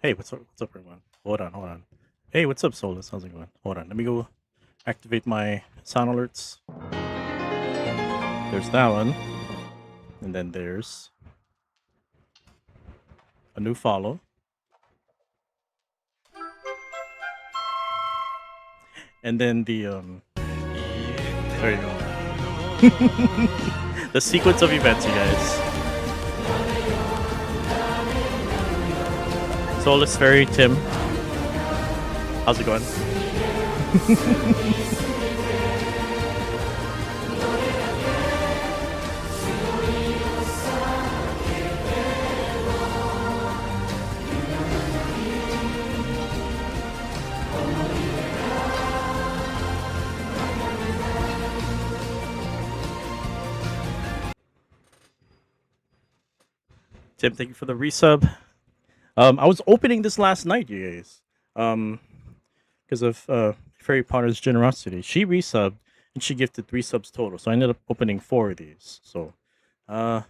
Hey, what's up, everyone? Hold on. Hey, what's up, Solus? How's it going? Hold on, let me go activate my sound alerts. There's that one, and then there's a new follow, and then there you go. The sequence of events, you guys. Solus Fairy, Tim, how's it going? Tim, thank you for the resub. I was opening this last night, you guys. Because of Fairy Potter's generosity. She resubbed and she gifted 3 subs total. So I ended up opening 4 of these. So they're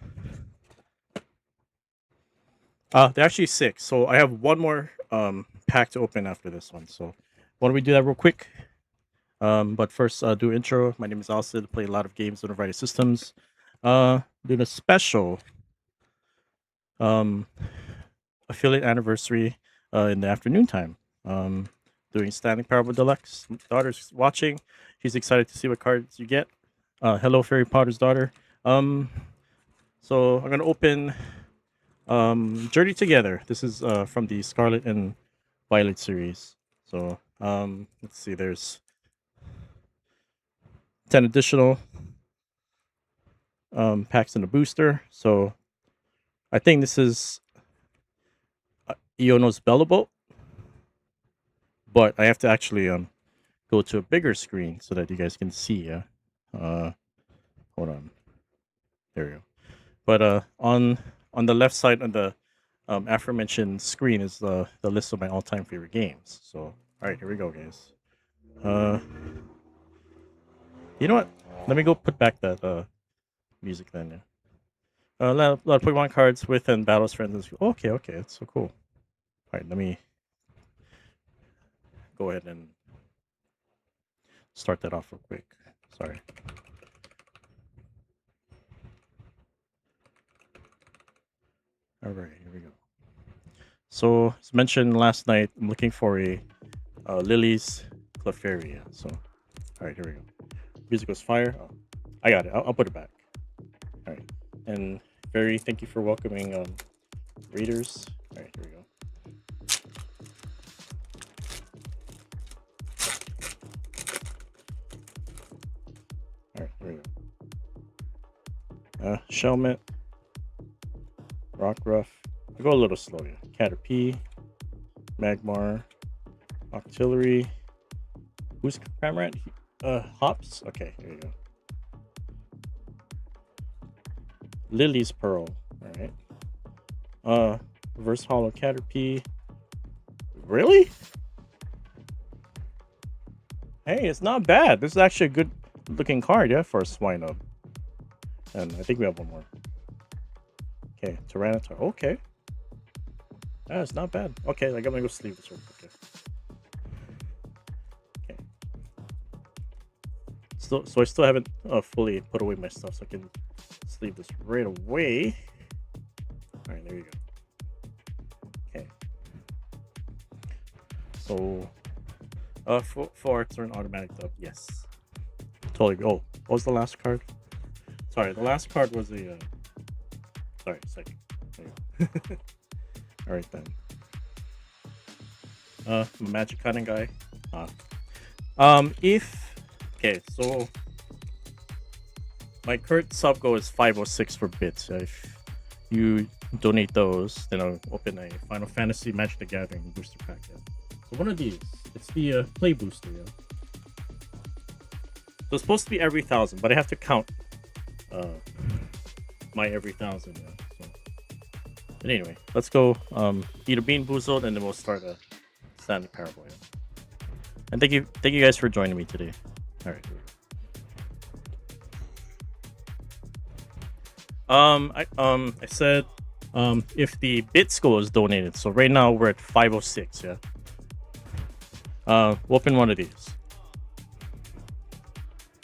actually 6. So I have one more pack to open after this one. So why don't we do that real quick? But first, do intro. My name is Alcid. Play a lot of games on a variety of systems. Doing a special affiliate anniversary in the afternoon time. Doing Stanley Parable Deluxe. Daughter's watching. She's excited to see what cards you get. Hello, Fairy Potter's daughter. So I'm gonna open Journey Together. This is from the Scarlet and Violet series. So let's see. There's 10 additional packs in the booster. So I think this is Iono's Bellable, but I have to actually go to a bigger screen so that you guys can see. Yeah. Hold on. There we go. But on the left side on the aforementioned screen is the list of my all-time favorite games. So all right, here we go, guys. You know what? Let me go put back that music then. Yeah. A lot of Pokemon cards with and battles friends. Okay, that's so cool. All right, let me go ahead and start that off real quick. Sorry. All right, here we go. So, as mentioned last night, I'm looking for a Lily's Clefairy. So, all right, here we go. Music was fire. Oh, I got it. I'll put it back. All right. And Fairy, thank you for welcoming readers. All right, here we go. All right, here we go. Shelmet, Rockruff. I'll go a little slow, yeah. Caterpie, Magmar, Octillery. Who's Cramorant? Hops? Okay, here you go. Lily's Pearl. Alright. Reverse Hollow Caterpie. Really? Hey, it's not bad. This is actually a good looking card, yeah, for a Swinub. And I think we have one more. Okay, Tyranitar. Okay. It's not bad. Okay, I'm gonna go sleeve this real quick. Okay. So I still haven't fully put away my stuff, so I can sleeve this right away. All right, there you go. Okay. So, for turn automatic dub, yes. Totally. Oh, what was the last card? Sorry, the last card was the. Sorry, a second. There you go. All right then. I'm a Magic Cunning guy. Okay, so my current sub goal is 506 for bits. If you donate those, then I'll open a Final Fantasy Magic the Gathering booster pack. Yeah. So one of these, it's the play booster. Yeah. So it's supposed to be every 1,000, but I have to count my every 1,000. Yeah. So. But anyway, let's go eat a Bean Boozled, and then we'll start a Stanley Parable. Yeah. And thank you guys for joining me today. All right. I said if the bits goal is donated. So right now we're at 506. Yeah. We'll open one of these.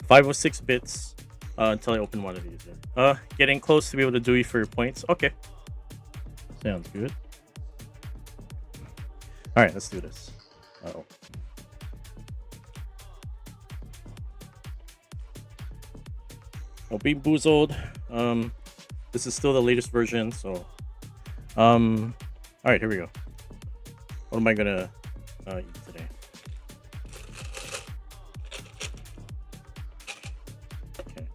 506 bits until I open one of these. Yeah. Getting close to be able to do it for your points. Okay. Sounds good. All right, let's do this. Uh-oh. Being boozled. This is still the latest version, so all right, here we go. What am I gonna eat today? Okay.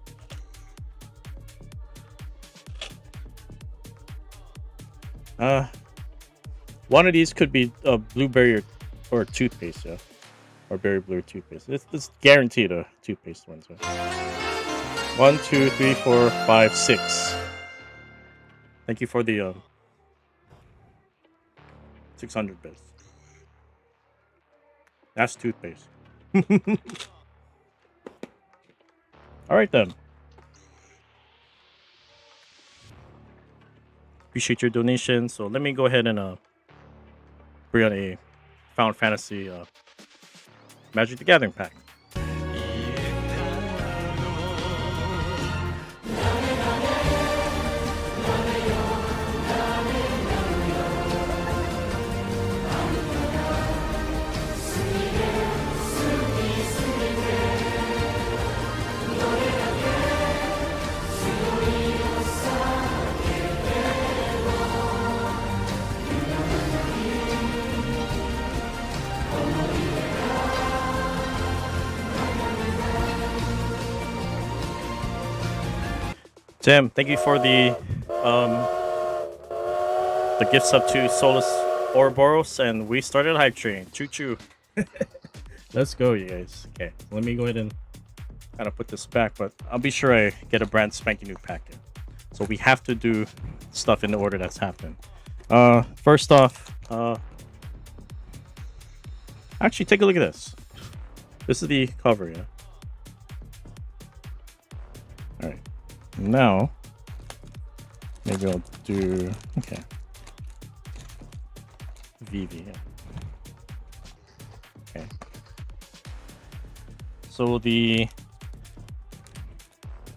One of these could be a blueberry or toothpaste, yeah, or berry blue toothpaste. It's guaranteed a toothpaste one. So 1, 2, 3, 4, 5, 6. Thank you for the 600 bits. That's toothpaste. All right then. Appreciate your donation. So let me go ahead and bring on a Final Fantasy Magic the Gathering pack. Tim, thank you for the gifts up to Solus Ouroboros, and we started Hype Train. Choo choo. Let's go, you guys. Okay, let me go ahead and kind of put this back, but I'll be sure I get a brand spanking new packet. So we have to do stuff in the order that's happening. First off, actually take a look at this. This is the cover, yeah. All right. Now, maybe I'll do, okay. VV, yeah. Okay. So the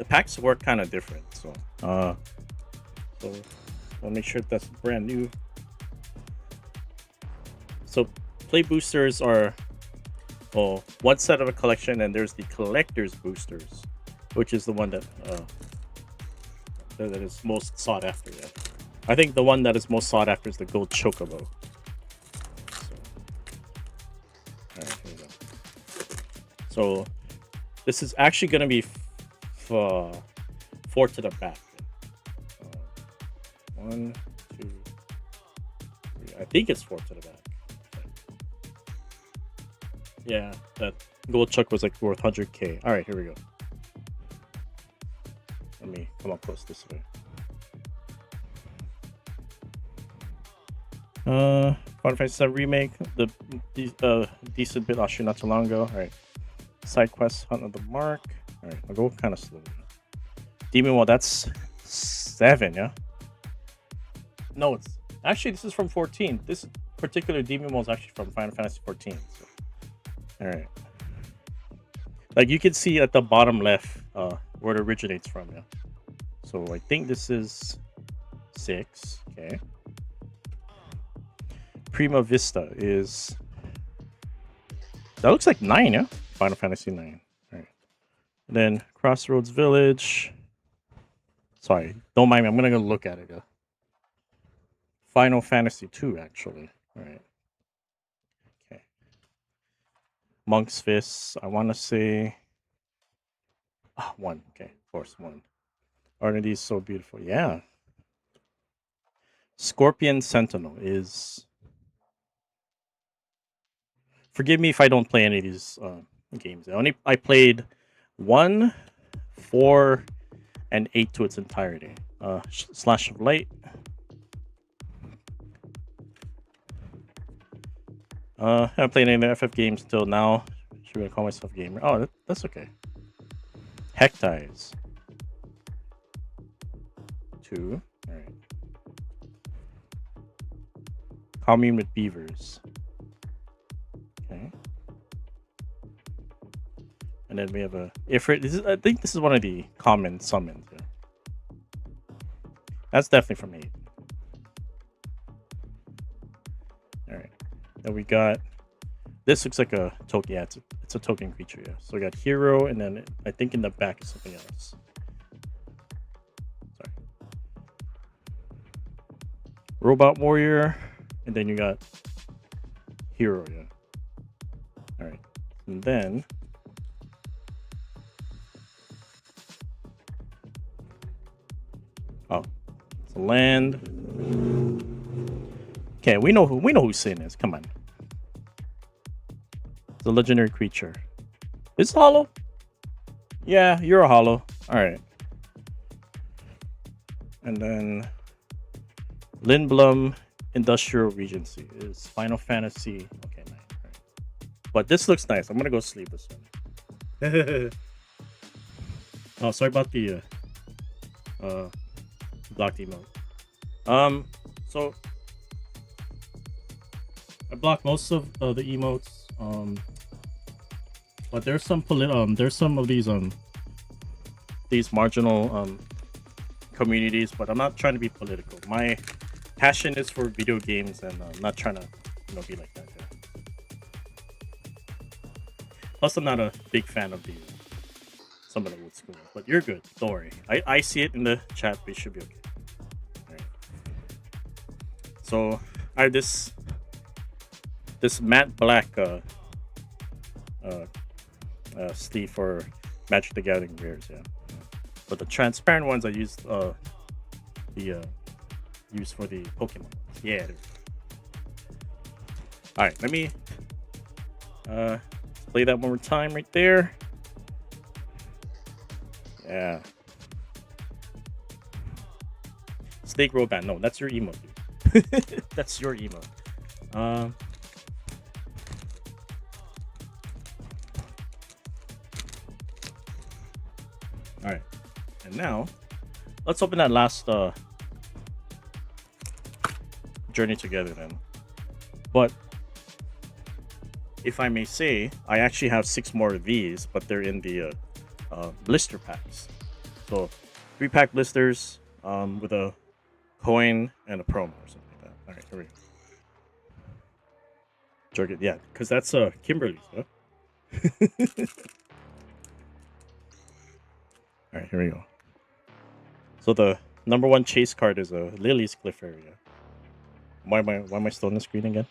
packs work kind of different. So I'll make sure that's brand new. So play boosters are, well, one set of a collection, and there's the collector's boosters, which is the one that is most sought after. Yeah. I think the one that is most sought after is the gold chocobo. So, all right, here we go. So this is actually going to be 4 to the back. 1, 2, 3. I think it's 4 to the back. Yeah, that gold chuck was like worth 100k. All right, here we go. Let me come up close this way. Final Fantasy VII Remake, the decent bit I'll shoot not too long ago. All right, side quest, Hunt of the Mark. All right, I'll go kind of slowly. Demon Wall, that's 7, yeah. No, it's actually, this is from 14. This particular Demon Wall is actually from Final Fantasy 14. So. All right, like you can see at the bottom left where it originates from, yeah. So I think this is 6. Okay. Prima Vista is, that looks like 9, yeah. Final Fantasy 9. All right. And then Crossroads Village. Sorry, don't mind me. I'm gonna go look at it. Yeah. Final Fantasy 2, actually. All right. Okay. Monk's Fist. I want to say 1. Okay, of course, 1. Aren't these so beautiful? Yeah. Scorpion Sentinel is. Forgive me if I don't play any of these games. I played 1, 4, and 8 to its entirety. Slash of Light. I haven't played any of the FF games until now. Should I call myself gamer? Oh, that's okay. Hectize. 2. All right. Commune with beavers. Okay. And then we have a Ifrit. I think this is one of the common summons. Yeah. That's definitely from 8. Alright. Then we got... This looks like a token. Yeah, it's a token creature, yeah. So we got hero, and then I think in the back is something else. Sorry. Robot warrior, and then you got hero, yeah. Alright. And then... Oh. It's a land. Okay, we know who Sin is. Come on. It's a legendary creature. It's hollow? Yeah, you're a hollow. Alright. And then Lindblom Industrial Regency is Final Fantasy. Okay, 9. Right. But this looks nice. I'm gonna go sleep this one. Oh, sorry about the blocked emote. So I blocked most of the emotes. But there's some there's some of these marginal communities, but I'm not trying to be political. My passion is for video games, and I'm not trying to be like that. Yeah. Plus, I'm not a big fan of some of the old school. But you're good. Don't worry. I see it in the chat. We should be okay. All right. So I have this matte black sleeve for Magic the Gathering rares, yeah. But the transparent ones I used used for the Pokemon. Yeah. All right, let me play that one more time right there. Yeah. Steak roll band. No, that's your emote, dude. That's your emote. All right, and now let's open that last journey together then. But if I may say, I actually have 6 more of these, but they're in the blister packs. So 3-pack blisters with a coin and a promo or something like that. All right, here we go. Jargon, yeah, because that's Kimberly's, huh? All right, here we go. So the number 1 chase card is a Lily's Clefairy. Why am I still on the screen again?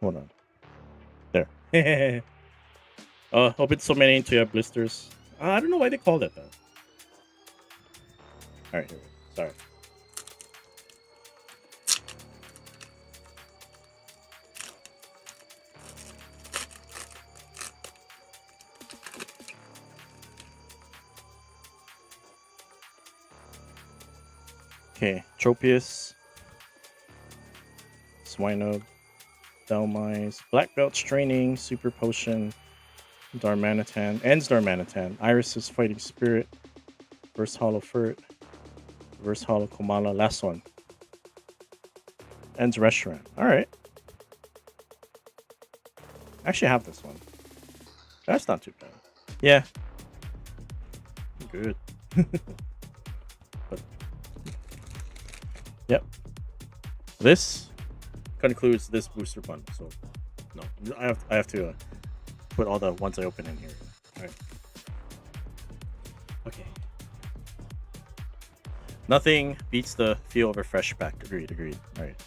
Hold on. There. Open so many until you have blisters. I don't know why they called it that. All right, here we go. Sorry. Okay, Tropius, Swinub, Dhelmise, Black Belt's Training, Super Potion, Darmanitan, ends Darmanitan, Iris's Fighting Spirit, Reverse Hollow Furt, Reverse Hollow Komala, last one. Ends Restaurant. Alright. I actually have this one. That's not too bad. Yeah. Good. But, yep. This concludes this booster bundle. So, no, I have to put all the ones I open in here. All right. Okay. Nothing beats the feel of a fresh pack. Agreed. All right.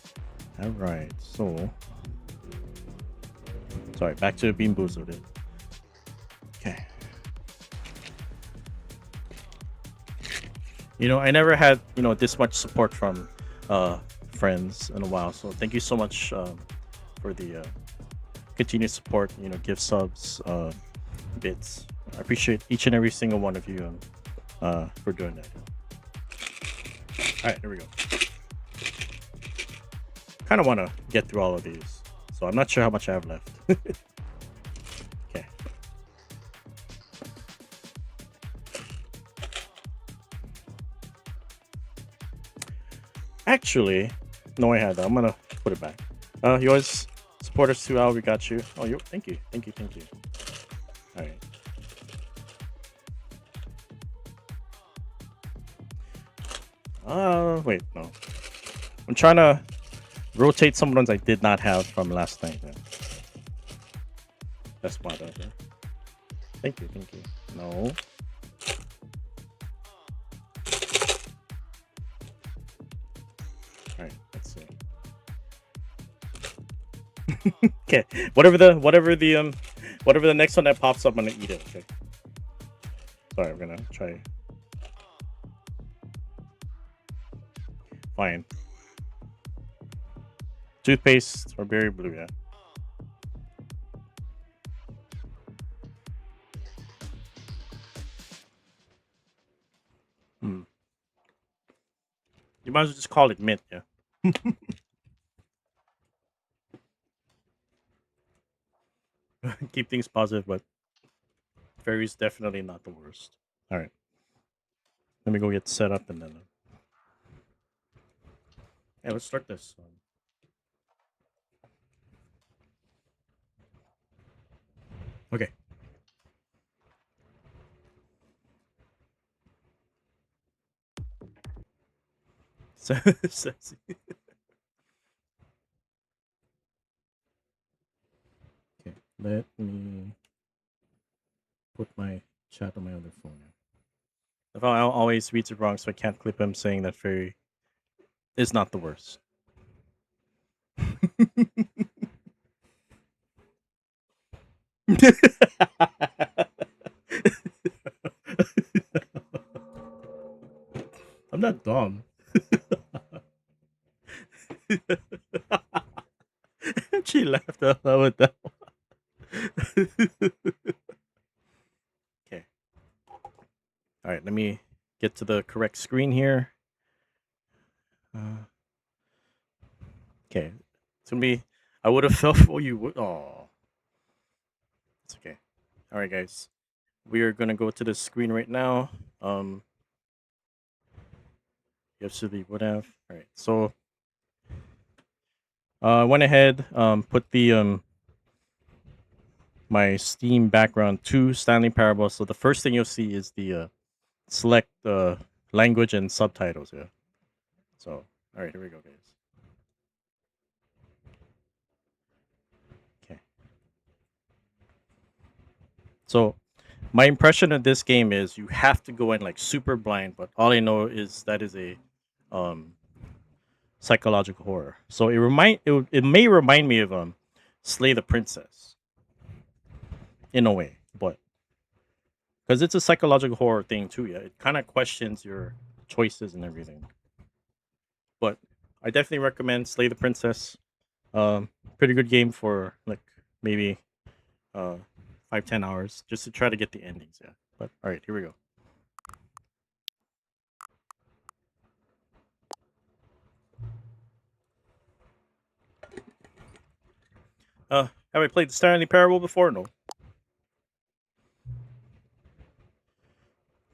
All right. So, sorry. Back to Bean Boozled. Okay. I never had this much support from friends in a while. So thank you so much for the continued support. Give subs, bits. I appreciate each and every single one of you for doing that. All right, here we go. Kind of want to get through all of these, so I'm not sure how much I have left. Okay. Actually, no, I had that. I'm gonna put it back. You always support us too, Al. We got you. Oh, you. Thank you. Thank you. Thank you. All right. Wait, no. I'm trying to rotate some ones I did not have from last night. Yeah. That's smart out there. Thank you. Thank you. No. All right. Let's see. Okay. Whatever the next one that pops up, I'm gonna eat it. Okay. Sorry, I'm gonna try. Fine. Toothpaste or berry blue, yeah. You might as well just call it mint, yeah. Keep things positive, but fairy's definitely not the worst. All right. Let me go get set up and then. Yeah, let's start this. Okay. Okay, let me put my chat on my other phone. If I always reads it wrong, so I can't clip him saying that fairy is not the worst. I'm not dumb. She laughed out loud with that one. Okay. All right, let me get to the correct screen here. Okay. It's gonna be. I would have felt for you would. Oh. It's okay. All right, guys. We are gonna go to the screen right now. Yesterday would have. All right. So I went ahead, put the my Steam background to Stanley Parable. So the first thing you'll see is the select language and subtitles. Yeah. So all right, here we go, guys. Okay. So my impression of this game is you have to go in like super blind, but all I know is that is a psychological horror. So it may remind me of Slay the Princess in a way, but because it's a psychological horror thing too, yeah, it kind of questions your choices and everything. But I definitely recommend Slay the Princess. Pretty good game for like maybe 5-10 hours just to try to get the endings. Yeah, but all right, here we go. Have I played the Stanley Parable before? No.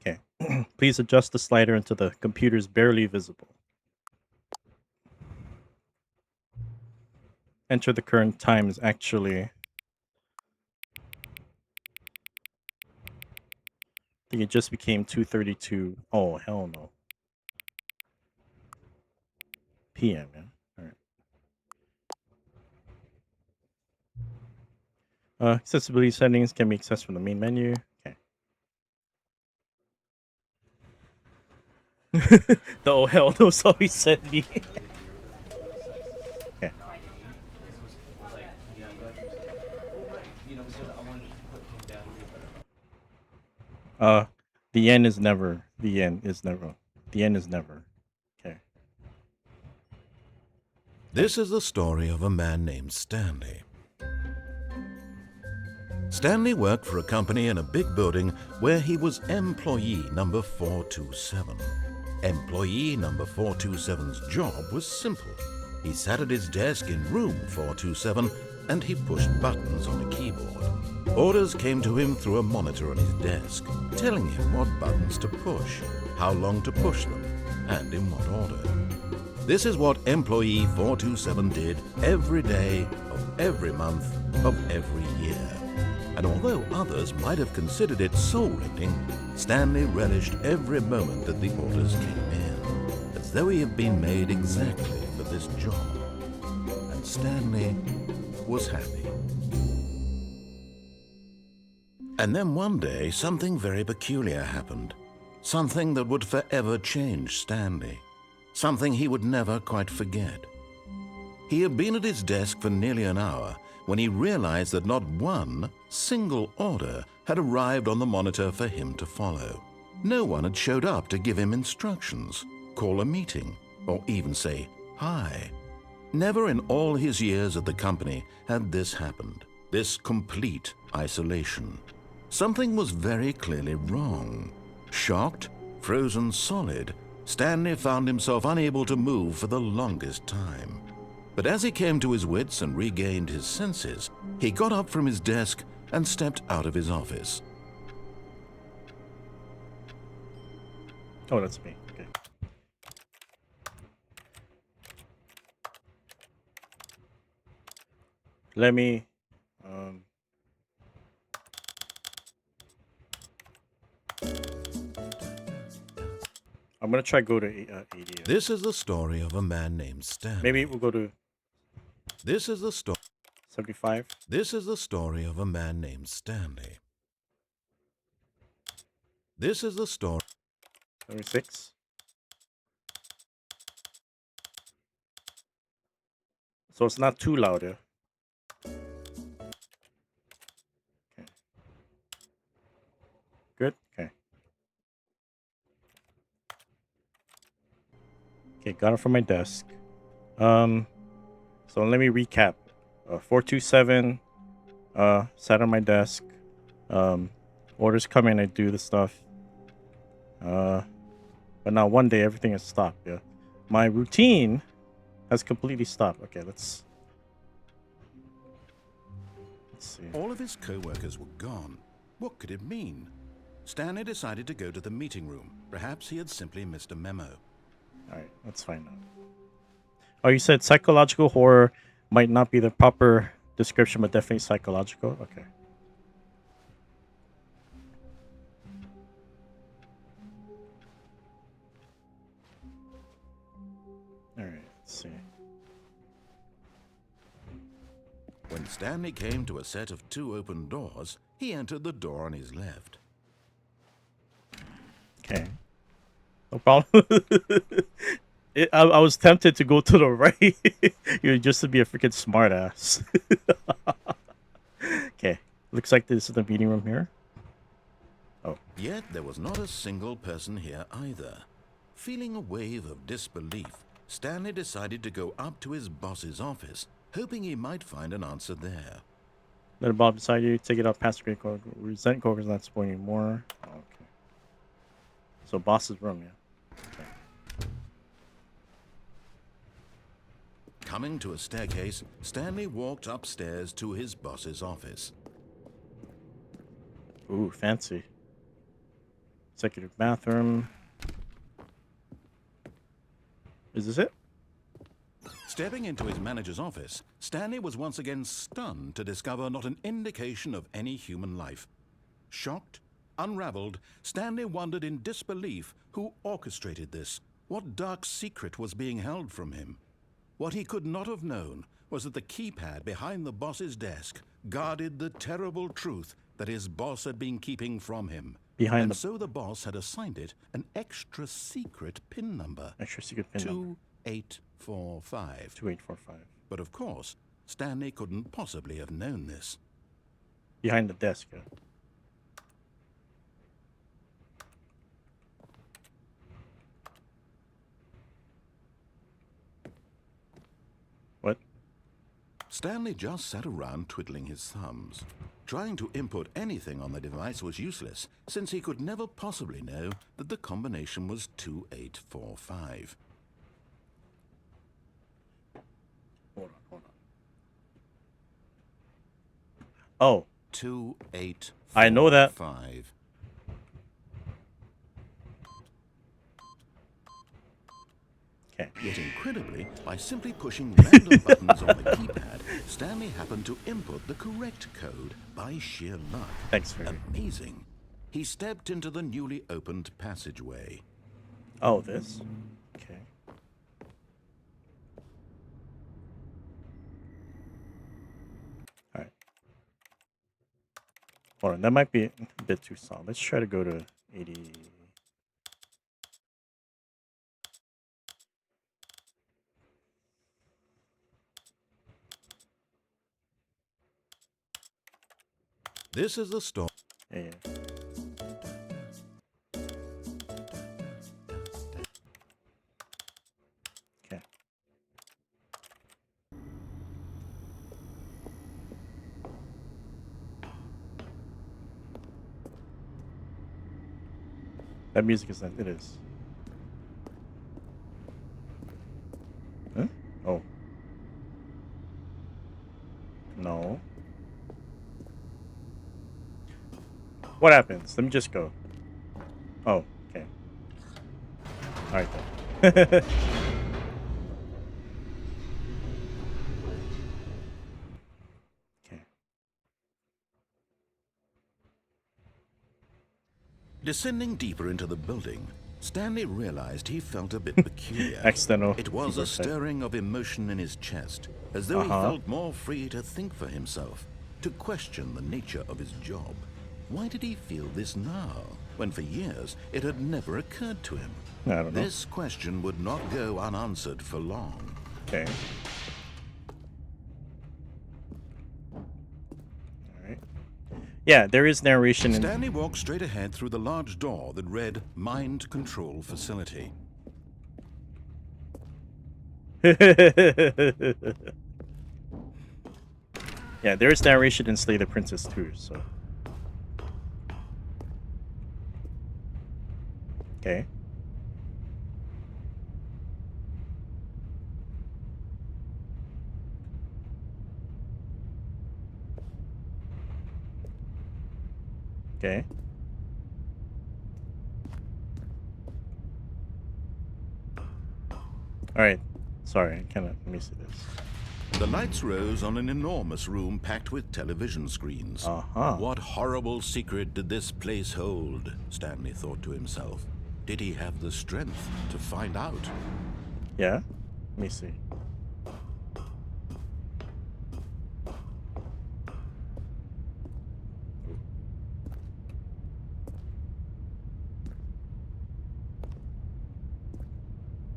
Okay. Please adjust the slider until the computer's barely visible. Enter the current time is actually. I think it just became 2:32. Oh hell no. PM, man. All right. Accessibility settings can be accessed from the main menu. Okay. The oh hell no, so he sent me. Okay. The end is never. The end is never. The end is never. Okay. This is the story of a man named Stanley. Stanley worked for a company in a big building where he was employee number 427. Employee number 427's job was simple. He sat at his desk in room 427 and he pushed buttons on a keyboard. Orders came to him through a monitor on his desk, telling him what buttons to push, how long to push them, and in what order. This is what employee 427 did every day of every month of every year. And although others might have considered it soul-rending, Stanley relished every moment that the orders came in, as though he had been made exactly for this job. And Stanley was happy. And then one day, something very peculiar happened. Something that would forever change Stanley. Something he would never quite forget. He had been at his desk for nearly an hour when he realized that not one single order had arrived on the monitor for him to follow. No one had showed up to give him instructions, call a meeting, or even say hi. Never in all his years at the company had this happened, this complete isolation. Something was very clearly wrong. Shocked, frozen solid, Stanley found himself unable to move for the longest time. But as he came to his wits and regained his senses, he got up from his desk and stepped out of his office. Oh, that's me. Okay. Let me. I'm gonna try go to 80. This is the story of a man named Stanley. Maybe we'll go to This is the story. 75. This is the story of a man named Stanley. This is the story. 76. So it's not too loud, yeah? Okay. Good? Okay. Okay, got it from my desk. So let me recap. 427 sat on my desk. Orders come in, I do the stuff. But now one day everything has stopped, yeah. My routine has completely stopped. Okay, let's see. All of his co-workers were gone. What could it mean? Stanley decided to go to the meeting room. Perhaps he had simply missed a memo. Alright, let's find out. Oh, you said psychological horror might not be the proper description, but definitely psychological? Okay. Alright, let's see. When Stanley came to a set of 2 open doors, he entered the door on his left. Okay. No problem. I was tempted to go to the right. You're just to be a freaking smartass. Okay. Looks like this is the meeting room here. Oh. Yet there was not a single person here either. Feeling a wave of disbelief, Stanley decided to go up to his boss's office, hoping he might find an answer there. Let a Bob beside you. Take it up past the great code. Resent coworkers not supporting you more. Oh, okay. So boss's room, yeah. Okay. Coming to a staircase, Stanley walked upstairs to his boss's office. Ooh, fancy. Executive bathroom. Is this it? Stepping into his manager's office, Stanley was once again stunned to discover not an indication of any human life. Shocked, unraveled, Stanley wondered in disbelief who orchestrated this, what dark secret was being held from him. What he could not have known was that the keypad behind the boss's desk guarded the terrible truth that his boss had been keeping from him. So the boss had assigned it an extra secret PIN number. Extra secret PIN number. 2845. 2845. But of course, Stanley couldn't possibly have known this. Behind the desk, yeah. What? Stanley just sat around twiddling his thumbs. Trying to input anything on the device was useless, since he could never possibly know that the combination was 2845. Hold on. Oh. 2845. I know that. Okay. Yet incredibly, by simply pushing random buttons on the keypad, Stanley happened to input the correct code by sheer luck. Thanks, Fairy. Amazing. He stepped into the newly opened passageway. Oh, this? Okay. Alright. Hold on, that might be a bit too soft. Let's try to go to 80. This is the story. Yeah. Okay. That music is not. It is. Huh? Oh. No. What happens? Let me just go. Oh, okay. Alright then. Okay. Descending deeper into the building, Stanley realized he felt a bit peculiar. Accidental. It was a stirring of emotion in his chest, as though he felt more free to think for himself, to question the nature of his job. Why did he feel this now, when for years it had never occurred to him? I don't know. This question would not go unanswered for long. Okay. Alright. Yeah, there is narration in... Stanley walked straight ahead through the large door that read Mind Control Facility. Yeah, there is narration in Slay the Princess too, so... Okay. Okay. Alright. Sorry, I cannot... Let me see this. The lights rose on an enormous room packed with television screens. What horrible secret did this place hold? Stanley thought to himself. Did he have the strength to find out? Yeah? Let me see.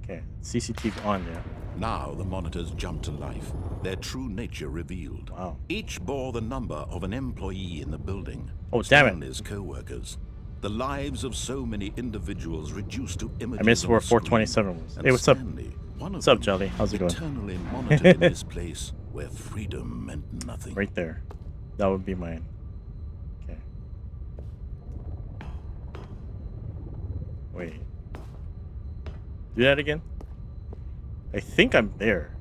Okay, CCTV on there. Now the monitors jumped to life, their true nature revealed. Wow. Each bore the number of an employee in the building. Oh, damn it. Stanley's co-workers. The lives of so many individuals reduced to images. I missed on where the screen. 427 was. And Hey, what's up? Stanley, What's up, Jolly? How's it going? Eternally monitored in this place where freedom meant nothing. Right there. That would be mine. Okay. Wait. Do that again? I think I'm there.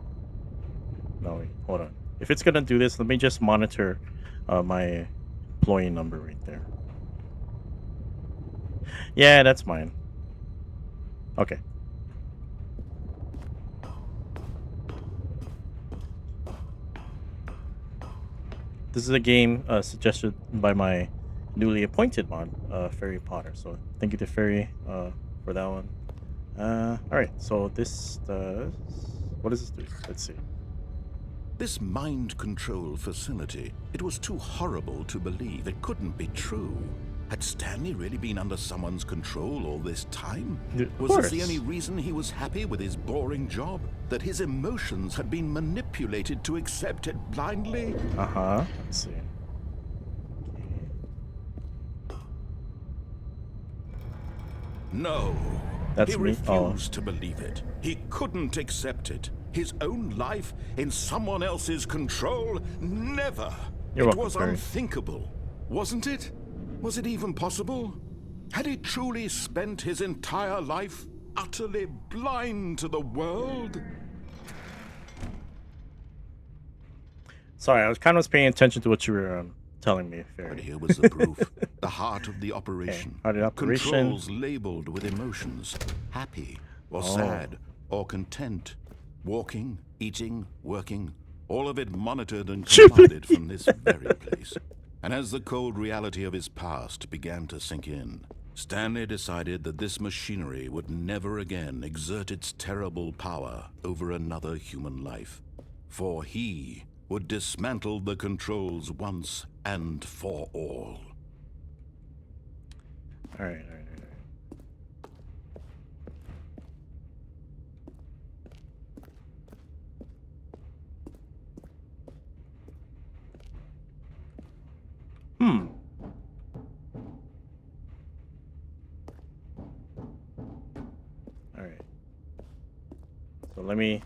No, wait. Hold on. If it's gonna do this, let me just monitor my employee number right there. Yeah, that's mine. Okay. This is a game suggested by my newly appointed mod, Fairy Potter. So thank you to Fairy for that one. Alright, so this does... What does this do? Let's see. This mind control facility, it was too horrible to believe. It couldn't be true. Had Stanley really been under someone's control all this time? Was this the only reason he was happy with his boring job? That his emotions had been manipulated to accept it blindly? Let's see. No. That's he me. refused to believe it. He couldn't accept it. His own life in someone else's control? Never. You're welcome, was Fairy. unthinkable, wasn't it? Was it even possible? Had he truly spent his entire life utterly blind to the world? Sorry, I was kind of paying attention to what you were telling me, Fairy. But here was the proof. The heart of the operation. Heart of the operation. Controls labeled with emotions. Happy or sad or content, walking, eating, working, all of it monitored and Ghibli. commanded from this very place. And as the cold reality of his past began to sink in, Stanley decided that this machinery would never again exert its terrible power over another human life, for he would dismantle the controls once and for all. All right. Hmm. All right. So let me.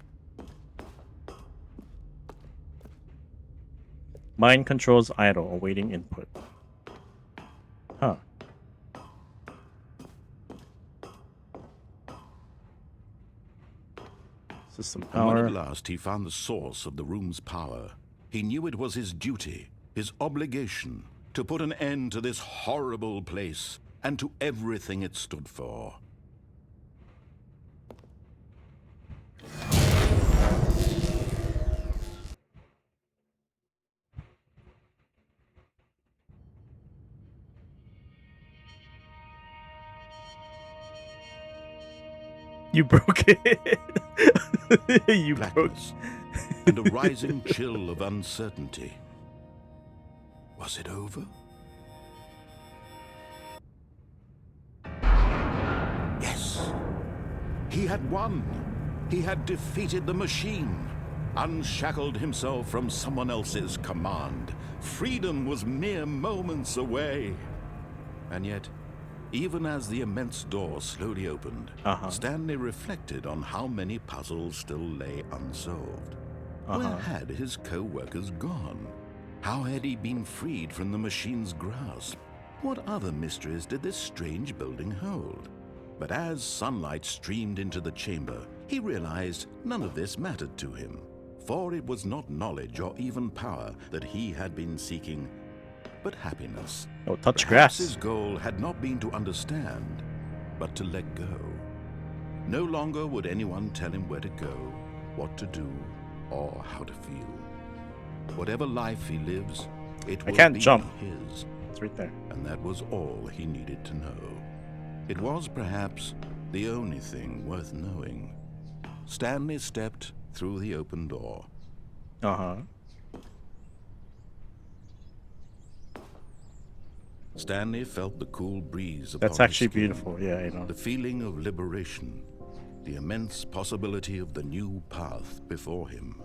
Mind controls idle, awaiting input. Huh. System And when power. at last he found the source of the room's power, he knew it was his duty, his obligation, to put an end to this horrible place and to everything it stood for. You broke it. You broke. Blackness and a rising chill of uncertainty. Was it over? Yes. He had won. He had defeated the machine, unshackled himself from someone else's command. Freedom was mere moments away. And yet, even as the immense door slowly opened, Stanley reflected on how many puzzles still lay unsolved. Where had his co-workers gone? How had he been freed from the machine's grasp? What other mysteries did this strange building hold? But as sunlight streamed into the chamber, he realized none of this mattered to him, for it was not knowledge or even power that he had been seeking, but happiness. Oh, touch Perhaps grass. his goal had not been to understand, but to let go. No longer would anyone tell him where to go, what to do, or how to feel. Whatever life he lives, it will can't be jump. his. It's right there. And that was all he needed to know. It was perhaps the only thing worth knowing. Stanley stepped through the open door. Stanley felt the cool breeze upon That's actually his skin, beautiful. Yeah, you know. the feeling of liberation, the immense possibility of the new path before him.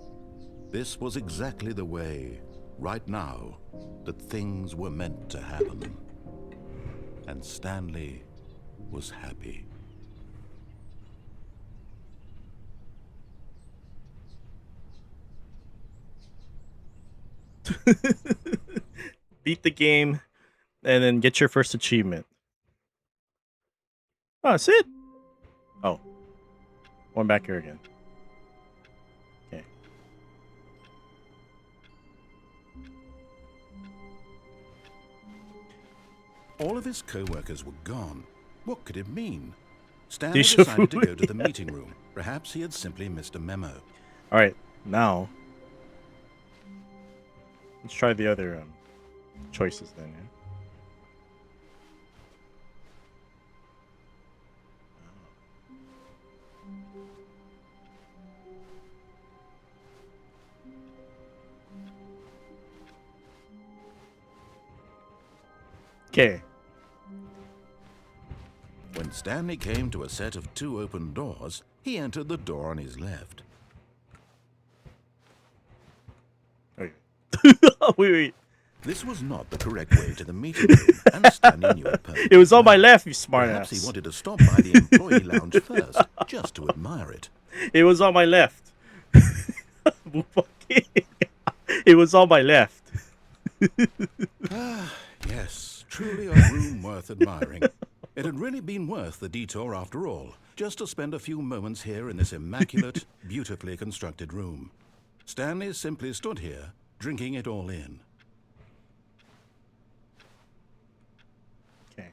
This was exactly the way, right now, that things were meant to happen. And Stanley was happy. Beat the game, and then get your first achievement. Oh, that's it. Oh, one back here again. Okay. All of his co-workers were gone. What could it mean? Stanley decided to go to the meeting room. Perhaps he had simply missed a memo. All right, now let's try the other choices then. Yeah? Okay. When Stanley came to a set of 2 open doors, he entered the door on his left. Okay. Wait. This was not the correct way to the meeting room, and Stanley knew it perfectly. It was on my left, you smartass. Perhaps he wanted to stop by the employee lounge first, just to admire it. It was on my left. It was on my left. Yes, truly a room worth admiring. It had really been worth the detour after all, just to spend a few moments here in this immaculate, beautifully constructed room. Stanley simply stood here, drinking it all in. Okay.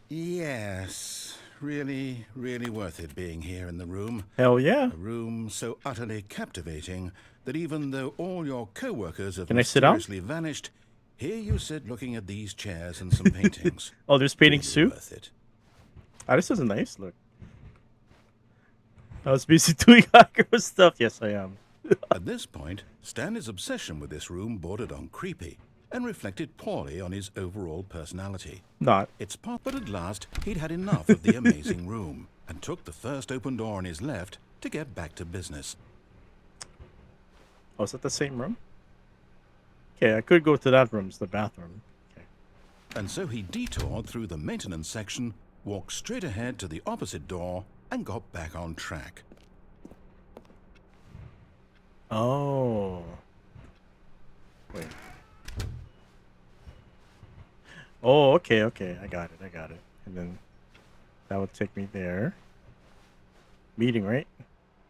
Yes, really, really worth it being here in the room. Hell yeah. A room so utterly captivating that even though all your co-workers have Can I sit down? mysteriously vanished, here you sit looking at these chairs and some paintings. Oh, there's paintings Really too? worth it. Ah, this is nice. Look. I was busy doing Hagro stuff. Yes, I am. At this point, Stanley's obsession with this room bordered on creepy and reflected poorly on his overall personality. Not. But at last, he'd had enough of the amazing room and took the first open door on his left to get back to business. Oh, is that the same room? Okay, I could go to that room. It's the bathroom. Okay. And so he detoured through the maintenance section, walked straight ahead to the opposite door, and got back on track. Oh. Wait. Oh, okay, okay. I got it. I got it. And then that would take me there. Meeting, right?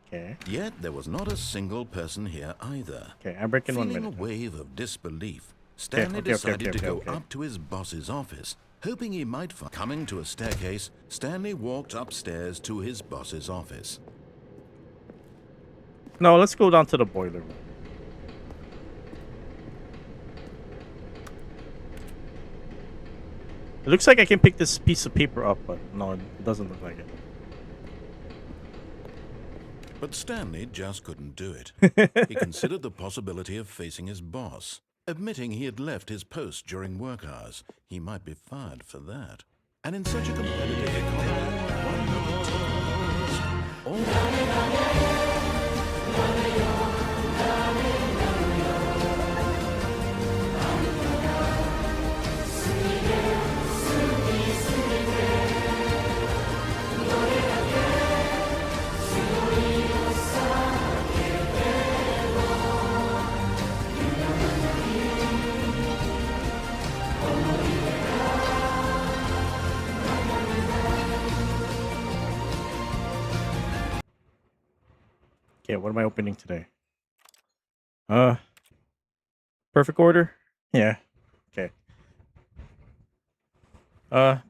Okay. Yet there was not a single person here either. Okay, I'm breaking 1 Feeling minute. a wave of disbelief, Stanley decided to go up to his boss's office, hoping he might find. Coming to a staircase, Stanley walked upstairs to his boss's office. No, let's go down to the boiler room. It looks like I can pick this piece of paper up, but no, it doesn't look like it. But Stanley just couldn't do it. He considered the possibility of facing his boss. Admitting he had left his post during work hours, he might be fired for that. And in such a competitive economy, one would take on risk. Okay, what am I opening today? Perfect order? Yeah. Okay.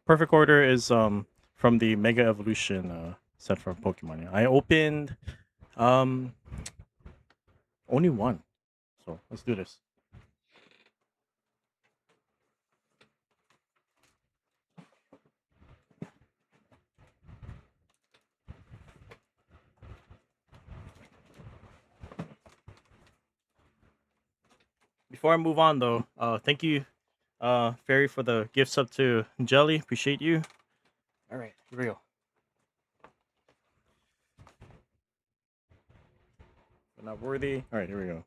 Perfect order is from the Mega Evolution set from Pokemon. I opened only one. So let's do this. Before I move on though, thank you, Fairy, for the gift sub to Jelly. Appreciate you. Alright, here we go. We're not worthy. Alright, here we go.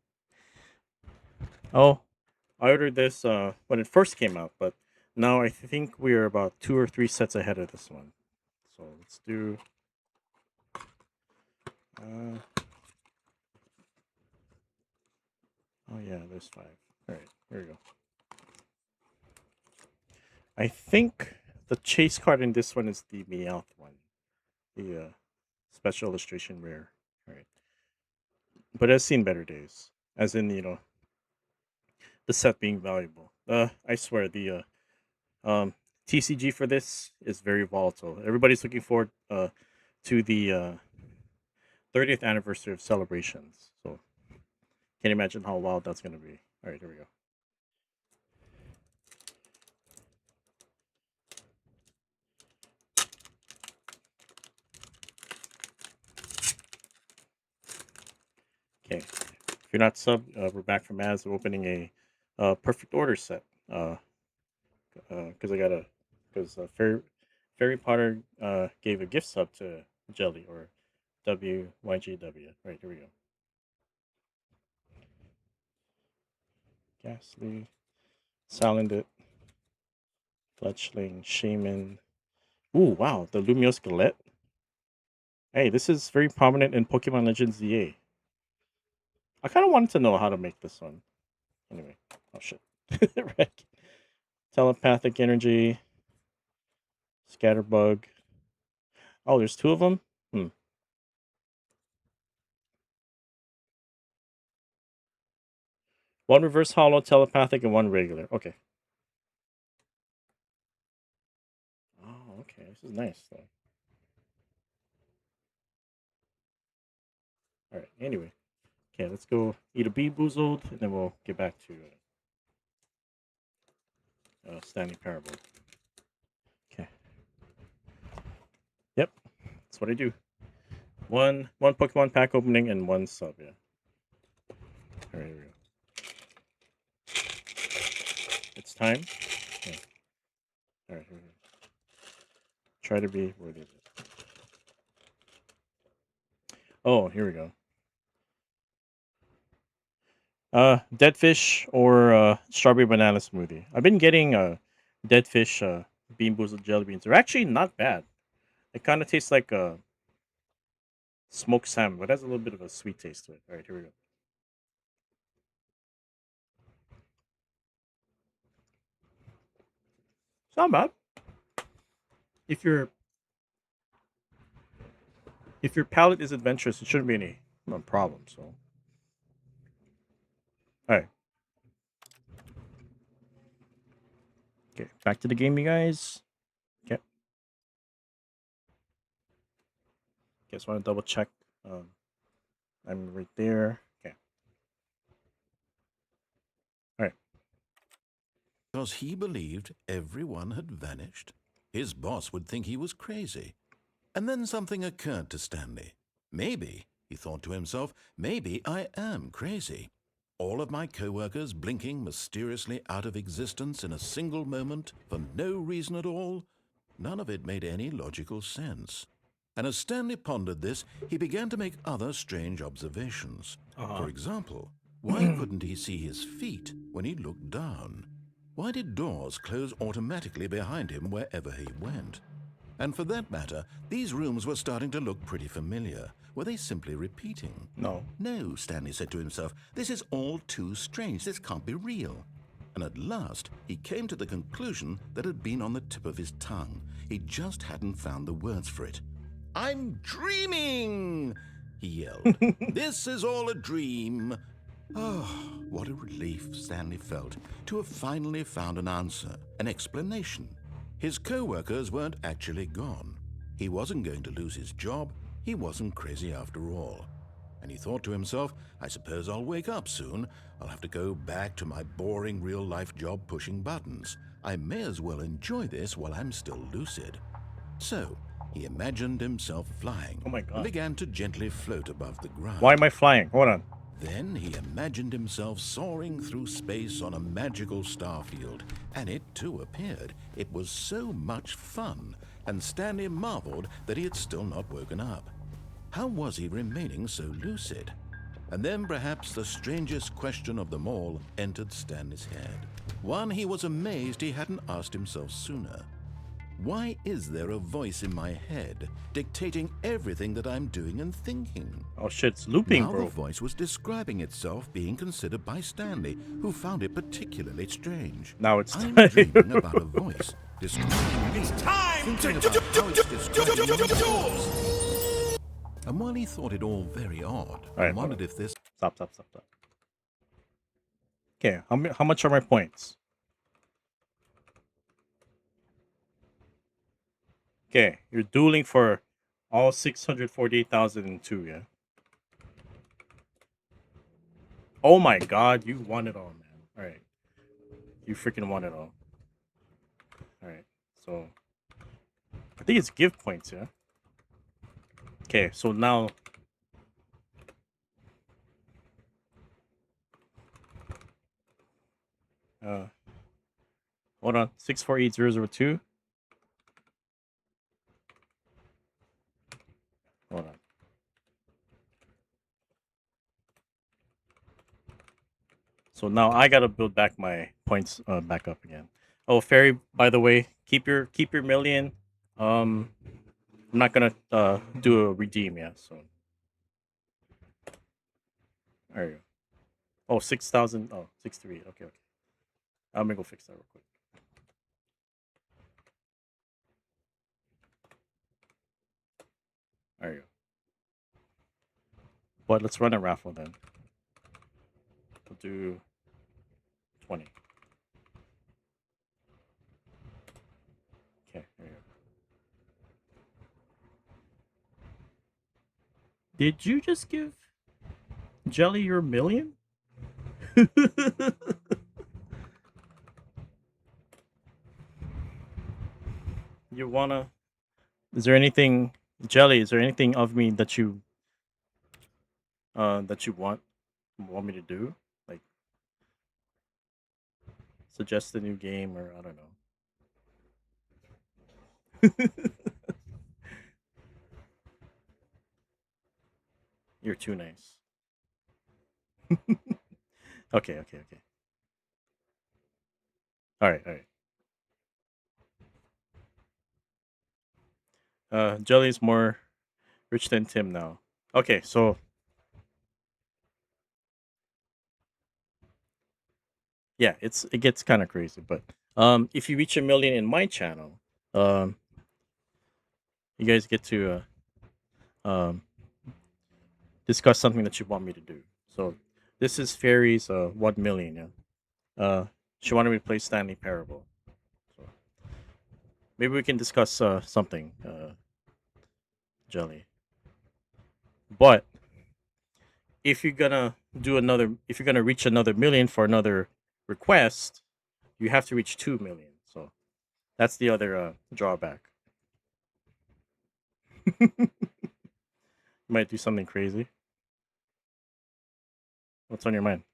Oh, I ordered this when it first came out, but now I think we're about 2 or 3 sets ahead of this one. So let's do oh yeah, there's 5. Alright, here we go. I think the chase card in this one is the Meowth one. The special illustration rare. Alright. But I've seen better days. As in, the set being valuable. I swear the TCG for this is very volatile. Everybody's looking forward to the 30th anniversary of celebrations. So can't imagine how wild that's gonna be. All right, here we go. Okay, if you're not sub, we're back from ads. We're opening a perfect order set. Because I got because Fairy Potter gave a gift sub to Jelly or WYGW. Right, here we go. Ghastly, Salandit, Fletchling, Shaman. Ooh, wow, the Lumio Skelet. Hey, this is very prominent in Pokemon Legends ZA. I kind of wanted to know how to make this one. Anyway, oh shit. Right. Telepathic Energy, Scatterbug. Oh, there's 2 of them? Hmm. One reverse hollow, telepathic, and one regular. Okay. Oh, This is nice though. All right. Anyway, okay, let's go eat a Bee Boozled, and then we'll get back to Stanley Parable. Okay. Yep, that's what I do. One Pokemon pack opening and one sub. Yeah. All right, here we go. It's time. Yeah. All right, here we go. Try to be worthy of it. Oh, here we go. Dead fish or strawberry banana smoothie. I've been getting dead fish bean boozled jelly beans. They're actually not bad. It kind of tastes like smoked salmon, but it has a little bit of a sweet taste to it. All right, here we go. It's not bad. If your palate is adventurous, it shouldn't be any problem. So, all right. Okay, back to the game, you guys. Okay. Just want to double check. I'm right there. Okay. All right. Because he believed everyone had vanished. His boss would think he was crazy. And then something occurred to Stanley. Maybe, he thought to himself, maybe I am crazy. All of my co-workers blinking mysteriously out of existence in a single moment for no reason at all. None of it made any logical sense. And as Stanley pondered this, he began to make other strange observations. For example, why couldn't he see his feet when he looked down? Why did doors close automatically behind him wherever he went? And for that matter, these rooms were starting to look pretty familiar. Were they simply repeating? No. No, Stanley said to himself. This is all too strange. This can't be real. And at last, he came to the conclusion that had been on the tip of his tongue. He just hadn't found the words for it. I'm dreaming, he yelled. This is all a dream. Oh, what a relief Stanley felt to have finally found an answer, an explanation. His co-workers weren't actually gone. He wasn't going to lose his job. He wasn't crazy after all. And he thought to himself, I suppose I'll wake up soon. I'll have to go back to my boring real-life job pushing buttons. I may as well enjoy this while I'm still lucid. So, he imagined himself flying. Oh my God. And began to gently float above the ground. Why am I flying? Hold on. Then he imagined himself soaring through space on a magical starfield, and it too appeared. It was so much fun, and Stanley marveled that he had still not woken up. How was he remaining so lucid? And then perhaps the strangest question of them all entered Stanley's head. One he was amazed he hadn't asked himself sooner. Why is there a voice in my head dictating everything that I'm doing and thinking? Oh shit, it's looping, Now bro. the voice was describing itself being considered by Stanley, who found it particularly strange. Now it's I'm time. dreaming about a voice describing me. It's time Thinking to about how it's describing me. duels! And while he thought it all very odd, right, and wondered if this Stop. Okay, how much are my points? Okay, you're dueling for all 648,002, yeah? Oh my god, you won it all, man. Alright. You freaking won it all. Alright, so... I think it's give points, yeah? Okay, so now... Hold on, 648002. Hold on. So now I gotta build back my points back up again. Oh, Fairy, by the way, keep your million. I'm not gonna do a redeem yet, so there you go. Oh, 6,000. Oh, 638. Okay. I'm gonna go fix that real quick. There you go. But let's run a raffle then. We'll do 20. Okay, there you go. Did you just give Jelly your million? You wanna? Is there anything, Jelly? Is there anything of me that you want me to do? Like suggest a new game, or I don't know. You're too nice. Okay, okay, okay. All right, all right. Jelly's more rich than Tim now. Okay, so yeah, it gets kind of crazy, but if you reach a million in my channel, um, you guys get to um discuss something that you want me to do. So this is Fairy's 1 million. Yeah. She wanted me to play Stanley Parable. So maybe we can discuss something, Jelly. But if you're gonna reach another million for another request, you have to reach 2 million. So that's the other drawback. You might do something crazy. What's on your mind?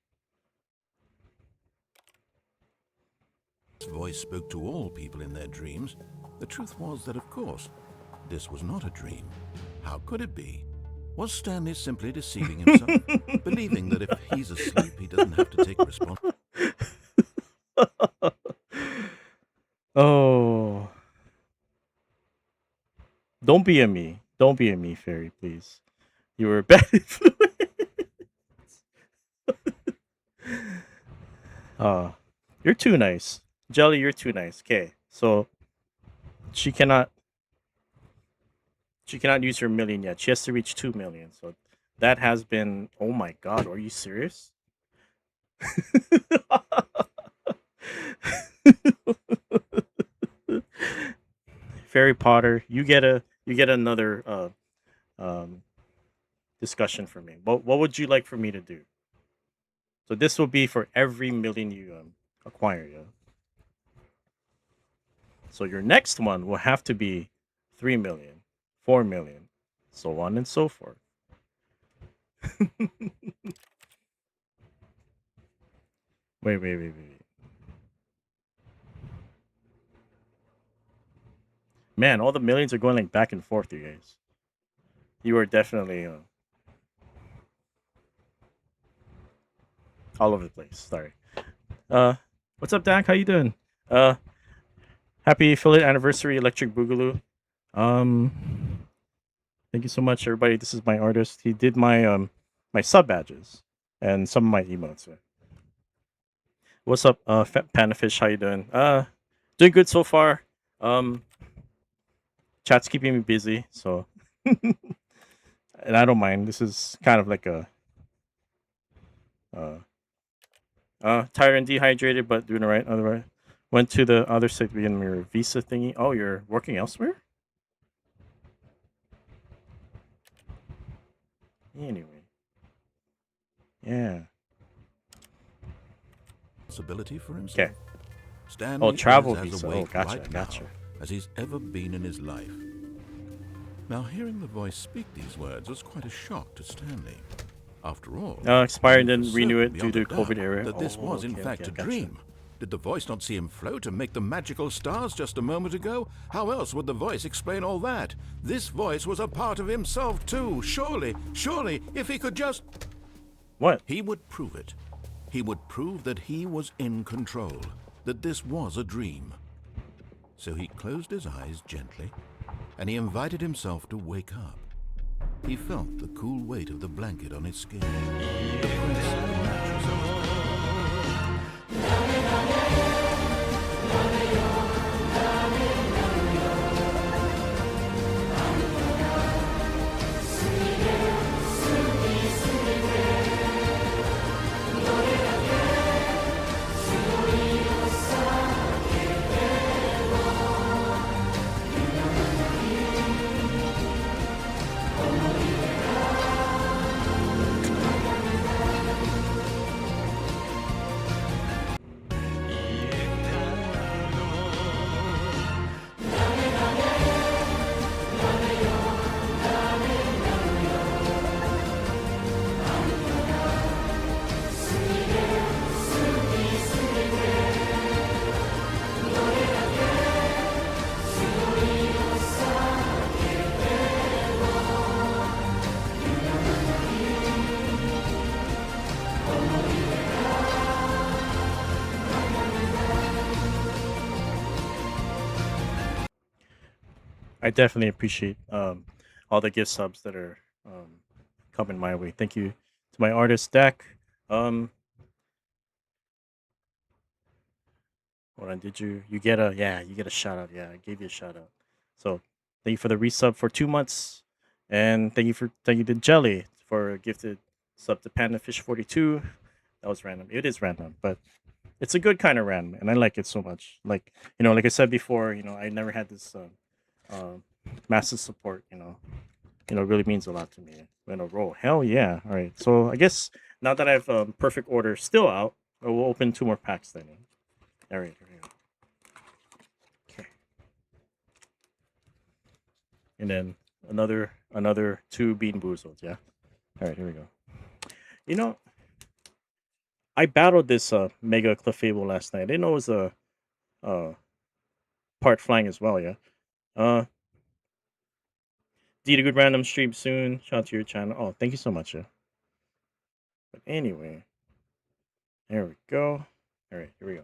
His voice spoke to all people in their dreams. The truth was that, of course, this was not a dream. How could it be? Was Stanley simply deceiving himself, believing that if he's asleep, he doesn't have to take responsibility? Oh, don't be a me. Don't be a me, Fairy, please. You were a bad influence. uh, you're too nice. Jelly, you're too nice. Okay, so she cannot she cannot use her million yet. She has to reach 2 million. So that has been, oh my god, are you serious? Fairy Potter, you get another um discussion for me. What would you like for me to do? So this will be for every million you acquire, yeah. So your next one will have to be 3 million, 4 million, so on and so forth. Wait. Man, all the millions are going like back and forth, you guys. You are definitely all over the place. Sorry. Uh, what's up, Dak? How you doing? Uh, happy affiliate anniversary, Electric Boogaloo. Um, thank you so much, everybody. This is my artist. He did my sub badges and some of my emotes. Yeah. What's up, Panafish? How you doing? Doing good so far. Um, chat's keeping me busy, so and I don't mind. This is kind of like a uh tired and dehydrated, but doing all right. Otherwise, went to the other side to begin your visa thingy. Oh, you're working elsewhere. Anyway, yeah. Responsibility for himself. Okay. Stanley Oh, travel is as visa. Oh, awake gotcha, right gotcha. now as he's ever been in his life. Now, hearing the voice speak these words was quite a shock to Stanley. After all, Expired he and was renew certain it due beyond to a doubt COVID era. that this was in fact a gotcha. dream. Did the voice not see him float and make the magical stars just a moment ago? How else would the voice explain all that? This voice was a part of himself too. Surely, if he could just... What? He would prove it. He would prove that he was in control, that this was a dream. So he closed his eyes gently, and he invited himself to wake up. He felt the cool weight of the blanket on his skin, the press of the mattress on his back. I definitely appreciate all the gift subs that are coming my way. Thank you to my artist deck. Um, Hold on, did you get a you get a shout out? Yeah, I gave you a shout out. So thank you for the resub for 2 months, and thank you to Jelly for a gifted sub to Panda Fish 42. That was random. It is random, but it's a good kind of random, and I like it so much. Like like I said before, I never had this uh, massive support. It really means a lot to me. In a row, hell yeah! All right, so I guess now that I have perfect order still out, I will open 2 more packs then. All right, here we go. Okay. And then another 2 bean boozled. Yeah. All right, here we go. You know, I battled this mega Clefable last night. I didn't know it was a uh part flying as well. Yeah. Uh, Did a good random stream soon. Shout out to your channel. Oh, thank you so much. Yeah. But anyway, there we go. All right, here we go.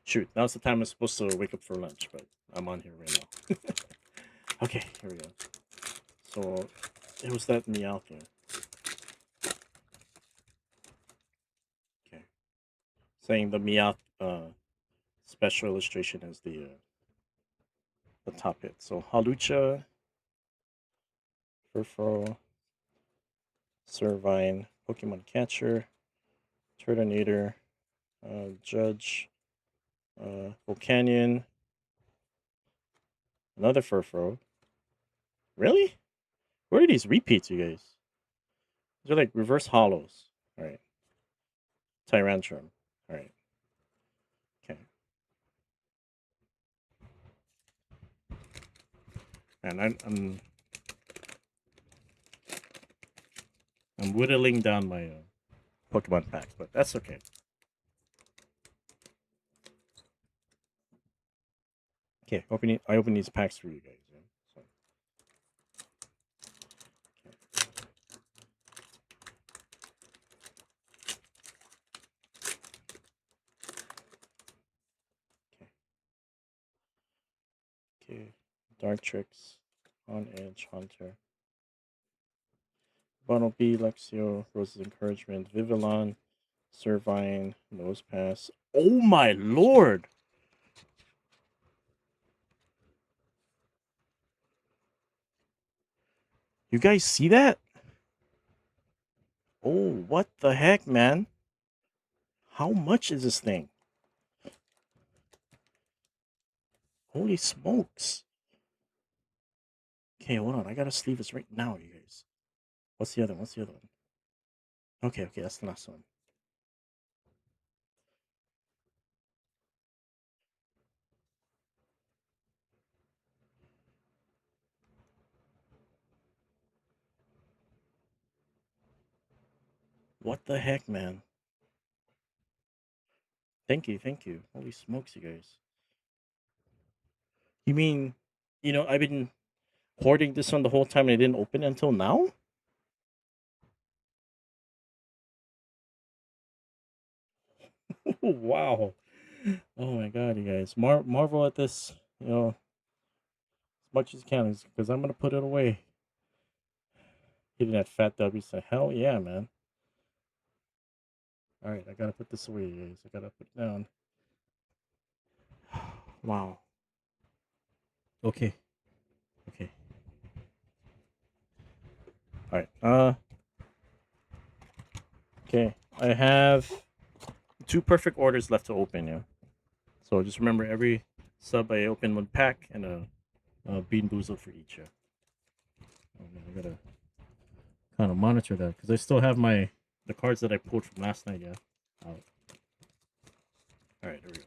Shoot, now's the time I'm supposed to wake up for lunch, but I'm on here right now. Okay, here we go. So it was that Meowth. Yeah. Okay. Saying the Meowth special illustration is the top hit. So Halucha, Furfro, Servine, Pokemon Catcher, Turtonator, Judge, Volcanion, another Furfro. Really? Where are these repeats, you guys? These are like reverse hollows. All right. Tyrantrum. All right. Okay. And I'm whittling down my Pokemon packs, but that's okay. Okay. I open these packs for you guys. Yeah? So, okay. Okay. Dark Tricks, On Edge, Hunter, Bunnelby, Lexio, Rose's Encouragement, Vivillon, Servine, Nose Pass. Oh my lord! You guys see that? Oh, what the heck, man? How much is this thing? Holy smokes. Okay, hold on. I gotta sleeve this right now, you guys. What's the other one? What's the other one? Okay, okay, that's the last one. What the heck, man? Thank you, thank you. Holy smokes, you guys. You mean, I've been hoarding this one the whole time and I didn't open it until now? Wow. Oh my god, you guys. Marvel at this, as much as you can, because I'm gonna put it away. Hitting that fat W said, hell yeah, man. Alright, I gotta put this away, you guys. I gotta put it down. Wow. Okay. Okay. Alright. Okay. I have 2 perfect orders left to open, yeah. So just remember every sub I open 1 pack and a bean boozled for each, yeah. Oh man, I gotta kind of monitor that because I still have the cards that I pulled from last night, yeah. Out. Alright, here we go.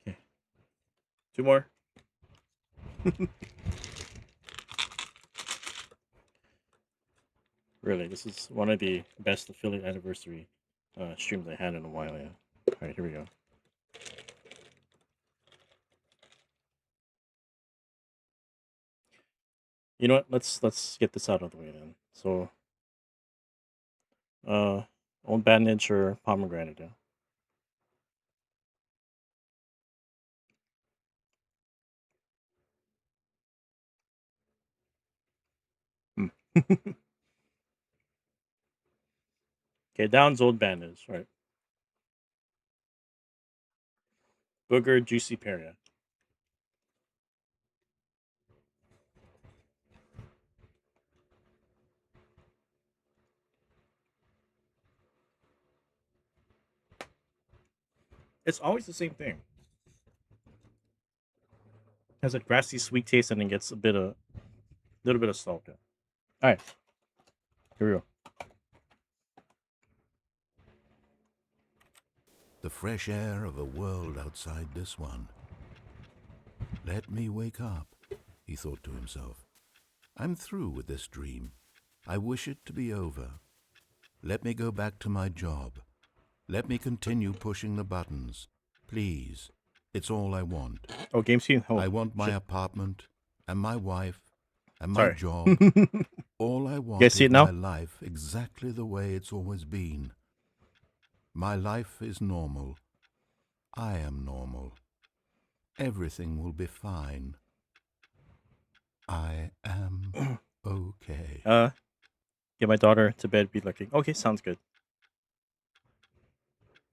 Okay. 2 more. Really, this is one of the best affiliate anniversary streams I had in a while, yeah. Alright, here we go. You know what? Let's get this out of the way then. So Old bandage or pomegranate. Yeah. Okay, down's old bandage. Right. Booger, juicy pear. Yeah. It's always the same thing. Has a grassy sweet taste and then gets a little bit of salt. Yeah. All right, here we go. The fresh air of a world outside this one. Let me wake up, he thought to himself. I'm through with this dream. I wish it to be over. Let me go back to my job. Let me continue pushing the buttons. Please. It's all I want. Oh, game scene. Oh, I want my shit. apartment and my wife and my Sorry. job. All I want guys see is it now? my life exactly the way it's always been. My life is normal. I am normal. Everything will be fine. I am okay. Get my daughter to bed. Be looking. Okay, sounds good.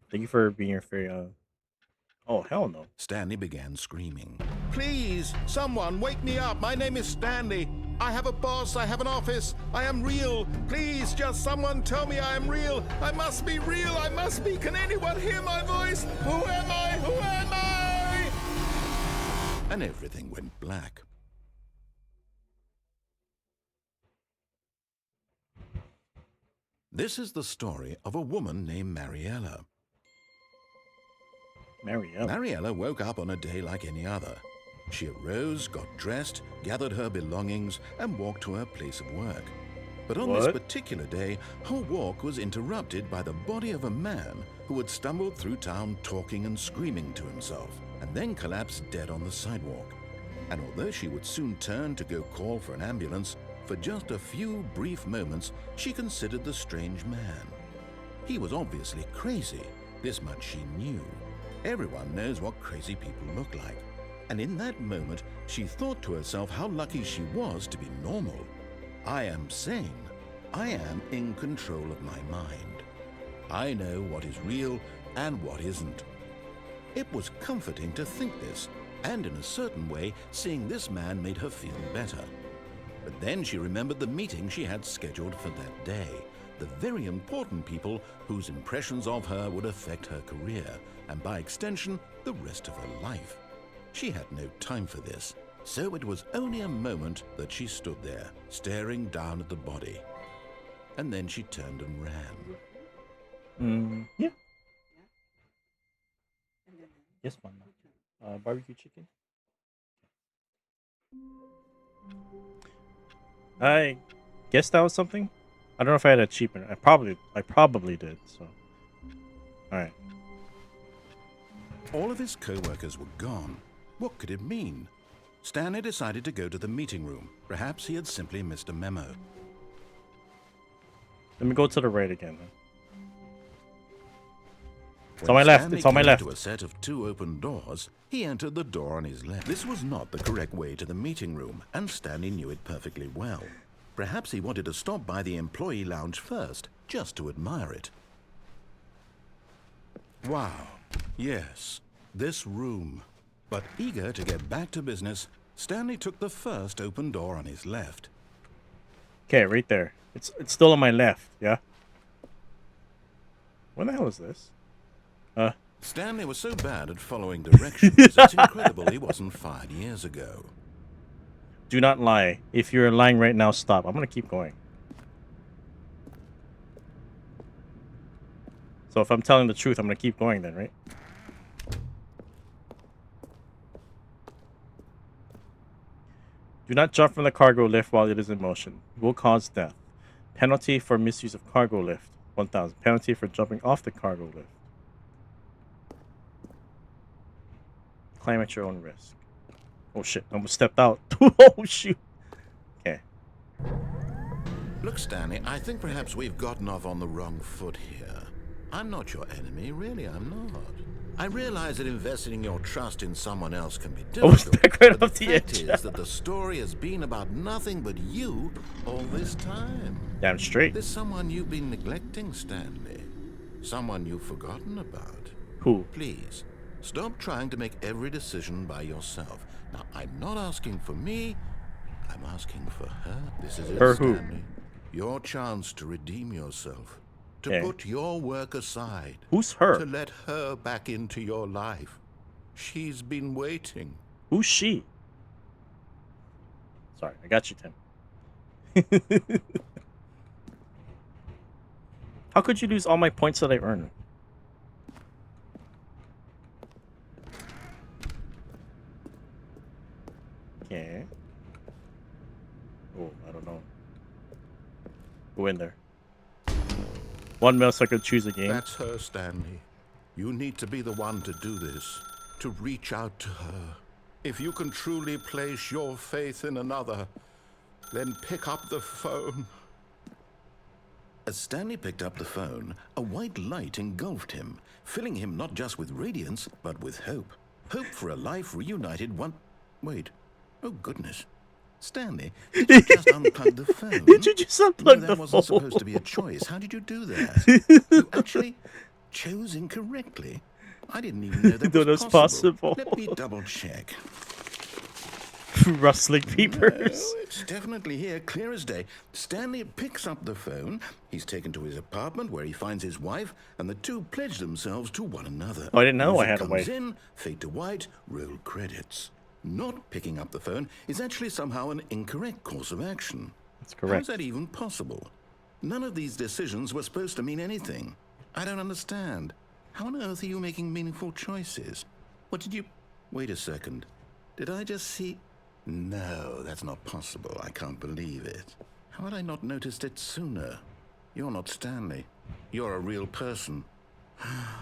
Thank you for being here for. Oh hell no. Stanley began screaming. Please, someone wake me up. My name is Stanley. I have a boss. I have an office. I am real. Please, just someone tell me I am real. I must be real. I must be. Can anyone hear my voice? Who am I? Who am I? And everything went black. This is the story of a woman named Mariella. Mariella woke up on a day like any other. She arose, got dressed, gathered her belongings, and walked to her place of work. But on this particular day, her walk was interrupted by the body of a man who had stumbled through town talking and screaming to himself, and then collapsed dead on the sidewalk. And although she would soon turn to go call for an ambulance, for just a few brief moments, she considered the strange man. He was obviously crazy. This much she knew. Everyone knows what crazy people look like. And in that moment, she thought to herself how lucky she was to be normal. I am sane. I am in control of my mind. I know what is real and what isn't. It was comforting to think this, and in a certain way, seeing this man made her feel better. But then she remembered the meeting she had scheduled for that day. The very important people whose impressions of her would affect her career, and by extension, the rest of her life. She had no time for this, so it was only a moment that she stood there, staring down at the body. And then she turned and ran. Yeah. Yes, mama. Barbecue chicken. I guess that was something. I don't know if I had a achievement. I probably did. So, all right. All of his co-workers were gone. What could it mean? Stanley decided to go to the meeting room. Perhaps he had simply missed a memo. Let me go to the right again. It's on my left. It's on my left. To a set of two open doors, he entered the door on his left. This was not the correct way to the meeting room, and Stanley knew it perfectly well. Perhaps he wanted to stop by the employee lounge first, just to admire it. Wow. Yes, this room. But eager to get back to business, Stanley took the first open door on his left. Okay, right there. It's still on my left, yeah? What the hell is this? Stanley was so bad at following directions, it's incredible he wasn't fired years ago. Do not lie. If you're lying right now, stop. I'm gonna keep going. So if I'm telling the truth, I'm gonna keep going then, right? Do not jump from the cargo lift while it is in motion. It will cause death. Penalty for misuse of cargo lift, 1,000. Penalty for jumping off the cargo lift. Climb at your own risk. Oh shit, I almost stepped out. Oh shoot. Okay. Look, Stanley, I think perhaps we've gotten off on the wrong foot here. I'm not your enemy, really, I'm not. I realize that investing your trust in someone else can be difficult, back right but off the the fact edge. is that the story has been about nothing but you all this time. Damn straight. There's someone you've been neglecting, Stanley. Someone you've forgotten about. Who? Please, stop trying to make every decision by yourself. Now, I'm not asking for me, I'm asking for her. This is it, Her who? Stanley. Your chance to redeem yourself. To Okay. put your work aside. Who's her? To let her back into your life. She's been waiting. Who's she? Sorry, I got you, Tim. How could you lose all my points that I earned? Okay. Oh, I don't know. Go in there. 1 millisecond, choose a game. That's her, Stanley. You need to be the one to do this. To reach out to her. If you can truly place your faith in another, then pick up the phone. As Stanley picked up the phone, a white light engulfed him, filling him not just with radiance, but with hope. Hope for a life reunited one... Wait. Oh, goodness. Stanley, did you just unplug the phone? Did you just unplug No, the that wasn't phone? supposed to be a choice. How did you do that? You actually chose incorrectly. I didn't even know that was possible. Let me double check. Rustling No, papers. it's definitely here, clear as day. Stanley picks up the phone. He's taken to his apartment where he finds his wife, and the two pledge themselves to one another. Oh, I didn't know I Music had a comes wife. in, fade to white, roll credits. Not picking up the phone is actually somehow an incorrect course of action. That's How correct. is that even possible? None of these decisions were supposed to mean anything. I don't understand. How on earth are you making meaningful choices? What did you... Wait a second. Did I just see... No, that's not possible. I can't believe it. How had I not noticed it sooner? You're not Stanley. You're a real person. I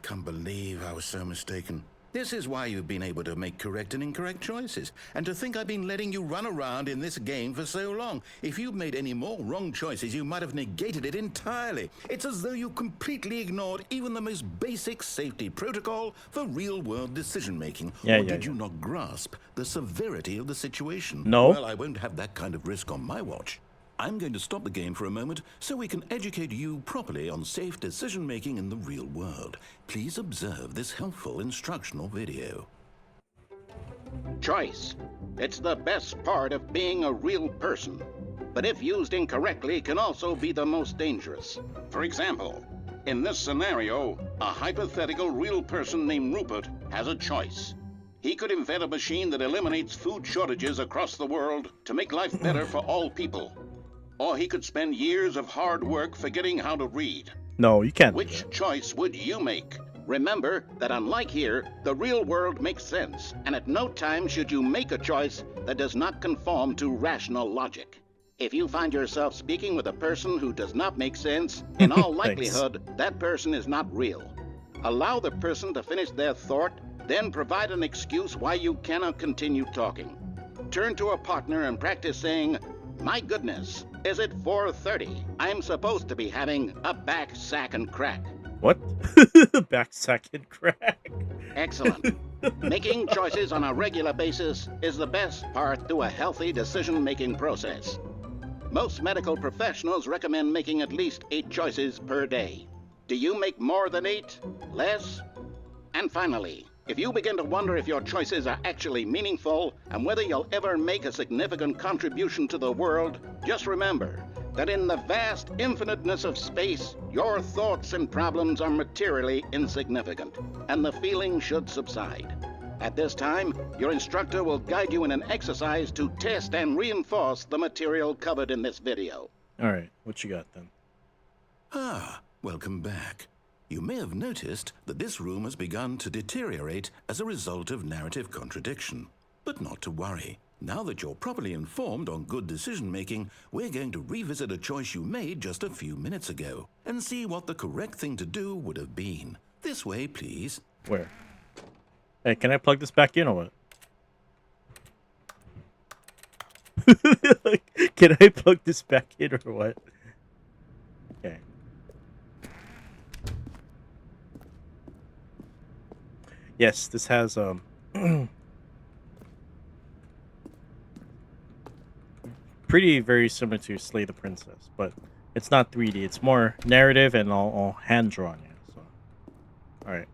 can't believe I was so mistaken. This is why you've been able to make correct and incorrect choices. And to think I've been letting you run around in this game for so long. If you'd made any more wrong choices, you might have negated it entirely. It's as though you completely ignored even the most basic safety protocol for real-world decision-making. Yeah, or yeah, did you not grasp the severity of the situation? No. Well, I won't have that kind of risk on my watch. I'm going to stop the game for a moment so we can educate you properly on safe decision-making in the real world. Please observe this helpful instructional video. Choice. It's the best part of being a real person. But if used incorrectly, can also be the most dangerous. For example, in this scenario, a hypothetical real person named Rupert has a choice. He could invent a machine that eliminates food shortages across the world to make life better for all people. Or he could spend years of hard work forgetting how to read. No, you can't. do Which that. choice would you make? Remember that unlike here, the real world makes sense, and at no time should you make a choice that does not conform to rational logic. If you find yourself speaking with a person who does not make sense, in all likelihood, that person is not real. Allow the person to finish their thought, then provide an excuse why you cannot continue talking. Turn to a partner and practice saying, "My goodness, is it 4:30? I'm supposed to be having a back sack and crack." What? Back sack and crack. Excellent. Making choices on a regular basis is the best part to a healthy decision-making process. Most medical professionals recommend making at least 8 choices per day. Do you make more than 8? Less? And finally, if you begin to wonder if your choices are actually meaningful and whether you'll ever make a significant contribution to the world, just remember that in the vast infiniteness of space, your thoughts and problems are materially insignificant, and the feeling should subside. At this time, your instructor will guide you in an exercise to test and reinforce the material covered in this video. All right, what you got then? Ah, welcome back. You may have noticed that this room has begun to deteriorate as a result of narrative contradiction. But not to worry. Now that you're properly informed on good decision-making, we're going to revisit a choice you made just a few minutes ago and see what the correct thing to do would have been. This way, please. Where? Hey, can I plug this back in or what? Like, can I plug this back in or what? Okay. Yes, this has pretty very similar to Slay the Princess, but it's not 3D. It's more narrative and all hand drawn. Yeah. So, all right.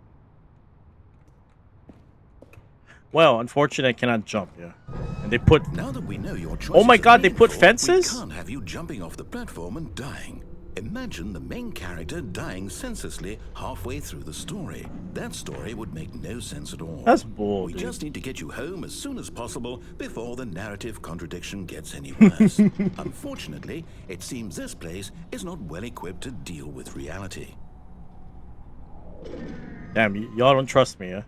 Well, unfortunately, I cannot jump. Yeah, and they put. Now that we know your choices Oh my are God! They put meaningful, fences. We can't have you jumping off the platform and dying. Imagine the main character dying senselessly halfway through the story. That story would make no sense at all. That's bull, We dude. just need to get you home as soon as possible before the narrative contradiction gets any worse. Unfortunately, it seems this place is not well equipped to deal with reality. Damn, y'all don't trust me, yeah?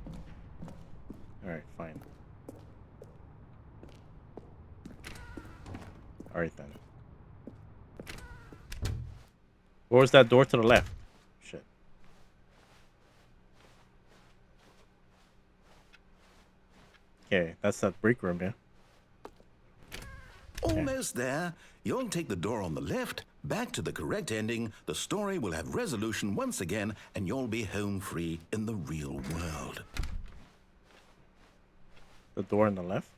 Alright, fine. Alright then. Where was that door to the left? Shit. Okay, that's that break room, yeah? Almost there. You'll take the door on the left, back to the correct ending, the story will have resolution once again, and you'll be home free in the real world. The door on the left?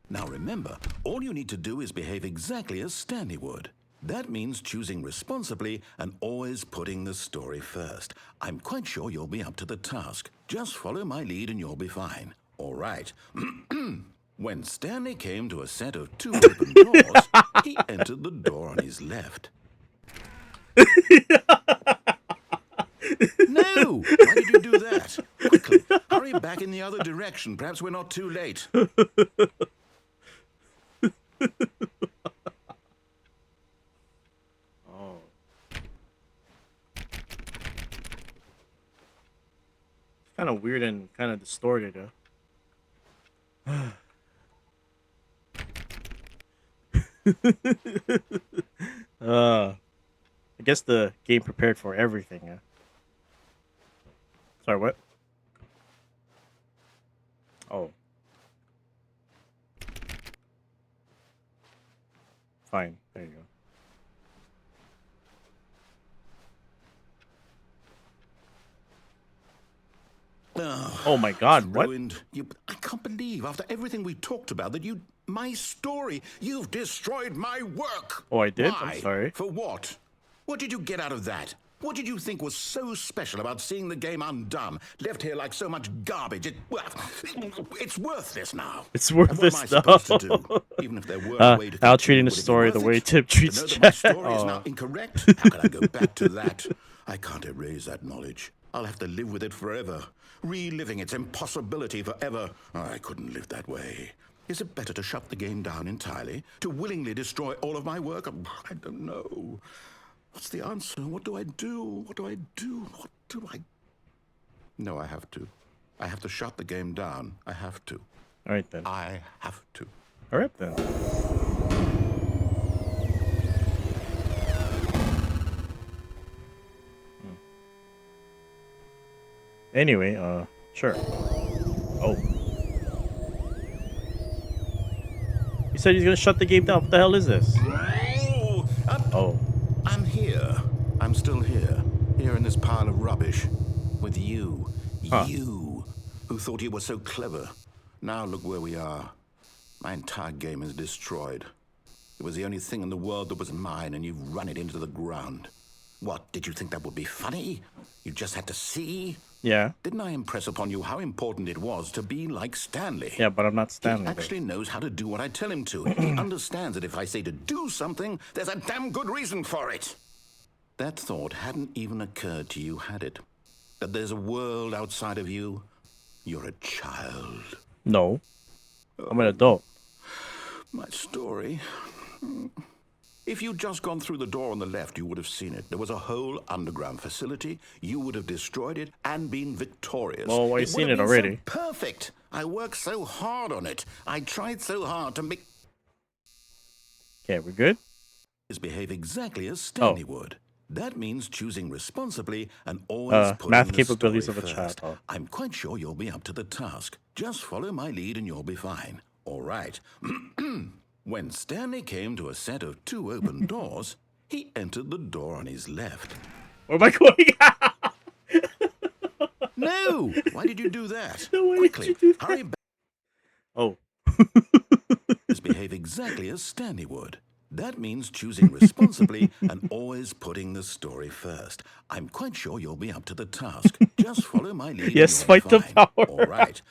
Now remember, all you need to do is behave exactly as Stanley would. That means choosing responsibly and always putting the story first. I'm quite sure you'll be up to the task. Just follow my lead and you'll be fine. All right. When Stanley came to a set of 2 open doors, he entered the door on his left. No! Why did you do that? Quickly, hurry back in the other direction. Perhaps we're not too late. Oh. It's kind of weird and kind of distorted, huh? I guess the game prepared for everything, yeah? Sorry, what? Oh. Fine, there you go. Oh my God, what? Ruined. I can't believe, after everything we talked about, that my story, you've destroyed my work. Oh, I did? Why? I'm sorry. For what? What did you get out of that? What did you think was so special about seeing the game undone, left here like so much garbage? It's worthless now. It's And what worthless am I supposed to do? Even if there were a way to Al continue, treating the would it be story worth the way it? Tip To treats know that my Jack. story is now incorrect? How can I go back to that? I can't erase that knowledge. I'll have to live with it forever, reliving its impossibility forever. I couldn't live that way. Is it better to shut the game down entirely? To willingly destroy all of my work? I don't know. What's the answer? What do I do? What do I do? What do I... No, I have to. I have to shut the game down. I have to. All right then. I have to. All right then. Anyway, sure. Oh. He said he's gonna shut the game down. What the hell is this? Oh. I'm here. I'm still here. Here in this pile of rubbish. With you. Huh. You. Who thought you were so clever. Now look where we are. My entire game is destroyed. It was the only thing in the world that was mine, and you've run it into the ground. What, did you think that would be funny? You just had to see? Yeah. Didn't I impress upon you how important it was to be like Stanley? Yeah, but I'm not Stanley. He actually knows how to do what I tell him to. He understands that if I say to do something, there's a damn good reason for it. That thought hadn't even occurred to you, had it? That there's a world outside of you? You're a child. No. I'm an adult. My story. If you'd just gone through the door on the left, you would have seen it. There was a whole underground facility. You would have destroyed it and been victorious. Well, I've seen it already. So perfect. I worked so hard on it. I tried so hard to make... Okay, we're good? Behave exactly as Stanley would. That means choosing responsibly and always putting math the capabilities story of a child. first. Oh. I'm quite sure you'll be up to the task. Just follow my lead and you'll be fine. All right. When Stanley came to a set of 2 open doors, he entered the door on his left. Where am I going? No! Why did you do that? Why did Quickly, you do that? hurry back. Oh. Behave exactly as Stanley would. That means choosing responsibly and always putting the story first. I'm quite sure you'll be up to the task. Just follow my lead Yes, and you'll fight be the fine. power. All right.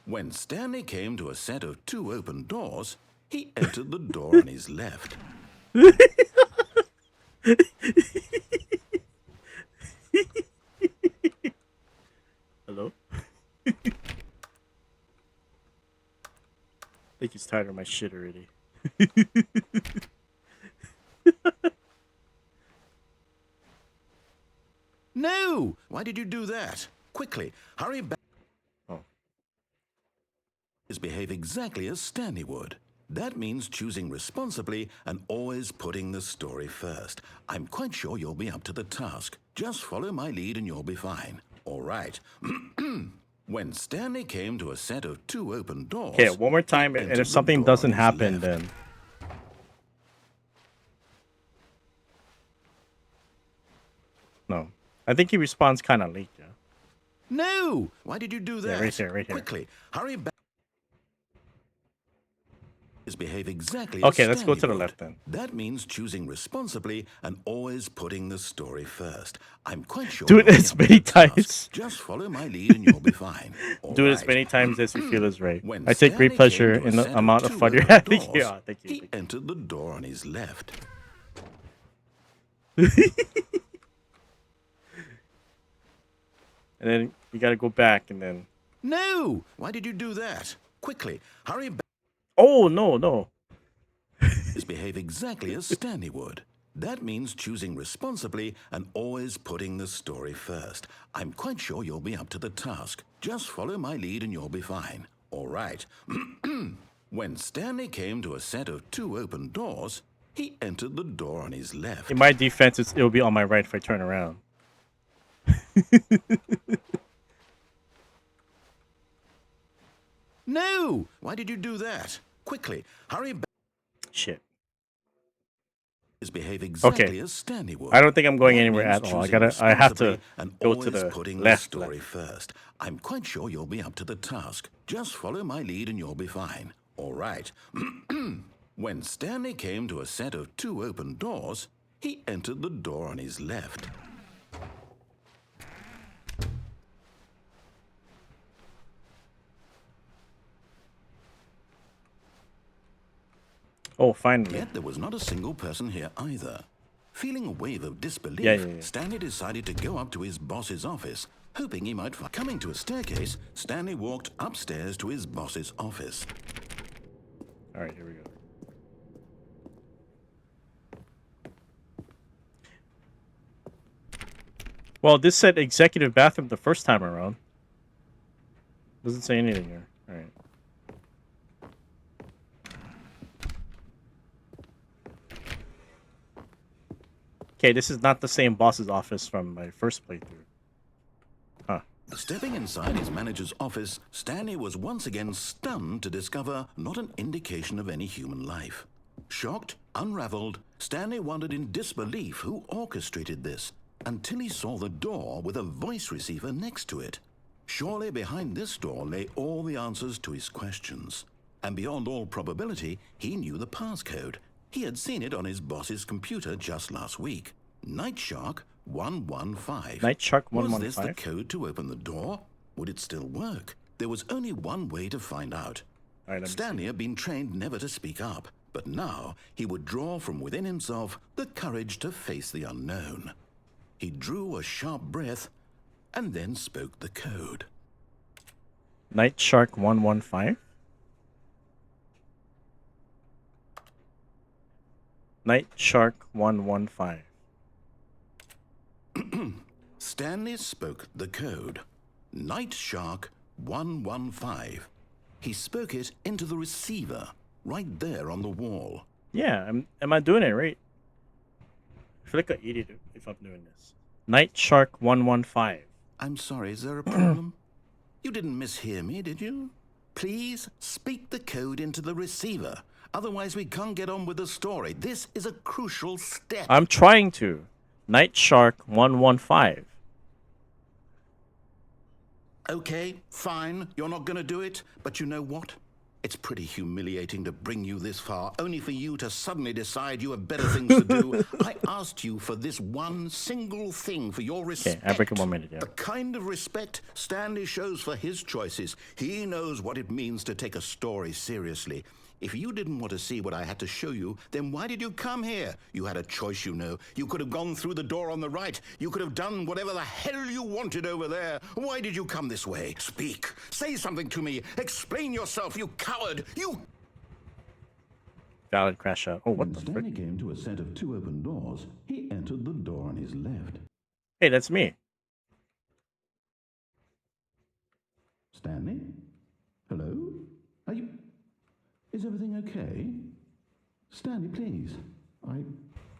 When Stanley came to a set of 2 open doors, he entered the door on his left. Hello? I think he's tired of my shit already. No! Why did you do that? Quickly, hurry back. Oh. Behave exactly as Stanley would. That means choosing responsibly and always putting the story first. I'm quite sure you'll be up to the task. Just follow my lead and you'll be fine. All right. When Stanley came to a set of 2 open doors... Okay, one more time, and if something doesn't happen, then... No. I think he responds kind of late, yeah. No! Why did you do that? Yeah, right here, right here. Quickly, hurry back. Behave exactly Okay, as let's go Stanley to the would. left then. That means choosing responsibly and always putting the story first. I'm quite sure. Do it as many times. Just follow my lead and you'll be fine. Do it as many times as you feel is right. When I take great Stanley pleasure came to a in the set amount of 2 fun you're open having. doors, Yeah, thank you. He entered the door on his left. And then you gotta go back and then... No! Why did you do that? Quickly, hurry back. Oh, no. Behave exactly as Stanley would. That means choosing responsibly and always putting the story first. I'm quite sure you'll be up to the task. Just follow my lead and you'll be fine. All right. When Stanley came to a set of 2 open doors, he entered the door on his left. In my defense, it'll be on my right if I turn around. No! Why did you do that? Quickly, hurry back. Shit. Behave exactly Okay. as Stanley would. I don't think I'm going That anywhere means at all. choosing I have to responsibly and go to always the putting left. the story first. I'm quite sure you'll be up to the task. Just follow my lead and you'll be fine. All right. When Stanley came to a set of 2 open doors, he entered the door on his left. Oh, finally. Yet there was not a single person here either. Feeling a wave of disbelief, Yeah. Stanley decided to go up to his boss's office, hoping he might find... Coming to a staircase, Stanley walked upstairs to his boss's office. All right, here we go. Well, this said executive bathroom the first time around. Doesn't say anything here. All right. Okay, this is not the same boss's office from my first playthrough. Huh. Stepping inside his manager's office, Stanley was once again stunned to discover not an indication of any human life. Shocked, unraveled, Stanley wondered in disbelief who orchestrated this, until he saw the door with a voice receiver next to it. Surely behind this door lay all the answers to his questions. And beyond all probability, he knew the passcode. He had seen it on his boss's computer just last week. Night Shark 115. Night Shark Was 115? this the code to open the door? Would it still work? There was only one way to find out. All right, let me Stanley had been trained never to speak up, but now he would draw from within himself the courage to face the unknown. He drew a sharp breath and then spoke the code. Night Shark 115? Night Shark 115. Stanley spoke the code. Night Shark 115. He spoke it into the receiver, right there on the wall. Yeah, am I doing it right? I feel like an idiot if I'm doing this. Night Shark 115. I'm sorry, is there a problem? You didn't mishear me, did you? Please speak the code into the receiver. Otherwise, we can't get on with the story. This is a crucial step. I'm trying to. Night Shark 115. Okay, fine. You're not going to do it. But you know what? It's pretty humiliating to bring you this far, only for you to suddenly decide you have better things to do. I asked you for this one single thing, for your respect. Okay, I break it 1 minute, yeah. The kind of respect Stanley shows for his choices. He knows what it means to take a story seriously. If you didn't want to see what I had to show you, then why did you come here? You had a choice, you know. You could have gone through the door on the right. You could have done whatever the hell you wanted over there. Why did you come this way? Speak. Say something to me. Explain yourself, you coward. You... Valid crash out. Oh, what When the Stanley frick? came to a set of 2 open doors, he entered the door on his left. Hey, that's me. Stanley? Hello? Are you... Is everything okay? Stanley, please. I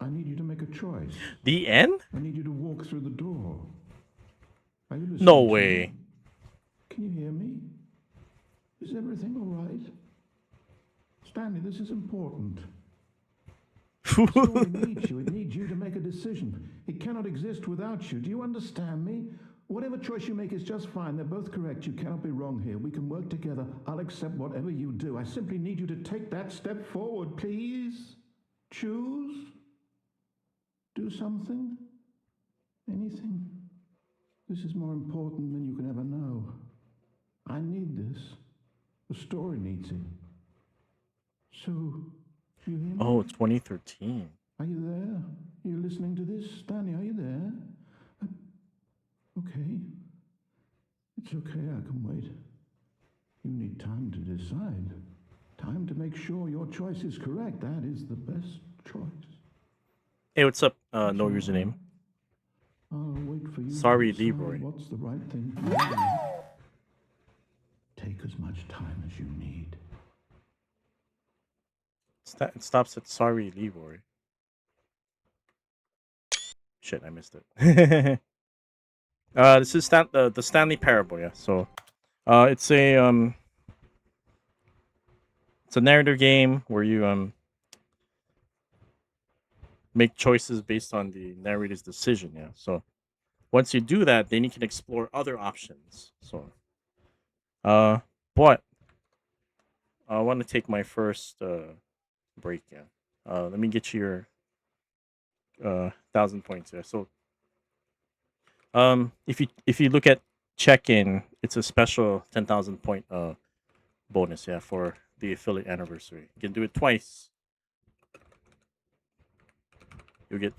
need you to make a choice. The end? I need you to walk through the door. Are you listening No to way. me? Can you hear me? Is everything all right? Stanley, this is important. The story needs you. It needs you to make a decision. It cannot exist without you. Do you understand me? Whatever choice you make is just fine. They're both correct. You cannot be wrong here. We can work together. I'll accept whatever you do. I simply need you to take that step forward, please. Choose. Do something. Anything. This is more important than you can ever know. I need this. The story needs it. So, you hear me? Oh, 2013. Are you there? Are you listening to this? Stanley, are you there? Okay. It's okay, I can wait. You need time to decide. Time to make sure your choice is correct. That is the best choice. Hey, what's up? No username. I'll wait for you Sorry, to decide Leroy. what's the right thing for you. Take as much time as you need. It stops at sorry, Leroy. Shit, I missed it. This is the Stanley Parable, yeah. So, it's a narrative game where you make choices based on the narrator's decision, yeah. So, once you do that, then you can explore other options. So, but I want to take my first break, yeah. Let me get you your 1,000 points there. So, if you look at check-in, it's a special 10,000 point bonus, yeah, for the affiliate anniversary. You can do it twice. You'll get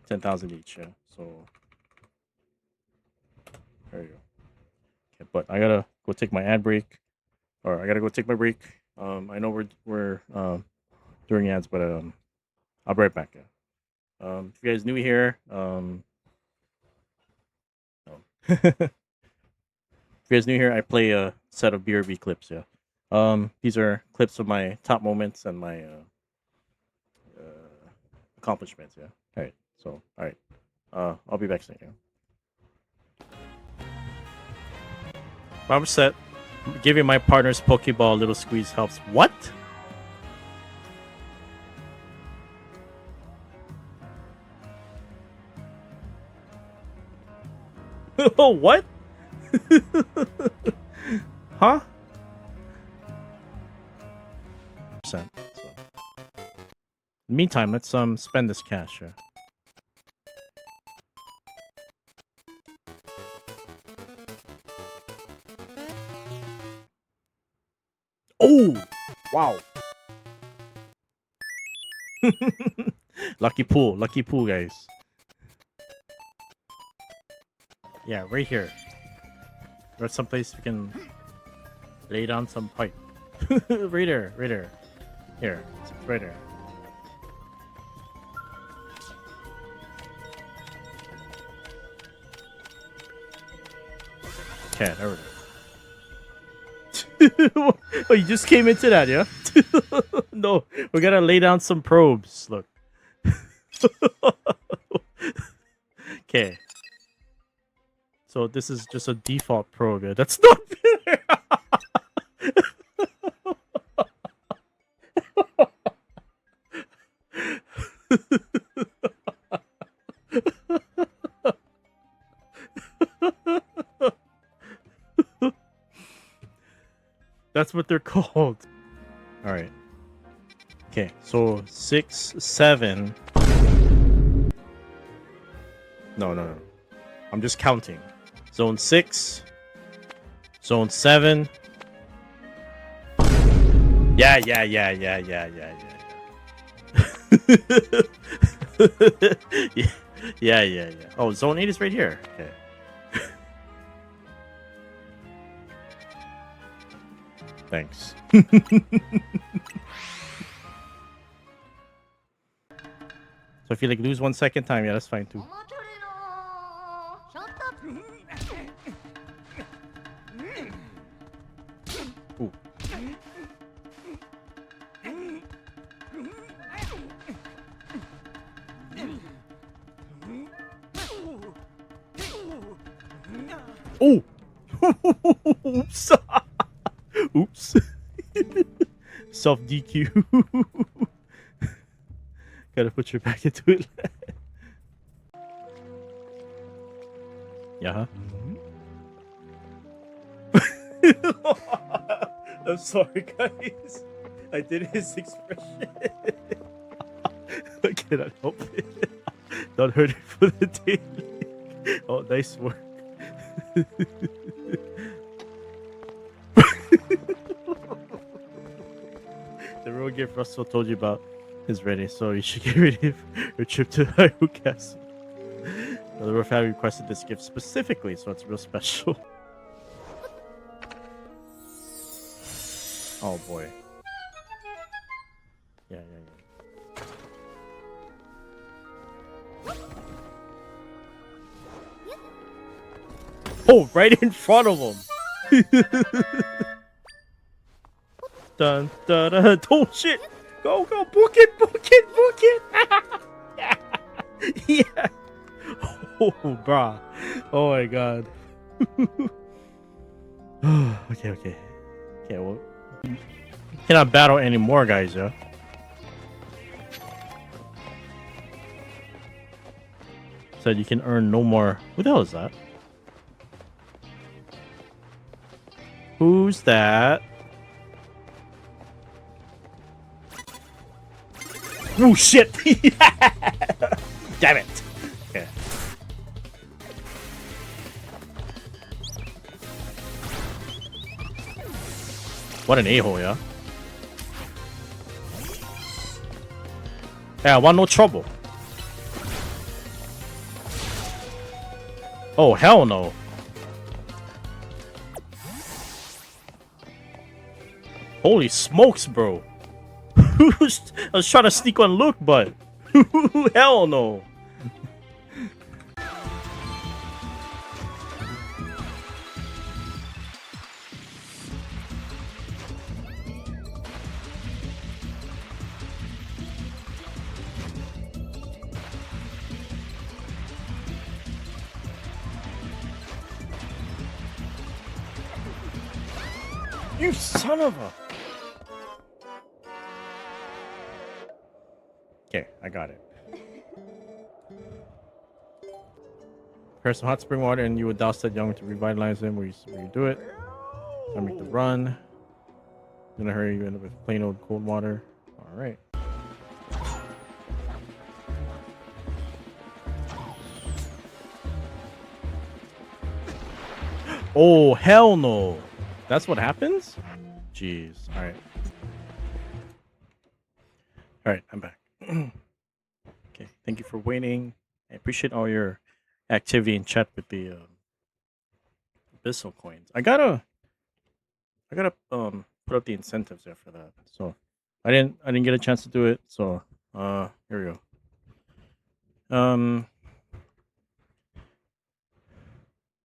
10,000 each, yeah. So there you go. Okay, but I gotta go take my ad break, or I gotta go take my break. I know we're doing ads, but I'll be right back. Yeah. If you guys new here, if you guys new here, I play a set of BRB clips. Yeah. These are clips of my top moments and my accomplishments. Yeah. All right. So, all right. I'll be back soon. Yeah. I'm set. Giving my partner's Pokeball a little squeeze helps. What? Oh, what? Huh? So, meantime, let's spend this cash. Yeah. Oh, wow. Lucky pool, guys. Yeah, right here. There's some place we can lay down some pipe. Right there. Here, it's right there. Okay, there we go. Oh, you just came into that, yeah? No, we gotta lay down some probes. Look. Okay. So this is just a default program. That's not fair. That's what they're called. All right. Okay, so 6, 7. No. I'm just counting. Zone 6. Zone 7. Yeah. Yeah. Oh, zone 8 is right here. Okay. Thanks. So if you like lose 1 second time, yeah, that's fine too. Ooh. Oh! Oops. Oops. Self DQ. Gotta put your back into it. Yeah. I'm sorry, guys. I did his expression. I cannot help it. Don't hurt it for the daily. Oh, nice work. The real gift Russell told you about is ready, so you should get ready for your trip to Hyrule Castle. The royal family requested this gift specifically, so it's real special. Oh boy. Yeah. Oh, right in front of him. Dun. Oh shit! Go! Book it! Yeah. Oh, brah. Oh my god. Okay. Well, cannot battle anymore, guys. Yeah. Said you can earn no more. Who the hell is that? Who's that? Oh shit! Damn it! Okay. What an a-hole, yeah? Yeah, I want no trouble. Oh, hell no. Holy smokes, bro. I was trying to sneak one look, but hell no. You son of a... Okay, I got it. Prepare some hot spring water and you would douse that young to revitalize him where you do it. I make the run. In a hurry, you end up with plain old cold water. Alright. Oh, hell no. That's what happens? Jeez. Alright. Alright, I'm back. Okay, thank you for waiting. I appreciate all your activity in chat with the abyssal coins. I gotta put up the incentives there for that. So I didn't get a chance to do it. So here we go.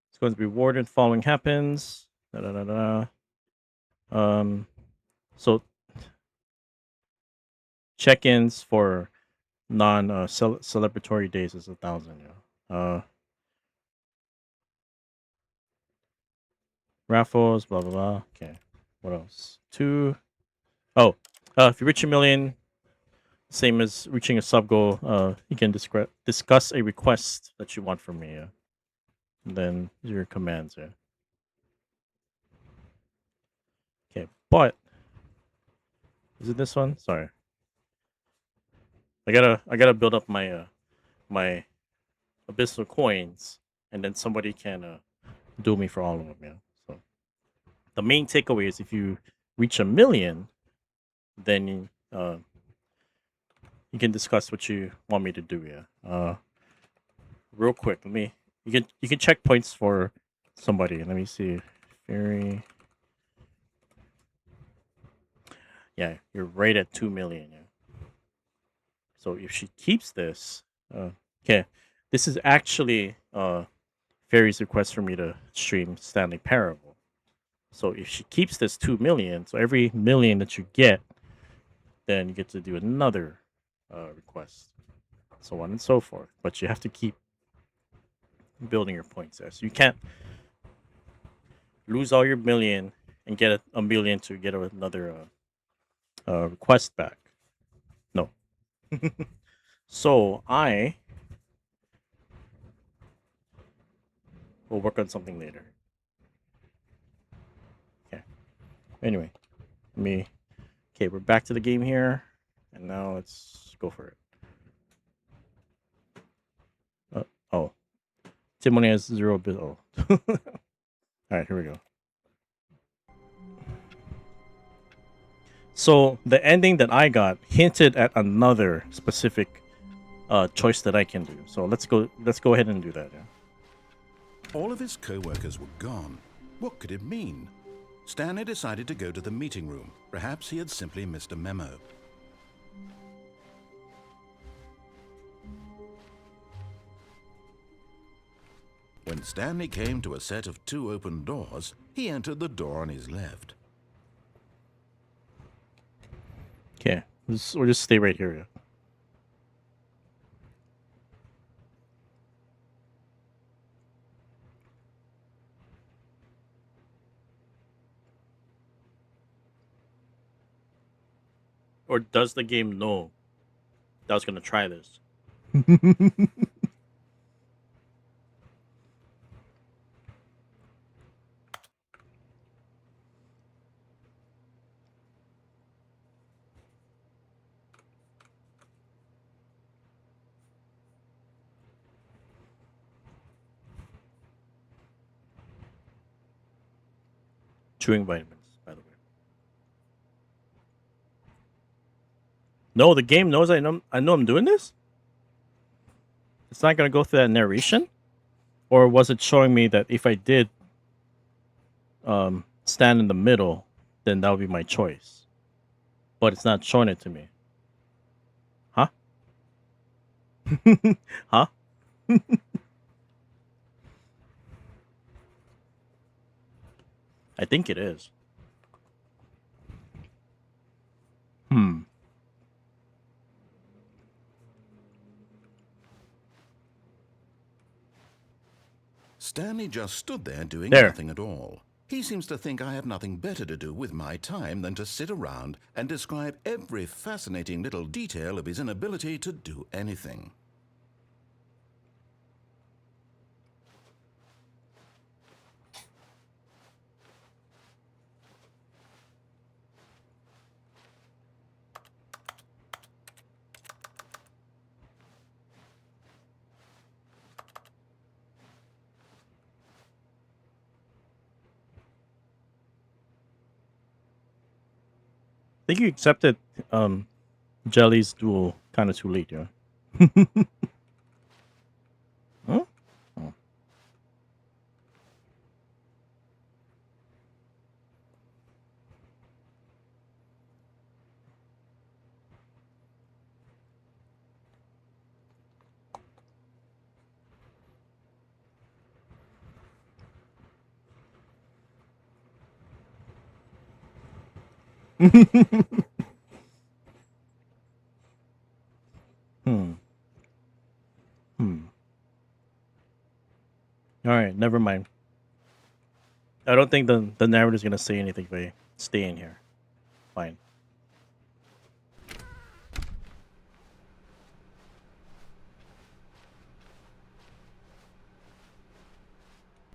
It's going to be rewarded following happens. So check-ins for non celebratory days is 1,000. Yeah. Raffles, blah blah blah. Okay. What else? Two. Oh, if you reach 1 million, same as reaching a sub goal, you can discuss a request that you want from me. Yeah. And then your commands. Yeah. Okay, but is it this one? Sorry, I gotta build up my abyssal coins, and then somebody can do me for all of them. Yeah. So the main takeaway is if you reach 1 million, then you can discuss what you want me to do. Yeah. Real quick, you can check points for somebody. Let me see. Fairy. Yeah, you're right at 2 million. Yeah. So if she keeps this, okay, this is actually Fairy's request for me to stream Stanley Parable. So if she keeps this 2 million, so every million that you get, then you get to do another request, so on and so forth. But you have to keep building your points there. So you can't lose all your million and get a million to get another request back. No. So I will work on something later. Okay. Anyway, Okay, we're back to the game here, and now let's go for it. Oh, Timony has 0 bit. Oh. All right, here we go. So the ending that I got hinted at another specific choice that I can do. So let's go ahead and do that. Yeah. All of his co-workers were gone. What could it mean? Stanley decided to go to the meeting room. Perhaps he had simply missed a memo. When Stanley came to a set of 2 open doors, he entered the door on his left. Okay, we'll just stay right here. Yeah. Or does the game know that I was gonna try this? Chewing vitamins, by the way. No, the game knows I know I'm doing this? It's not gonna go through that narration? Or was it showing me that if I did stand in the middle, then that would be my choice? But it's not showing it to me. Huh? Huh? I think it is. Stanley just stood there doing There. nothing at all. He seems to think I have nothing better to do with my time than to sit around and describe every fascinating little detail of his inability to do anything. I think you accepted Jelly's duel kind of too late, yeah. Huh? Oh. Hmm. All right, never mind. I don't think the narrator's gonna say anything if I stay in here. Fine.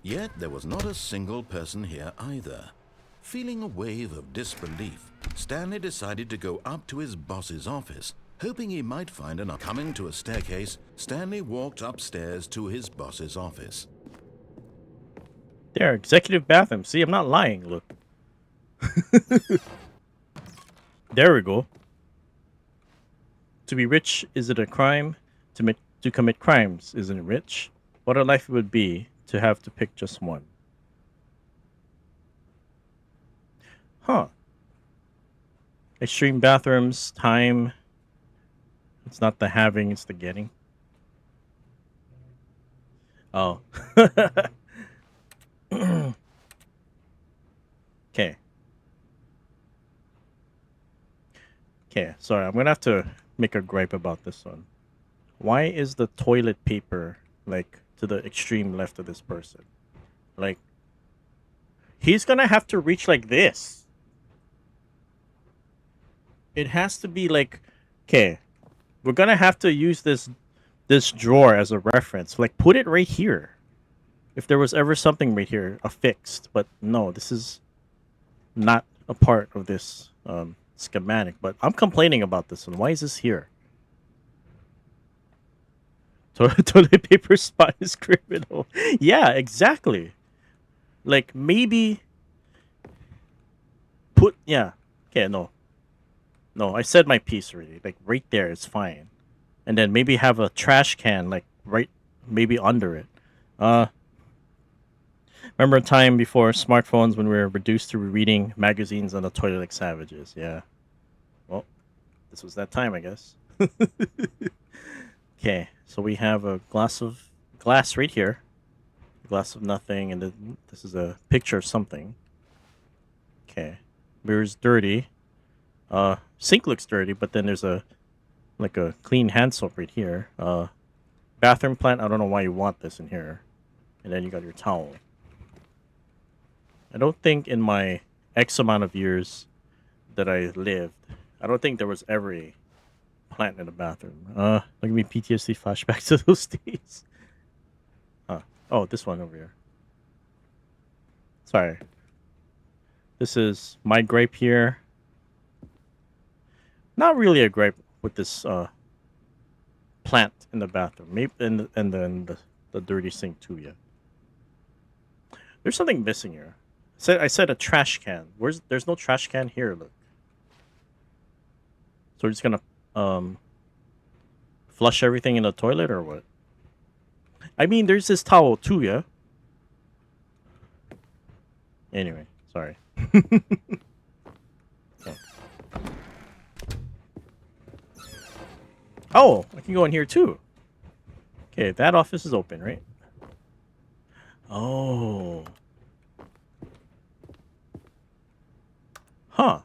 Yet there was not a single person here either. Feeling a wave of disbelief, Stanley decided to go up to his boss's office, hoping he might find an... Coming to a staircase, Stanley walked upstairs to his boss's office. There, executive bathroom. See, I'm not lying. Look. There we go. To be rich, is it a crime? To commit crimes, isn't it rich? What a life it would be to have to pick just one. Huh. Extreme bathrooms, time. It's not the having, it's the getting. Oh. Okay. Okay, sorry, I'm gonna have to make a gripe about this one. Why is the toilet paper, like, to the extreme left of this person? Like, he's gonna have to reach like this. It has to be like, okay, we're gonna have to use this drawer as a reference. Like, put it right here. If there was ever something right here affixed, but no, this is not a part of this schematic. But I'm complaining about this one. Why is this here? Toilet paper spot is criminal. Yeah, exactly. Like, maybe put, yeah. Okay, no, I said my piece already. Like, right there is fine, and then maybe have a trash can like right, maybe under it. Remember a time before smartphones when we were reduced to reading magazines on the toilet like savages? Yeah. Well, this was that time, I guess. Okay, so we have a glass right here, a glass of nothing, and then this is a picture of something. Okay, mirror's dirty. Sink looks dirty, but then there's a clean hand soap right here. Bathroom plant. I don't know why you want this in here, and then you got your towel. I don't think in my X amount of years that I lived, I don't think there was ever a plant in the bathroom. Look at me, PTSD flashbacks to those days. Oh, this one over here. Sorry. This is my gripe here. Not really a gripe with this plant in the bathroom. Maybe and then the dirty sink too. Yeah. There's something missing here. I said a trash can. There's no trash can here. Look. So we're just gonna flush everything in the toilet or what? I mean, there's this towel too, yeah. Anyway, sorry. Okay. Oh, I can go in here too. Okay, that office is open, right? Oh. Huh.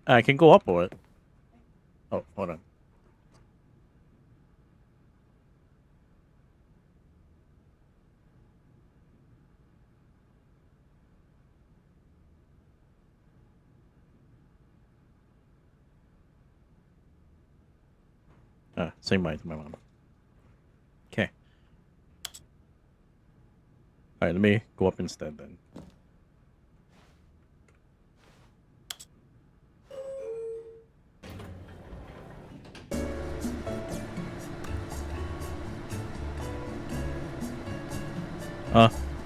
I can go up or what? Oh, hold on. Say bye to my mom. Okay. Alright, let me go up instead then.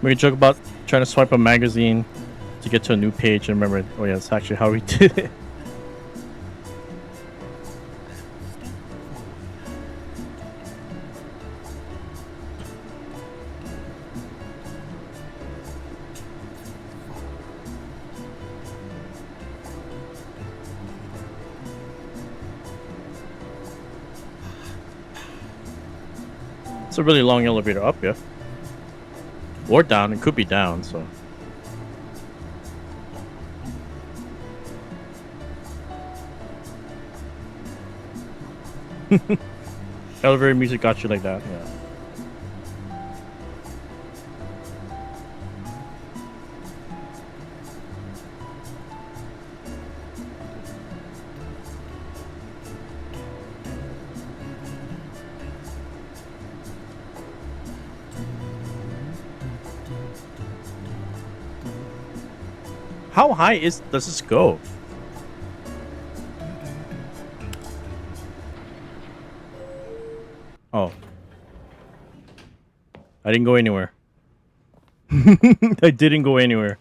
We joke about trying to swipe a magazine to get to a new page and remember, oh yeah, that's actually how we did it. It's a really long elevator up, yeah. Or down. It could be down, so. Elevator music got you like that. Yeah. How high does this go? Oh. I didn't go anywhere. I didn't go anywhere.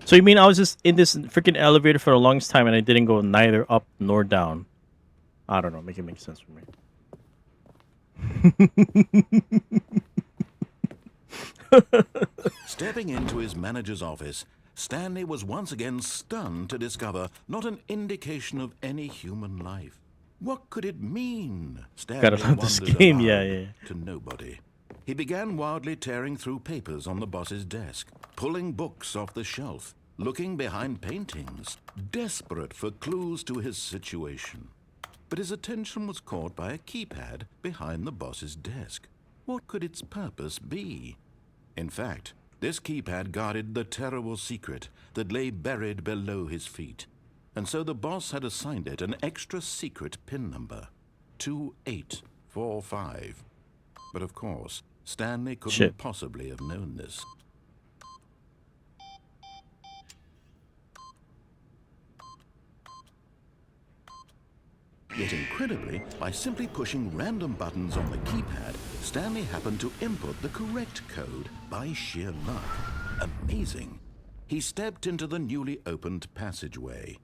So you mean I was just in this freaking elevator for the longest time and I didn't go neither up nor down? I don't know. Make it make sense for me. Stepping into his manager's office, Stanley was once again stunned to discover not an indication of any human life. What could it mean? Gotta Stanley love this wondered game, aloud yeah. to nobody. He began wildly tearing through papers on the boss's desk, pulling books off the shelf, looking behind paintings, desperate for clues to his situation. But his attention was caught by a keypad behind the boss's desk. What could its purpose be? In fact, this keypad guarded the terrible secret that lay buried below his feet. And so the boss had assigned it an extra secret PIN number, 2845. But of course, Stanley couldn't possibly have known this. Yet incredibly, by simply pushing random buttons on the keypad, Stanley happened to input the correct code by sheer luck. Amazing. He stepped into the newly opened passageway.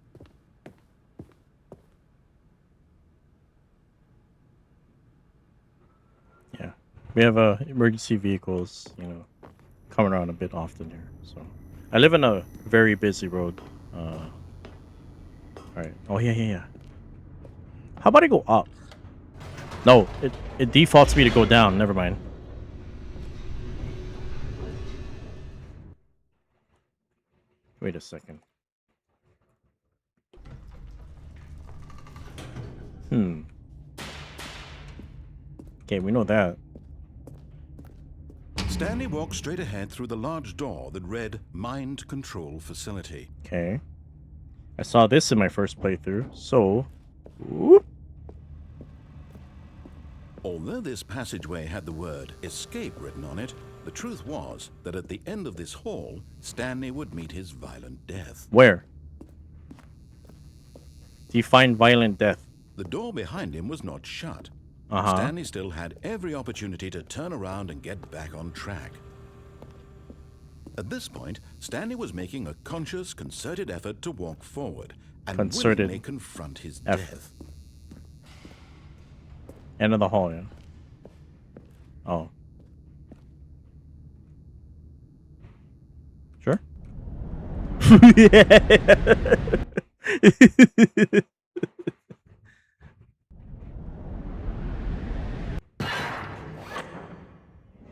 Yeah. We have emergency vehicles, coming around a bit often here. So I live in a very busy road. All right. Oh, yeah. How about I go up? No, it defaults me to go down. Never mind. Wait a second. Okay, we know that. Stanley walked straight ahead through the large door that read Mind Control Facility. Okay. I saw this in my first playthrough, so... Whoop. Although this passageway had the word escape written on it, the truth was that at the end of this hall, Stanley would meet his violent death. Where? Define violent death. The door behind him was not shut. Uh-huh. Stanley still had every opportunity to turn around and get back on track. At this point, Stanley was making a conscious, concerted effort to walk forward and willingly confront his death. End of the hall, yeah. Oh. Sure.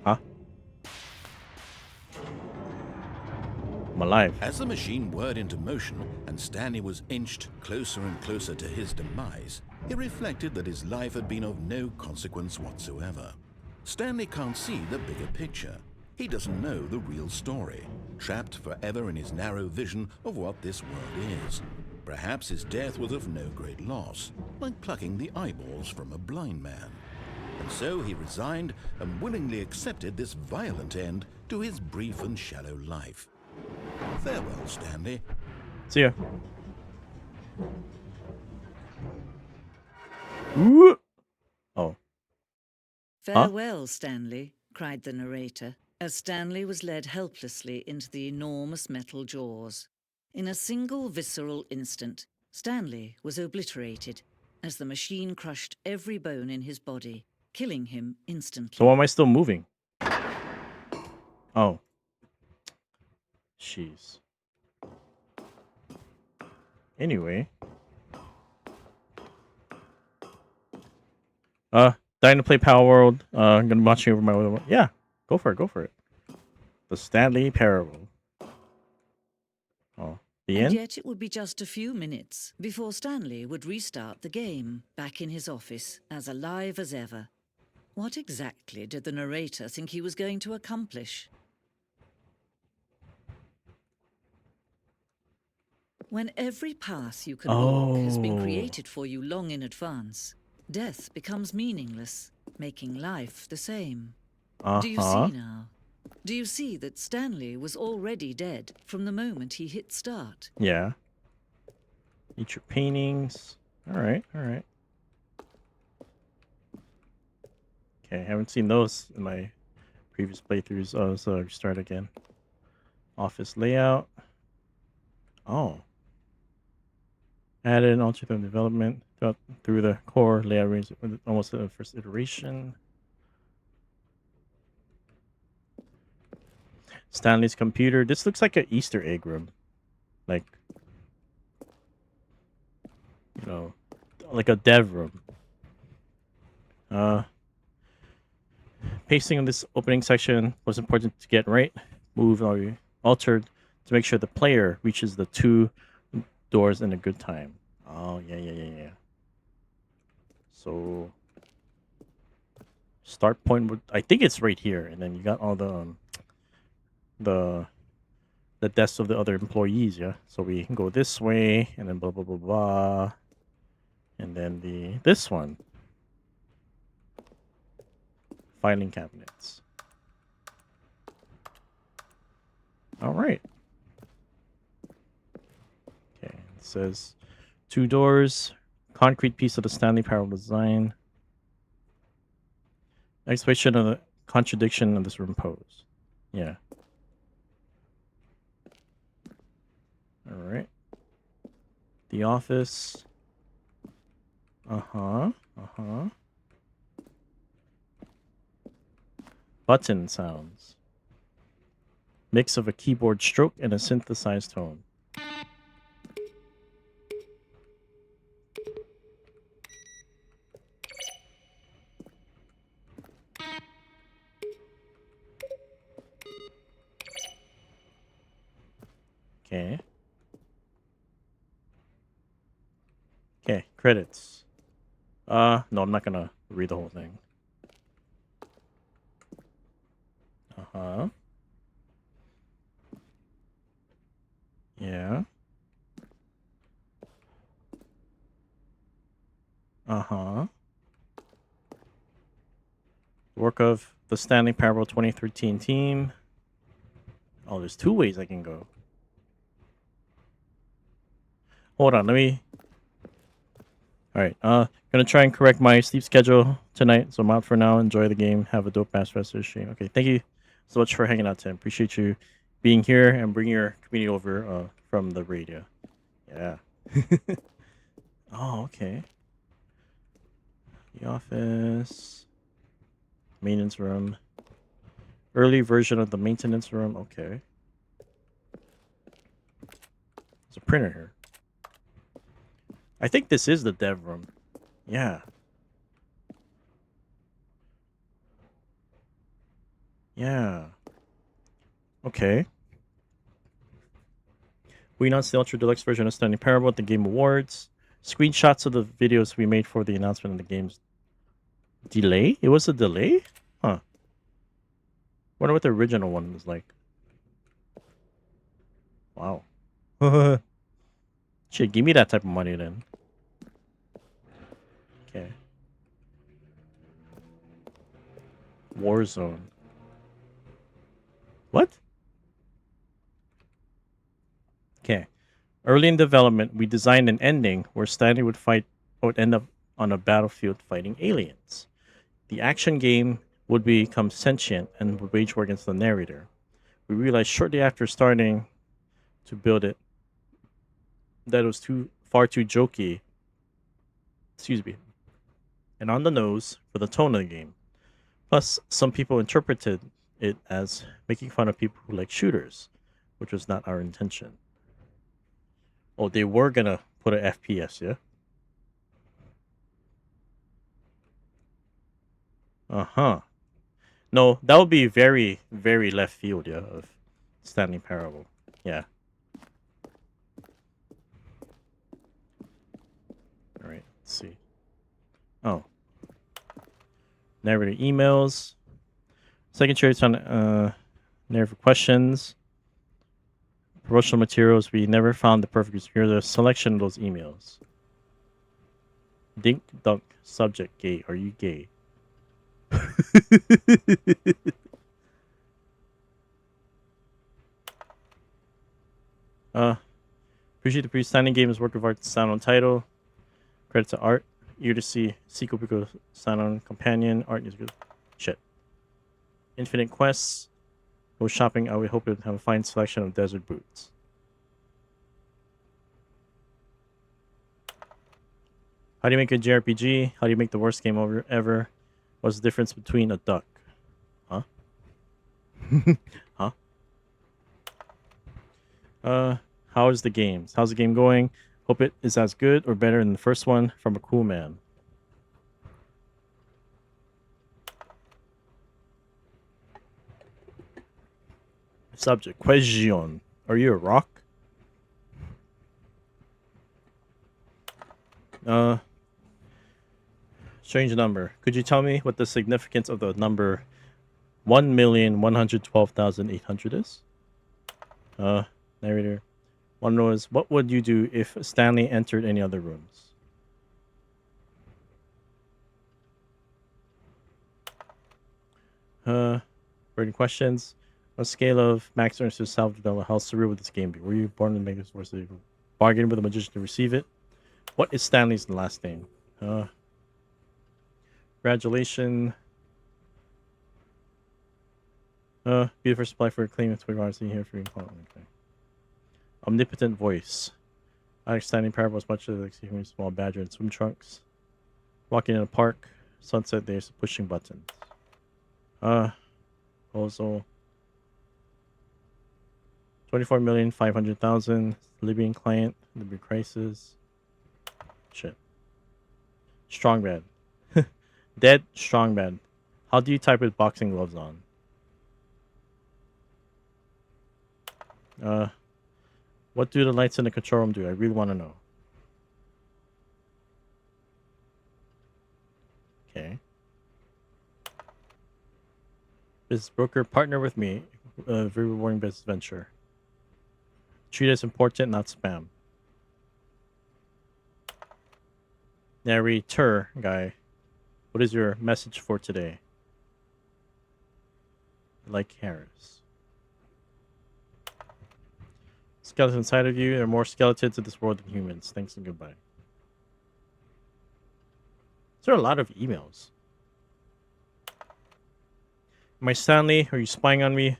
Huh? I'm alive. As the machine whirred into motion and Stanley was inched closer and closer to his demise, he reflected that his life had been of no consequence whatsoever. Stanley can't see the bigger picture. He doesn't know the real story, trapped forever in his narrow vision of what this world is. Perhaps his death was of no great loss, like plucking the eyeballs from a blind man. And so he resigned and willingly accepted this violent end to his brief and shallow life. Farewell, Stanley. See ya. Ooh. Oh. Farewell, Stanley, cried the narrator, as Stanley was led helplessly into the enormous metal jaws. In a single visceral instant, Stanley was obliterated as the machine crushed every bone in his body, killing him instantly. So why am I still moving? Oh. Jeez. Anyway. Dying to play Power World. I'm gonna be watching over my other one. Yeah, Go for it. Go for it. The Stanley Parable. Oh, the And end? yet it would be just a few minutes before Stanley would restart the game, back in his office, as alive as ever. What exactly did the narrator think he was going to accomplish? When every path you can walk has been Oh. created for you long in advance, death becomes meaningless, making life the same. Do you see now? Do you see that Stanley was already dead from the moment he hit start? Yeah. Eat your paintings. All right. All right. Okay, haven't seen those in my previous playthroughs. Oh, so restart again. Office layout. Oh. Added and altered the development through the core layout range, almost the first iteration. Stanley's computer. This looks like an Easter egg room. Like, you know, like a dev room. Pacing in this opening section was important to get right. Move or altered to make sure the player reaches the 2 doors in a good time. Oh, yeah. So, start point would, I think it's right here, and then you got all the desks of the other employees, yeah. So we can go this way, and then blah blah blah blah, and then this one, filing cabinets. All right. Okay, it says 2 doors, concrete piece of the Stanley Parable design. Explanation of the contradiction of this room pose. Yeah. All right. The office. Button sounds. Mix of a keyboard stroke and a synthesized tone. Okay. Okay, credits. No, I'm not gonna read the whole thing. Yeah. Work of the Stanley Parable 2013 team. Oh, there's 2 ways I can go. Hold on, let me. Alright, gonna try and correct my sleep schedule tonight, so I'm out for now. Enjoy the game. Have a dope ass rest of the stream. Okay, thank you so much for hanging out, Tim. Appreciate you being here and bringing your community over from the radio. Yeah. Oh, okay. The office. Maintenance room. Early version of the maintenance room. Okay. There's a printer here. I think this is the dev room. Yeah. Yeah. Okay. We announced the Ultra Deluxe version of Stanley Parable at the Game Awards. Screenshots of the videos we made for the announcement of the game's delay? It was a delay? Huh. Wonder what the original one was like. Wow. Shit, give me that type of money then. Okay. Warzone. What? Okay. Early in development, we designed an ending where Stanley would end up on a battlefield fighting aliens. The action game would become sentient and would wage war against the narrator. We realized shortly after starting to build it that it was far too jokey. Excuse me. And on the nose for the tone of the game. Plus, some people interpreted it as making fun of people who like shooters, which was not our intention. Oh, they were gonna put an FPS, yeah? No, that would be very, very left field, yeah, of Stanley Parable. Yeah. Alright, let's see. Oh. Narrator emails. Second chair on narrative questions. Promotional materials. We never found the perfect. Here's a selection of those emails. Dink dunk. Subject gay. Are you gay? Appreciate the pre-standing game is work of art. Sound on title. Credit to art. Eager to see sequel because sound on companion. Art is good. Shit. Infinite quests. Go shopping. I would hope it have a fine selection of desert boots. How do you make a JRPG? How do you make the worst game ever? What's the difference between a duck? Huh? Huh? How is the games? How's the game going? Hope it is as good or better than the first one from a cool man. Subject. Question. Are you a rock? Strange number. Could you tell me what the significance of the number 1,112,800 is? Narrator. One knows, what would you do if Stanley entered any other rooms? Burning questions. On a scale of Max Ernst to self-development, how surreal would this game be? Were you born to make this worse? Bargain with a magician to receive it? What is Stanley's last name? Congratulations. Be the first to apply for a claim of 24 hours here for your okay. Omnipotent voice. I like Standing Parable as much as I see a small badger in swim trunks. Walking in a park. Sunset days pushing buttons. Also 24,500,000. Libyan client. Libyan crisis. Shit. Strong bad. Dead strong bad. How do you type with boxing gloves on? What do the lights in the control room do? I really want to know. Okay. Business broker, partner with me. Very rewarding business venture. Treat it as important, not spam. Narrator guy. What is your message for today? Like Harris. Skeleton inside of you. There are more skeletons in this world than humans. Thanks and goodbye. There are a lot of emails. Am I Stanley? Are you spying on me?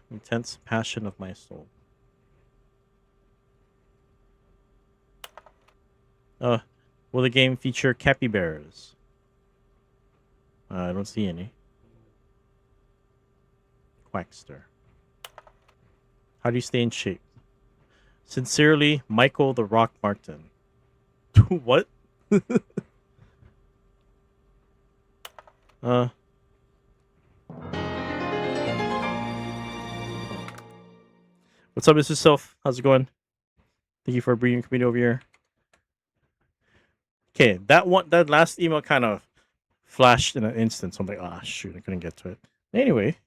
Intense passion of my soul. Will the game feature capybaras? I don't see any. Quackster. How do you stay in shape? Sincerely, Michael the Rock Martin. What? What's up, Mr. Self? How's it going? Thank you for bringing me over here. Okay, that last email kind of flashed in an instant. So I'm like, shoot, I couldn't get to it. Anyway,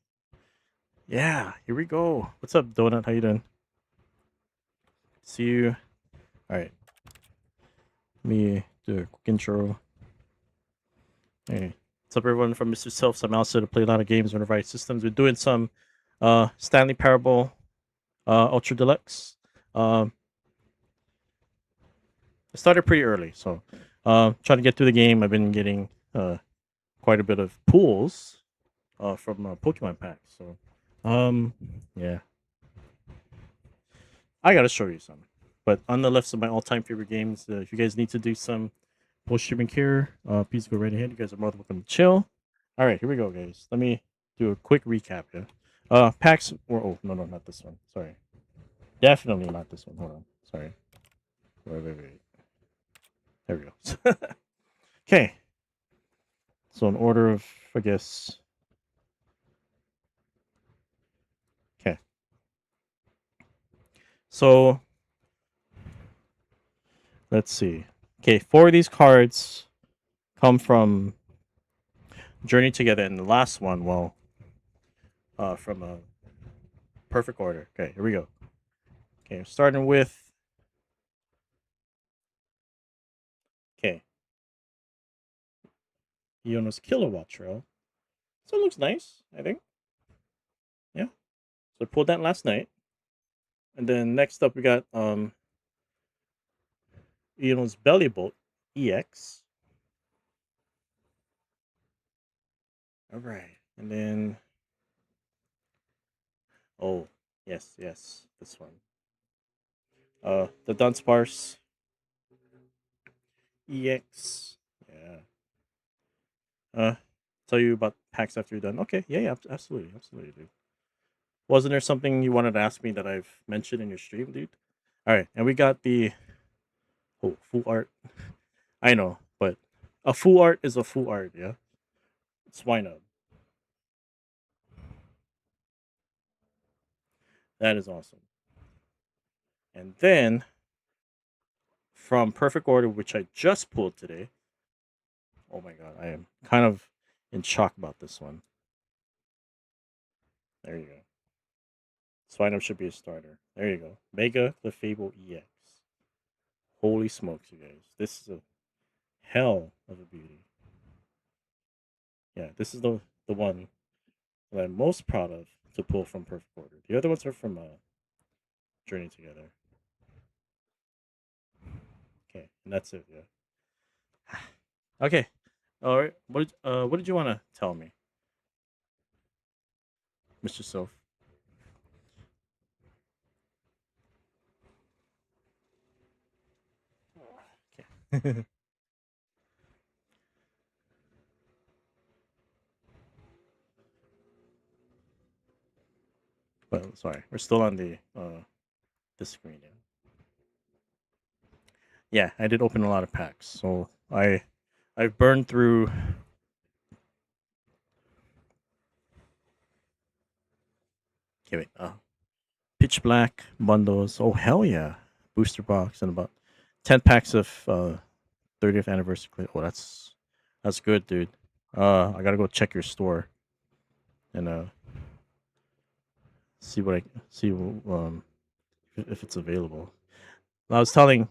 yeah, here we go. What's up, Donut? How you doing? See you. All right. Let me do a quick intro. Hey, what's up, everyone? From Mr. Self. I'm also to play a lot of games on a variety of systems. We're doing some Stanley Parable Ultra Deluxe. I started pretty early, so trying to get through the game. I've been getting quite a bit of pulls from Pokemon packs. So, yeah, I gotta show you some. But on the list of my all-time favorite games, if you guys need to do some post-streaming here, please go right ahead. You guys are more than welcome to chill. All right, here we go, guys. Let me do a quick recap here. Packs. Oh no, not this one. Sorry, definitely not this one. Hold on. Sorry. Wait. There we go. Okay. So in order of, I guess. Okay. So let's see. Okay, 4 of these cards come from Journey Together, and the last one, well, from a perfect order. Okay, here we go. Okay, starting with. Okay, Iono's Kilowatt Trail. So it looks nice, I think. Yeah. So I pulled that last night. And then next up we got Iono's Belly Bolt EX. Alright. And then oh, yes, this one. The Dunsparce EX. Yeah. Tell you about packs after you're done. Okay, yeah, absolutely, dude. Wasn't there something you wanted to ask me that I've mentioned in your stream, dude? All right, and we got the full art. I know, but a full art is a full art, yeah. It's why not? That is awesome. And then from Perfect Order, which I just pulled today. Oh my god, I am kind of in shock about this one. There you go. Swinub should be a starter. There you go. Mega the Fable EX. Holy smokes, you guys. This is a hell of a beauty. Yeah, this is the one that I'm most proud of to pull from Perfect Order. The other ones are from Journey Together. Okay, and that's it, yeah. Okay. Alright. What did you want to tell me, Mr. Soph? Okay. Well, sorry, we're still on the screen. Yeah, I did open a lot of packs, so I've burned through. Okay, wait. Pitch Black bundles. Oh hell yeah! Booster box and about 10 packs of 30th anniversary. Oh, that's good, dude. I gotta go check your store and see what I see if it's available. I was telling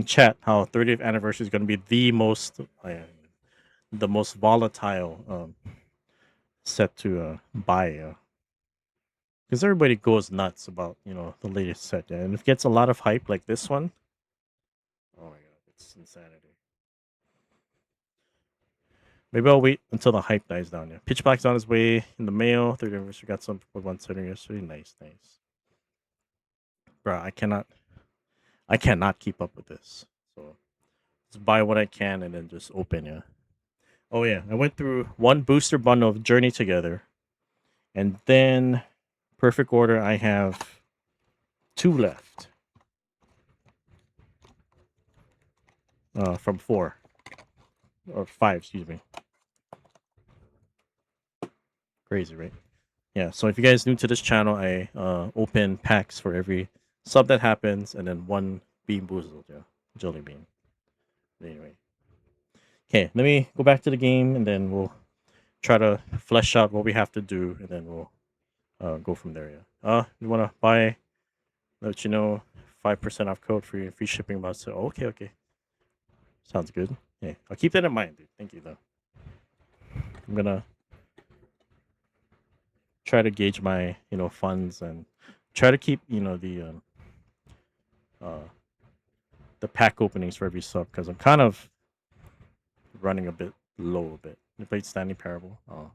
chat how 30th anniversary is gonna be the most volatile set to buy. Because everybody goes nuts about the latest set, yeah. And if it gets a lot of hype like this one, oh my god, it's insanity. Maybe I'll wait until the hype dies down. Yeah, Pitch Black's on his way in the mail. Third anniversary got some for 1 center yesterday. Nice. Bro, I cannot keep up with this. So just buy what I can and then just open. Yeah. Oh yeah, I went through one booster bundle of Journey Together, and then Perfect Order. I have 2 left. From 4 or 5, excuse me. Crazy, right? Yeah. So if you guys new to this channel, I open packs for every sub that happens, and then 1 Bean Boozled, yeah, Jelly Bean. Anyway, okay. Let me go back to the game, and then we'll try to flesh out what we have to do, and then we'll go from there. Yeah. You wanna buy? Let you know 5% off code for free shipping about. So okay. Sounds good. Yeah, I'll keep that in mind, dude. Thank you though. I'm gonna try to gauge my funds and try to keep the pack openings for every sub because I'm kind of running a bit low a bit. You played Stanley Parable. Oh.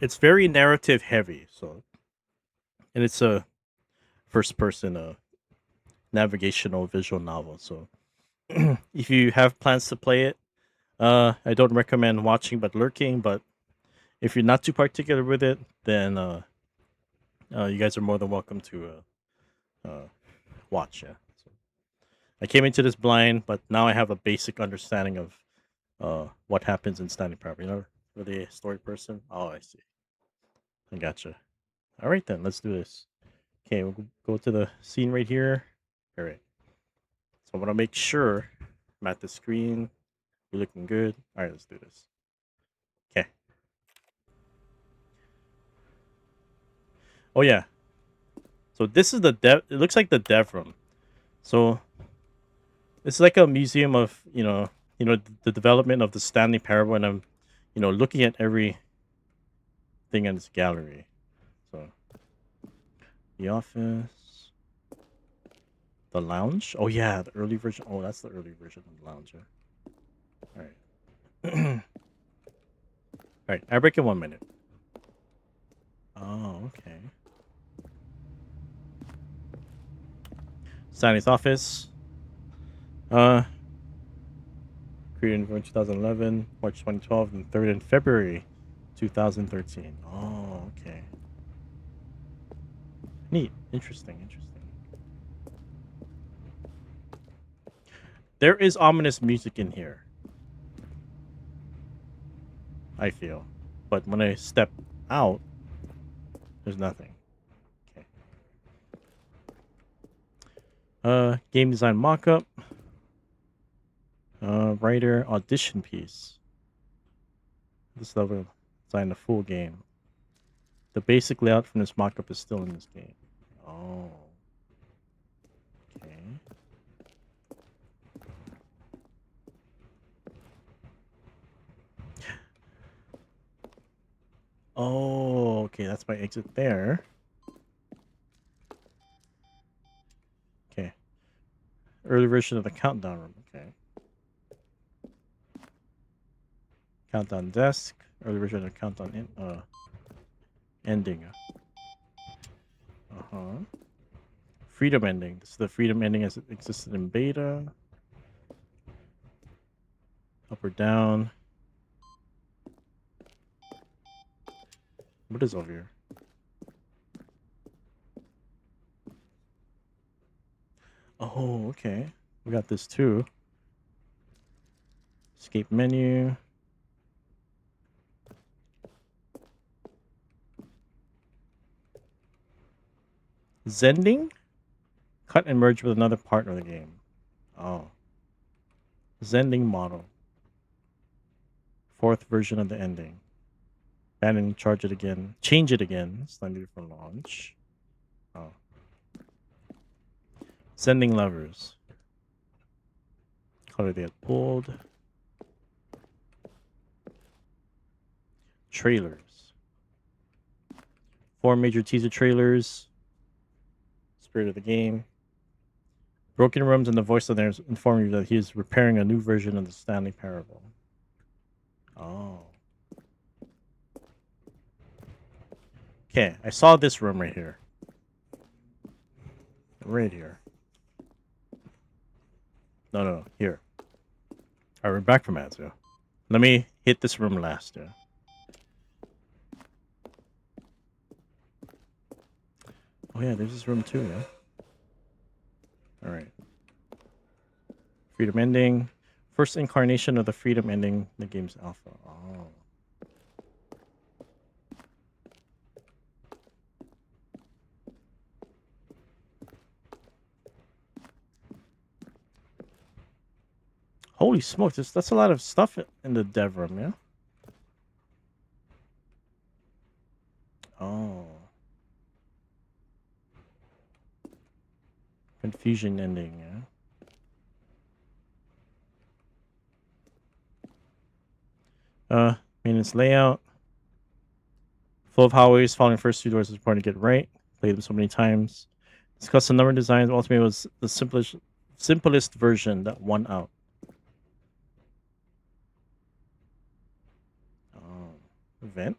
It's very narrative heavy, so and it's a first person navigational visual novel. So if you have plans to play it, I don't recommend watching but lurking, but if you're not too particular with it, then you guys are more than welcome to watch. Yeah. So I came into this blind, but now I have a basic understanding of what happens in Stanley Parable. You know, for the story person. Oh, I see. I gotcha. All right then, let's do this. Okay, we'll go to the scene right here. All right. So I want to make sure I'm at the screen. We're looking good. All right, let's do this. Okay. Oh yeah. So this is the dev. It looks like the dev room. So it's like a museum of the development of the Stanley Parable, and I'm looking at everything in this gallery. So the office, the lounge. Oh yeah, the early version. Oh, that's the early version of the lounge. Yeah. All right. All right. I break in 1 minute. Oh, okay. Stanley's office. Created in 2011, March 2012, and third in February 2013. Oh, okay. Neat. Interesting. There is ominous music in here, I feel. But when I step out, there's nothing. Okay. Game design mockup. Writer audition piece. This level design the full game. The basic layout from this mockup is still in this game. Oh. Okay. Oh, okay, that's my exit there. Okay. Early version of the countdown room. Okay. Countdown desk. Early version of countdown ending. Freedom ending. This is the freedom ending as it existed in beta. Up or down. What is over here? Oh, okay. We got this too. Escape menu. Zending? Cut and merge with another partner of the game. Oh. Zending model. Fourth version of the ending. Abandon, charge it again. Change it again. Slightly for launch. Oh. Sending levers. Color they had pulled. Trailers. 4 major teaser trailers. Spirit of the game. Broken rooms, and the voice of theirs informing you that he is repairing a new version of the Stanley Parable. Oh. Okay, I saw this room right here. Right here. No, here. Alright, we're back from ads, yeah. Let me hit this room last, yeah. Oh yeah, there's this room too, yeah. Alright. Freedom ending. First incarnation of the freedom ending, the game's alpha. Oh. Holy smokes, that's a lot of stuff in the dev room, yeah? Oh. Confusion ending, yeah? Maintenance layout. Flow of highways, following first 2 doors is important to get right. Played them so many times. Discuss the number of designs. Ultimately, was the simplest version that won out. Oh, event.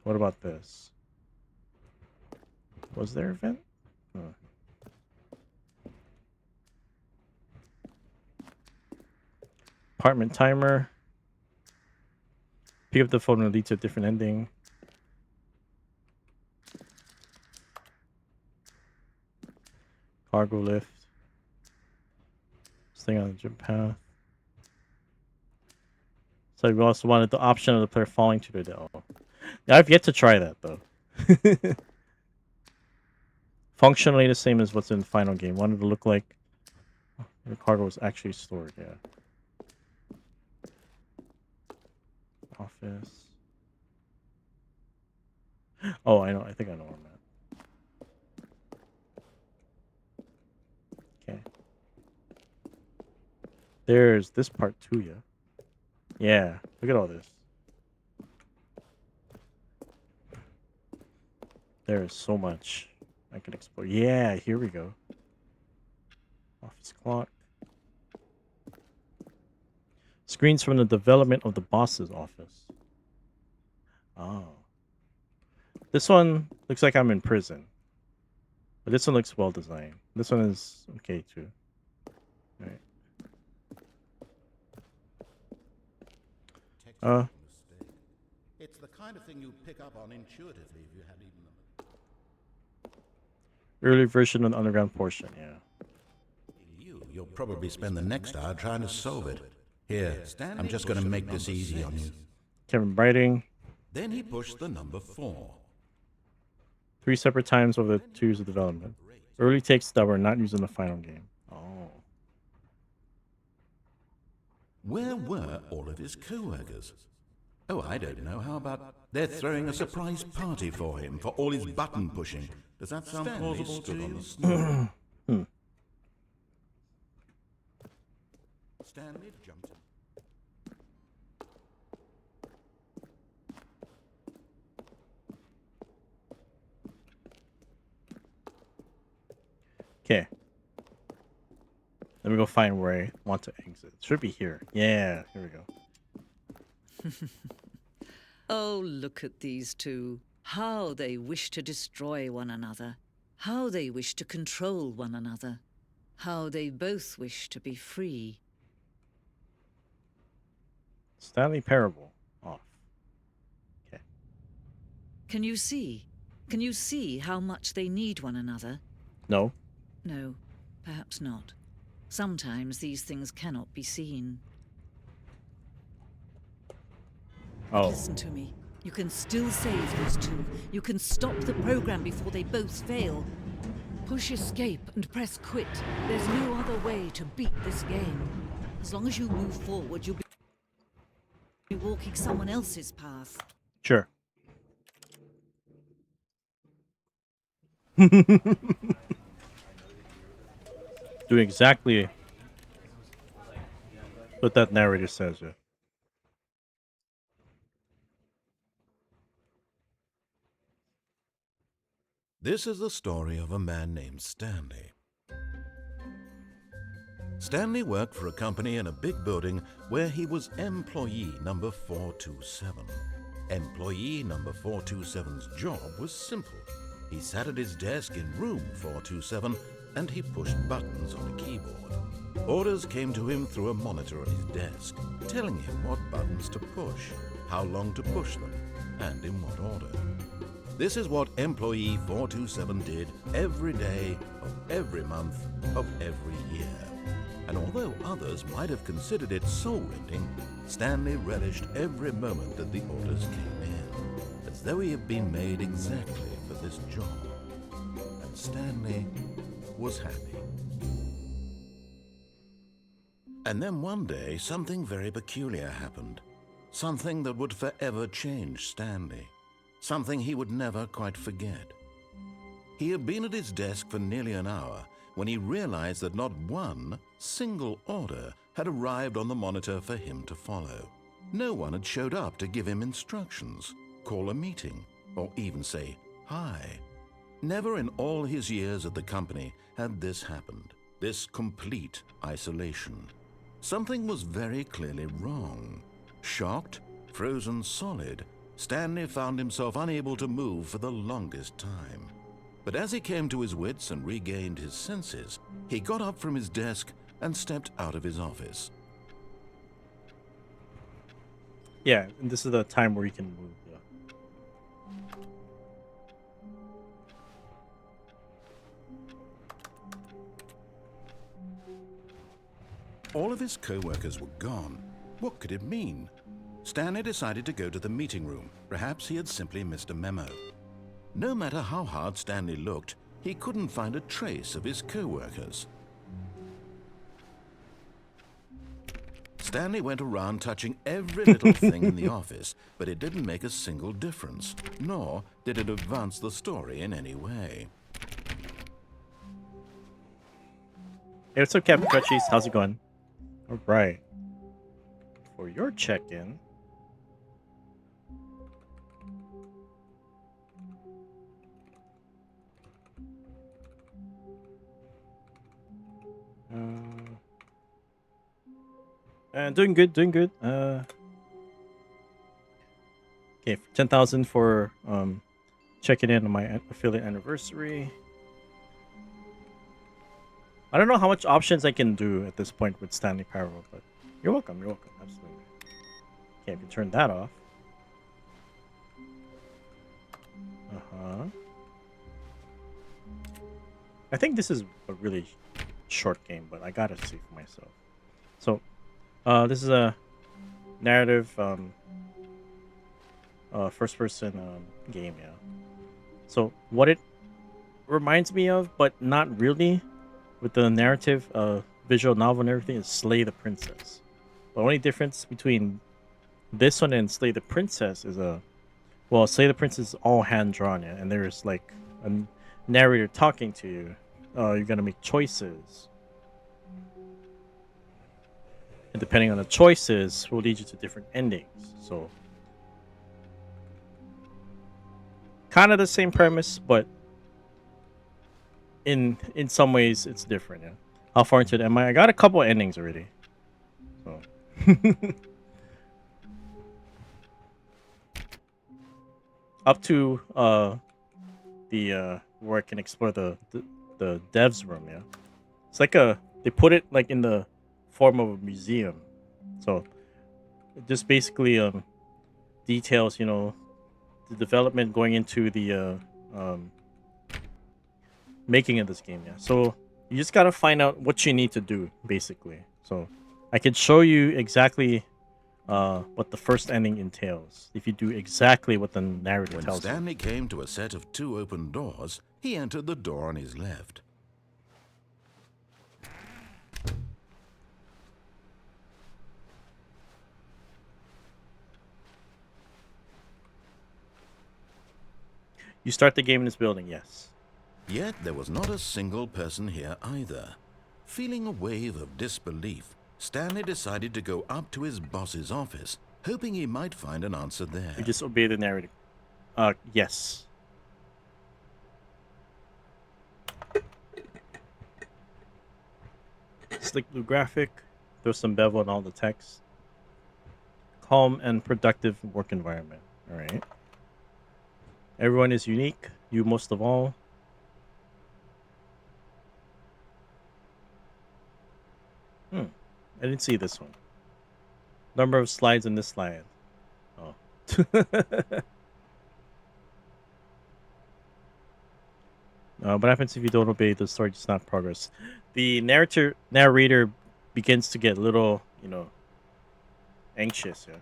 What about this? Was there an event? Apartment timer. Pick up the phone and lead to a different ending. Cargo lift. Staying on the jump path. So we also wanted the option of the player falling to the dell. Yeah, I've yet to try that though. Functionally the same as what's in the final game. Wanted to look like the cargo was actually stored, yeah. Office. Oh, I know. I think I know where I'm at. Okay. There's this part too, yeah. Yeah, look at all this. There is so much I can explore. Yeah, here we go. Office clock. Screens from the development of the boss's office. Oh. This one looks like I'm in prison. But this one looks well designed. This one is okay too. Alright. It's the kind of thing you pick up on intuitively if you had even Early version of the underground portion, yeah. You'll probably spend the next hour trying to solve it. Here, I'm just going to make this easy on you. Kevin writing. Then he pushed the number 4. 3 separate times over the 2 years of development. Early takes that were not used in the final game. Oh. Where were all of his co-workers? Oh, I don't know. How about they're throwing a surprise party for him for all his button pushing? Does that sound plausible to you? Stanley jumped in. Okay. Let me go find where I want to exit. It should be here. Yeah, here we go. Oh, look at these two. How they wish to destroy one another. How they wish to control one another. How they both wish to be free. Stanley Parable. Off. Okay. Can you see? Can you see how much they need one another? No. No, perhaps not. Sometimes these things cannot be seen. Oh. Listen to me. You can still save these two. You can stop the program before they both fail. Push escape and press quit. There's no other way to beat this game. As long as you move forward, you'll be walking someone else's path. Sure. Do exactly what that narrator says. Yeah. This is the story of a man named Stanley. Stanley worked for a company in a big building where he was employee number 427. Employee number 427's job was simple. He sat at his desk in room 427 and he pushed buttons on a keyboard. Orders came to him through a monitor on his desk, telling him what buttons to push, how long to push them, and in what order. This is what employee 427 did every day of every month of every year. And although others might have considered it soul-rending, Stanley relished every moment that the orders came in, as though he had been made exactly for this job. And Stanley was happy. And then one day, something very peculiar happened. Something that would forever change Stanley. Something he would never quite forget. He had been at his desk for nearly an hour when he realized that not one single order had arrived on the monitor for him to follow. No one had showed up to give him instructions, call a meeting, or even say hi. Never in all his years at the company had this happened, this complete isolation. Something was very clearly wrong. Shocked, frozen solid, Stanley found himself unable to move for the longest time. But as he came to his wits and regained his senses, he got up from his desk and stepped out of his office. Yeah, and this is the time where you can move. Yeah. All of his co-workers were gone. What could it mean? Stanley decided to go to the meeting room. Perhaps he had simply missed a memo. No matter how hard Stanley looked, he couldn't find a trace of his co-workers. Stanley went around touching every little thing in the office, but it didn't make a single difference, nor did it advance the story in any way. Hey, what's up, Captain Crutchies? How's it going? All right. For your check-in. Doing good, doing good. Okay, 10,000 for checking in on my affiliate anniversary. I don't know how much options I can do at this point with Stanley Parable, but you're welcome, absolutely. Okay, if you turn that off. I think this is a really short game, but I gotta see for myself. So, this is a narrative first-person game, yeah. So, what it reminds me of, but not really, with the narrative, visual novel and everything, is Slay the Princess. The only difference between this one and Slay the Princess is well, Slay the Princess is all hand-drawn, yeah, and there's like a narrator talking to you. You're gonna make choices, and depending on the choices, will lead you to different endings. So, kind of the same premise, but in some ways, it's different. Yeah. How far into it am I? I got a couple of endings already. So. Up to the where I can explore the devs room, yeah. It's like they put it like in the form of a museum. So it just basically details, you know, the development going into the making of this game, yeah. So you just gotta find out what you need to do, basically. So I can show you exactly what the first ending entails if you do exactly what the narrator When tells you. Stanley came to a set of 2 open doors, he entered the door on his left. You start the game in this building, yes. Yet there was not a single person here either. Feeling a wave of disbelief, Stanley decided to go up to his boss's office, hoping he might find an answer there. You just obey the narrative. Yes. Slick blue graphic. There's some bevel in all the text. Calm and productive work environment. All right. Everyone is unique. You most of all. I didn't see this one. Number of slides in this slide. Oh. What happens if you don't obey the story? Does not progress. The narrator begins to get a little, you know, anxious. Yeah.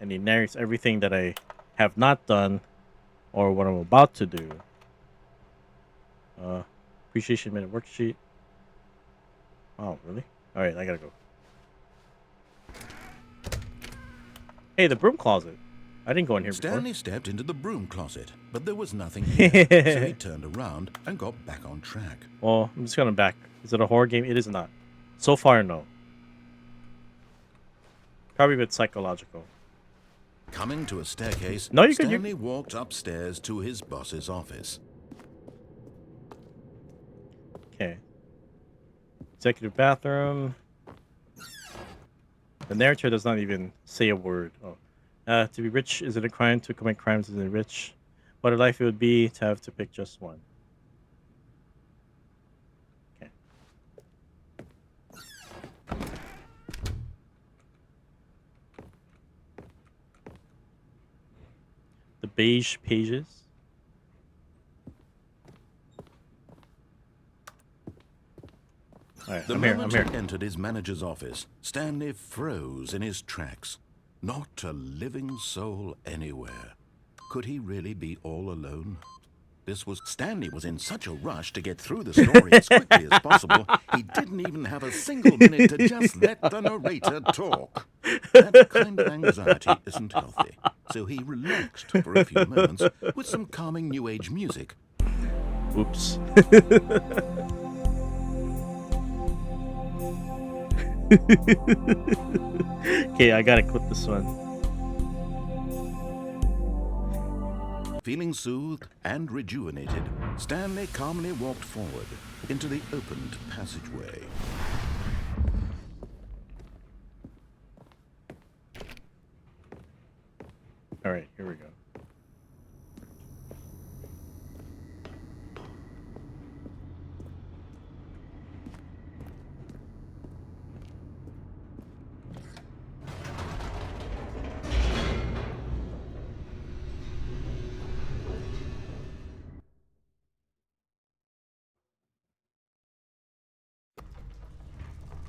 And he narrates everything that I have not done or what I'm about to do. Appreciation minute worksheet. Oh, really? All right, I gotta go. Hey, the broom closet. I didn't go in here Stanley before. stepped into the broom closet, but there was nothing here, so he turned around and got back on track. Well, I'm just gonna back. Is it a horror game? It is not. So far, no. Probably a bit psychological. Coming to a staircase, No, you Stanley walked upstairs to his boss's office. Okay. Executive bathroom. The narrator does not even say a word. Oh. To be rich isn't a crime. To commit crimes isn't rich. What a life it would be to have to pick just one. Okay. The beige pages. All Alright, The I'm here. moment I'm here. he entered his manager's office, Stanley froze in his tracks. Not a living soul anywhere. Could he really be all alone? Stanley was in such a rush to get through the story as quickly as possible, he didn't even have a single minute to just let the narrator talk. That kind of anxiety isn't healthy, so he relaxed for a few moments with some calming New Age music. Oops. Okay, I gotta clip this one. Feeling soothed and rejuvenated, Stanley calmly walked forward into the opened passageway. Alright, here we go.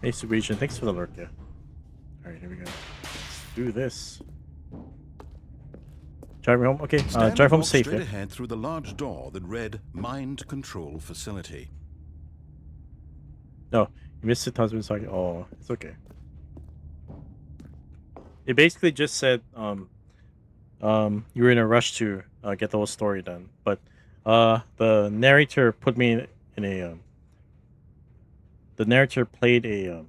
Hey, Subregion, thanks for the lurk, yeah. Alright, here we go. Let's do this. Drive me home? Okay, Stanley drive home walked safe, straight yeah. ahead through the large door that read Mind Control Facility. No, you missed it, husband. Sorry. Oh, it's okay. It basically just said, you were in a rush to get the whole story done, but the narrator put me in a the narrator played a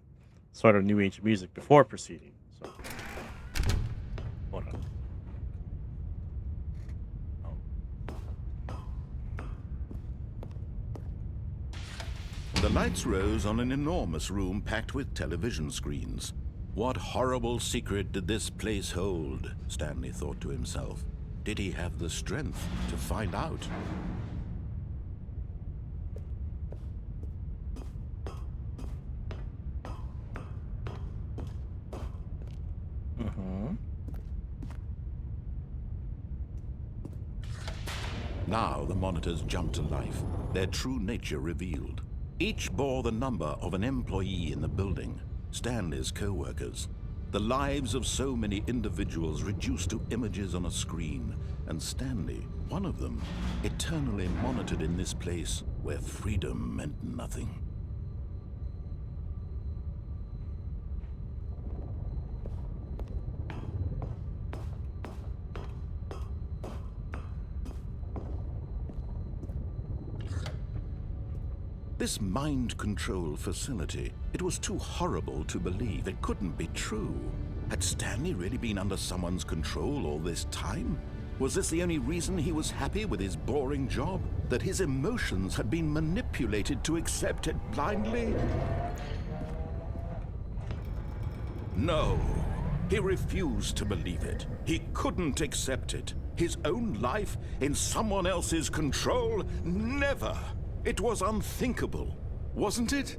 sort of new age music before proceeding. So hold on. The lights rose on an enormous room packed with television screens. What horrible secret did this place hold? Stanley thought to himself. Did he have the strength to find out? Now the monitors jumped to life, their true nature revealed. Each bore the number of an employee in the building, Stanley's co-workers. The lives of so many individuals reduced to images on a screen, and Stanley, one of them, eternally monitored in this place where freedom meant nothing. This mind control facility, it was too horrible to believe. It couldn't be true. Had Stanley really been under someone's control all this time? Was this the only reason he was happy with his boring job? That his emotions had been manipulated to accept it blindly? No, he refused to believe it. He couldn't accept it. His own life in someone else's control? Never! It was unthinkable, wasn't it?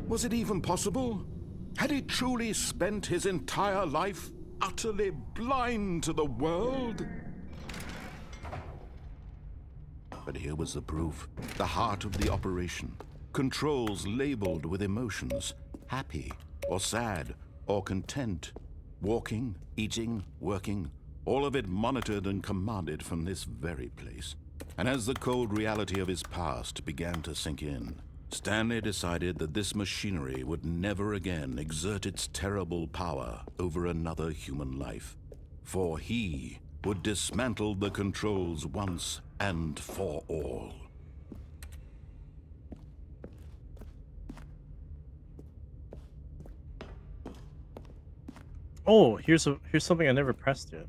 Was it even possible? Had he truly spent his entire life utterly blind to the world? But here was the proof. The heart of the operation. Controls labeled with emotions. Happy, or sad, or content. Walking, eating, working. All of it monitored and commanded from this very place. And as the cold reality of his past began to sink in, Stanley decided that this machinery would never again exert its terrible power over another human life. For he would dismantle the controls once and for all. Oh, here's something I never pressed yet.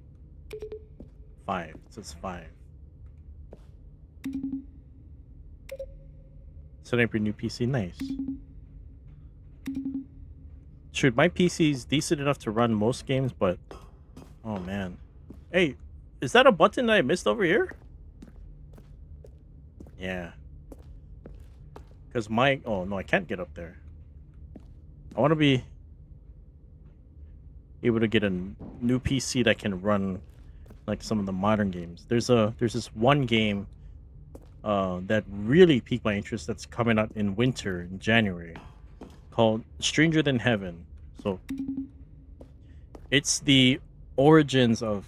5. It says 5. Setting up your new PC, nice. Shoot, my PC's decent enough to run most games, but oh man. Hey, is that a button that I missed over here? Yeah. Because oh no, I can't get up there. I want to be able to get a new PC that can run like some of the modern games. There's this one game that really piqued my interest that's coming out in winter in January called Stranger Than Heaven. So it's the origins of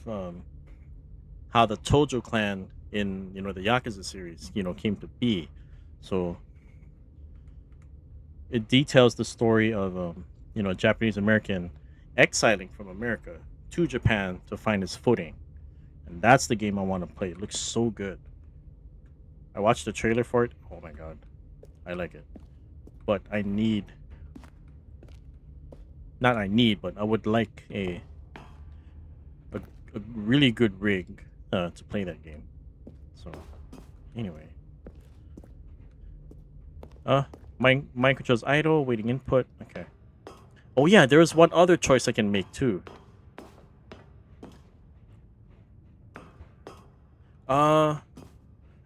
how the Tojo clan in the Yakuza series came to be. So it details the story of a Japanese American exiling from America to Japan to find his footing, and that's the game I want to play. It looks so good. I watched the trailer for it. Oh my god, I like it. But I would like a, a really good rig to play that game. So anyway, mind controls idle, waiting input. Okay. Oh yeah, there is one other choice I can make too.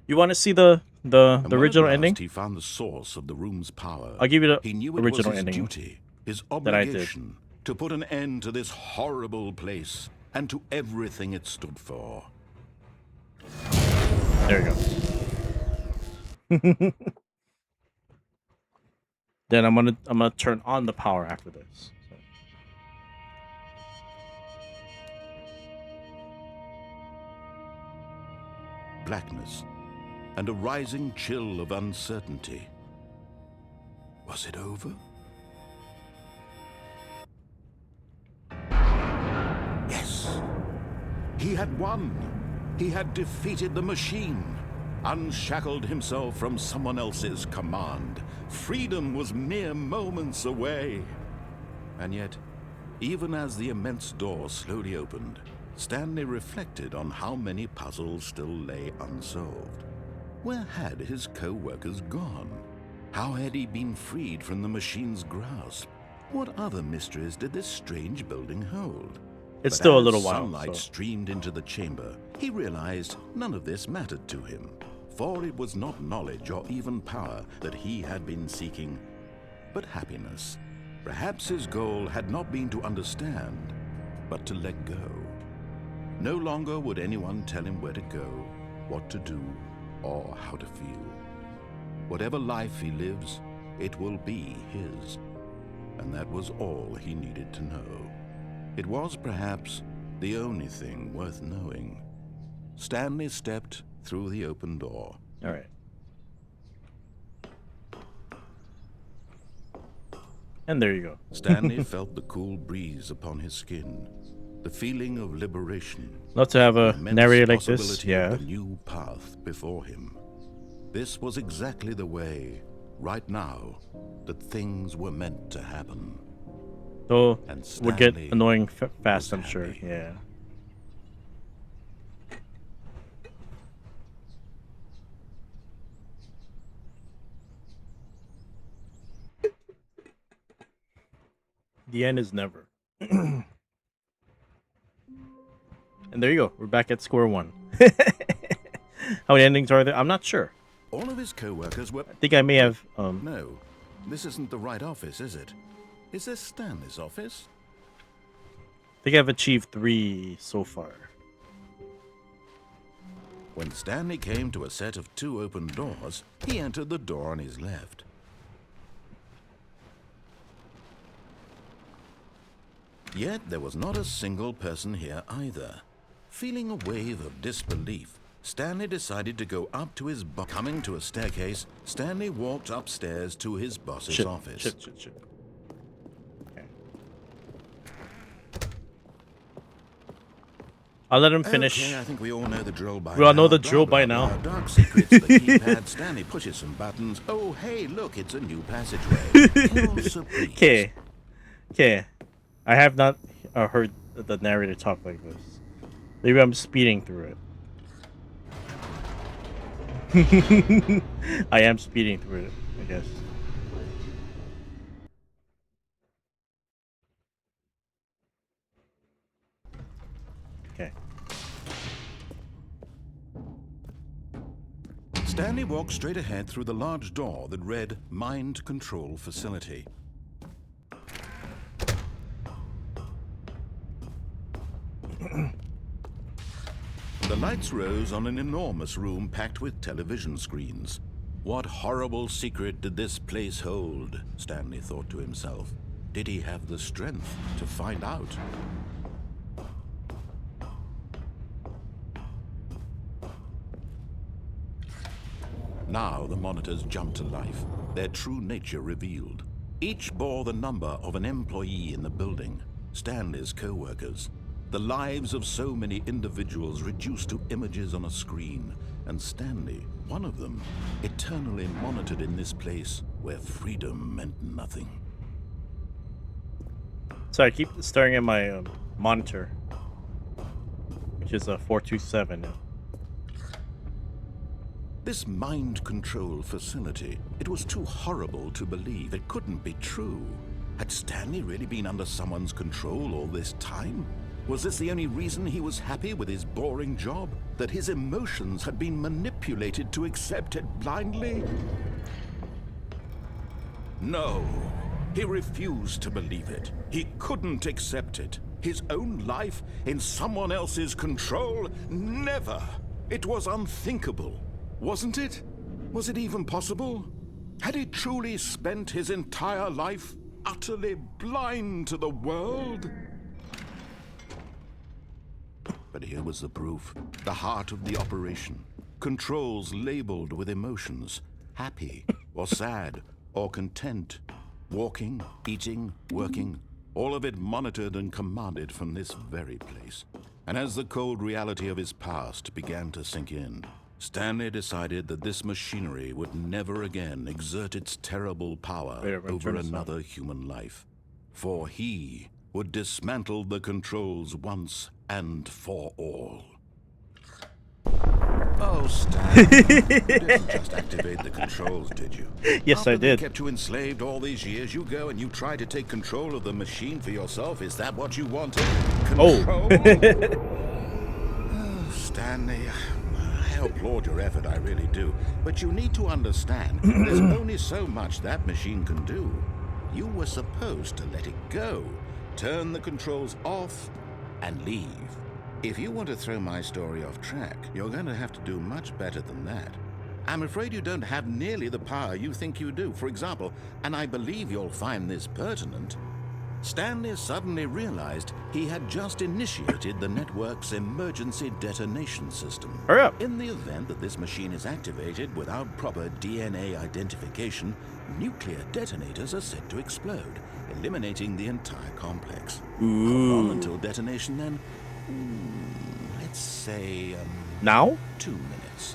You want to see the And when original at last ending? he found the source of the room's power, I'll give you he the knew it original was his ending duty, his that I did. obligation, to put an end to this horrible place and to everything it stood for. There you go. Then I'm gonna turn on the power after this. So. Blackness and a rising chill of uncertainty. Was it over? Yes. He had won. He had defeated the machine, unshackled himself from someone else's command. Freedom was mere moments away. And yet, even as the immense door slowly opened, Stanley reflected on how many puzzles still lay unsolved. Where had his co-workers gone? How had he been freed from the machine's grasp? What other mysteries did this strange building hold? It's But still a as little while. sunlight So. streamed into the chamber, he realized none of this mattered to him, for it was not knowledge or even power that he had been seeking, but happiness. Perhaps his goal had not been to understand, but to let go. No longer would anyone tell him where to go, what to do, or how to feel. Whatever life he lives, it will be his. And that was all he needed to know. It was perhaps the only thing worth knowing. Stanley stepped through the open door. All right. And there you go. Stanley felt the cool breeze upon his skin, the feeling of liberation. Love to have a the immense narrator like this. possibility Yeah. of a new path before him. This was exactly the way, right now, that things were meant to happen. So And would get Stanley annoying fast, was I'm sure. happy. Yeah. The end is never. And there you go. We're back at square one. How many endings are there? I'm not sure. All of his co-workers were... I think I may have No, this isn't the right office, is it? Is this Stanley's office? I think I've achieved 3 so far. When Stanley came to a set of 2 open doors, he entered the door on his left. Yet there was not a single person here either. Feeling a wave of disbelief, Stanley decided to go up to his boss. Coming to a staircase, Stanley walked upstairs to his boss's office. Shit. Okay. I'll let him finish. Okay, I think we all know the drill by now. We all know the Blah, drill blah, by blah. now. Dark secrets, the keypad. Stanley pushes some buttons. Oh, hey, look, it's a new passageway. Chaos apiece. Okay. I have not heard the narrator talk like this. Maybe I'm speeding through it. I am speeding through it, I guess. Okay. Stanley walked straight ahead through the large door that read Mind Control Facility. The lights rose on an enormous room packed with television screens. What horrible secret did this place hold? Stanley thought to himself. Did he have the strength to find out? Now the monitors jumped to life, their true nature revealed. Each bore the number of an employee in the building, Stanley's co-workers. The lives of so many individuals reduced to images on a screen, and Stanley, one of them, eternally monitored in this place where freedom meant nothing. So I keep staring at my monitor, which is a 427. This mind control facility, it was too horrible to believe. It couldn't be true. Had Stanley really been under someone's control all this time? Was this the only reason he was happy with his boring job? That his emotions had been manipulated to accept it blindly? No, he refused to believe it. He couldn't accept it. His own life in someone else's control? Never! It was unthinkable. Wasn't it? Was it even possible? Had he truly spent his entire life utterly blind to the world? But here was the proof. The heart of the operation. Controls labeled with emotions. Happy, or sad, or content. Walking, eating, working. All of it monitored and commanded from this very place. And as the cold reality of his past began to sink in, Stanley decided that this machinery would never again exert its terrible power over another human life. For he would dismantle the controls once and for all. Oh, Stanley, you didn't just activate the controls, did you? Yes, After I did. They kept you enslaved all these years, you go and you try to take control of the machine for yourself. Is that what you wanted? Control? Oh, Stanley, I applaud your effort, I really do. But you need to understand, there's only so much that machine can do. You were supposed to let it go, turn the controls off, and leave. If you want to throw my story off track, you're going to have to do much better than that. I'm afraid you don't have nearly the power you think you do. For example, and I believe you'll find this pertinent, Stanley suddenly realized he had just initiated the network's emergency detonation system. Hurry up. In the event that this machine is activated without proper DNA identification, nuclear detonators are set to explode, eliminating the entire complex. How long until detonation then? Let's say, Now? 2 minutes.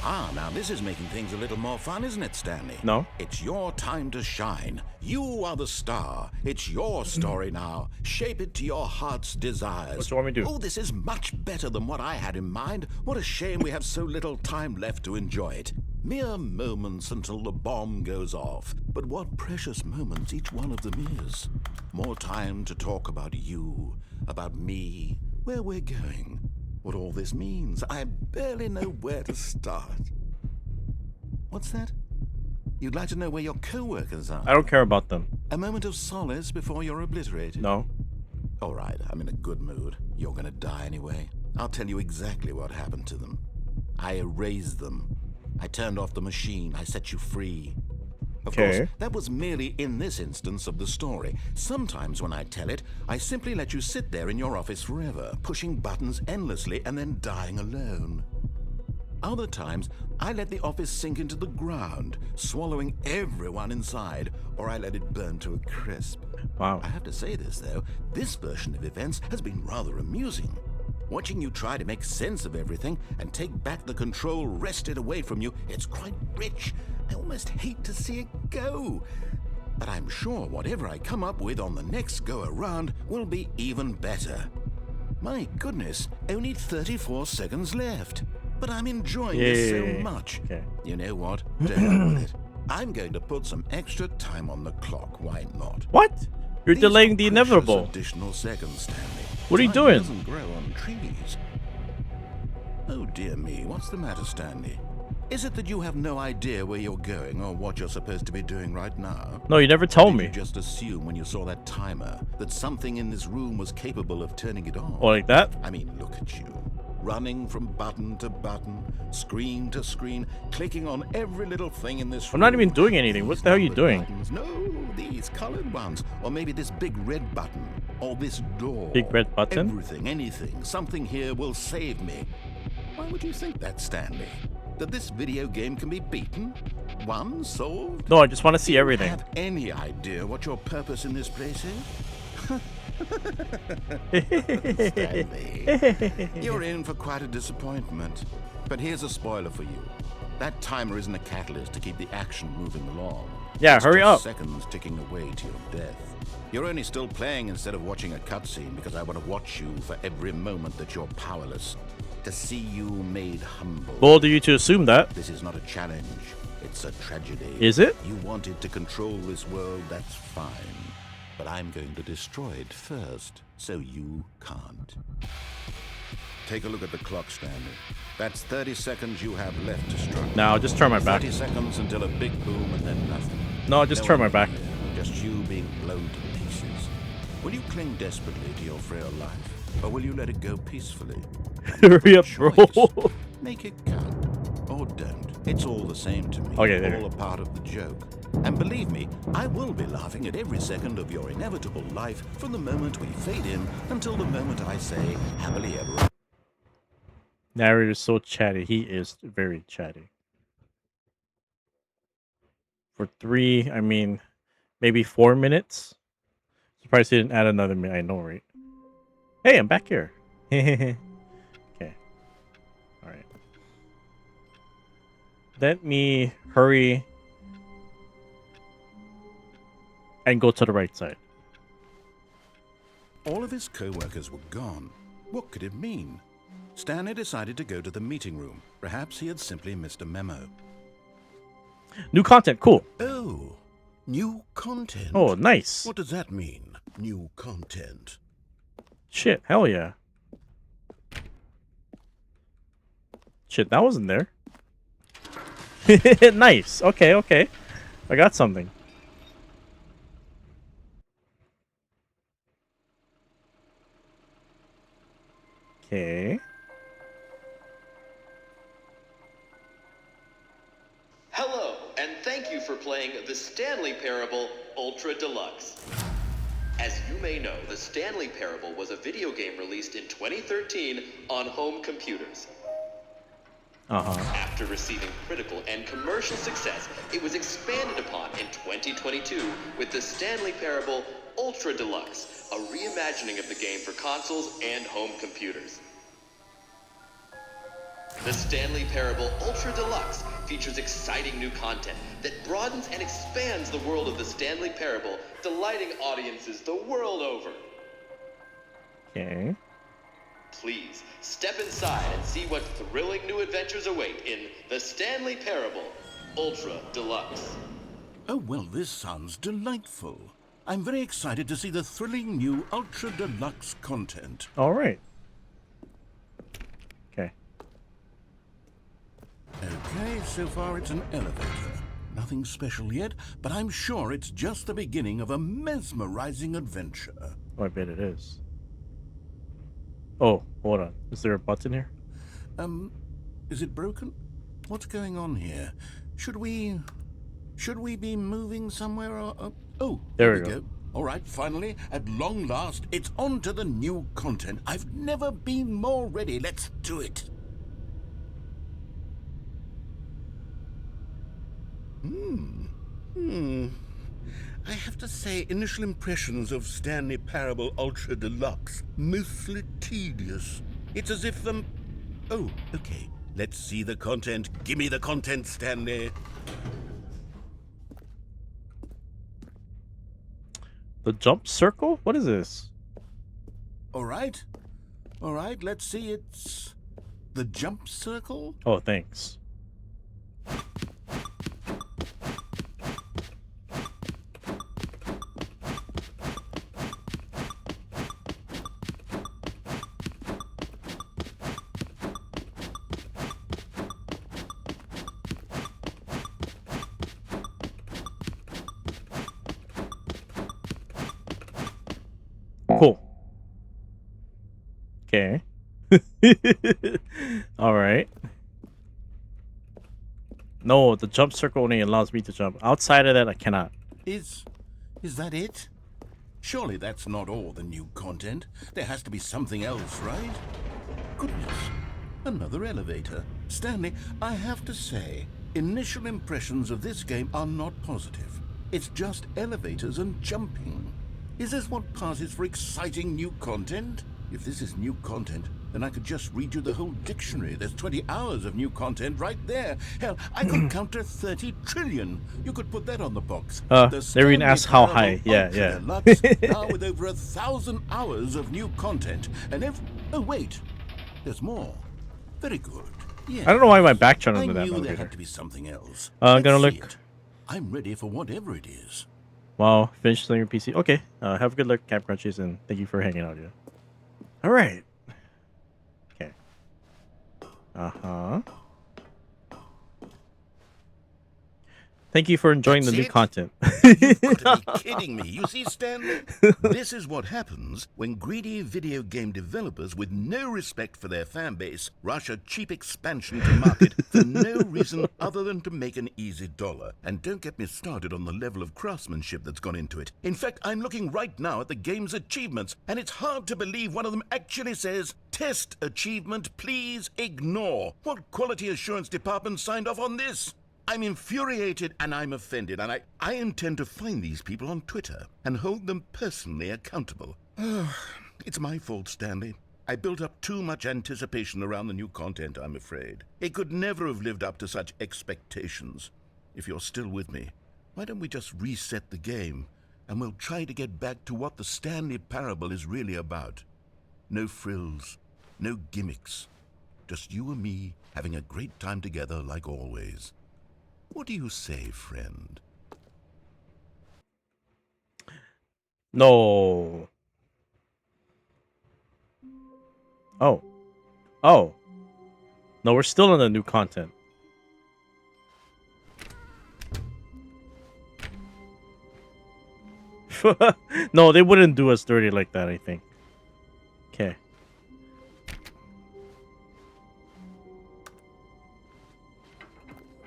Ah, now this is making things a little more fun, isn't it, Stanley? No. It's your time to shine. You are the star. It's your story now. Shape it to your heart's desires. What do you want me to do? Oh, this is much better than what I had in mind. What a shame we have so little time left to enjoy it. Mere moments until the bomb goes off. But what precious moments each one of them is. More time to talk about you, about me, where we're going. What all this means. I barely know where to start. What's that? You'd like to know where your co-workers are? I don't care about them. A moment of solace before you're obliterated? No. All right, I'm in a good mood. You're gonna die anyway. I'll tell you exactly what happened to them. I erased them. I turned off the machine. I set you free. Of course, that was merely in this instance of the story. Sometimes when I tell it, I simply let you sit there in your office forever, pushing buttons endlessly and then dying alone. Other times, I let the office sink into the ground, swallowing everyone inside, or I let it burn to a crisp. Wow. I have to say this, though, this version of events has been rather amusing. Watching you try to make sense of everything and take back the control wrested away from you, it's quite rich. I almost hate to see it go. But I'm sure whatever I come up with on the next go-around will be even better. My goodness, only 34 seconds left. But I'm enjoying this so much. Okay. You know what? To hell with it. I'm going to put some extra time on the clock. Why not? What? You're These delaying are the precious inevitable. Additional seconds, Stanley. What are you Time doing? Doesn't grow on trees. Oh dear me, what's the matter, Stanley? Is it that you have no idea where you're going or what you're supposed to be doing right now? No, you never told Did me. you just assume when you saw that timer that something in this room was capable of turning it on? Oh, like that? I mean, look at you. running from button to button, screen to screen, clicking on every little thing in this room. I'm not even doing anything. What the hell are you These doing? buttons. No, these colored ones. Or maybe this big red button. Or this door. Big red button? Everything, anything. Something here will save me. Why would you think that, Stanley? That this video game can be beaten? Won? Solved? No, I just want to see Do you everything. have any idea what your purpose in this place is? Stanley, you're in for quite a disappointment. But here's a spoiler for you. That timer isn't a catalyst to keep the action moving along. Yeah, It's hurry just up. seconds ticking away to your death. You're only still playing instead of watching a cutscene because I want to watch you for every moment that you're powerless. To see you made humble. Bold of you to assume that. This is not a challenge. It's a tragedy. Is it? You wanted to control this world, that's fine. But I'm going to destroy it first, so you can't. Take a look at the clock, Stanley. That's 30 seconds you have left to struggle. No, just turn my back. 30 seconds until a big boom and then nothing. No, just No turn my one back. here, just you being blown to pieces. Will you cling desperately to your frail life, or will you let it go peacefully? Hurry up, bro. Choice. Make it count, or don't. It's all the same to me. Okay, there. All a part of the joke. And believe me, I will be laughing at every second of your inevitable life from the moment we fade in until the moment I say happily ever. Narrator is so chatty. He is very chatty. For 3, I mean, maybe 4 minutes. Surprised he didn't add another minute. I know, right? Hey, I'm back here. Okay. All right. Let me hurry and go to the right side. All of his co-workers were gone. What could it mean? Stanley decided to go to the meeting room. Perhaps he had simply missed a memo. New content. Cool. Oh, new content. Oh, nice. What does that mean? New content. Shit. Hell yeah. Shit, that wasn't there. Nice. Okay, okay. I got something. Okay. Hello, and thank you for playing the Stanley Parable Ultra Deluxe. As you may know, the Stanley Parable was a video game released in 2013 on home computers. After receiving critical and commercial success, it was expanded upon in 2022 with the Stanley Parable Ultra Deluxe, a reimagining of the game for consoles and home computers. The Stanley Parable Ultra Deluxe features exciting new content that broadens and expands the world of the Stanley Parable, delighting audiences the world over. Okay. Please, step inside and see what thrilling new adventures await in the Stanley Parable Ultra Deluxe. Oh, well, this sounds delightful. I'm very excited to see the thrilling new Ultra Deluxe content. All right. Okay. Okay, so far it's an elevator. Nothing special yet, but I'm sure it's just the beginning of a mesmerizing adventure. Oh, I bet it is. Oh, hold on. Is there a button here? Is it broken? What's going on here? Should we be moving somewhere or... oh, There we go. All right, finally, at long last, it's on to the new content. I've never been more ready. Let's do it. I have to say, initial impressions of Stanley Parable Ultra Deluxe, mostly tedious. It's as if oh, okay. Let's see the content. Give me the content, Stanley. The jump circle? What is this? All right, let's see. It's the jump circle. Oh, thanks. Cool. Okay. All right. No, the jump circle only allows me to jump. Outside of that, I cannot. Is that it? Surely that's not all the new content. There has to be something else, right? Goodness. Another elevator. Stanley, I have to say, initial impressions of this game are not positive. It's just elevators and jumping. Is this what passes for exciting new content? If this is new content, then I could just read you the whole dictionary. There's 20 hours of new content right there. Hell, I could count to 30 trillion. You could put that on the box. They even asked how high. Yeah, yeah. Deluxe, now with over 1,000 hours of new content. And oh, wait. There's more. Very good. Yeah. I don't know why my back turned I into that knew there elevator. had to be something else. I'm gonna Let's see look. it. I'm ready for whatever it is. Wow, finish selling your PC. Okay, have a good look, Cap Crunchies, and thank you for hanging out here. All right. Okay. Thank you for enjoying That's the new it? content. You've got to be kidding me. You see, Stanley? This is what happens when greedy video game developers with no respect for their fan base rush a cheap expansion to market for no reason other than to make an easy dollar. And don't get me started on the level of craftsmanship that's gone into it. In fact, I'm looking right now at the game's achievements, and it's hard to believe one of them actually says, "Test achievement, please ignore." What quality assurance department signed off on this? I'm infuriated and I'm offended, and I intend to find these people on Twitter and hold them personally accountable. It's my fault, Stanley. I built up too much anticipation around the new content, I'm afraid. It could never have lived up to such expectations. If you're still with me, why don't we just reset the game, and we'll try to get back to what the Stanley Parable is really about. No frills, no gimmicks. Just you and me having a great time together like always. What do you say, friend? No. Oh. Oh. No, we're still in the new content. No, they wouldn't do us dirty like that, I think. Okay.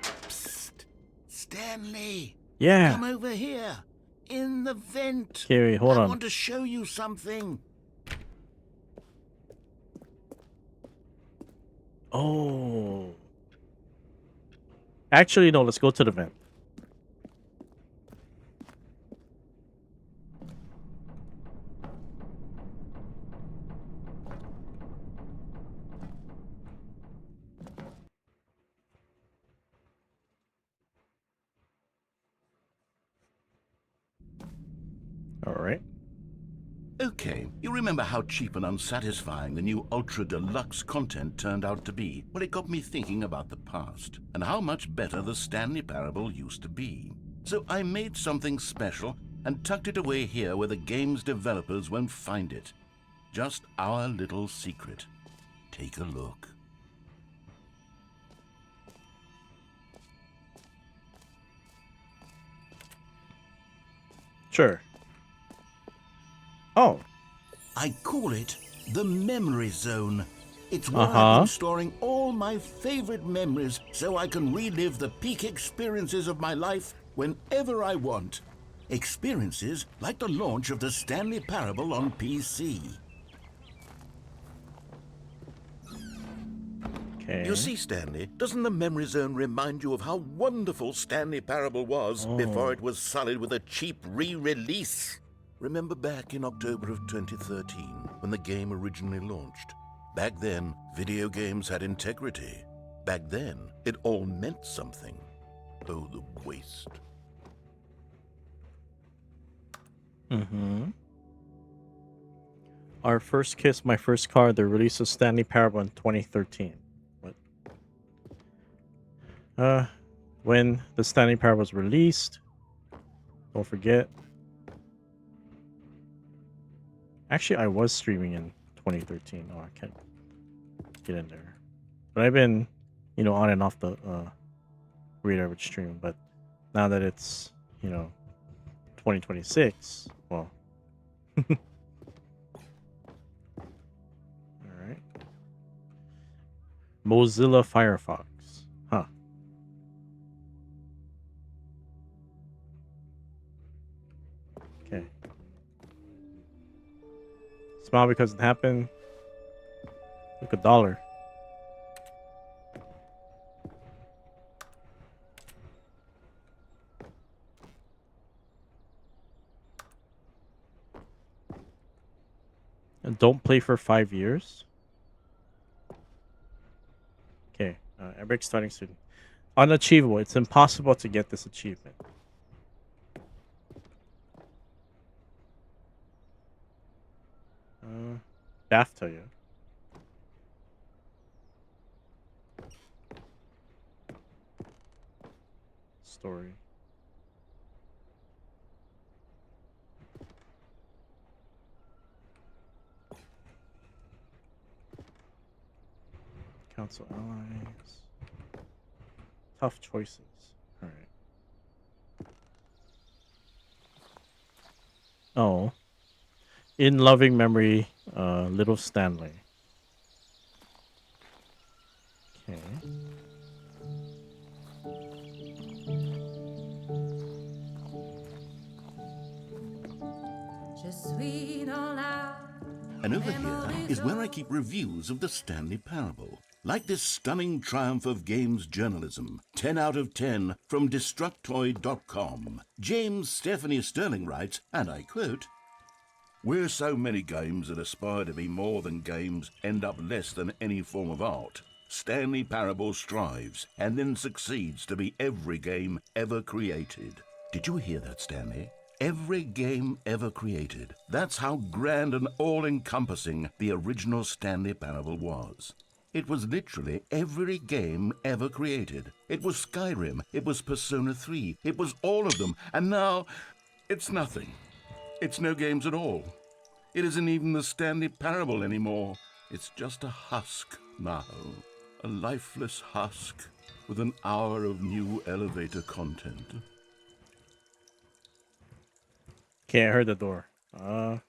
Psst. Stanley! Yeah. Come over here. In the vent. Okay, wait, hold I on. want to show you something. Oh. Actually, no, let's go to the vent. All right. Okay, you remember how cheap and unsatisfying the new Ultra Deluxe content turned out to be? Well, it got me thinking about the past and how much better the Stanley Parable used to be. So I made something special and tucked it away here where the game's developers won't find it. Just our little secret. Take a look. Sure. Oh. I call it the Memory Zone. It's where I've been storing all my favorite memories so I can relive the peak experiences of my life whenever I want. Experiences like the launch of the Stanley Parable on PC. Okay. You see, Stanley, doesn't the Memory Zone remind you of how wonderful Stanley Parable was before it was sullied with a cheap re-release? Remember back in October of 2013, when the game originally launched? Back then, video games had integrity. Back then, it all meant something. Oh, the waste. Our First Kiss, My First Car, the release of Stanley Parable in 2013. What? When the Stanley Parable was released. Don't forget. Actually, I was streaming in 2013. Oh, I can't get in there. But I've been, on and off the radar with streaming. But now that it's, 2026, well. All right. Mozilla Firefox. Huh. Okay. Smile because it happened. Look, $1. And don't play for 5 years. Okay. Eric starting student. Unachievable. It's impossible to get this achievement. BAFTA, yeah. Story. Council allies. Tough choices. All right. Oh. In loving memory, little Stanley. Okay. And over here is where I keep reviews of the Stanley Parable. Like this stunning triumph of games journalism, 10 out of 10 from Destructoid.com. James Stephanie Sterling writes, and I quote, "Where so many games that aspire to be more than games end up less than any form of art, Stanley Parable strives and then succeeds to be every game ever created." Did you hear that, Stanley? Every game ever created. That's how grand and all-encompassing the original Stanley Parable was. It was literally every game ever created. It was Skyrim, it was Persona 3, it was all of them, and now it's nothing. It's no games at all. It isn't even the Stanley Parable anymore. It's just a husk now. A lifeless husk with an hour of new elevator content. Okay, I heard the door. Okay.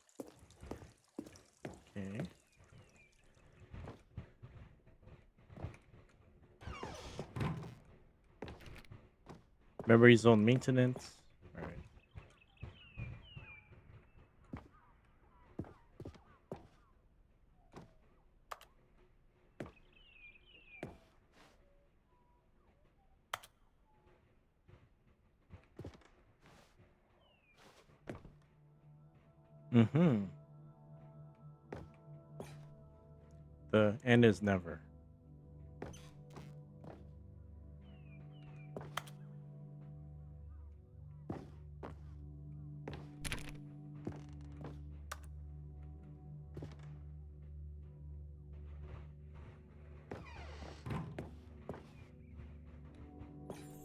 Memory zone maintenance. All right. Mm-hmm. The end is never.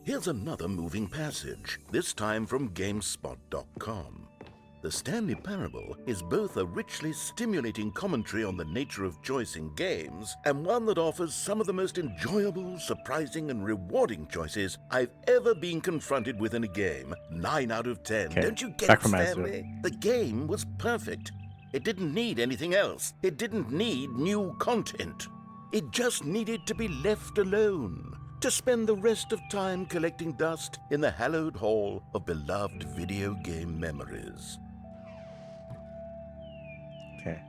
Here's another moving passage, this time from GameSpot.com. The Stanley Parable is both a richly stimulating commentary on the nature of choice in games and one that offers some of the most enjoyable, surprising, and rewarding choices I've ever been confronted with in a game. 9 out of 10. Okay, Don't you get back it, from Stanley? The game was perfect. It didn't need anything else. It didn't need new content. It just needed to be left alone, to spend the rest of time collecting dust in the hallowed hall of beloved video game memories. Okay.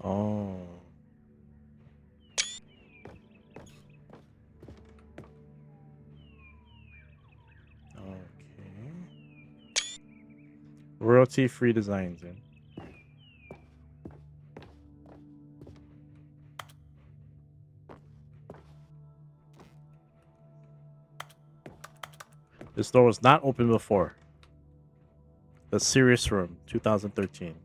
Oh. Okay. Royalty-free designs, yeah. This store was not open before. The Serious Room, 2013.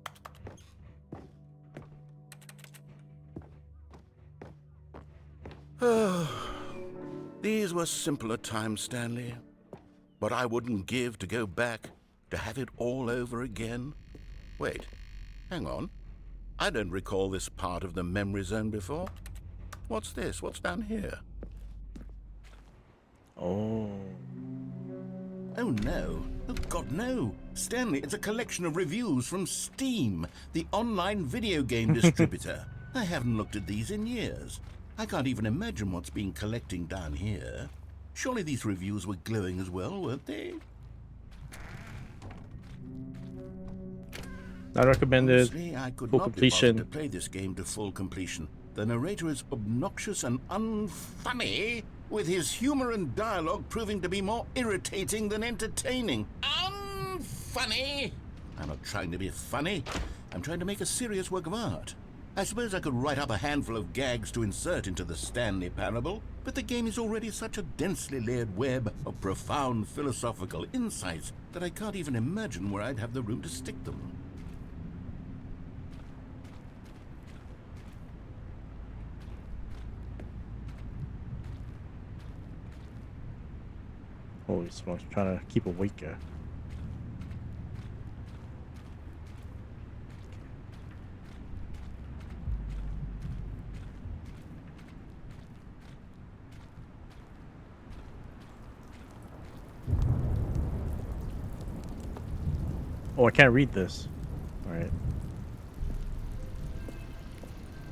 These were simpler times, Stanley. But I wouldn't give to go back, to have it all over again. Wait, hang on. I don't recall this part of the memory zone before. What's this? What's down here? Oh. Oh no. Oh God, no. Stanley, it's a collection of reviews from Steam, the online video game distributor. I haven't looked at these in years. I can't even imagine what's been collecting down here. Surely these reviews were glowing as well, weren't they? Not recommended. Honestly, I could Full not be bothered to completion. play this game to full completion. The narrator is obnoxious and unfunny, with his humor and dialogue proving to be more irritating than entertaining. Unfunny! I'm not trying to be funny. I'm trying to make a serious work of art. I suppose I could write up a handful of gags to insert into the Stanley Parable, but the game is already such a densely layered web of profound philosophical insights that I can't even imagine where I'd have the room to stick them. Holy smokes, I'm trying to keep awake here. Oh, I can't read this. Alright.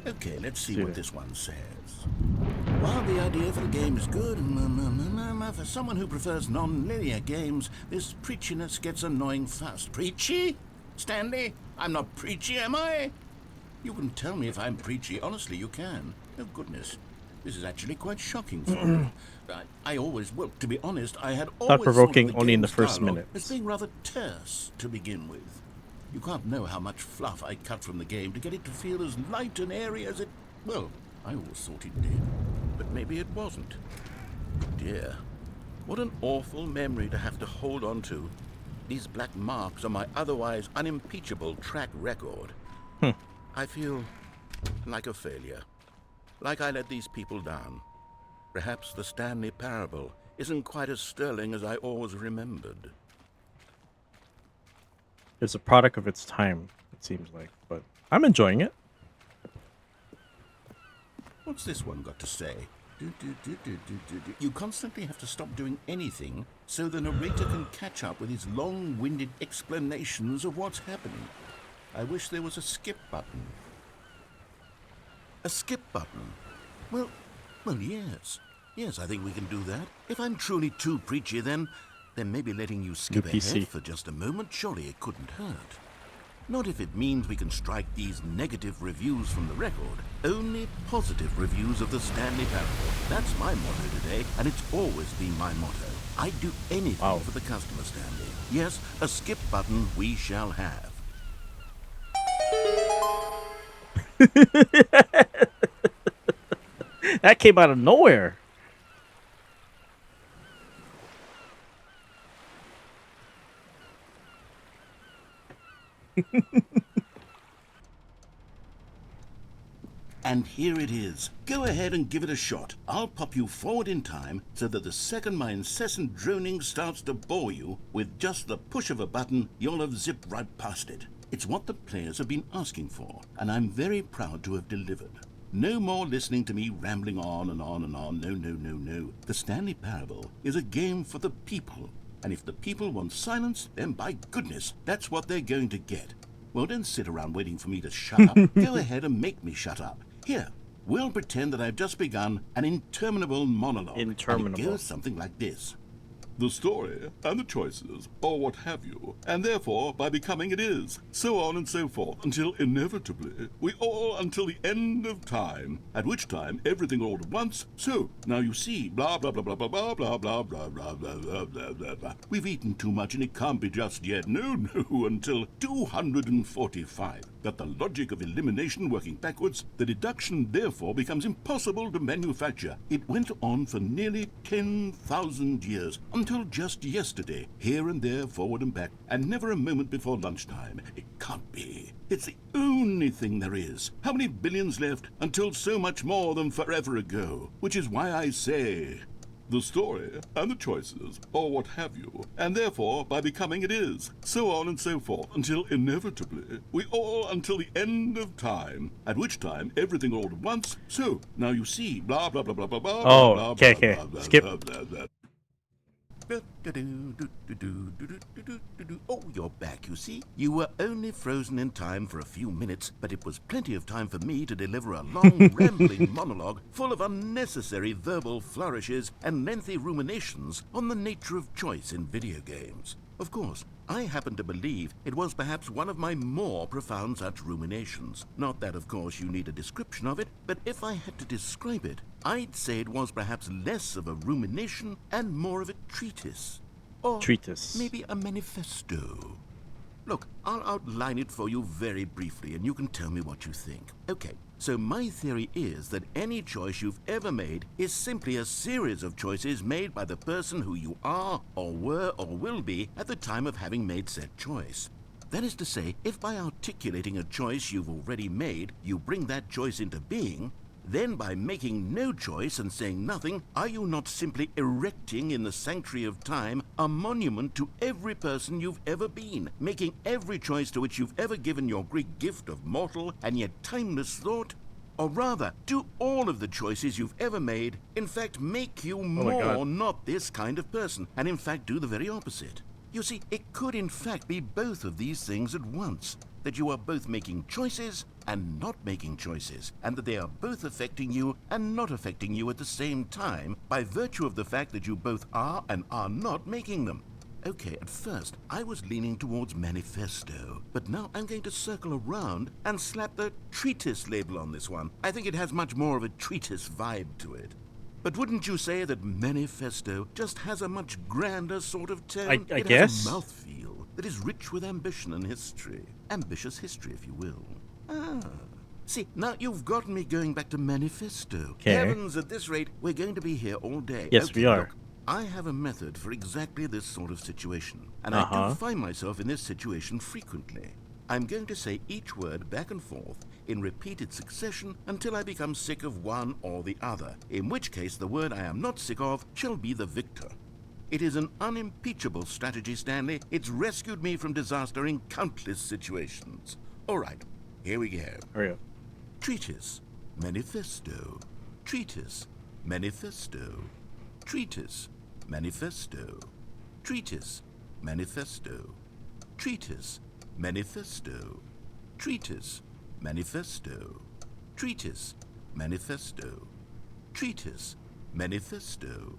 Okay, let's see Do what it. this one says. While the idea for the game is good, for someone who prefers non-linear games, this preachiness gets annoying fast. Preachy? Stanley? I'm not preachy, am I? You can tell me if I'm preachy. Honestly, you can. Oh, goodness. This is actually quite shocking for me. I always, well, to be honest, I had always Thought-provoking thought of only in the game's first dialogue minutes. as being rather terse to begin with. You can't know how much fluff I cut from the game to get it to feel as light and airy as it... Well, I always thought it did. But maybe it wasn't. Dear, what an awful memory to have to hold on to. These black marks on my otherwise unimpeachable track record. I feel like a failure. Like I let these people down. Perhaps the Stanley Parable isn't quite as sterling as I always remembered. It's a product of its time, it seems like, but I'm enjoying it. What's this one got to say? You constantly have to stop doing anything so the narrator can catch up with his long-winded explanations of what's happening. I wish there was a skip button. A skip button? Well, yes. Yes, I think we can do that. If I'm truly too preachy, then maybe letting you skip PC. ahead for just a moment, surely it couldn't hurt. Not if it means we can strike these negative reviews from the record. Only positive reviews of the Stanley Parable. That's my motto today, and it's always been my motto. I'd do anything for the customer, Stanley. Yes, a skip button we shall have. That came out of nowhere. And here it is. Go ahead and give it a shot. I'll pop you forward in time so that the second my incessant droning starts to bore you, with just the push of a button, you'll have zipped right past it. It's what the players have been asking for, and I'm very proud to have delivered. No more listening to me rambling on and on and on. No. The Stanley Parable is a game for the people. And if the people want silence, then by goodness, that's what they're going to get. Well, don't sit around waiting for me to shut up. Go ahead and make me shut up. Here, we'll pretend that I've just begun an interminable monologue. Interminable. And it goes something like this. The story, and the choices, or what have you, and therefore, by becoming it is, so on and so forth, until inevitably, we all until the end of time, at which time everything all at once, so, now you see, blah blah blah blah blah blah blah blah blah blah blah blah blah blah blah. We've eaten too much and it can't be just yet, no, until 245. That the logic of elimination working backwards, the deduction therefore becomes impossible to manufacture. It went on for nearly 10,000 years, until just yesterday, here and there, forward and back, and never a moment before lunchtime. It can't be. It's the only thing there is. How many billions left until so much more than forever ago? Which is why I say... the story, and the choices, or what have you, and therefore, by becoming it is, so on and so forth, until inevitably, we all until the end of time, at which time everything all at once, so, now you see, blah blah blah blah blah blah Oh, blah okay, blah okay. blah blah Skip. blah blah blah. Oh, you're back, you see. You were only frozen in time for a few minutes, but it was plenty of time for me to deliver a long, rambling monologue full of unnecessary verbal flourishes and lengthy ruminations on the nature of choice in video games. Of course, I happen to believe it was perhaps one of my more profound such ruminations. Not that, of course, you need a description of it, but if I had to describe it, I'd say it was perhaps less of a rumination and more of a treatise. Or Treatise. maybe a manifesto. Look, I'll outline it for you very briefly, and you can tell me what you think. Okay, so my theory is that any choice you've ever made is simply a series of choices made by the person who you are, or were, or will be at the time of having made said choice. That is to say, if by articulating a choice you've already made, you bring that choice into being, then by making no choice and saying nothing, are you not simply erecting in the sanctuary of time a monument to every person you've ever been, making every choice to which you've ever given your great gift of mortal and yet timeless thought? Or rather, do all of the choices you've ever made, in fact, make you more not this kind of person, and in fact do the very opposite? You see, it could in fact be both of these things at once, that you are both making choices and not making choices, and that they are both affecting you and not affecting you at the same time by virtue of the fact that you both are and are not making them. Okay, at first I was leaning towards manifesto, but now I'm going to circle around and slap the treatise label on this one. I think it has much more of a treatise vibe to it. But wouldn't you say that manifesto just has a much grander sort of tone? I It guess. has a mouthfeel that is rich with ambition and history. Ambitious history, if you will. See, now you've gotten me going back to manifesto. Okay. Heavens, at this rate, we're going to be here all day. Yes, Okay, we are. Look, I have a method for exactly this sort of situation, and I do find myself in this situation frequently. I'm going to say each word back and forth in repeated succession until I become sick of one or the other, in which case the word I am not sick of shall be the victor. It is an unimpeachable strategy, Stanley. It's rescued me from disaster in countless situations. All right, here we go. Hurry up. Treatise, manifesto, treatise, manifesto, treatise, manifesto, treatise, manifesto, treatise, manifesto, treatise, manifesto, treatise, manifesto, treatise, manifesto,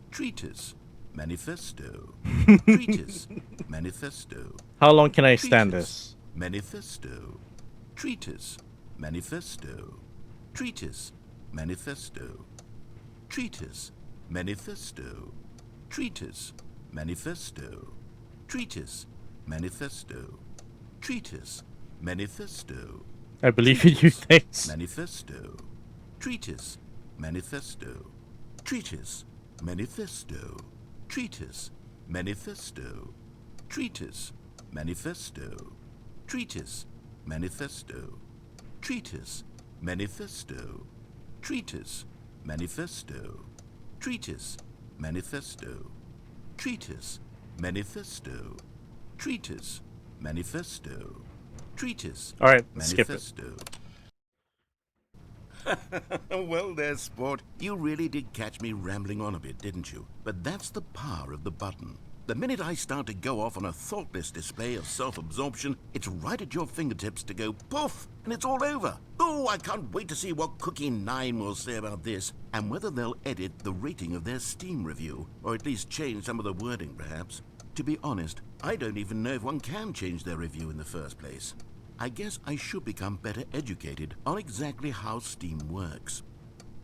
treatise, manifesto, treatise, manifesto. How long can I stand this? Manifesto, treatise, manifesto, treatise, manifesto, treatise, manifesto, treatise, manifesto, treatise, manifesto, treatise, manifesto, I believe in you, thanks. manifesto, treatise, manifesto, treatise, manifesto, treatise, manifesto, treatise, manifesto, treatise, manifesto, treatise, manifesto, treatise, manifesto, treatise, manifesto, treatise, manifesto, treatise, manifesto, treatise, All right, let's skip it. manifesto. Well there, sport. You really did catch me rambling on a bit, didn't you? But that's the power of the button. The minute I start to go off on a thoughtless display of self-absorption, it's right at your fingertips to go poof, and it's all over. Oh, I can't wait to see what Cookie 9 will say about this, and whether they'll edit the rating of their Steam review, or at least change some of the wording, perhaps. To be honest, I don't even know if one can change their review in the first place. I guess I should become better educated on exactly how Steam works.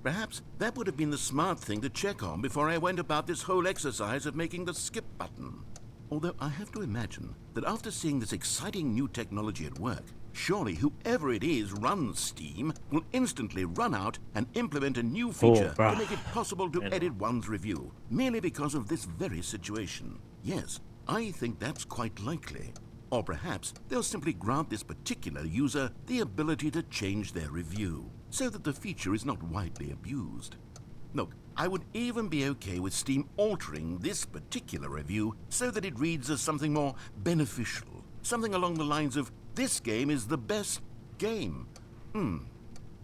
Perhaps that would have been the smart thing to check on before I went about this whole exercise of making the skip button. Although I have to imagine that after seeing this exciting new technology at work, surely whoever it is runs Steam will instantly run out and implement a new feature to make it possible to edit one's review, merely because of this very situation. Yes, I think that's quite likely. Or perhaps they'll simply grant this particular user the ability to change their review, so that the feature is not widely abused. Look, I would even be okay with Steam altering this particular review so that it reads as something more beneficial, something along the lines of, "This game is the best game."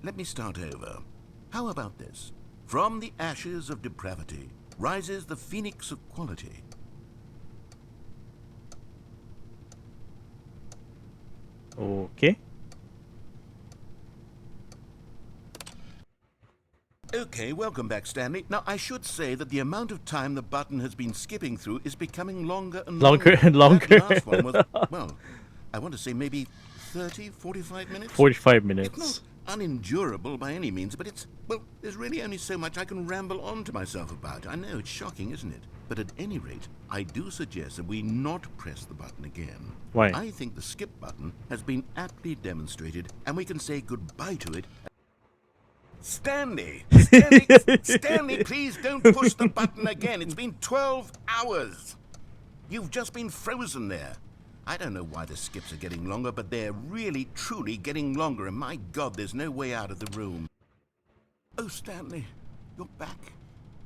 Let me start over. How about this? From the ashes of depravity rises the phoenix of quality. Okay. Okay, welcome back, Stanley. Now, I should say that the amount of time the button has been skipping through is becoming longer and Longer longer. and longer. That last one was, well, I want to say maybe 30, 45 minutes? 45 It's not minutes. unendurable by any means, but it's, well, there's really only so much I can ramble on to myself about. I know, it's shocking, isn't it? But at any rate, I do suggest that we not press the button again. Why? I think the skip button has been aptly demonstrated, and we can say goodbye to it. Stanley! Stanley! Stanley, please don't push the button again. It's been 12 hours. You've just been frozen there. I don't know why the skips are getting longer, but they're really, truly getting longer, and my God, there's no way out of the room. Oh, Stanley, you're back.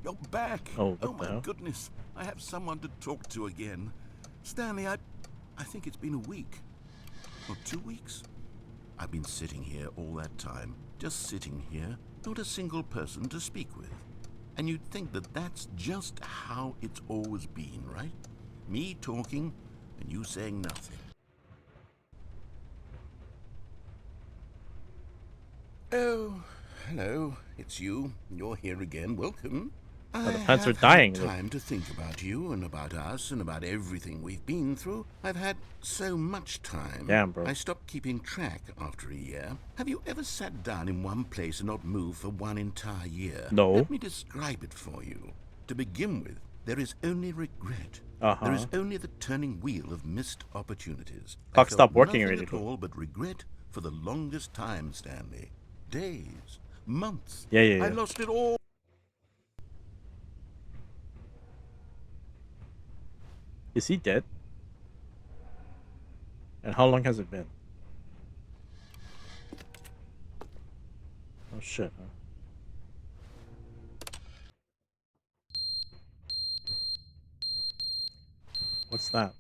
You're back. Oh, Oh what the my hell? goodness. I have someone to talk to again. Stanley, I think it's been a week. Or 2 weeks. I've been sitting here all that time, just sitting here, not a single person to speak with. And you'd think that that's just how it's always been, right? Me talking, and you saying nothing. Oh, hello, it's you. You're here again. Welcome. I the plants are have dying, had look. time to think about you and about us and about everything we've been through. I've had so much time. Damn, bro. I stopped keeping track after a year. Have you ever sat down in one place and not moved for one entire year? No. Let me describe it for you. To begin with, there is only regret. Uh-huh. There is only the turning wheel of missed opportunities. Clock I felt stopped working nothing already, at bro. all but regret for the longest time, Stanley. Days, months. Yeah. I lost it all. Is he dead? And how long has it been? Oh shit, huh? What's that?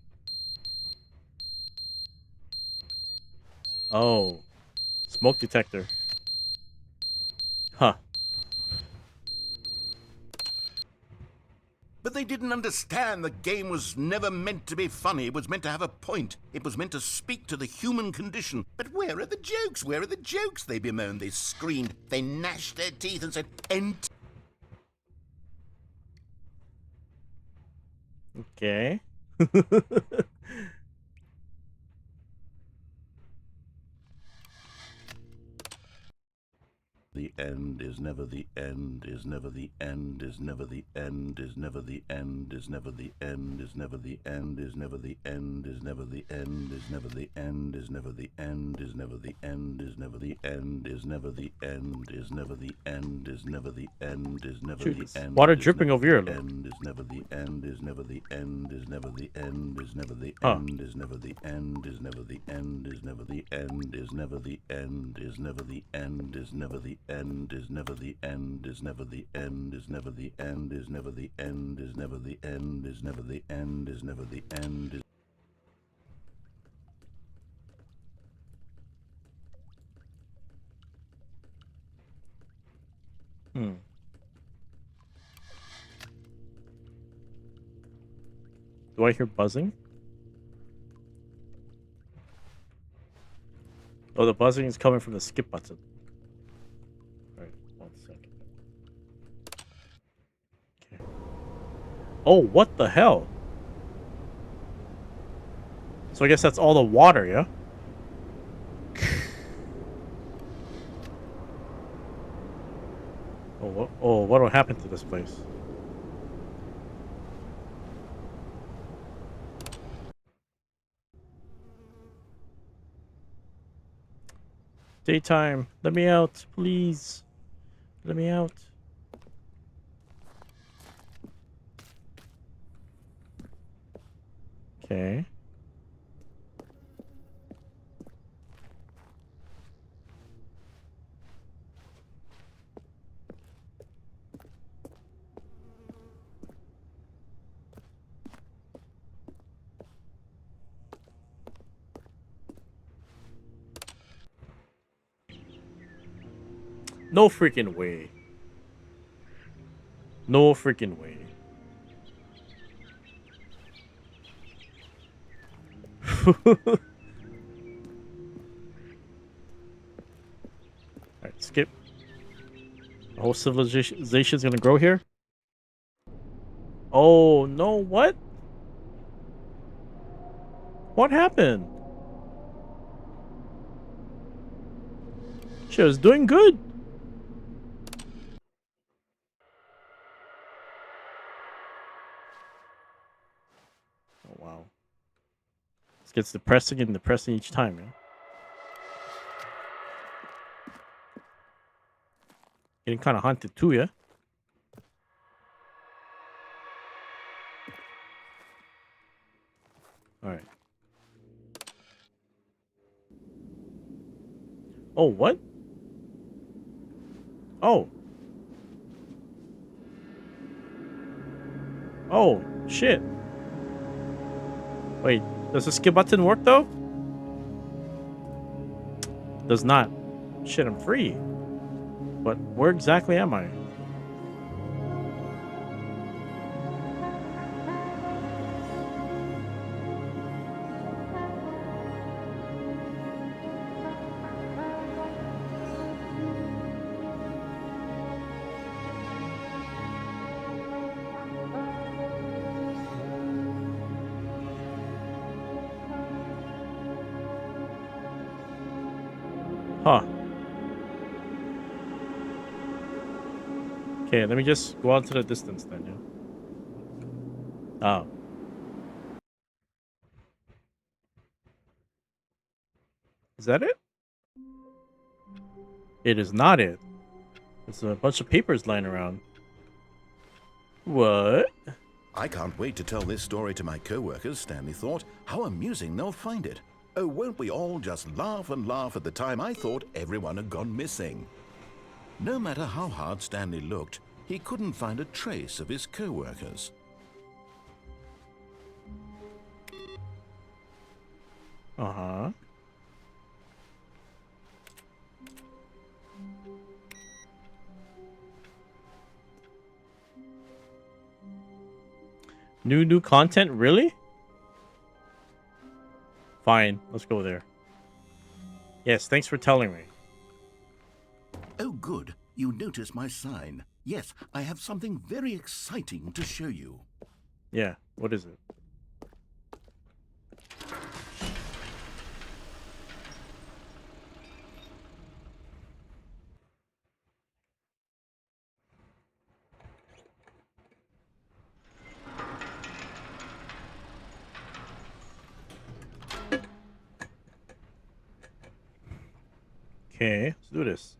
Oh. Smoke detector. Huh. But they didn't understand the game was never meant to be funny. It was meant to have a point. It was meant to speak to the human condition. But where are the jokes? Where are the jokes? They bemoaned, they screamed, they gnashed their teeth and said, Okay. The end is never the end, is never the end, is never the end, is never the end, is never the end, is never the end, is never the end, is never the end, is never the end, is never the end, is never the end, is never the end, is never the end, is never the end, is never the end, is never Dude, the it's end. water dripping over here, look. End is never the end, is never the end, is never the end, is never the Huh. end, is never the end, is never the end, is never the end, is never the end, is never the end, is never the end, is never the end, is never the end, is never the end, is never the end, is never the end, is never the end, is never the end. Do I hear buzzing? Oh, the buzzing is coming from the skip button. Alright, 1 second. Okay. Oh, what the hell? So I guess that's all the water, yeah? What will happen to this place? Daytime, let me out, please. Let me out. Okay. No freaking way. No freaking way. skip. The whole civilization's gonna grow here? Oh, no, what? What happened? She was doing good. Oh, wow. This gets depressing and depressing each time, man. Getting kind of haunted too, yeah? Alright. Oh, what? Oh. Oh, shit. Wait, does the skip button work though? Does not. Shit, I'm free. But where exactly am I? Huh. Okay, let me just go out to the distance then, yeah? Oh. Is that it? It is not it. There's a bunch of papers lying around. What? I can't wait to tell this story to my co-workers, Stanley thought. How amusing they'll find it. Oh, won't we all just laugh and laugh at the time I thought everyone had gone missing. No matter how hard Stanley looked, he couldn't find a trace of his co-workers. Uh-huh. New content? Really? Fine, let's go there. Yes, thanks for telling me. Oh, good. You noticed my sign. Yes, I have something very exciting to show you. Yeah, what is it? Okay, let's do this.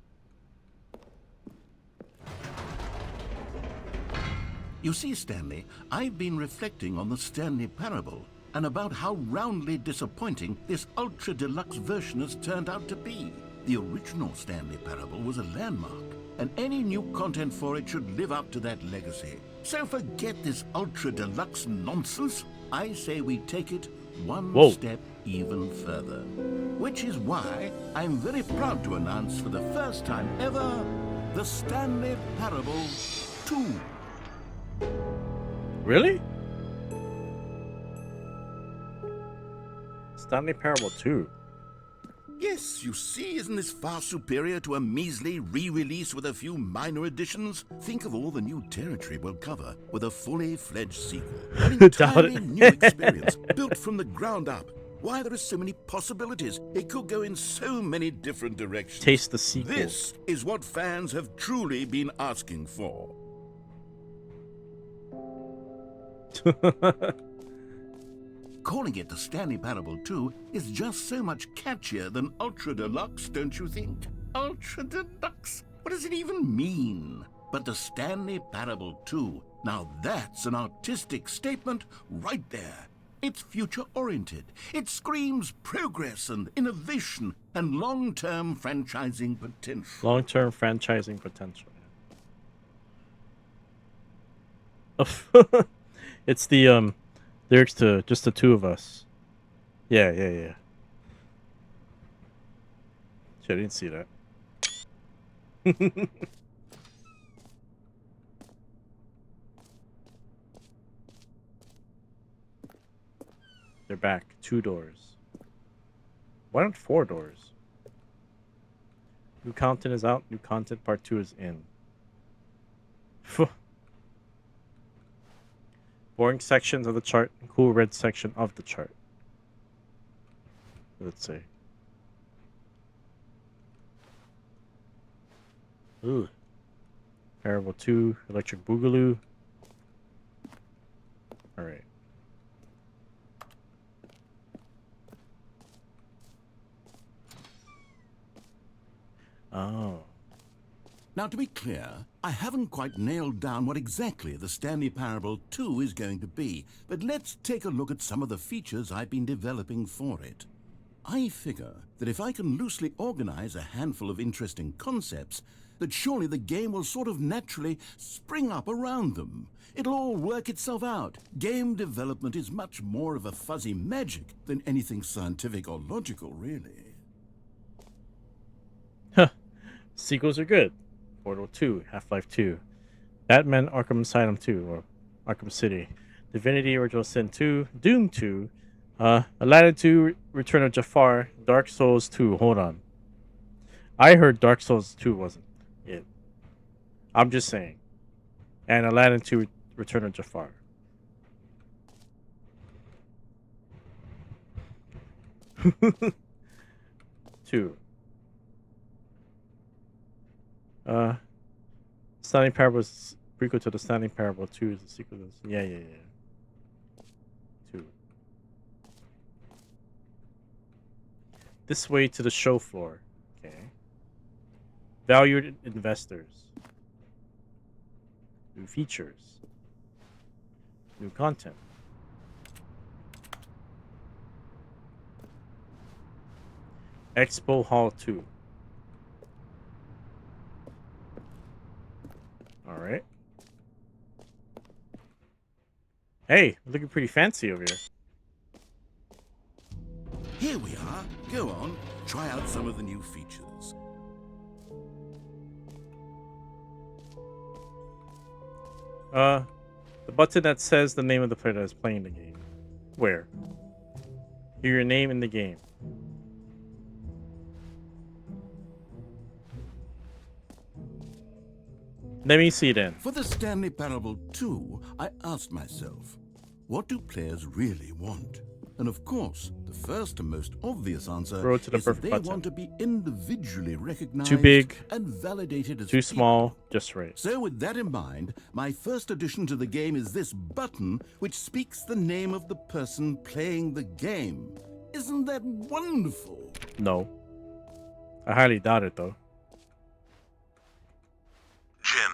You see, Stanley, I've been reflecting on the Stanley Parable and about how roundly disappointing this ultra deluxe version has turned out to be. The original Stanley Parable was a landmark, and any new content for it should live up to that legacy. So forget this ultra deluxe nonsense. I say we take it one step even further. Which is why I'm very proud to announce for the first time ever, the Stanley Parable 2. Really? Stanley Parable 2. Yes, you see, isn't this far superior to a measly re-release with a few minor additions? Think of all the new territory we'll cover with a fully fledged sequel. An entirely new experience, built from the ground up. Why, there are so many possibilities. It could go in so many different directions. Taste the sequel. This is what fans have truly been asking for. Calling it the Stanley Parable 2 is just so much catchier than Ultra Deluxe, don't you think? Ultra Deluxe? What does it even mean? But the Stanley Parable 2, now that's an artistic statement right there. It's future-oriented. It screams progress and innovation and long-term franchising potential. Long-term franchising potential. It's the lyrics to Just the Two of Us. Yeah. Shit, I didn't see that. They're back. 2 doors. Why not 4 doors? New content is out. New content part 2 is in. Phew. Boring sections of the chart. Cool red section of the chart. Let's see. Ooh. Parable 2. Electric Boogaloo. Alright. Oh. Now, to be clear, I haven't quite nailed down what exactly the Stanley Parable 2 is going to be, but let's take a look at some of the features I've been developing for it. I figure that if I can loosely organize a handful of interesting concepts, that surely the game will sort of naturally spring up around them. It'll all work itself out. Game development is much more of a fuzzy magic than anything scientific or logical, really. Huh. Sequels are good. Portal 2, Half-Life 2, Batman Arkham Asylum 2, or Arkham City, Divinity Original Sin 2, Doom 2, Aladdin 2, Return of Jafar, Dark Souls 2. Hold on. I heard Dark Souls 2 wasn't it. I'm just saying. And Aladdin 2, Return of Jafar. Two. Stanley Parable is prequel to the Stanley Parable. 2 is the sequel to this. Yeah. 2. This way to the show floor. Okay. Valued investors. New features. New content. Expo Hall 2. Alright. Hey, looking pretty fancy over here. Here we are. Go on, try out some of the new features. The button that says the name of the player that is playing the game. Where? Hear your name in the game. Let me see then. For the Stanley Parable 2, I asked myself, what do players really want? And of course, the first and most obvious answer Road to the is that perfect they button. want to be individually recognized Too big, and validated as too people. small, just right. So with that in mind, my first addition to the game is this button which speaks the name of the person playing the game. Isn't that wonderful? No. I highly doubt it though. Jim.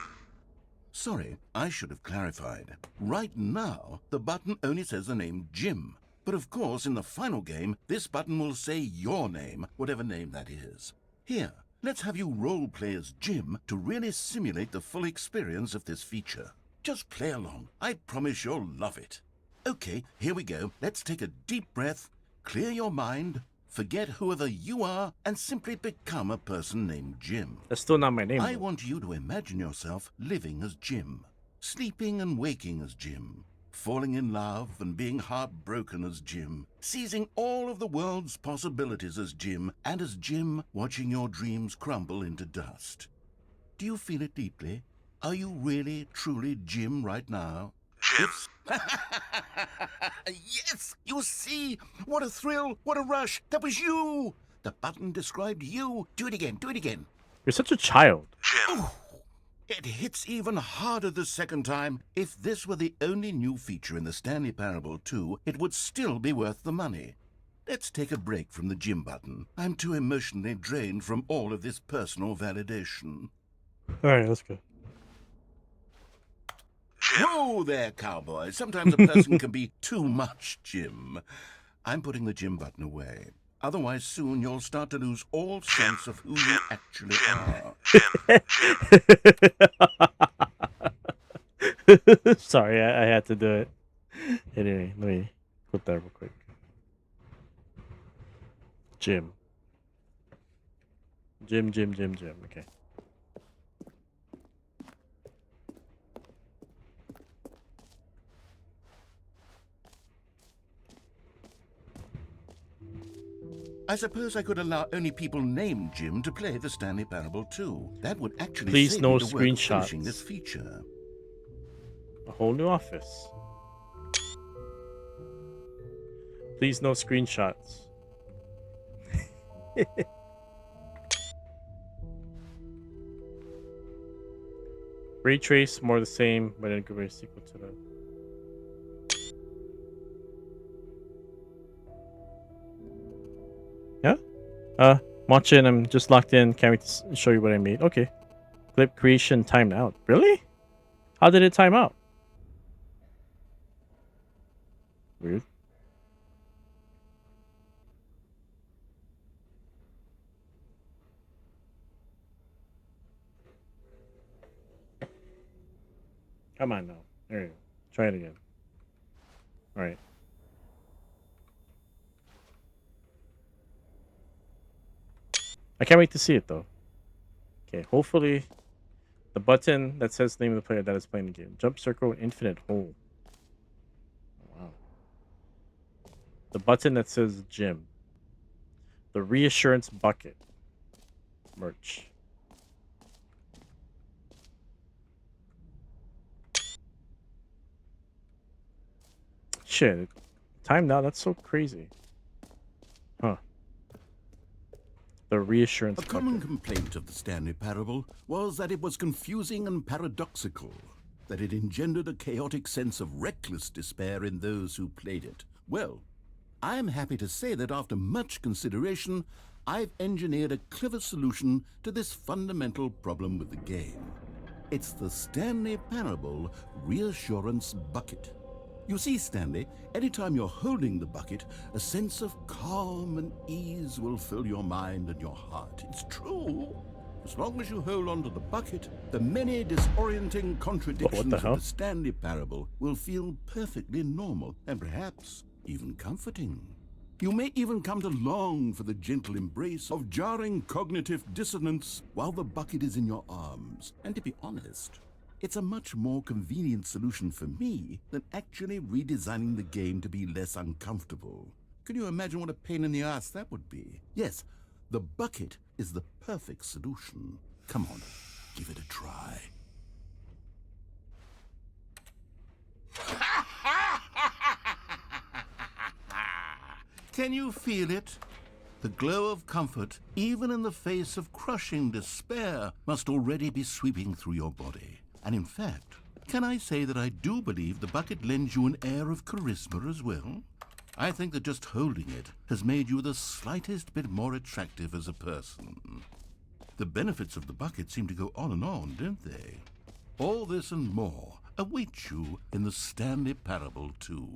Sorry, I should have clarified. Right now, the button only says the name Jim. But of course, in the final game, this button will say your name, whatever name that is. Here, let's have you role-play as Jim to really simulate the full experience of this feature. Just play along. I promise you'll love it. Okay, here we go. Let's take a deep breath, clear your mind, forget whoever you are, and simply become a person named Jim. That's still not my name. I though. want you to imagine yourself living as Jim, sleeping and waking as Jim, falling in love and being heartbroken as Jim, seizing all of the world's possibilities as Jim, and as Jim watching your dreams crumble into dust. Do you feel it deeply? Are you really, truly Jim right now? Jim. Yes! You see? What a thrill! What a rush! That was you! The button described you. Do it again. Do it again. You're such a child. Jim. It hits even harder the second time. If this were the only new feature in the Stanley Parable 2, it would still be worth the money. Let's take a break from the Jim button. I'm too emotionally drained from all of this personal validation. Alright, let's go. Whoa there, cowboy. Sometimes a person can be too much Jim. I'm putting the Jim button away. Otherwise, soon you'll start to lose all sense of who you actually are. Sorry, I had to do it. Anyway, let me put that real quick. Jim. Jim. Okay. I suppose I could allow only people named Jim to play the Stanley Parable too. That would actually Please save no me the work of finishing this screenshots. feature. A whole new office. Please no screenshots. Ray trace more the same, but in a sequel to that. Yeah. Watching. I'm just locked in. Can't wait to show you what I made. Okay. Clip creation timed out. Really? How did it time out? Weird. Come on now. There you go. Try it again. All right. I can't wait to see it though. Okay, hopefully the button that says the name of the player that is playing the game. Jump circle, infinite hole. Wow. The button that says Jim. The reassurance bucket. Merch. Shit. Time now, that's so crazy. Huh. The reassurance A bucket. common complaint of the Stanley Parable was that it was confusing and paradoxical, that it engendered a chaotic sense of reckless despair in those who played it. Well, I'm happy to say that after much consideration, I've engineered a clever solution to this fundamental problem with the game. It's the Stanley Parable Reassurance Bucket. You see, Stanley, anytime you're holding the bucket, a sense of calm and ease will fill your mind and your heart. It's true. As long as you hold on to the bucket, the many disorienting contradictions of the Stanley Parable will feel perfectly normal and perhaps even comforting. You may even come to long for the gentle embrace of jarring cognitive dissonance while the bucket is in your arms. And to be honest, it's a much more convenient solution for me than actually redesigning the game to be less uncomfortable. Can you imagine what a pain in the ass that would be? Yes, the bucket is the perfect solution. Come on, give it a try. Can you feel it? The glow of comfort, even in the face of crushing despair, must already be sweeping through your body. And in fact, can I say that I do believe the bucket lends you an air of charisma as well? I think that just holding it has made you the slightest bit more attractive as a person. The benefits of the bucket seem to go on and on, don't they? All this and more await you in the Stanley Parable 2.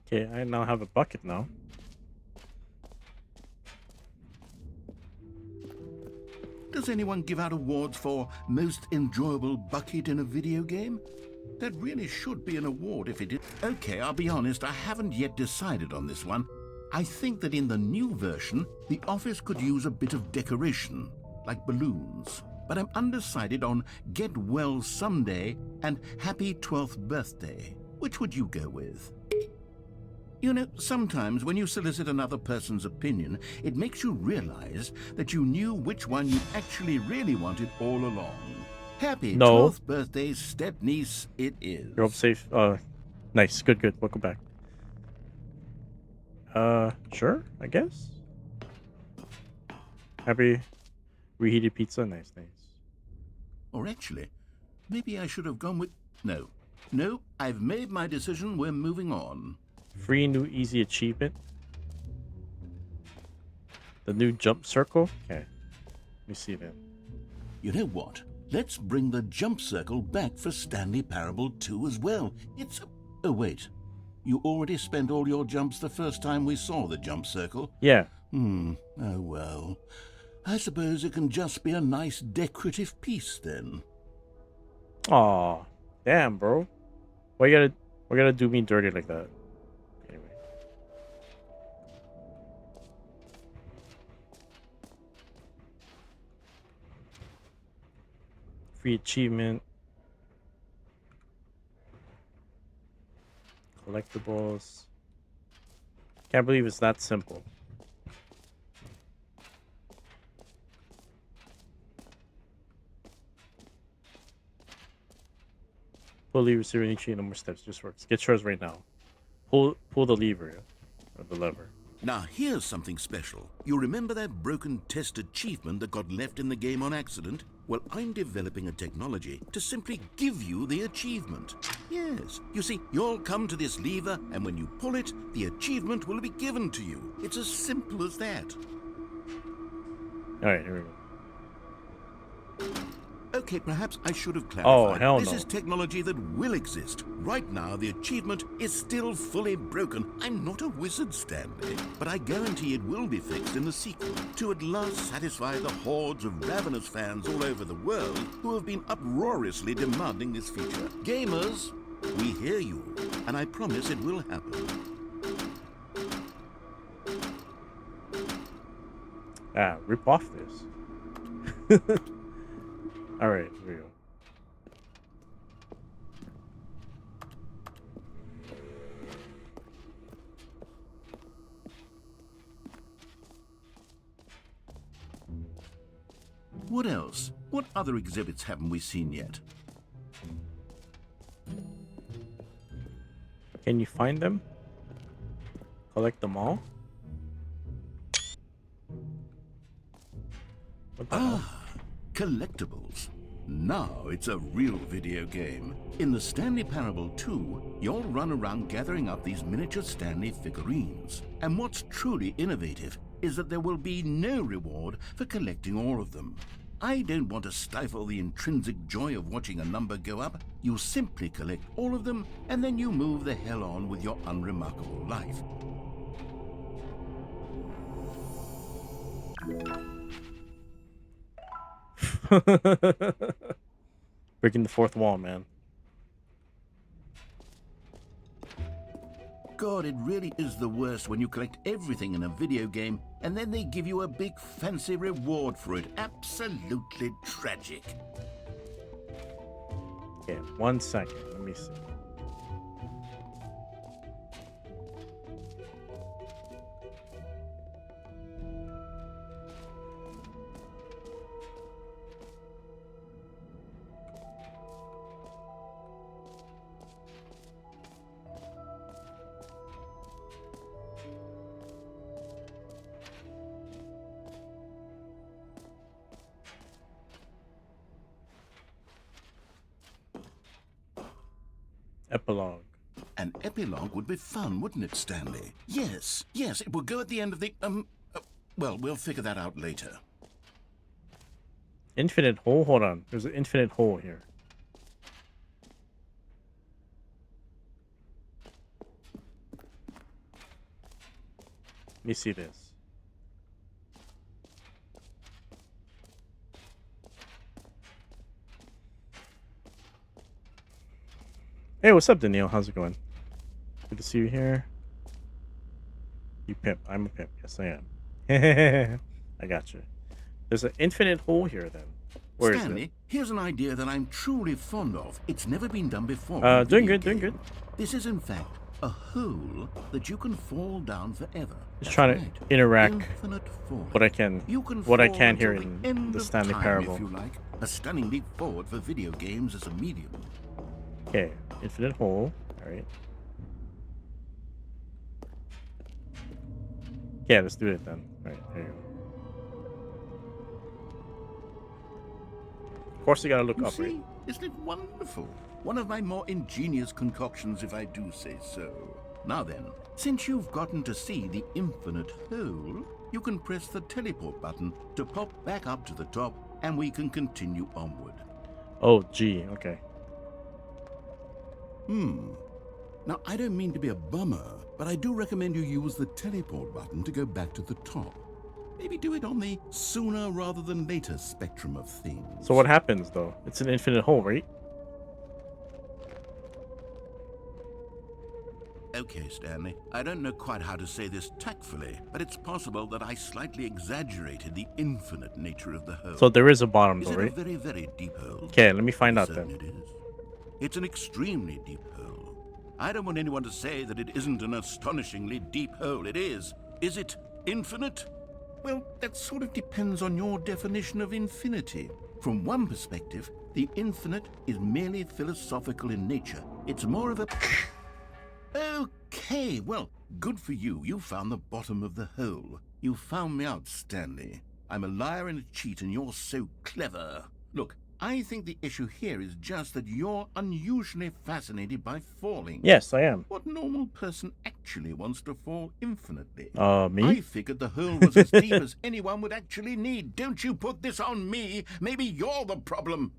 Okay, I now have a bucket now. Does anyone give out awards for most enjoyable bucket in a video game? That really should be an award if it is. Okay, I'll be honest, I haven't yet decided on this one. I think that in the new version, the office could use a bit of decoration, like balloons. But I'm undecided on Get Well Someday and Happy 12th Birthday. Which would you go with? You know, sometimes when you solicit another person's opinion, it makes you realize that you knew which one you actually really wanted all along. Happy 12th birthday, step-niece, it is. You're up safe. Nice. Good. Welcome back. Sure, I guess. Happy reheated pizza. Nice. Or actually, maybe I should have gone with... No, I've made my decision. We're moving on. Free new easy achievement. The new jump circle. Okay. Let me see then. You know what? Let's bring the jump circle back for Stanley Parable 2 as well. It's a... Oh, wait. You already spent all your jumps the first time we saw the jump circle? Yeah. Oh, well. I suppose it can just be a nice decorative piece then. Aw. Damn, bro. Why you gotta do me dirty like that? Anyway. Free achievement. Collectibles. Can't believe it's that simple. Pull lever, zero each no more steps. Just works. Get yours right now. Pull the lever, or the lever. Now here's something special. You remember that broken test achievement that got left in the game on accident? Well, I'm developing a technology to simply give you the achievement. Yes, you see, you'll come to this lever, and when you pull it, the achievement will be given to you. It's as simple as that. Alright, here we go. Okay, perhaps I should have clarified. Oh, hell This no. is technology that will exist. Right now, the achievement is still fully broken. I'm not a wizard, Stanley, but I guarantee it will be fixed in the sequel to at last satisfy the hordes of ravenous fans all over the world who have been uproariously demanding this feature. Gamers, we hear you, and I promise it will happen. Ah, rip off this. Alright, here we go. What else? What other exhibits haven't we seen yet? Can you find them? Collect them all? What the hell? Collectibles. Now it's a real video game. In the Stanley Parable 2, you'll run around gathering up these miniature Stanley figurines. And what's truly innovative is that there will be no reward for collecting all of them. I don't want to stifle the intrinsic joy of watching a number go up. You simply collect all of them, and then you move the hell on with your unremarkable life. Breaking the fourth wall, man. God, it really is the worst when you collect everything in a video game and then they give you a big fancy reward for it. Absolutely tragic. Okay, 1 second. Let me see. Epilogue. An epilogue would be fun, wouldn't it, Stanley? Yes, it will go at the end of the, well, we'll figure that out later. Infinite hole? Hold on. There's an infinite hole here. Let me see this. Hey, what's up, Daniel? How's it going? Good to see you here. You pimp. I'm a pimp. Yes, I am. I got you. There's an infinite hole here, then. Where is Stanley, it? here's an idea that I'm truly fond of. It's never been done before. in a Doing video good, doing game. good. This is, in fact, a hole that you can fall down forever. Just That's trying to right. interact Infinite falling. what I can, You can what I fall can here until in end the of Stanley time, Parable. if you like. A stunning leap forward for video games as a medium. Okay, infinite hole. All right. Yeah, let's do it then. All right, there you go. Of course, you gotta look You up, see, right? isn't it wonderful? One of my more ingenious concoctions, if I do say so. Now then, since you've gotten to see the infinite hole, you can press the teleport button to pop back up to the top, and we can continue onward. Oh, gee. Okay. Now, I don't mean to be a bummer, but I do recommend you use the teleport button to go back to the top. Maybe do it on the sooner rather than later spectrum of things. So what happens though? It's an infinite hole, right? Okay, Stanley. I don't know quite how to say this tactfully, but it's possible that I slightly exaggerated the infinite nature of the hole. So there is a bottom Is though, it right? a very, very deep hole? Okay, let me find out Certain then. it is. It's an extremely deep hole. I don't want anyone to say that it isn't an astonishingly deep hole. It is. Is it infinite? Well, that sort of depends on your definition of infinity. From one perspective, the infinite is merely philosophical in nature. It's more of a... Okay, well, good for you. You found the bottom of the hole. You found me out, Stanley. I'm a liar and a cheat, and you're so clever. Look, I think the issue here is just that you're unusually fascinated by falling. Yes, I am. What normal person actually wants to fall infinitely? Me? I figured the hole was as deep as anyone would actually need. Don't you put this on me. Maybe you're the problem.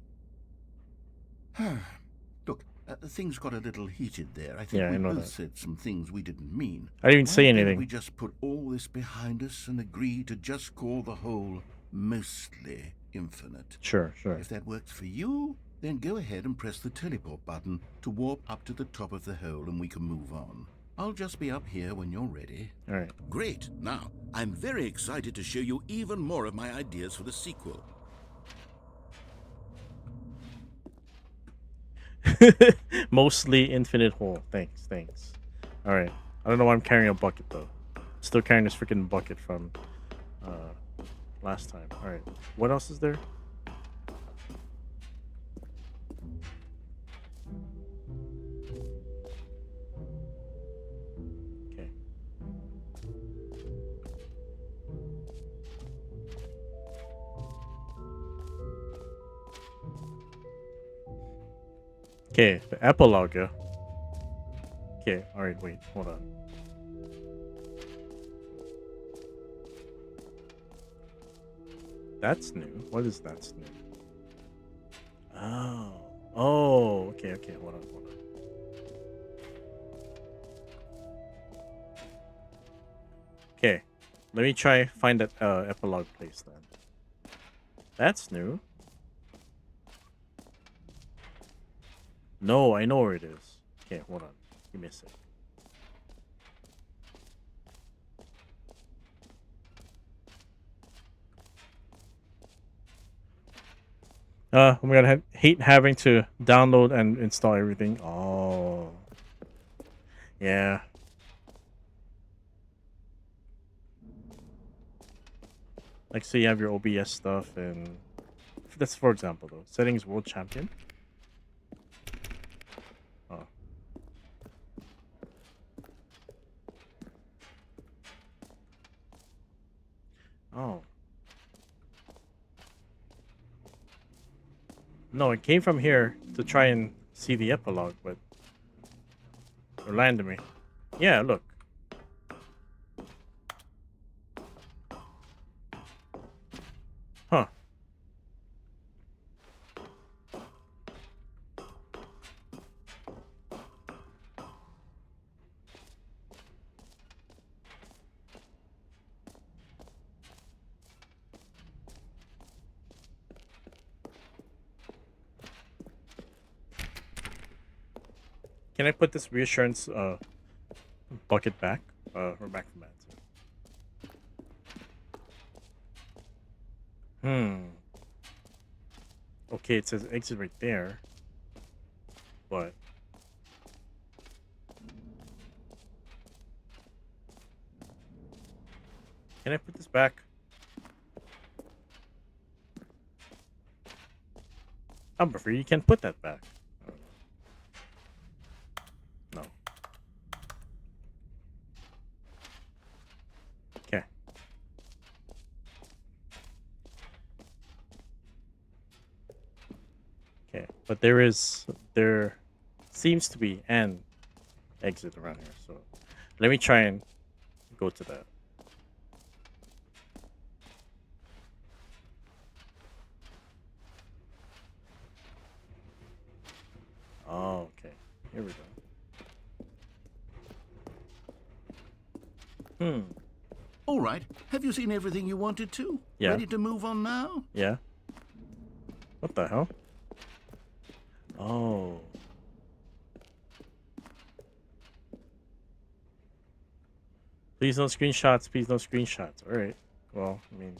Look, things got a little heated there. I think Yeah, I we know both that. said some things we didn't mean. I didn't even say Why don't anything. we just put all this behind us and agree to just call the hole mostly infinite? Sure. If that works for you, then go ahead and press the teleport button to warp up to the top of the hole and we can move on. I'll just be up here when you're ready. All right. Great. Now, I'm very excited to show you even more of my ideas for the sequel. Mostly infinite hole. Thanks. All right. I don't know why I'm carrying a bucket though. Still carrying this freaking bucket from last time. All right. What else is there? Okay. Okay, the epilogue. Yeah. Okay, alright, wait, hold on. That's new. What is that's new? Oh, okay, hold on. Okay, let me try find that epilogue place then. That's new. No, I know where it is. Okay, hold on. Give me a sec. Oh my god, I hate having to download and install everything. Oh. Yeah. Like, so you have your OBS stuff, and that's for example, though. Settings World Champion. Oh. Oh. No, it came from here to try and see the epilogue, but it landed me. Yeah, look. Huh. Can I put this reassurance bucket back? Or back from that. Okay, it says exit right there. But can I put this back? I'm afraid you can't put that back. No. Okay. Okay, but there seems to be an exit around here, so let me try and go to that. Oh, okay. Here we go. All right. Have you seen everything you wanted to? Yeah. Ready to move on now? Yeah. What the hell? Oh. Please no screenshots. Please no screenshots. All right. Well, I mean.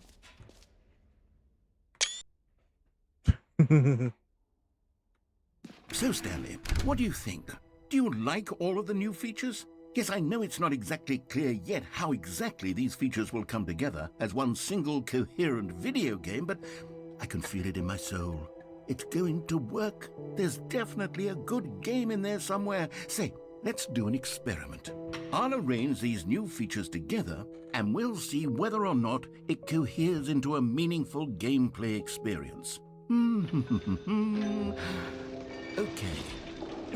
So, Stanley, what do you think? Do Do you like all of the new features? Yes, I know it's not exactly clear yet how exactly these features will come together as one single coherent video game, but I can feel it in my soul. It's going to work. There's definitely a good game in there somewhere. Say, let's do an experiment. I'll arrange these new features together, and we'll see whether or not it coheres into a meaningful gameplay experience. Okay.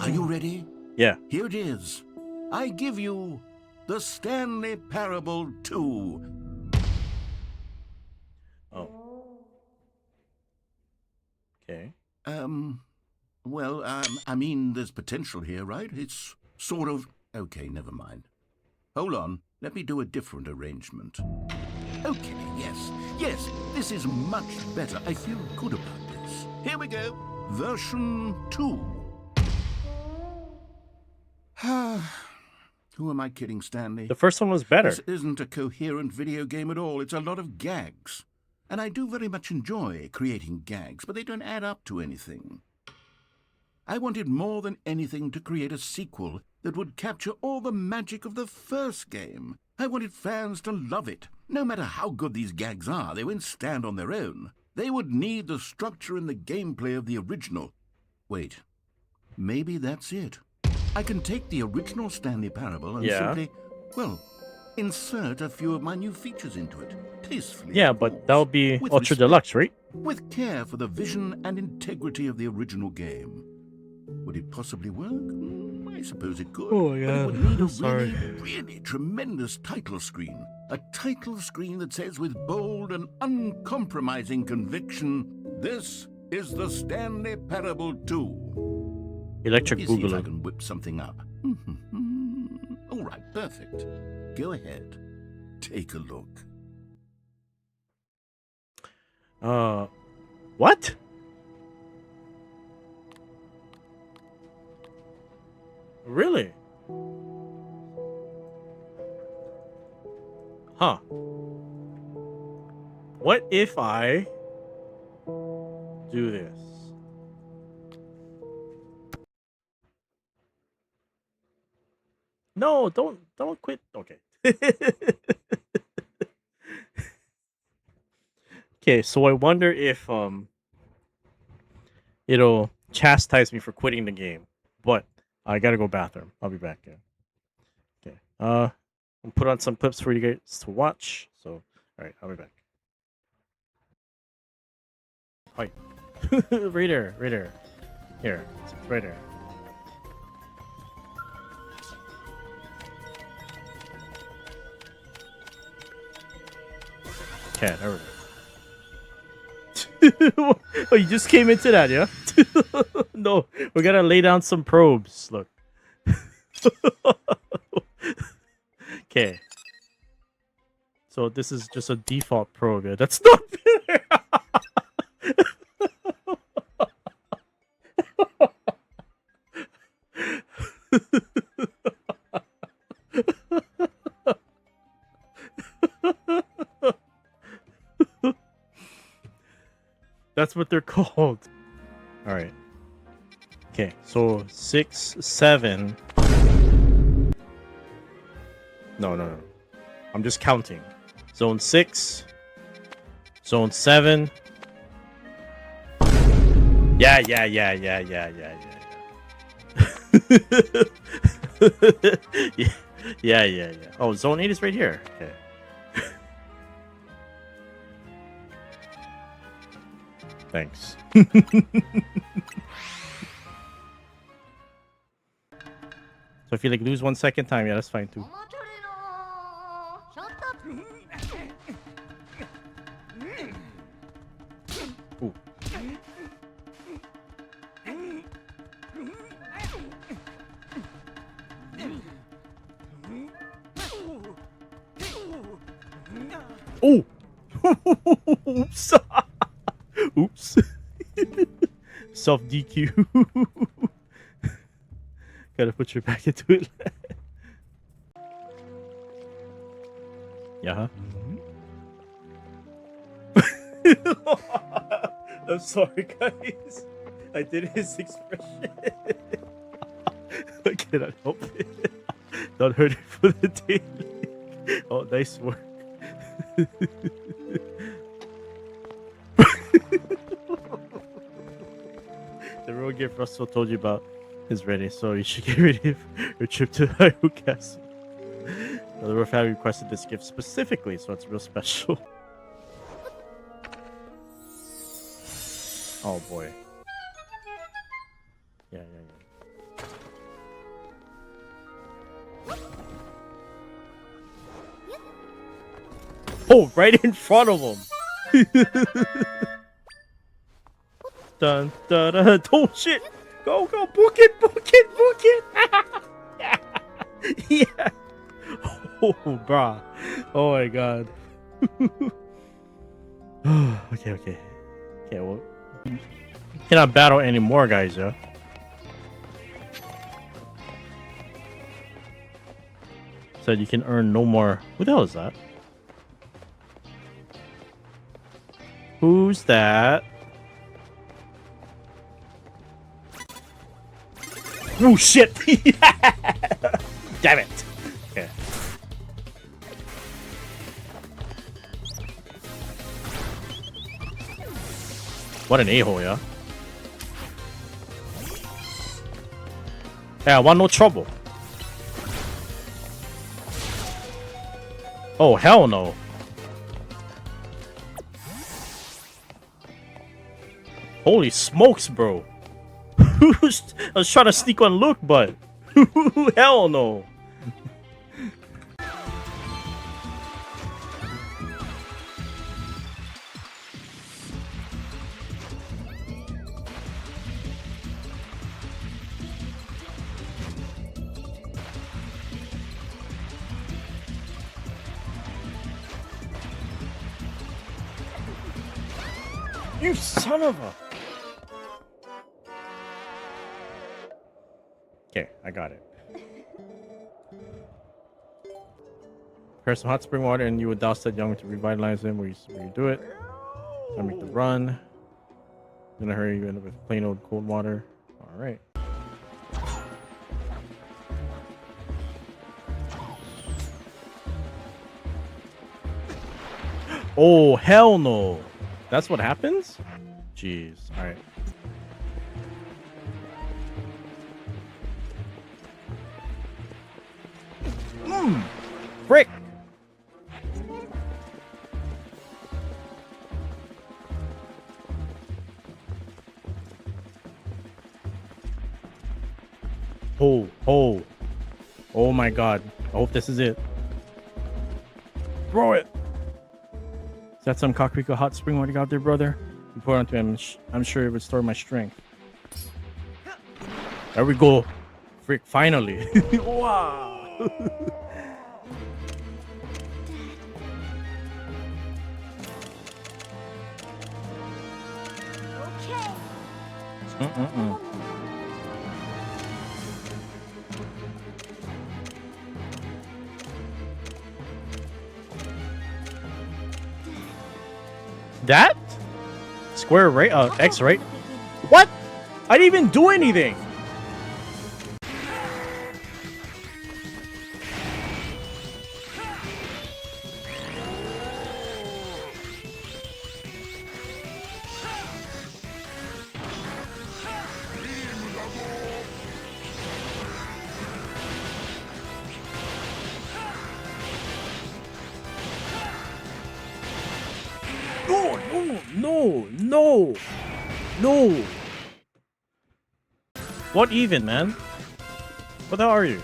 Are you ready? Yeah. Here it is. I give you the Stanley Parable 2. Oh. Okay. Well, I mean, there's potential here, right? It's sort of... Okay, never mind. Hold on. Let me do a different arrangement. Okay, yes, this is much better. I feel good about this. Here we go. Version 2. Who am I kidding, Stanley? The first one was better. This isn't a coherent video game at all. It's a lot of gags. And I do very much enjoy creating gags, but they don't add up to anything. I wanted more than anything to create a sequel that would capture all the magic of the first game. I wanted fans to love it. No matter how good these gags are, they won't stand on their own. They would need the structure and the gameplay of the original. Wait, maybe that's it. I can take the original Stanley Parable and simply, well, insert a few of my new features into it. Tastefully. Yeah, but that would be with Ultra respect, Deluxe, right? With care for the vision and integrity of the original game. Would it possibly work? I suppose it could. Oh, But yeah. it would need a Sorry. really tremendous title screen. A title screen that says with bold and uncompromising conviction, "This is the Stanley Parable 2." Electric Let me see if I Boogaloo. can whip something up. All right, perfect. Go ahead. Take a look. What? Really? Huh. What if I do this? No, don't quit. Okay. Okay, so I wonder if it'll chastise me for quitting the game. But I gotta go bathroom. I'll be back. Yeah. Okay. I'll put on some clips for you guys to watch. So, all right, I'll be back. Hi. Right there, right there. Here, it's right there. Okay, there we go. Oh, you just came into that, yeah? No, we gotta lay down some probes. Look. Okay. So this is just a default probe. Yeah? That's not fair. That's what they're called. All right. Okay, so 6, 7. No. I'm just counting. Zone 6. Zone 7. Yeah. Yeah. Oh, zone 8 is right here. Okay. Thanks. So if you like lose 1 second time, yeah, that's fine too. Ooh. Oh! Oops! Oops. Self DQ. Gotta put your back into it. Yeah. I'm sorry, guys. I did his expression. Okay. cannot help it. Don't hurt it for the daily. Oh, nice work. The road gift Russell told you about is ready, so you should get ready for your trip to Hyrule Castle. The road family requested this gift specifically, so it's real special. Oh boy. Yeah. Oh, right in front of him. Dun, dun, dun. Oh shit. Go, book it. Yeah. Oh, bruh. Oh my god. Okay, well. Cannot battle anymore, guys, yeah? Said you can earn no more. Who the hell is that? Who's that? Oh shit! Damn it! Okay. What an a-hole, yeah? Yeah, I want no trouble. Oh, hell no. Holy smokes, bro. I was trying to sneak one look, but hell no. You son of a... Okay, I got it. Prepare some hot spring water and you would douse that young to revitalize him where you do it. I make the run. In a hurry, you end up with plain old cold water. Alright. Oh, hell no. That's what happens? Jeez. Alright. Frick! Oh my god. I hope this is it. Throw it! Is that some Kakariko hot spring water you got there, brother? You pour it onto him. I'm sure it would restore my strength. There we go. Frick, finally. Wow. That? Square right? X right? What? I didn't even do anything. No. What even, man? What the hell are you?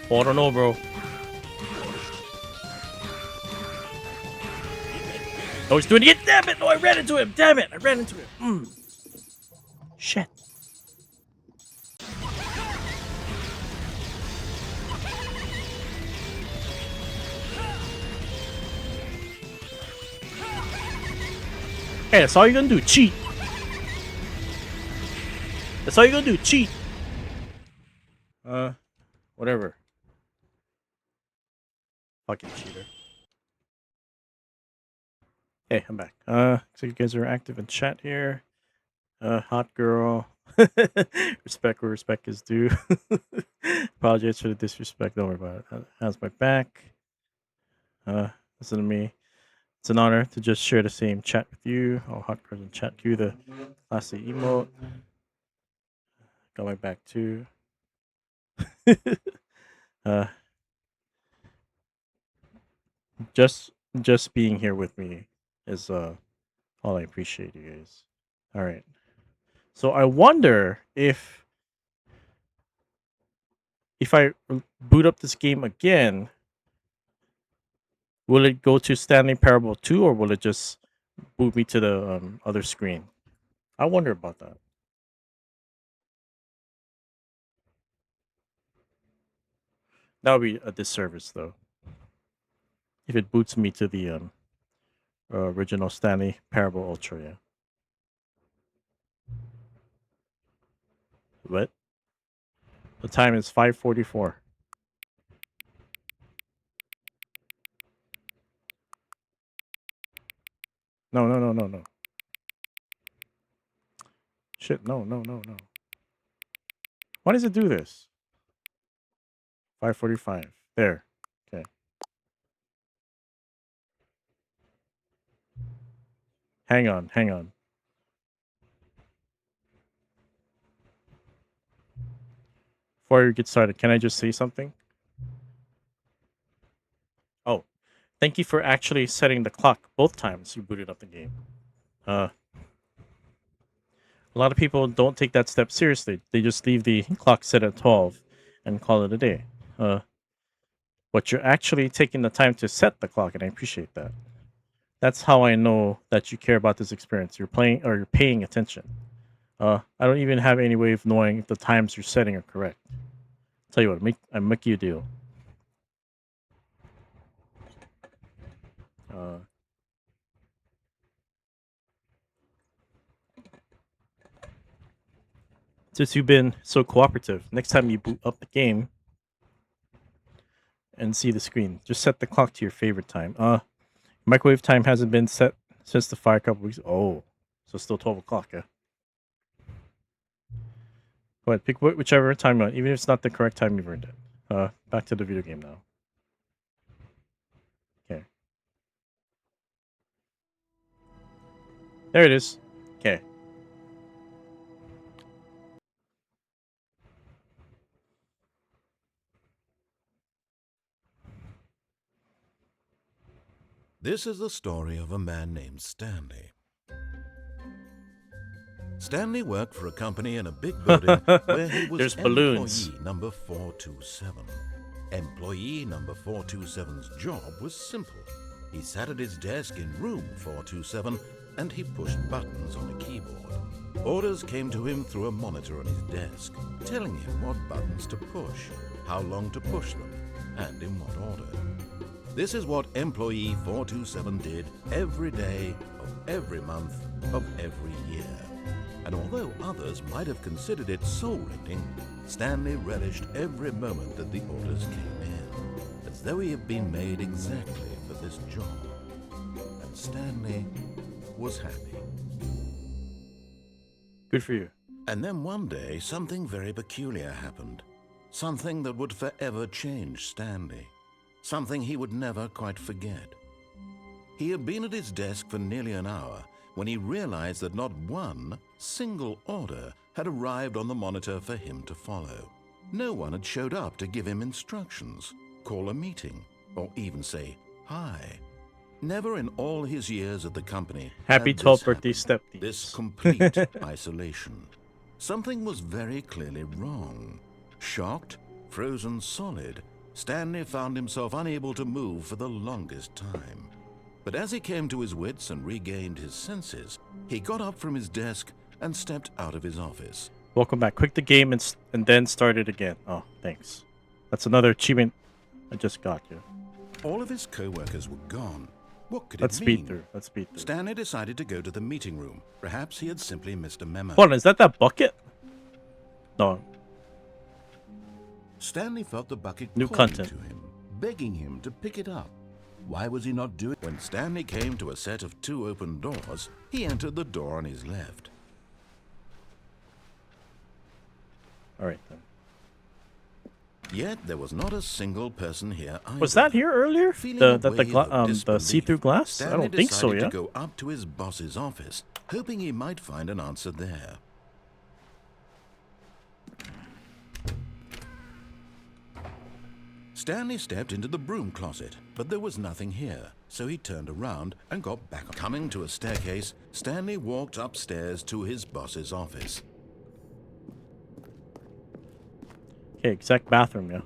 Oh, I don't know, bro. Oh, he's doing it. Damn it. No, I ran into him. Damn it. I ran into him. Shit. Hey, that's all you're gonna do. Cheat. That's all you're gonna do. Cheat. whatever. Fucking cheater. Hey, I'm back. So you guys are active in chat here. Hot girl. Respect where respect is due. Apologize for the disrespect. Don't worry about it. How's my back? Listen to me. It's an honor to just share the same chat with you. Oh, hot girls in chat. Cue the classy emote. Got my back too. uh, just being here with me is all I appreciate, you guys. All right. So I wonder if I boot up this game again, will it go to Stanley Parable 2 or will it just boot me to the other screen? I wonder about that. That would be a disservice though. If it boots me to the original Stanley Parable Ultra, yeah. What? The time is 5:44. No. Shit, no. Why does it do this? 5:45. There. Okay. Hang on. Before we get started, can I just say something? Oh, thank you for actually setting the clock both times you booted up the game. A lot of people don't take that step seriously. They just leave the clock set at 12 and call it a day. But you're actually taking the time to set the clock, and I appreciate that. That's how I know that you care about this experience. You're playing or you're paying attention. I don't even have any way of knowing if the times you're setting are correct. Tell you what, I make you a deal. Since you've been so cooperative, next time you boot up the game and see the screen, just set the clock to your favorite time. Microwave time hasn't been set since the fire a couple weeks. Oh, so still 12 o'clock, yeah? Go ahead, pick whichever time you want, even if it's not the correct time you've earned it. Back to the video game now. Okay. There it is. Okay. This is the story of a man named Stanley. Stanley worked for a company in a big building where he was There's employee balloons. number 427. Employee number 427's job was simple. He sat at his desk in room 427 and he pushed buttons on a keyboard. Orders came to him through a monitor on his desk, telling him what buttons to push, how long to push them, and in what order. This is what employee 427 did every day of every month of every year. And although others might have considered it soul-rending, Stanley relished every moment that the orders came in, as though he had been made exactly for this job. And Stanley was happy. Good for you. And then one day, something very peculiar happened. Something that would forever change Stanley. Something he would never quite forget. He had been at his desk for nearly an hour when he realized that not one single order had arrived on the monitor for him to follow. No one had showed up to give him instructions, call a meeting, or even say hi. Never in all his years at the company Happy had 12th this birthday, happened. step This complete isolation. Something was very clearly wrong. Shocked, frozen solid, Stanley found himself unable to move for the longest time. But as he came to his wits and regained his senses, he got up from his desk and stepped out of his office. Welcome back. Quit the game and then start it again. Oh, thanks. That's another achievement I just got you. All of his co-workers were gone. What could Let's it mean? speed through. Stanley decided to go to the meeting room. Perhaps he had simply missed a memo. Hold on, is that bucket? No. Stanley felt the bucket New calling content. to him, begging him to pick it up. Why was he not doing it? When Stanley came to a set of 2 open doors, he entered the door on his left. All right then. Yet there was not a single person here either. Was that here earlier? Feeling The a the wave of the disbelief, see-through glass? I Stanley don't think so. decided Yeah. to go up to his boss's office, hoping he might find an answer there. Stanley stepped into the broom closet, but there was nothing here, so he turned around and got back. Coming to a staircase, Stanley walked upstairs to his boss's office. Okay, exact bathroom. Yeah.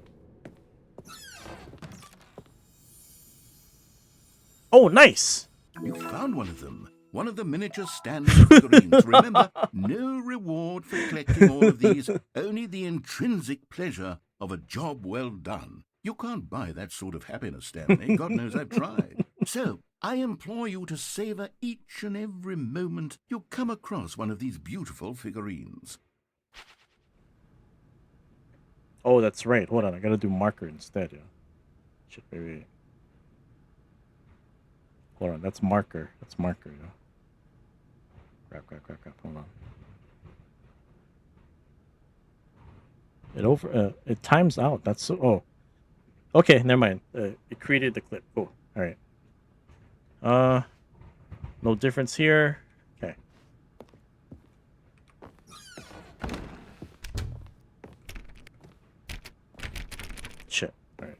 Oh, nice. You found one of them. One of the miniature Stanley figurines. Remember, no reward for collecting all of these, only the intrinsic pleasure of a job well done. You can't buy that sort of happiness, Stanley. God knows I've tried. So, I implore you to savor each and every moment you come across one of these beautiful figurines. Oh, that's right. Hold on, I gotta do marker instead. Yeah. Shit, maybe. Hold on, that's marker. That's marker. Yeah. Crap. Hold on. It times out. That's so. Oh. Okay, never mind. It created the clip. Cool. All right. No difference here. Okay. Shit. All right.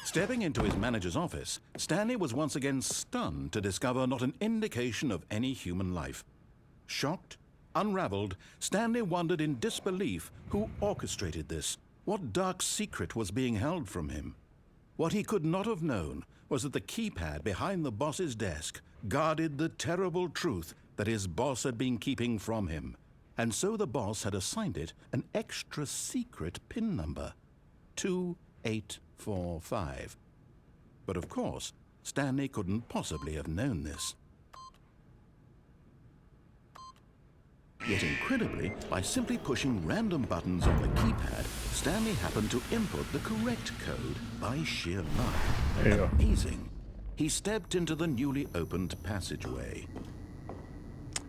Stepping into his manager's office, Stanley was once again stunned to discover not an indication of any human life. Shocked, unraveled, Stanley wondered in disbelief who orchestrated this. What dark secret was being held from him? What he could not have known was that the keypad behind the boss's desk guarded the terrible truth that his boss had been keeping from him. And so the boss had assigned it an extra secret PIN number, 2845. But of course, Stanley couldn't possibly have known this. Yet incredibly, by simply pushing random buttons on the keypad, Stanley happened to input the correct code by sheer luck. There you go. Amazing. He stepped into the newly opened passageway.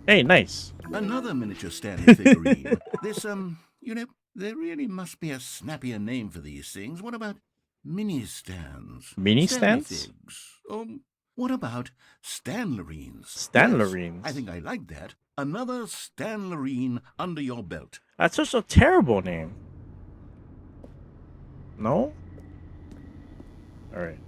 Hey, nice. Another miniature Stanley figurine. This, there really must be a snappier name for these things. What about mini stands? Mini Stanley stands? figs. What about Stanlerines? Stanlerines? Yes, I think I like that. Another Stanlerine under your belt. That's such a terrible name. No? All right.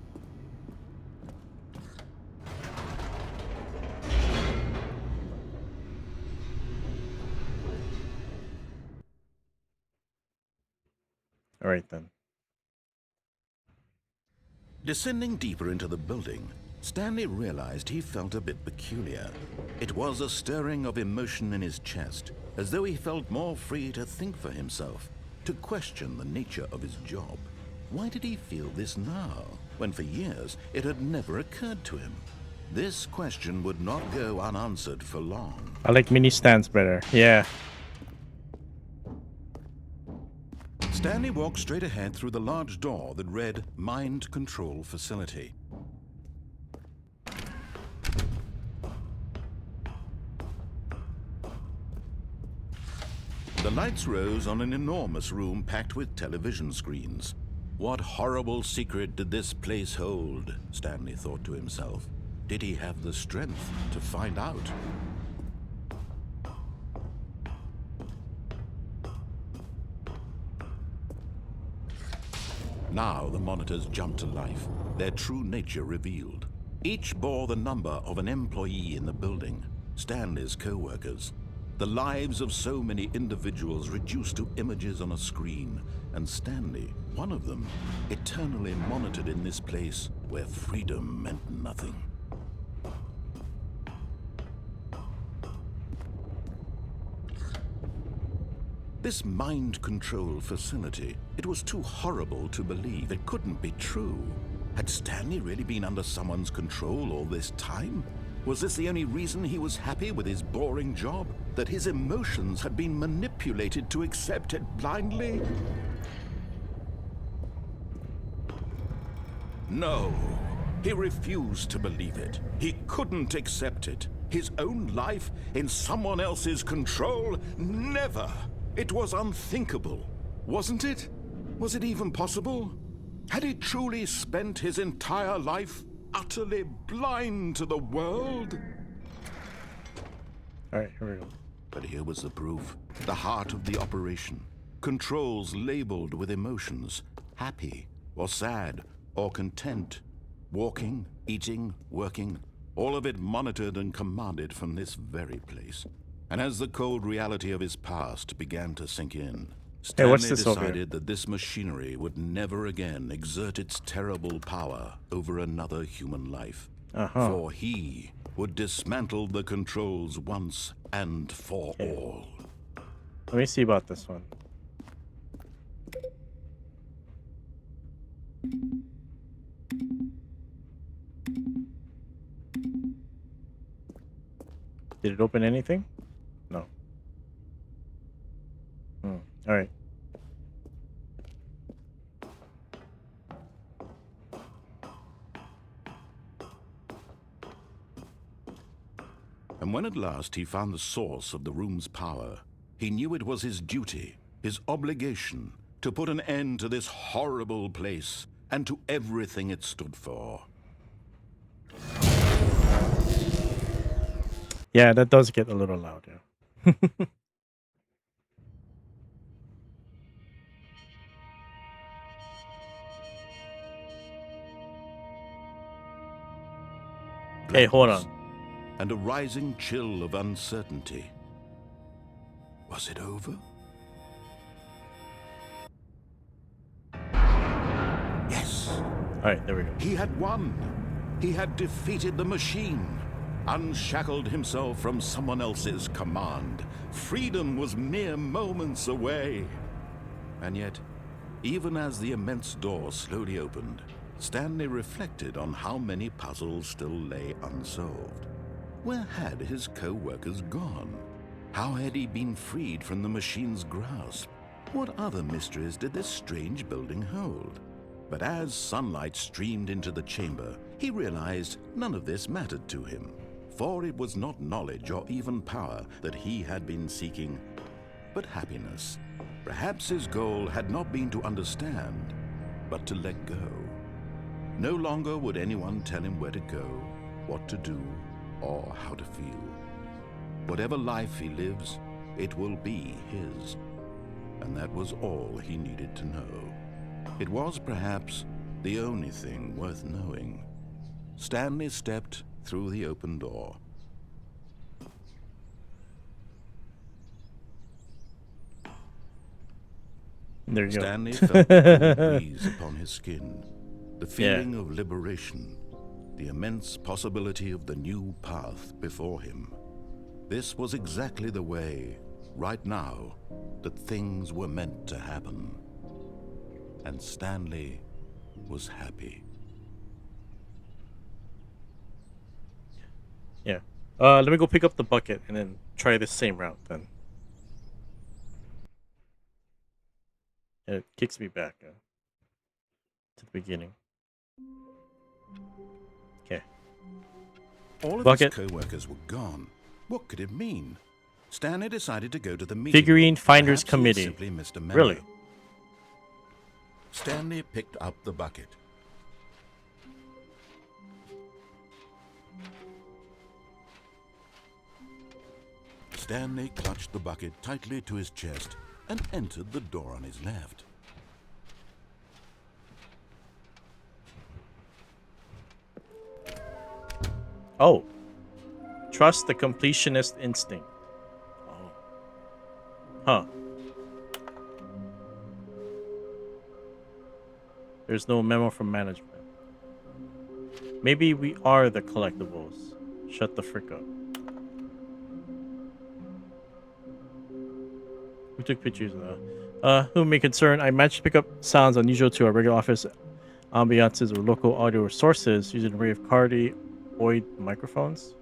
All right then. Descending deeper into the building, Stanley realized he felt a bit peculiar. It was a stirring of emotion in his chest, as though he felt more free to think for himself, to question the nature of his job. Why did he feel this now, when for years it had never occurred to him? This question would not go unanswered for long. I like mini stands better. Yeah. Stanley walked straight ahead through the large door that read Mind Control Facility. The lights rose on an enormous room packed with television screens. What horrible secret did this place hold? Stanley thought to himself. Did he have the strength to find out? Now the monitors jumped to life, their true nature revealed. Each bore the number of an employee in the building, Stanley's co-workers. The lives of so many individuals reduced to images on a screen, and Stanley, one of them, eternally monitored in this place where freedom meant nothing. This mind control facility, it was too horrible to believe. It couldn't be true. Had Stanley really been under someone's control all this time? Was this the only reason he was happy with his boring job? That his emotions had been manipulated to accept it blindly? No. He refused to believe it. He couldn't accept it. His own life in someone else's control? Never. It was unthinkable. Wasn't it? Was it even possible? Had he truly spent his entire life utterly blind to the world? All right, here we go. But here was the proof. The heart of the operation. Controls labeled with emotions. Happy, or sad, or content. Walking, eating, working. All of it monitored and commanded from this very place. And as the cold reality of his past began to sink in, Hey, what's Stanley this over here? decided that this machinery would never again exert its terrible power over another human life. For he would dismantle the controls once and for all. Let me see about this one. Did it open anything? No. All right. And when at last he found the source of the room's power, he knew it was his duty, his obligation, to put an end to this horrible place and to everything it stood for. Yeah, that does get a little loud, yeah. Hey, hold on. And a rising chill of uncertainty. Was it over? Yes. All right, there we go. He had won. He had defeated the machine, unshackled himself from someone else's command. Freedom was mere moments away. And yet, even as the immense door slowly opened, Stanley reflected on how many puzzles still lay unsolved. Where had his co-workers gone? How had he been freed from the machine's grasp? What other mysteries did this strange building hold? But as sunlight streamed into the chamber, he realized none of this mattered to him, for it was not knowledge or even power that he had been seeking, but happiness. Perhaps his goal had not been to understand, but to let go. No longer would anyone tell him where to go, what to do, or how to feel. Whatever life he lives, it will be his. And that was all he needed to know. It was perhaps the only thing worth knowing. Stanley stepped through the open door. There you Stanley go. felt the cool breeze upon his skin, the feeling of liberation, the immense possibility of the new path before him. This was exactly the way, right now, that things were meant to happen. And Stanley was happy. Yeah. Let me go pick up the bucket and then try this same route then. It kicks me back to the beginning. Okay. All of Bucket. his co-workers were gone. What could it mean? Stanley decided to go to the meeting. Figurine Finders Perhaps he had Committee. simply missed a memo. Really? Stanley picked up the bucket. Stanley clutched the bucket tightly to his chest and entered the door on his left. Oh. Trust the completionist instinct. Oh. Huh. There's no memo from management. Maybe we are the collectibles. Shut the frick up. Who took pictures? Who may concern? I managed to pick up sounds unusual to our regular office ambiances or local audio sources using an array of cardioid microphones.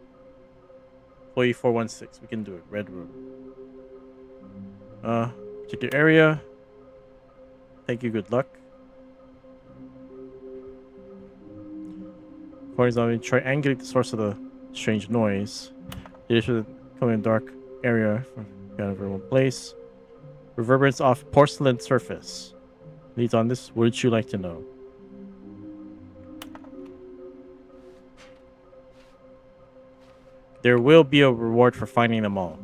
Employee 416. We can do it. Red room. Particular area. Thank you. Good luck. According to triangulate the source of the strange noise. It should come in a dark area from kind of one place. Reverberance off porcelain surface. Leads on this. Would you like to know? There will be a reward for finding them all.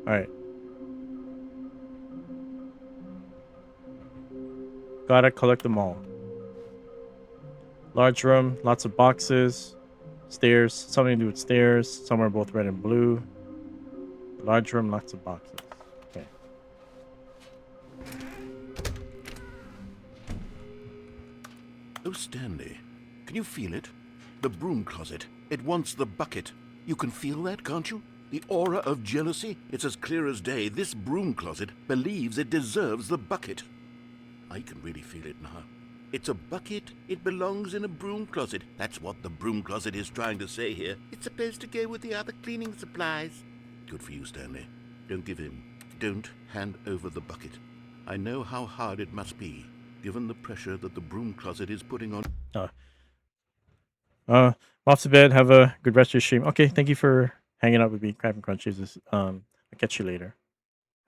Alright. Gotta collect them all. Large room, lots of boxes. Stairs, something to do with stairs. Some are both red and blue. Large room, lots of boxes. Okay. Oh, Stanley, can you feel it? The broom closet. It wants the bucket. You can feel that, can't you? The aura of jealousy? It's as clear as day. This broom closet believes it deserves the bucket. I can really feel it now. It's a bucket. It belongs in a broom closet. That's what the broom closet is trying to say here. It's supposed to go with the other cleaning supplies. Good for you, Stanley. Don't give in. Don't hand over the bucket. I know how hard it must be, given the pressure that the broom closet is putting on. Off to bed. Have a good rest of your stream. Okay, thank you for hanging out with me, Crab and Crunchies. I'll catch you later.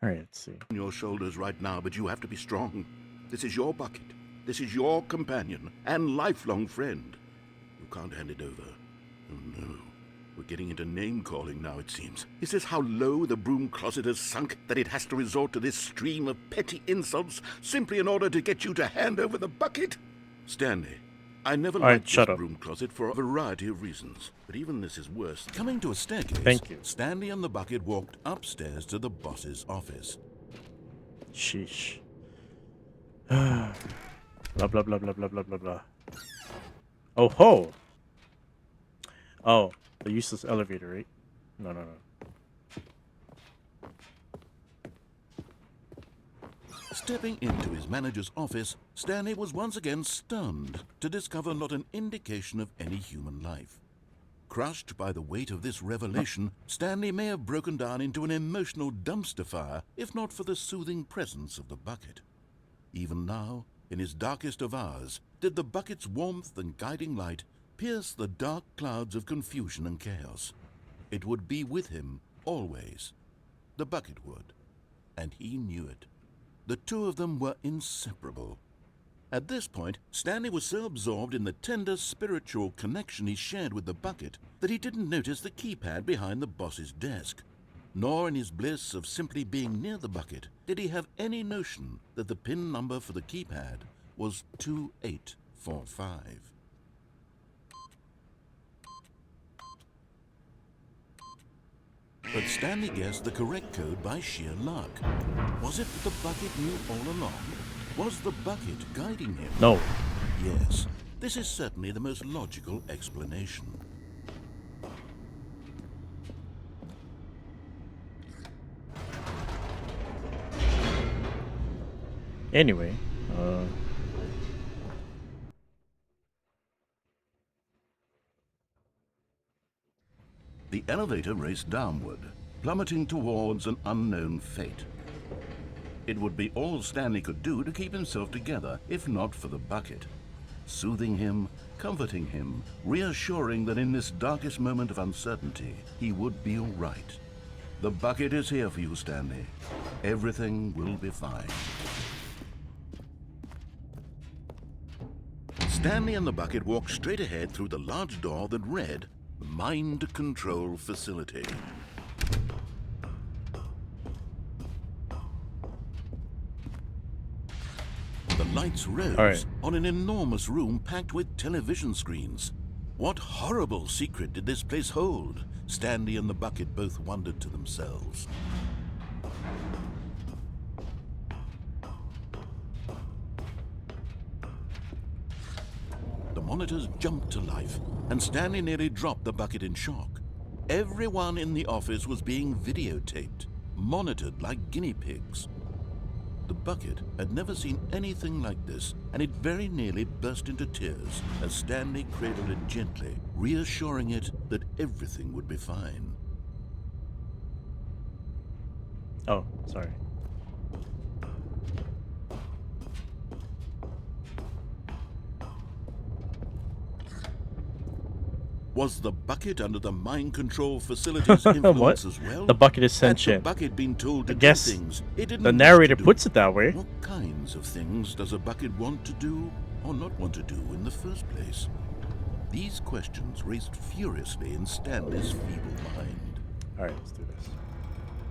All right, let's see. On your shoulders right now, but you have to be strong. This is your bucket. This is your companion and lifelong friend. You can't hand it over. Oh no. We're getting into name-calling now, it seems. Is this how low the broom closet has sunk, that it has to resort to this stream of petty insults simply in order to get you to hand over the bucket? Stanley, I never liked this broom closet for a variety of reasons, but even this is worse. Coming to a staircase, Thank you. Stanley and the bucket walked upstairs to the boss's office. Sheesh. Blah, blah, blah, blah, blah, blah, blah, blah. Oh, ho! Oh, the useless elevator, right? No. Stepping into his manager's office, Stanley was once again stunned to discover not an indication of any human life. Crushed by the weight of this revelation, Stanley may have broken down into an emotional dumpster fire if not for the soothing presence of the bucket. Even now, in his darkest of hours, did the bucket's warmth and guiding light pierce the dark clouds of confusion and chaos. It would be with him always. The bucket would, and he knew it. The two of them were inseparable. At this point, Stanley was so absorbed in the tender spiritual connection he shared with the bucket that he didn't notice the keypad behind the boss's desk. Nor in his bliss of simply being near the bucket did he have any notion that the PIN number for the keypad was 2845. But Stanley guessed the correct code by sheer luck. Was it that the bucket knew all along? Was the bucket guiding him? No. Yes, this is certainly the most logical explanation. Anyway, The elevator raced downward, plummeting towards an unknown fate. It would be all Stanley could do to keep himself together, if not for the bucket. Soothing him, comforting him, reassuring that in this darkest moment of uncertainty, he would be all right. The bucket is here for you, Stanley. Everything will be fine. Stanley and the bucket walked straight ahead through the large door that read, Mind Control Facility. The lights rose on an enormous room packed with television screens. What horrible secret did this place hold? Stanley and the bucket both wondered to themselves. The monitors jumped to life, and Stanley nearly dropped the bucket in shock. Everyone in the office was being videotaped, monitored like guinea pigs. The bucket had never seen anything like this, and it very nearly burst into tears as Stanley cradled it gently, reassuring it that everything would be fine. Oh, sorry. Was the bucket under the mind control facility's influence as well? The bucket is Had the sentient. bucket been told to I do guess things it didn't the wish narrator to do? puts it that way. What kinds of things does a bucket want to do or not want to do in the first place? These questions raced furiously in Stanley's feeble mind. Alright, let's do this.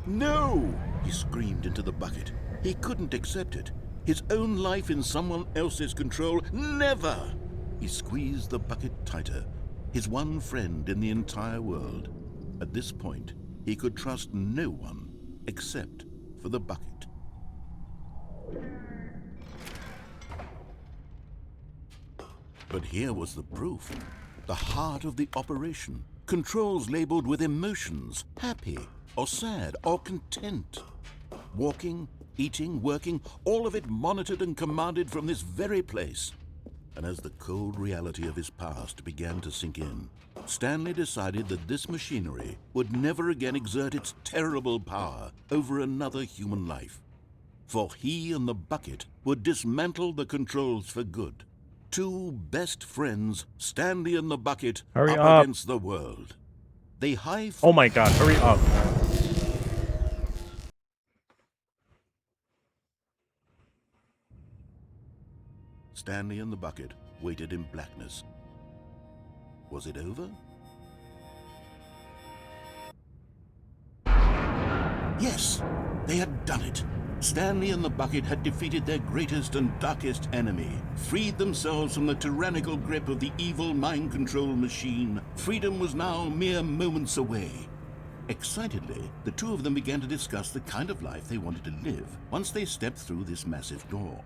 No! He screamed into the bucket. He couldn't accept it. His own life in someone else's control, never! He squeezed the bucket tighter, his one friend in the entire world. At this point, he could trust no one except for the bucket. But here was the proof. The heart of the operation. Controls labeled with emotions, happy or sad or content. Walking, eating, working, all of it monitored and commanded from this very place. And as the cold reality of his past began to sink in, Stanley decided that this machinery would never again exert its terrible power over another human life. For he and the bucket would dismantle the controls for good. Two best friends, Stanley and the bucket, Hurry up up. against the world. They Oh my god, hurry up. Stanley and the bucket waited in blackness. Was it over? Yes, they had done it. Stanley and the bucket had defeated their greatest and darkest enemy, freed themselves from the tyrannical grip of the evil mind control machine. Freedom was now mere moments away. Excitedly, the two of them began to discuss the kind of life they wanted to live once they stepped through this massive door.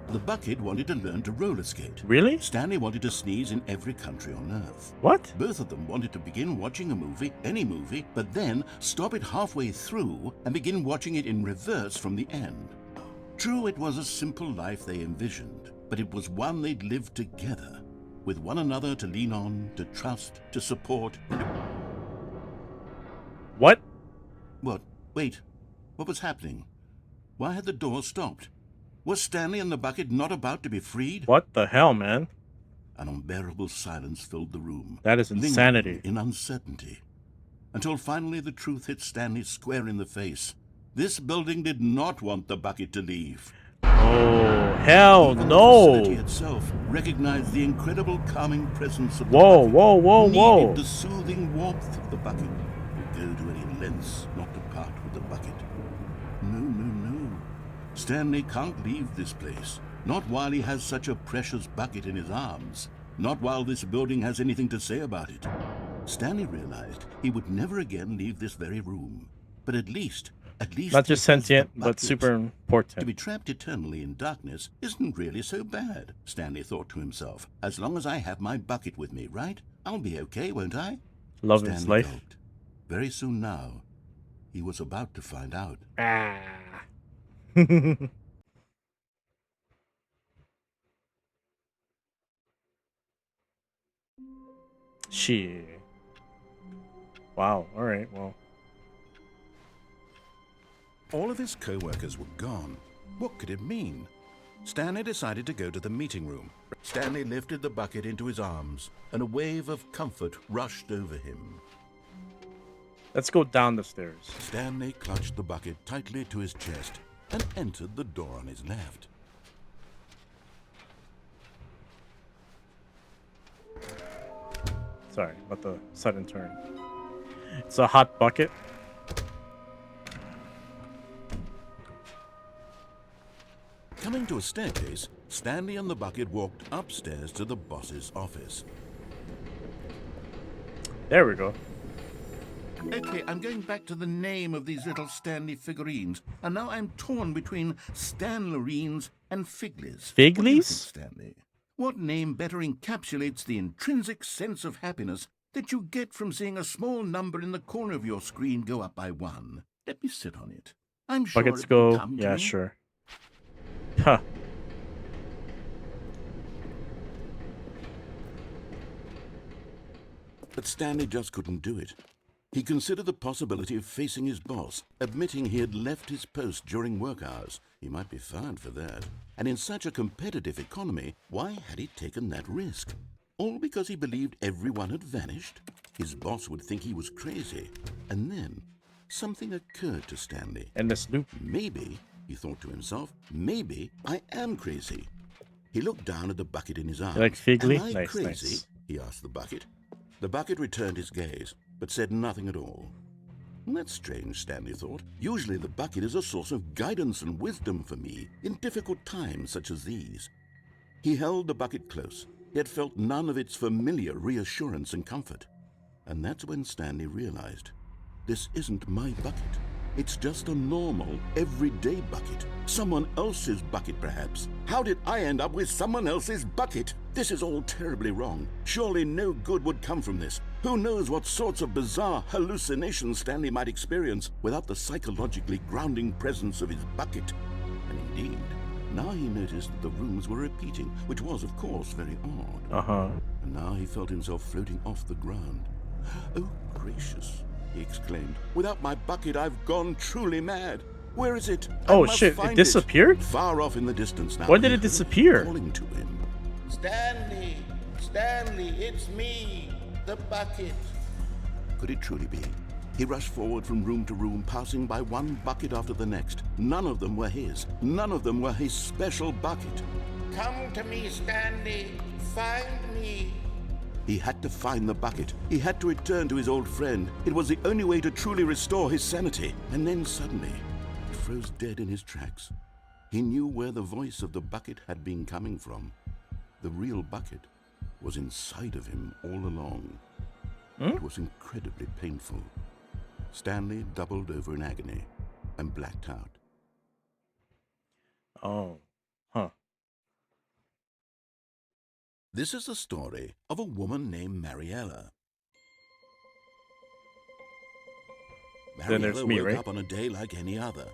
The bucket wanted to learn to roller skate. Really? Stanley wanted to sneeze in every country on Earth. What? Both of them wanted to begin watching a movie, any movie, but then stop it halfway through and begin watching it in reverse from the end. True, it was a simple life they envisioned, but it was one they'd lived together, with one another to lean on, to trust, to support. What? What? Wait. What was happening? Why had the door stopped? Was Stanley and the bucket not about to be freed? What the hell, man? An unbearable silence filled the room. That is lingering insanity. in uncertainty. Until finally the truth hit Stanley square in the face. This building did not want the bucket to leave. Oh, hell Even the facility no. itself recognized the incredible calming presence of Whoa, the bucket. whoa, whoa, Needed whoa. the soothing warmth of the bucket. Would go to any lengths not to part with the bucket. No, no, no. Stanley can't leave this place. Not while he has such a precious bucket in his arms. Not while this building has anything to say about it. Stanley realized he would never again leave this very room. But at least Not he just has the sentient, but bucket. super To be important. trapped eternally in darkness isn't really so bad, Stanley thought to himself. As long as I have my bucket with me, right? I'll be okay, won't I? Love his Stanley life. gulped. Very soon now, he was about to find out. Ah. Shit. Wow. All right. Well. All of his co-workers were gone. What could it mean? Stanley decided to go to the meeting room. Stanley lifted the bucket into his arms, and a wave of comfort rushed over him. Let's go down the stairs. Stanley clutched the bucket tightly to his chest and entered the door on his left. Sorry about the sudden turn. It's a hot bucket. Coming to a staircase, Stanley and the bucket walked upstairs to the boss's office. There we go. Okay, I'm going back to the name of these little Stanley figurines, and now I'm torn between Stanlerines and Figlies. What do you think, Figlies? Stanley? What name better encapsulates the intrinsic sense of happiness that you get from seeing a small number in the corner of your screen go up by 1? Let me sit on it. I'm sure Buckets it will go. come to Yeah, me. sure. Huh. But Stanley just couldn't do it. He considered the possibility of facing his boss, admitting he had left his post during work hours. He might be fired for that. And in such a competitive economy, why had he taken that risk? All because he believed everyone had vanished? His boss would think he was crazy. And then something occurred to Stanley. And this loop. Maybe, he thought to himself, maybe I am crazy. He looked down at the bucket in his arms. You like Figly? Am I Nice, crazy? nice. He asked the bucket. The bucket returned his gaze, but said nothing at all. That's strange, Stanley thought. Usually the bucket is a source of guidance and wisdom for me in difficult times such as these. He held the bucket close, yet felt none of its familiar reassurance and comfort. And that's when Stanley realized, this isn't my bucket. It's just a normal, everyday bucket. Someone else's bucket, perhaps. How did I end up with someone else's bucket? This is all terribly wrong. Surely no good would come from this. Who knows what sorts of bizarre hallucinations Stanley might experience without the psychologically grounding presence of his bucket. And indeed, now he noticed that the rooms were repeating, which was, of course, very odd. Uh-huh. And now he felt himself floating off the ground. Oh, gracious, he exclaimed. Without my bucket, I've gone truly mad. Where is it? I Oh must shit, find it disappeared? Far off in the distance now. When did he it heard disappear? Calling to him. Stanley! Stanley, it's me, the bucket. Could it truly be? He rushed forward from room to room, passing by one bucket after the next. None of them were his. None of them were his special bucket. Come to me, Stanley. Find me. He had to find the bucket. He had to return to his old friend. It was the only way to truly restore his sanity. And then suddenly, he froze dead in his tracks. He knew where the voice of the bucket had been coming from. The real bucket was inside of him all along. It was incredibly painful. Stanley doubled over in agony and blacked out. Oh. Huh. This is the story of a woman named Mariella. Then there's Mariella me, woke right? up on a day like any other.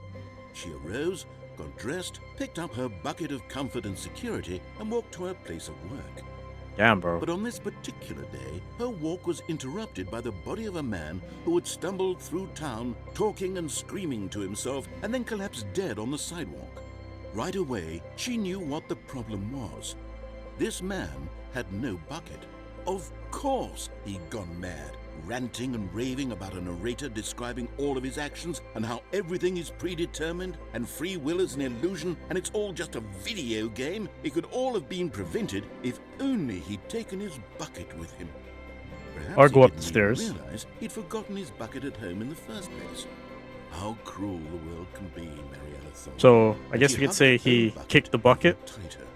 She arose, got dressed, picked up her bucket of comfort and security, and walked to her place of work. Damn, bro. But on this particular day, her walk was interrupted by the body of a man who had stumbled through town, talking and screaming to himself, and then collapsed dead on the sidewalk. Right away, she knew what the problem was. This man had no bucket. Of course he'd gone mad, ranting and raving about a narrator describing all of his actions and how everything is predetermined and free will is an illusion and it's all just a video game. It could all have been prevented if only he'd taken his bucket with him. Perhaps Or go he up the didn't stairs. even realize he'd forgotten his bucket at home in the first place. How cruel the world can be, Mariella thought. So, I guess She we could hugged say her he own bucket kicked the bucket. tighter.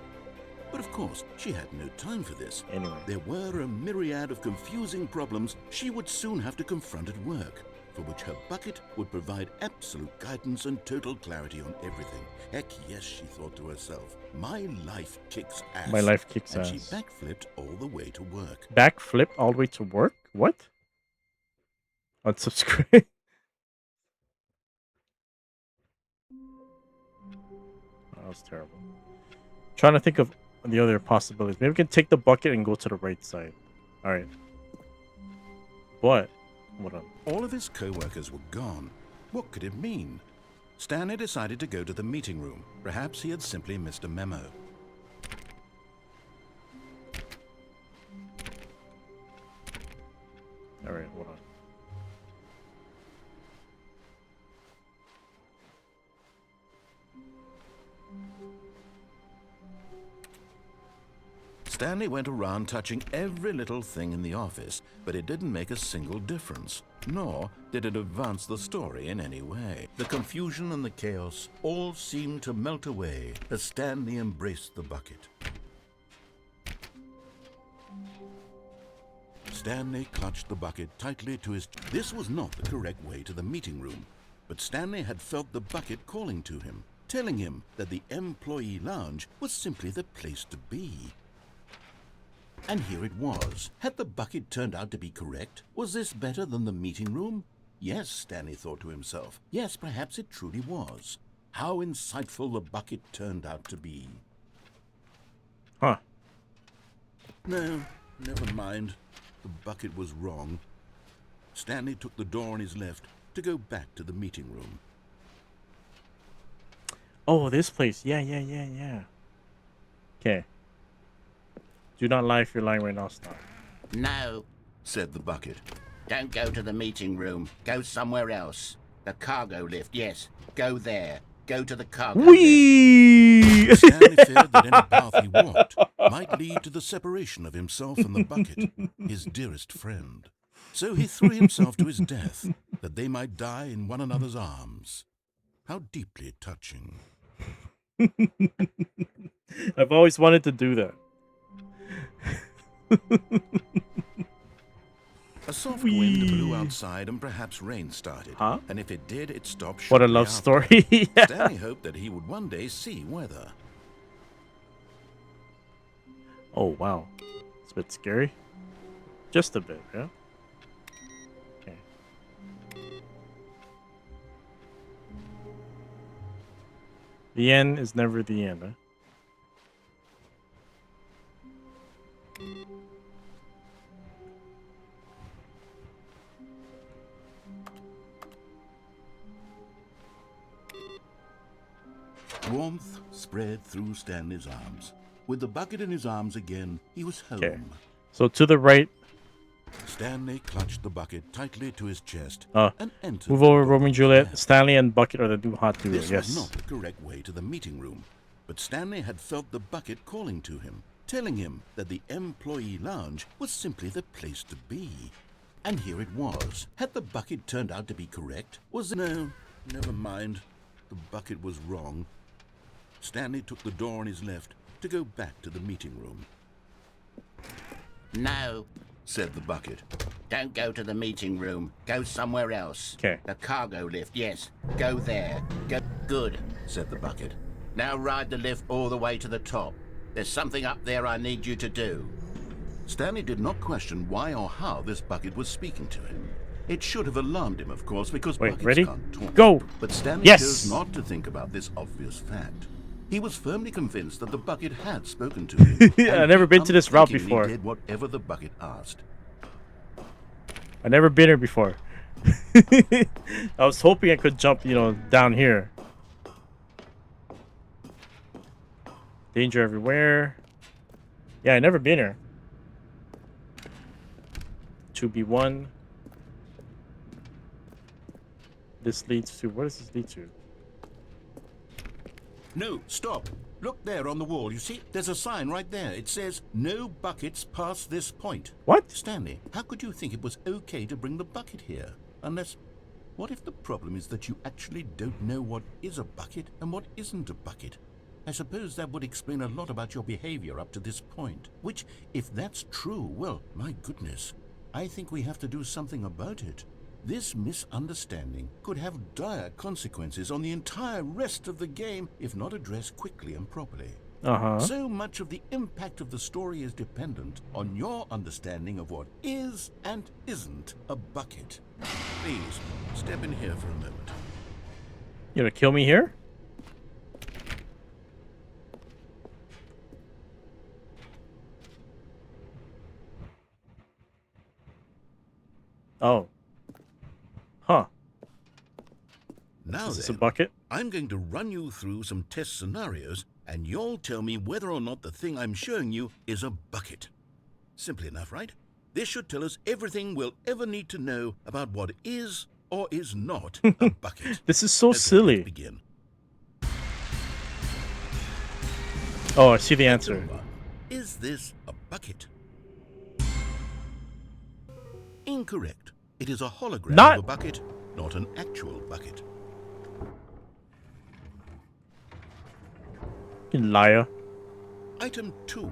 But of course, she had no time for this. Anyway. There were a myriad of confusing problems she would soon have to confront at work, for which her bucket would provide absolute guidance and total clarity on everything. Heck yes, she thought to herself. My life kicks ass. My life kicks and she ass. backflipped all the way to work. Backflip all the way to work? What? Unsubscribe? That was terrible. Trying to think of the other possibilities. Maybe we can take the bucket and go to the right side. Alright. But, hold on. All of his co-workers were gone. What could it mean? Stanley decided to go to the meeting room. Perhaps he had simply missed a memo. Alright, hold on. Stanley went around touching every little thing in the office, but it didn't make a single difference, nor did it advance the story in any way. The confusion and the chaos all seemed to melt away as Stanley embraced the bucket. Stanley clutched the bucket tightly to his... This was not the correct way to the meeting room, but Stanley had felt the bucket calling to him, telling him that the employee lounge was simply the place to be. And here it was. Had the bucket turned out to be correct? Was this better than the meeting room? Yes, Stanley thought to himself. Yes, perhaps it truly was. how insightful the bucket turned out to be. Huh. No, never mind. The bucket was wrong. Stanley took the door on his left to go back to the meeting room. Oh, this place. Yeah. Okay. Do not lie if you're lying right now, Stop. No, Said the bucket. don't go to the meeting room. Go somewhere else. The cargo lift, yes. Go there. Go to the cargo lift. Whee! Stanley feared that any path he walked might lead to the separation of himself and the bucket, his dearest friend. So he threw himself to his death, that they might die in one another's arms. How deeply touching. I've always wanted to do that. A soft wind blew outside and perhaps rain started. Huh? And if it did, it stopped What a shortly love after. story. Yeah. Stanley hoped that he would one day see weather. Oh, wow. It's a bit scary. Just a bit, yeah? Okay. The end is never the end, huh? Warmth spread through Stanley's arms. With the bucket in his arms again, he was home. Okay. So to the right, Stanley clutched the bucket tightly to his chest Uh, and entered. move the over, bucket Romeo and Juliet. left. Stanley and Bucket are the new hot duo. This Yes. was not the correct way to the meeting room, but Stanley had felt the bucket calling to him, telling him that the employee lounge was simply the place to be. And here it was. Had the bucket turned out to be correct? Was it? No, never mind. The bucket was wrong. Stanley took the door on his left to go back to the meeting room. No, Said the bucket. don't go to the meeting room. Go somewhere else. 'Kay. The cargo lift, yes. Go there. Go. Good. Said the bucket. Now ride the lift all the way to the top. There's something up there I need you to do. Stanley did not question why or how this bucket was speaking to him. It should have alarmed him, of course, because Wait, buckets ready? can't talk. Go! But Stanley Yes! chose not to think about this obvious fact. He was firmly convinced that the bucket had spoken to him. I've and never he been to this route unthinkingly before. Did whatever the bucket asked. I've never been here before. I was hoping I could jump, down here. Danger everywhere. Yeah, I never been here. 2B1. This leads to... What does this lead to? No, stop. Look there on the wall. You see, there's a sign right there. It says, no buckets past this point. What? Stanley, how could you think it was okay to bring the bucket here? Unless, what if the problem is that you actually don't know what is a bucket and what isn't a bucket? I suppose that would explain a lot about your behavior up to this point. Which, if that's true, well, my goodness, I think we have to do something about it. This misunderstanding could have dire consequences on the entire rest of the game if not addressed quickly and properly. Uh-huh. So much of the impact of the story is dependent on your understanding of what is and isn't a bucket. Please, step in here for a moment. You gonna kill me here? Oh. Huh. Now Is this a then, bucket? I'm going to run you through some test scenarios, and you'll tell me whether or not the thing I'm showing you is a bucket. Simple enough, right? This should tell us everything we'll ever need to know about what is or is not a bucket. This is so Okay, silly. let's begin. Oh, I see the answer. Number one. Is this a bucket? Incorrect. It is a hologram Not- of a bucket, not an actual bucket. You liar. Item 2.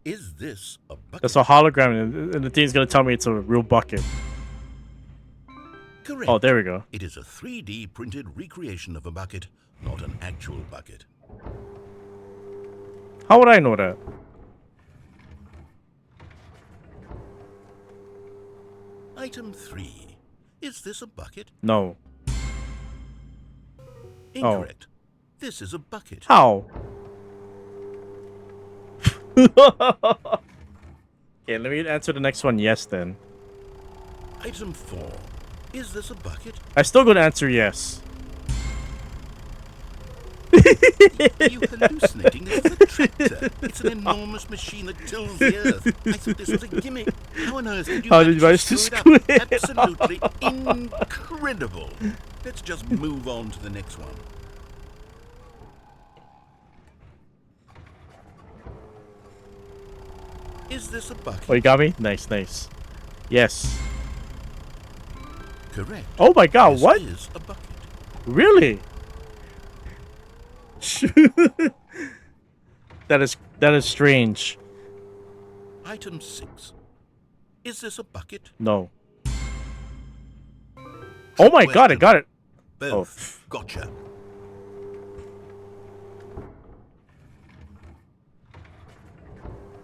Is this a bucket? That's a hologram, and the thing's gonna tell me it's a real bucket. Correct. Oh, there we go. It is a 3D printed recreation of a bucket, not an actual bucket. How would I know that? Item 3. Is this a bucket? No. Incorrect. This is a bucket. How? Okay, let me answer the next one. Yes, then. Item 4. Is this a bucket? I still gonna answer yes. Are you hallucinating? This is a tractor. It's an enormous machine that tills the earth. I thought this was a gimmick. How on earth did you How did you manage manage to to screw it screw up? it Absolutely incredible. Let's just move on to the next one. Is this a bucket? Oh, you got me? Nice, nice. Yes. Correct. Oh my god, This what? is a bucket. Really? That is strange. Item 6. Is this a bucket? No. Oh my Well god, I done. got it. Both. Gotcha.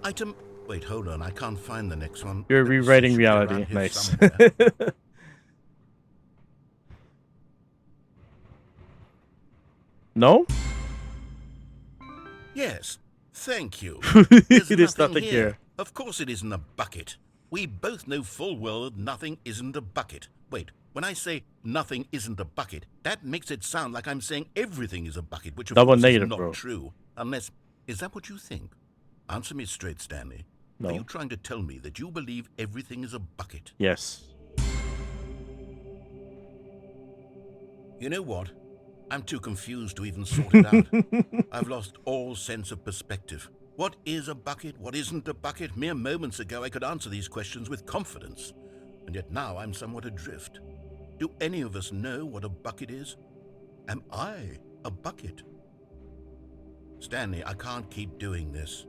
Item... Wait, hold on. I can't find the next one. You're Let me see, rewriting should be around reality. here Nice. somewhere. No? Yes. Thank you. There's nothing here. Of course it isn't a bucket. We both know full well that nothing isn't a bucket. Wait, when I say nothing isn't a bucket, that makes it sound like I'm saying everything is a bucket, which of Double course negative, is not bro. true. Unless... Is that what you think? Answer me straight, Stanley. No. Are you trying to tell me that you believe everything is a bucket? Yes. You know what? I'm too confused to even sort it out. I've lost all sense of perspective. What is a bucket? What isn't a bucket? Mere moments ago I could answer these questions with confidence. And yet now I'm somewhat adrift. Do any of us know what a bucket is? Am I a bucket? Stanley, I can't keep doing this.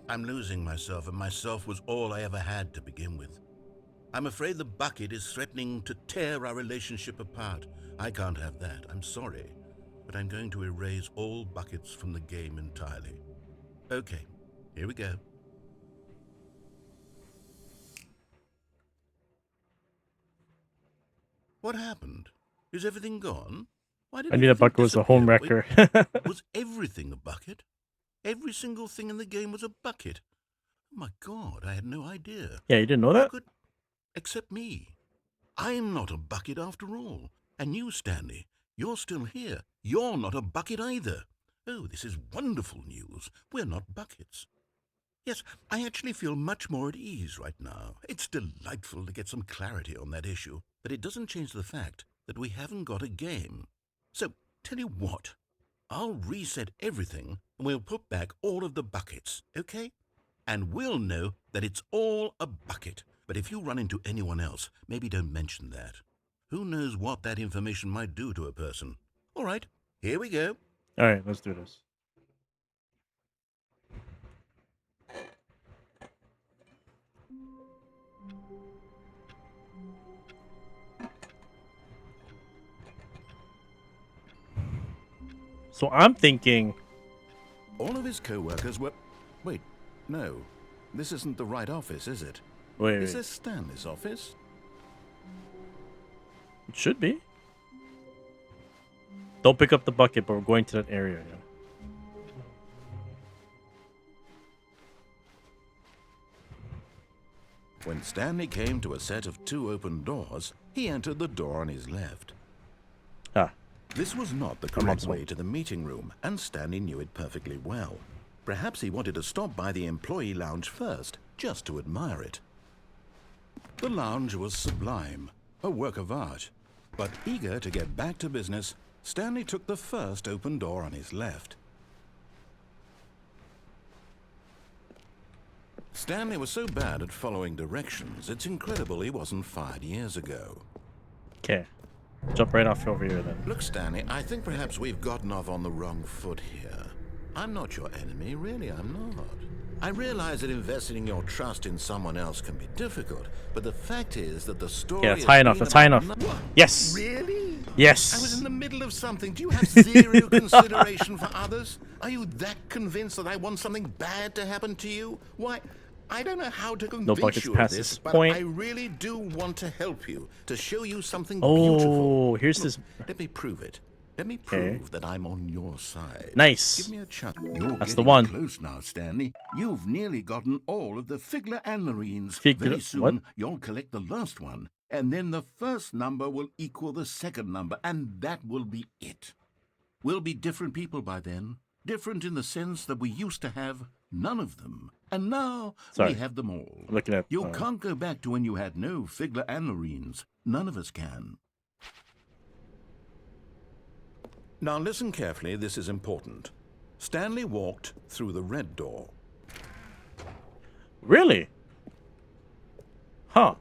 I'm losing myself, and myself was all I ever had to begin with. I'm afraid the bucket is threatening to tear our relationship apart. I can't have that. I'm sorry. But I'm going to erase all buckets from the game entirely. Okay, here we go. What happened? Is everything gone? Why did I knew that everything bucket was a home disappear? wrecker. Wait, was everything a bucket? Every single thing in the game was a bucket. Oh my god, I had no idea. Yeah, you didn't know How that? could... Except me. I'm not a bucket after all. And you, Stanley, you're still here. You're not a bucket either. Oh, this is wonderful news. We're not buckets. Yes, I actually feel much more at ease right now. It's delightful to get some clarity on that issue, but it doesn't change the fact that we haven't got a game. So, tell you what, I'll reset everything and we'll put back all of the buckets, okay? And we'll know that it's all a bucket. But if you run into anyone else, maybe don't mention that. Who knows what that information might do to a person? All right, here we go. All right, let's do this. So I'm thinking, All of his co-workers were... Wait, no. This isn't the right office, is it? wait, Is wait. this Stanley's office? It should be. Don't pick up the bucket, but we're going to that area. Yeah. When Stanley came to a set of 2 open doors, he entered the door on his left. Ah, This was not the mom's correct home. way to the meeting room, and Stanley knew it perfectly well. Perhaps he wanted to stop by the employee lounge first, just to admire it. The lounge was sublime, a work of art. But eager to get back to business, Stanley took the first open door on his left. Stanley was so bad at following directions, it's incredible he wasn't fired years ago. okay. Jump right off over here then. Look, Stanley, I think perhaps we've gotten off on the wrong foot here. I'm not your enemy, really, I'm not. I realize that investing your trust in someone else can be difficult, but the fact is that the story... Yeah, that's has high enough. been That's high about enough. What? Yes. Really? Yes. I was in the middle of something. Do you have zero consideration for others? Are you that convinced that I want something bad to happen to you? Why, I don't know how to convince buckets you of past this, this but point. I really do want to help you, to show you something Oh, beautiful. here's Look, this. Let me prove it. Let me prove that I'm on your side. Nice. Give me a chance. You're That's the getting one. close now, Stanley. You've nearly gotten all of the Figler and Marines. Figler- Very soon, what? you'll collect the last one, and then the first number will equal the second number, and that will be it. We'll be different people by then. Different in the sense that we used to have none of them, and now Sorry. we have them all. I'm looking at. You can't go back to when you had no Figler and Marines. None of us can. Now listen carefully, this is important. Stanley walked through the red door. Really? Huh.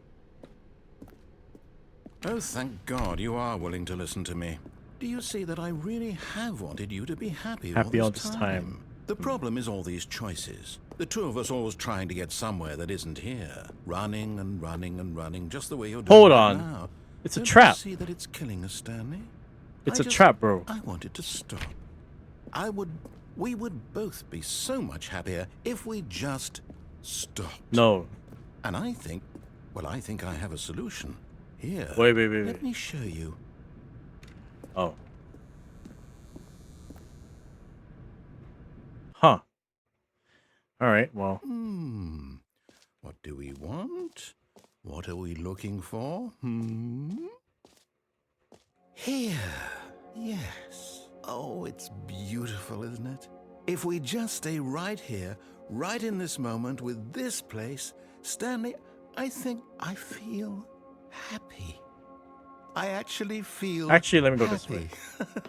Oh, thank God you are willing to listen to me. Do you see that I really have wanted you to be happy All all this this time. The problem is all these choices. The two of us always trying to get somewhere that isn't here. Running and running and running, just the way you're doing Hold right on. now. It's a Don't trap. You see that it's killing us, Stanley? It's a trap, bro. I wanted to stop. We would both be so much happier if we just stopped. No. And I think I have a solution. Here. Wait. Let me show you. Oh. Huh. All right. Well. What do we want? What are we looking for? Here. Yes. Oh, it's beautiful, isn't it? If we just stay right here, right in this moment with this place, Stanley, I think I feel happy. I actually feel Actually, let me go this way. happy.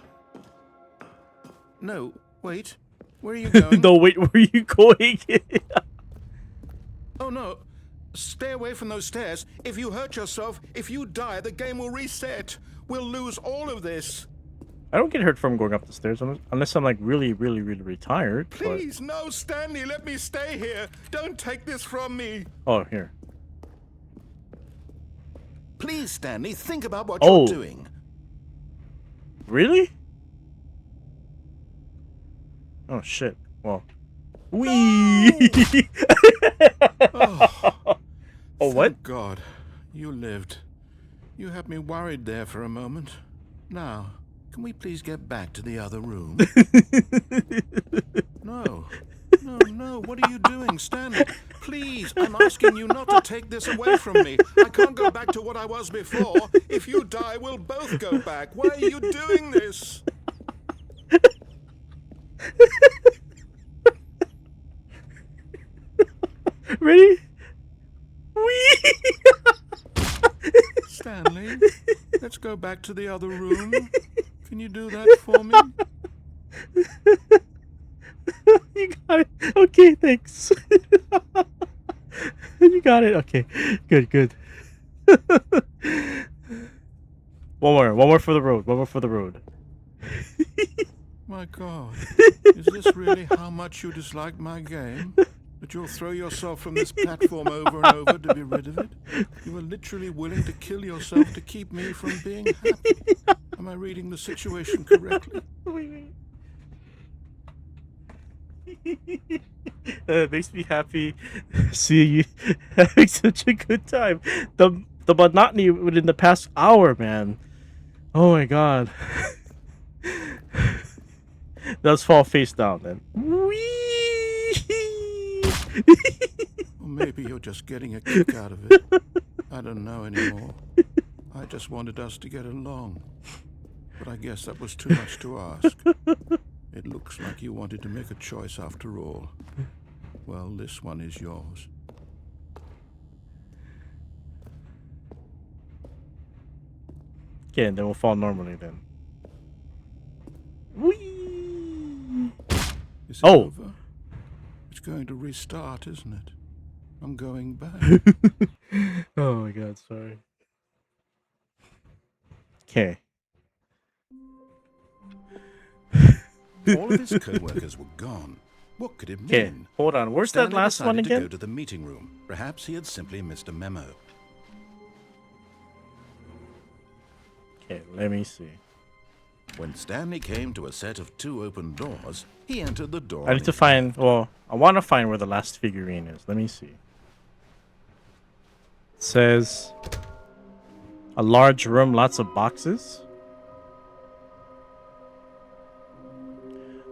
No, wait. Where are you going? No, wait. Where are you going? Oh, no. Stay away from those stairs. If you hurt yourself, if you die, the game will reset. We'll lose all of this. I don't get hurt from going up the stairs unless I'm like really tired. but- Please, no, Stanley, let me stay here. Don't take this from me. Oh, here. Please, Stanley, think about what Oh. you're doing. Really? Oh shit. Well. Wee. Oh, Oh, what? thank God, you lived. You had me worried there for a moment. Now, can we please get back to the other room? No. No, what are you doing, Stanley? Please, I'm asking you not to take this away from me. I can't go back to what I was before. If you die, we'll both go back. Why are you doing this? Ready? Wee. Stanley, let's go back to the other room. Can you do that for me? You got it. Okay, thanks. You got it. Okay, good. One more for the road. One more for the road. My God, is this really how much you dislike my game? That you'll throw yourself from this platform over and over to be rid of it? You were literally willing to kill yourself to keep me from being happy. Am I reading the situation correctly? It makes me happy seeing you having such a good time. The monotony within the past hour, man. Oh my god. Let's fall face down then. Whee! Or maybe you're just getting a kick out of it. I don't know anymore. I just wanted us to get along. But I guess that was too much to ask. It looks like you wanted to make a choice after all. Well, this one is yours. Okay, and then we'll fall normally then. Whee! Is it Oh. over? It's going to restart, isn't it? I'm going back. Oh my god, sorry. Okay. All of his co-workers were gone. What could it mean? Okay, hold on. Where's Stanley that last one decided to again? go to the meeting room. Perhaps he had simply missed a memo. Okay, let me see. When Stanley came to a set of 2 open doors, he entered the door. I need to find, well, I want to find where the last figurine is. Let me see. It says a large room, lots of boxes.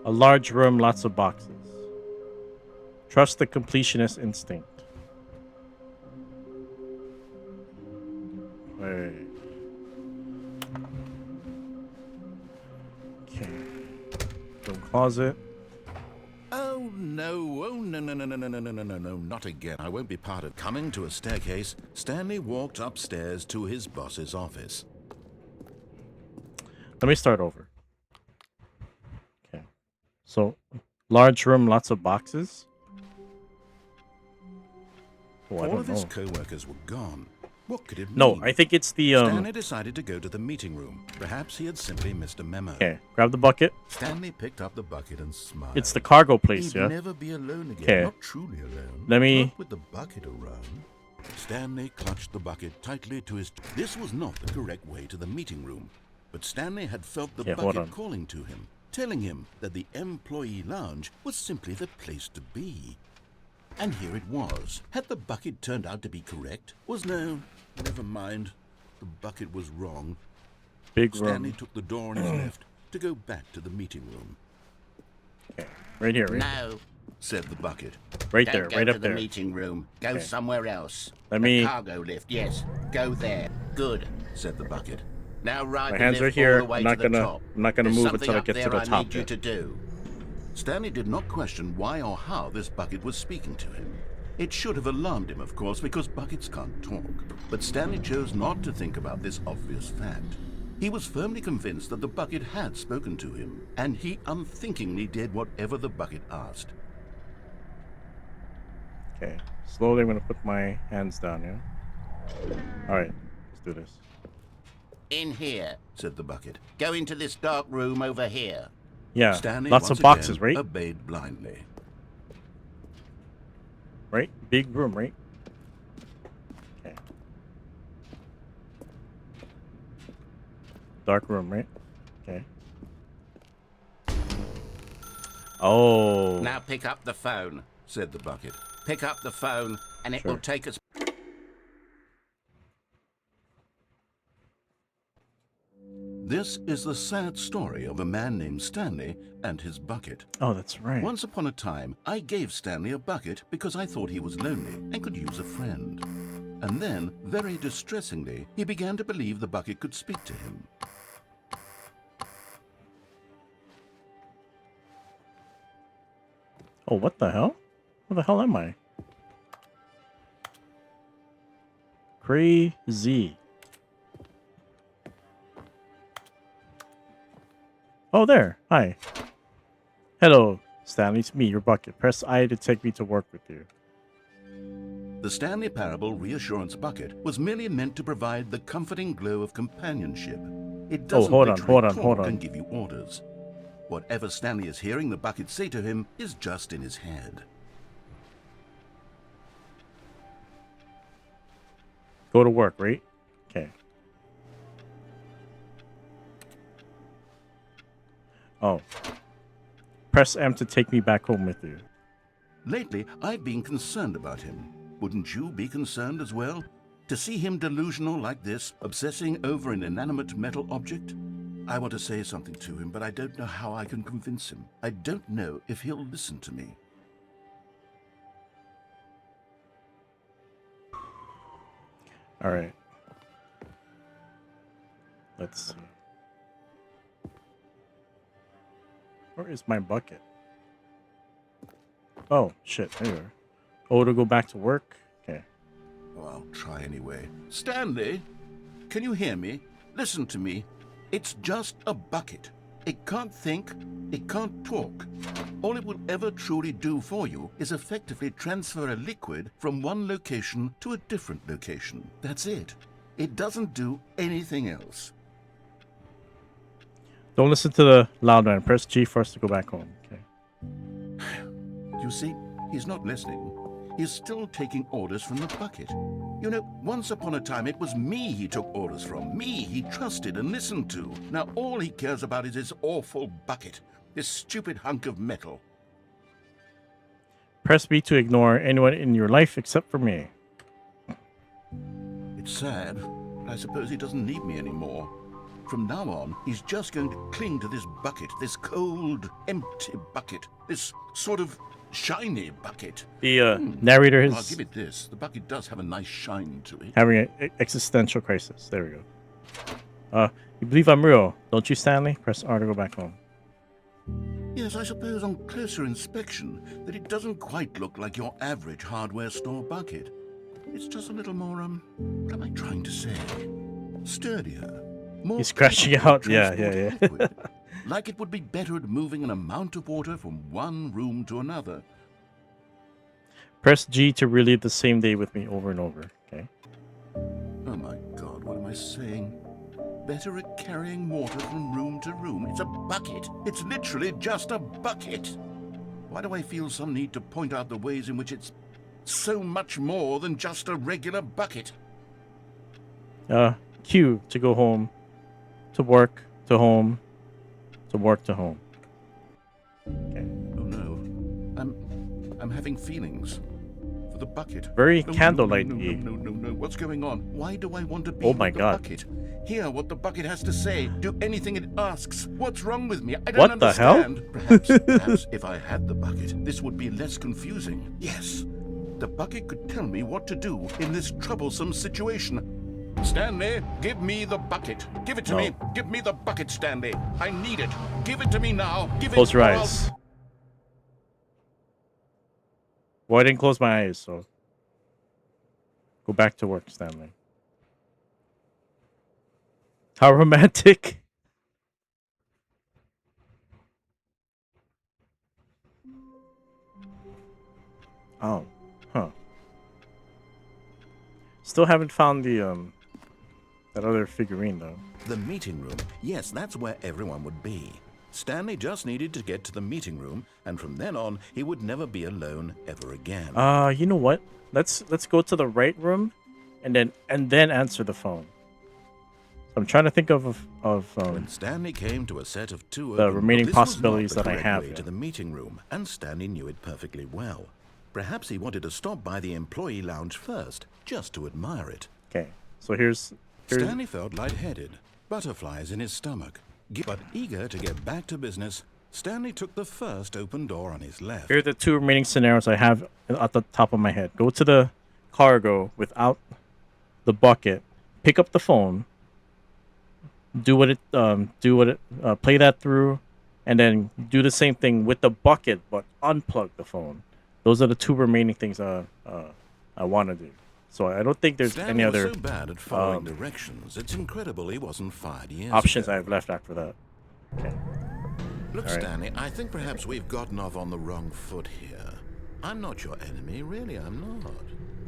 A large room, lots of boxes. Trust the completionist instinct. Wait. Okay. Room closet. Oh no, no, not again. I won't be part of. Coming to a staircase, Stanley walked upstairs to his boss's office. Let me start over. Okay. So, large room, lots of boxes. Oh, I All don't of his know. co-workers were gone. What could it mean? No, I think it's the Stanley decided to go to the meeting room. Perhaps he had simply missed a memo. Okay, grab the bucket. Stanley picked up the bucket and smiled. It's the cargo place, He'd yeah? never be alone again. Okay. Not truly alone. Let me- Not with the bucket around. Stanley clutched the bucket tightly to his... This was not the correct way to the meeting room. But Stanley had felt the Yeah, hold on. bucket calling to him, telling him that the employee lounge was simply the place to be. And here it was. Had the bucket turned out to be correct? No, never mind. The bucket was wrong. Big Stanley room. took the door on his left to go back to the meeting room. Okay. Right here, right, No, Said the bucket. right don't there, go right to up the there. meeting room. Go Okay. somewhere else. Let The me- cargo lift, yes. Go there. Good. Said the bucket. Now ride My the hands lift are here. all the way I'm not to the gonna- top. I'm not gonna There's move something until I up get to there the I top need you yet. to do. Stanley did not question why or how this bucket was speaking to him. It should have alarmed him, of course, because buckets can't talk. But Stanley chose not to think about this obvious fact. He was firmly convinced that the bucket had spoken to him, and he unthinkingly did whatever the bucket asked. Okay. Slowly, I'm gonna put my hands down, yeah? Alright, let's do this. In here. Said the bucket. Go into this dark room over here. Yeah, Stanley lots once of boxes, again right? obeyed blindly. Right? Big room, right? Okay. Dark room, right? Okay. Oh. Now pick up the phone. Said the bucket. Pick up the phone, and it will Sure. take us. This is the sad story of a man named Stanley and his bucket. Oh, that's right. Once upon a time, I gave Stanley a bucket because I thought he was lonely and could use a friend. And then, very distressingly, he began to believe the bucket could speak to him. Oh, what the hell? Where the hell am I? Crazy. Oh, there. Hi. Hello, Stanley. It's me, your bucket. Press I to take me to work with you. The Stanley Parable Reassurance Bucket was merely meant to provide the comforting glow of companionship. It doesn't hold on, literally hold on, talk hold on. and give you orders. Whatever Stanley is hearing the bucket say to him is just in his head. Go to work, right? Okay. Oh. Press M to take me back home with you. Lately, I've been concerned about him. Wouldn't you be concerned as well? To see him delusional like this, obsessing over an inanimate metal object? I want to say something to him, but I don't know how I can convince him. I don't know if he'll listen to me. All right. Let's see. Where is my bucket? Oh, shit. There you are. Oh, to go back to work? Okay. Oh, I'll try anyway. Stanley, can you hear me? Listen to me. It's just a bucket. It can't think. It can't talk. All it will ever truly do for you is effectively transfer a liquid from one location to a different location. That's it. It doesn't do anything else. Don't listen to the loud man. Press G for us to go back home. Okay. You see, he's not listening. He's still taking orders from the bucket. You know, once upon a time it was me he took orders from. Me he trusted and listened to. Now all he cares about is his awful bucket. This stupid hunk of metal. Press B to ignore anyone in your life except for me. It's sad, but I suppose he doesn't need me anymore. from now on, he's just going to cling to this bucket, this cold, empty bucket, this sort of shiny bucket. The narrator Well, I'll give is it this. The bucket does have a nice shine to it. having an existential crisis. There we go. You believe I'm real, don't you, Stanley? Press R to go back home. Yes, I suppose on closer inspection that it doesn't quite look like your average hardware store bucket. It's just a little more, what am I trying to say? Sturdier. More He's crashing capable of out. Yeah. transporting liquid. Like it would be better at moving an amount of water from one room to another. Press G to relive the same day with me over and over. Okay. Oh my God, what am I saying? Better at carrying water from room to room. It's a bucket. It's literally just a bucket. Why do I feel some need to point out the ways in which it's so much more than just a regular bucket? Q to go home, to work, to home, to work, to home. Okay. Oh no. I'm having feelings. For the bucket. Very No, candlelight-y. No. What's going on? Why do I want to be Oh my with the God. bucket? Hear what the bucket has to say. Do anything it asks. What's wrong with me? I don't What the hell? understand. Perhaps if I had the bucket, this would be less confusing. Yes. The bucket could tell me what to do in this troublesome situation. Stanley, give me the bucket. Give it to No. me. Give me the bucket, Stanley. I need it. Give it to me now. Give Close it your or I'll- eyes. Well, I didn't close my eyes, so go back to work, Stanley. How romantic. Oh, huh. Still haven't found the that other figurine though. The meeting room. Yes, that's where everyone would be. Stanley just needed to get to the meeting room, and from then on, he would never be alone ever again. You know what? Let's go to the right room, and then answer the phone. I'm trying to think of When Stanley came to a set of two the open remaining this was not possibilities the that I correct have way here. to the meeting room, and Stanley knew it perfectly well. Perhaps he wanted to stop by the employee lounge first, just to admire it. Okay, so here's Stanley felt lightheaded, butterflies in his stomach. But eager to get back to business, Stanley took the first open door on his left. here are the two remaining scenarios I have at the top of my head. Go to the cargo without the bucket, pick up the phone, play that through, and then do the same thing with the bucket, but unplug the phone. Those are the two remaining things I want to do. So I don't think there's Stanley any other was so bad at following directions, it's incredible he wasn't fired years options ago. I have left after that. Okay. Look, All right. Stanley, I think perhaps we've gotten off on the wrong foot here. I'm not your enemy, really, I'm not.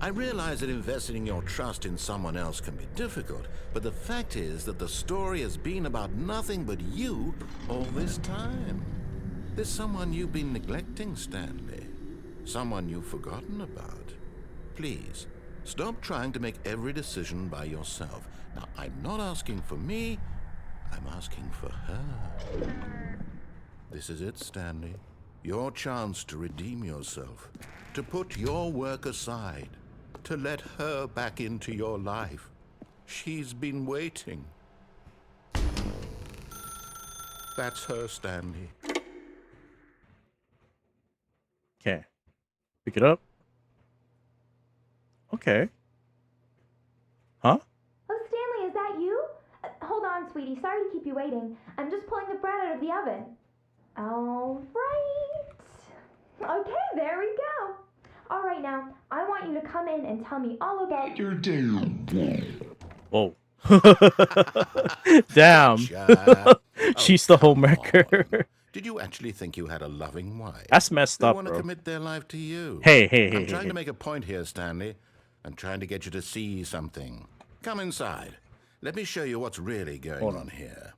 I realize that investing your trust in someone else can be difficult, but the fact is that the story has been about nothing but you all this time. There's someone you've been neglecting, Stanley. Someone you've forgotten about. Please, stop trying to make every decision by yourself. Now, I'm not asking for me, I'm asking for her. This is it, Stanley. Your chance to redeem yourself, to put your work aside, to let her back into your life. She's been waiting. That's her, Stanley. Okay. Pick it up. Okay. Huh? Oh, Stanley, is that you? Hold on, sweetie. Sorry to keep you waiting. I'm just pulling the bread out of the oven. All right. Okay, there we go. All right, now, I want you to come in and tell me all about your day. Whoa. Damn. Child. She's the come homewrecker. on. Did you actually think you had a loving wife? That's messed They up, want to bro. commit their life to you. Hey, hey, I'm hey, trying hey. to make a point here, Stanley. I'm trying to get you to see something. Come inside. Let me show you what's really going Hold on here.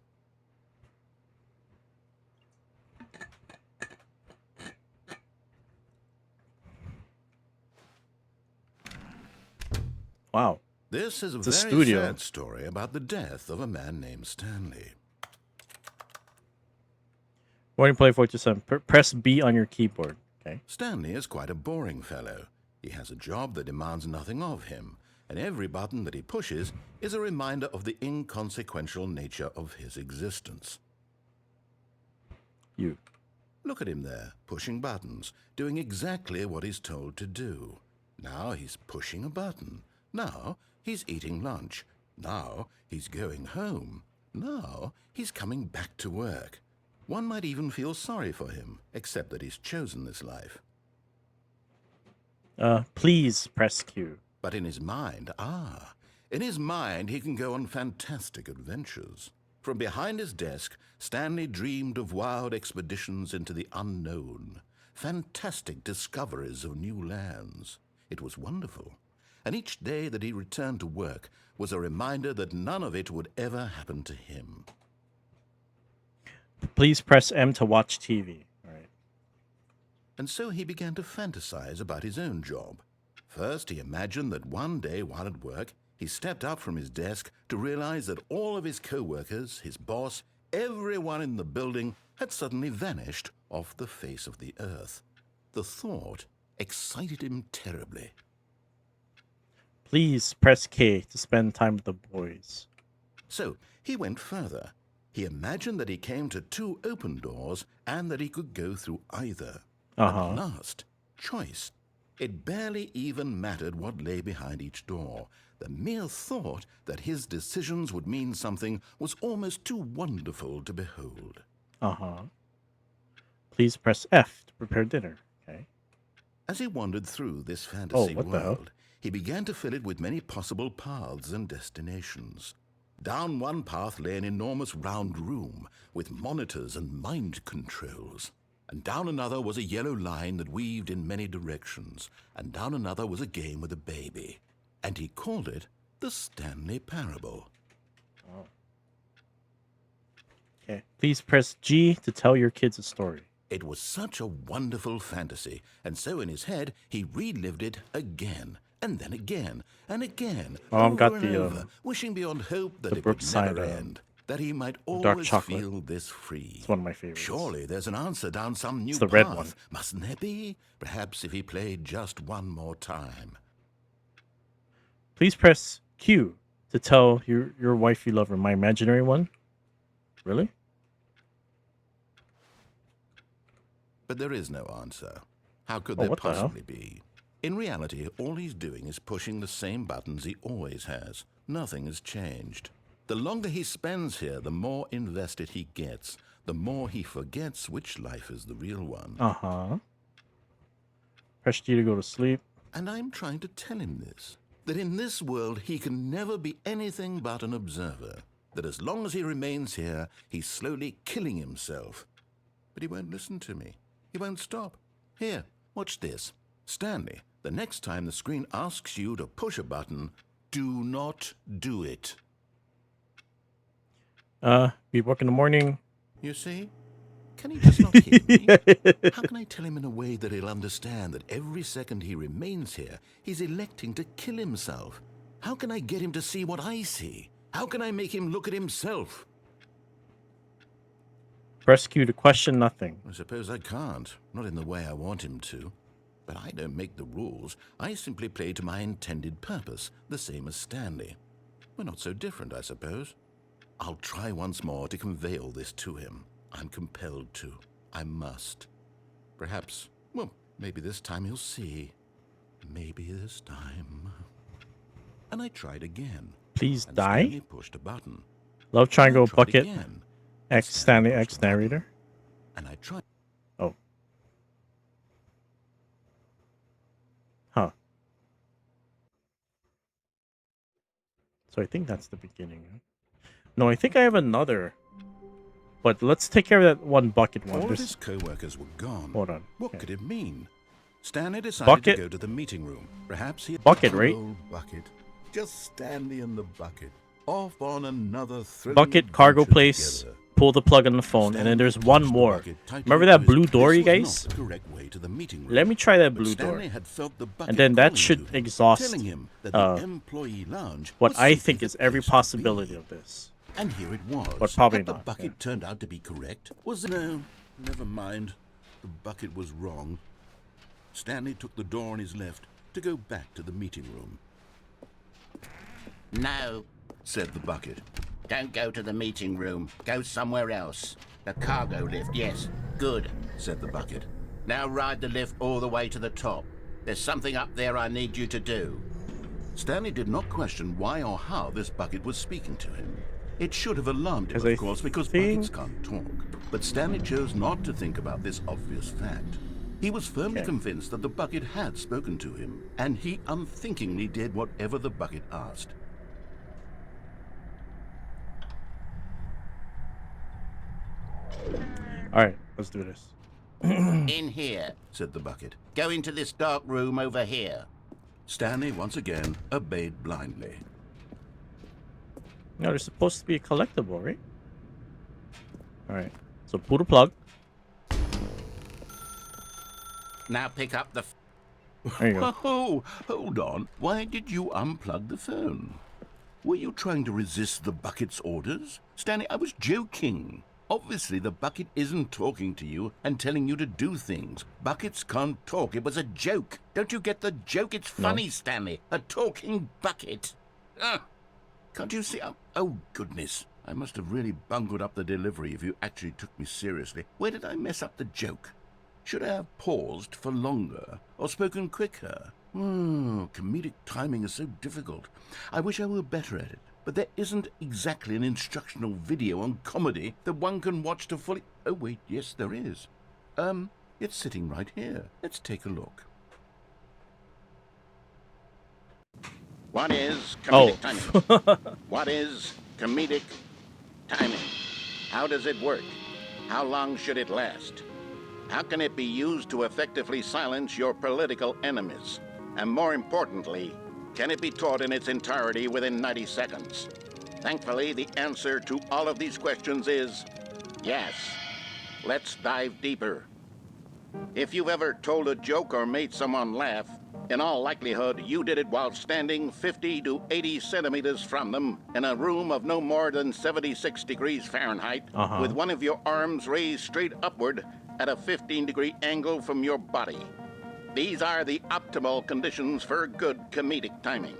Wow. This is a It's a very studio. sad story about the death of a man named Stanley. Morning play 427. Press B on your keyboard. Okay. Stanley is quite a boring fellow. He has a job that demands nothing of him, and every button that he pushes is a reminder of the inconsequential nature of his existence. You. Look at him there, pushing buttons, doing exactly what he's told to do. Now he's pushing a button. Now he's eating lunch. Now he's going home. Now he's coming back to work. One might even feel sorry for him, except that he's chosen this life. Please press Q. But in his mind, he can go on fantastic adventures. From behind his desk, Stanley dreamed of wild expeditions into the unknown, fantastic discoveries of new lands. It was wonderful, and each day that he returned to work was a reminder that none of it would ever happen to him. Please press M to watch TV. All right. And so he began to fantasize about his own job. First, he imagined that one day while at work, he stepped up from his desk to realize that all of his co-workers, his boss, everyone in the building had suddenly vanished off the face of the earth. The thought excited him terribly. Please press K to spend time with the boys. So he went further. He imagined that he came to 2 open doors and that he could go through either. At last, choice. It barely even mattered what lay behind each door. The mere thought that his decisions would mean something was almost too wonderful to behold. Please press F to prepare dinner. Okay. As he wandered through this fantasy what the hell? world, he began to fill it with many possible paths and destinations. Down one path lay an enormous round room with monitors and mind controls. And down another was a yellow line that weaved in many directions. And down another was a game with a baby. And he called it the Stanley Parable. Okay. Please press G to tell your kids a story. It was such a wonderful fantasy, and so in his head he relived it again, and then again, and again, over got and the, over, wishing beyond hope that the it would Brookside, never end, that he might dark always chocolate. feel this free. It's one of my favorites. Surely there's an answer down some new It's the path, red one. mustn't there be? Perhaps if he played just one more time. Please press Q to tell your wife you love her. My imaginary one? Really? But there is no answer. How could Oh, there what the hell? possibly be? In reality, all he's doing is pushing the same buttons he always has. Nothing has changed. The longer he spends here, the more invested he gets, the more he forgets which life is the real one. Press G to go to sleep. And I'm trying to tell him this, that in this world he can never be anything but an observer, that as long as he remains here, he's slowly killing himself. But he won't listen to me. He won't stop. Here, watch this. Stanley, the next time the screen asks you to push a button, do not do it. We work in the morning. You see? Can he just not hear me? How can I tell him in a way that he'll understand that every second he remains here, he's electing to kill himself? How can I get him to see what I see? How can I make him look at himself? Press Q to question nothing. I suppose I can't. Not in the way I want him to. But I don't make the rules. I simply play to my intended purpose, the same as Stanley. We're not so different, I suppose. I'll try once more to convey all this to him. I'm compelled to. I must. Perhaps, well, maybe this time he'll see. Maybe this time. And I tried again. Please And die. Stanley pushed a button. Love triangle And I tried bucket. again. X Stanley X narrator. And I tried. Oh. Huh. So I think that's the beginning. No, I think I have another. But let's take care of that one bucket one. All of This- his co-workers were gone. Hold on. What Okay. could it mean? Stanley decided Bucket. to go to the meeting room. Perhaps he... Bucket, right? Old bucket. Just Stanley and the bucket. Off on another thrilling Bucket, cargo adventure place, together. pull the plug on the phone, and then there's one more. Remember that blue door, you guys? The correct way to the meeting room. Let me try that But blue door. Stanley had felt the bucket And then that calling should to him, exhaust, telling him that uh, the employee lounge what was I simply think the is every place to possibility be. of this. And here it was. But probably Had the not, bucket yeah. turned out to be correct? Was it? No, never mind. The bucket was wrong. Stanley took the door on his left to go back to the meeting room. No, said the bucket. Don't go to the meeting room. Go somewhere else. The cargo lift, yes. Good, said the bucket. Now ride the lift all the way to the top. There's something up there I need you to do. Stanley did not question why or how this bucket was speaking to him. It should have alarmed him, of course, because buckets can't talk. But Stanley chose not to think about this obvious fact. He was firmly convinced that the bucket had spoken to him, and he unthinkingly did whatever the bucket asked. All right, let's do this. In here, said the bucket. Go into this dark room over here. Stanley once again obeyed blindly. No, they're supposed to be a collectible, right? All right, so pull the plug. Now pick up the... There you go. Oh, hold on. Why did you unplug the phone? Were you trying to resist the bucket's orders? Stanley, I was joking. Obviously, the bucket isn't talking to you and telling you to do things. Buckets can't talk. It was a joke. Don't you get the joke? It's funny, Stanley. A talking bucket. Can't you see? Oh, goodness. I must have really bungled up the delivery if you actually took me seriously. Where did I mess up the joke? Should I have paused for longer or spoken quicker? Comedic timing is so difficult. I wish I were better at it. But there isn't exactly an instructional video on comedy that one can watch to fully... Oh, wait, yes, there is. It's sitting right here. Let's take a look. What is comedic timing? What is comedic timing? How does it work? How long should it last? How can it be used to effectively silence your political enemies? And more importantly, can it be taught in its entirety within 90 seconds? Thankfully, the answer to all of these questions is yes. Let's dive deeper. If you've ever told a joke or made someone laugh, in all likelihood, you did it while standing 50 to 80 centimeters from them in a room of no more than 76 degrees Fahrenheit, with one of your arms raised straight upward at a 15-degree angle from your body. These are the optimal conditions for good comedic timing.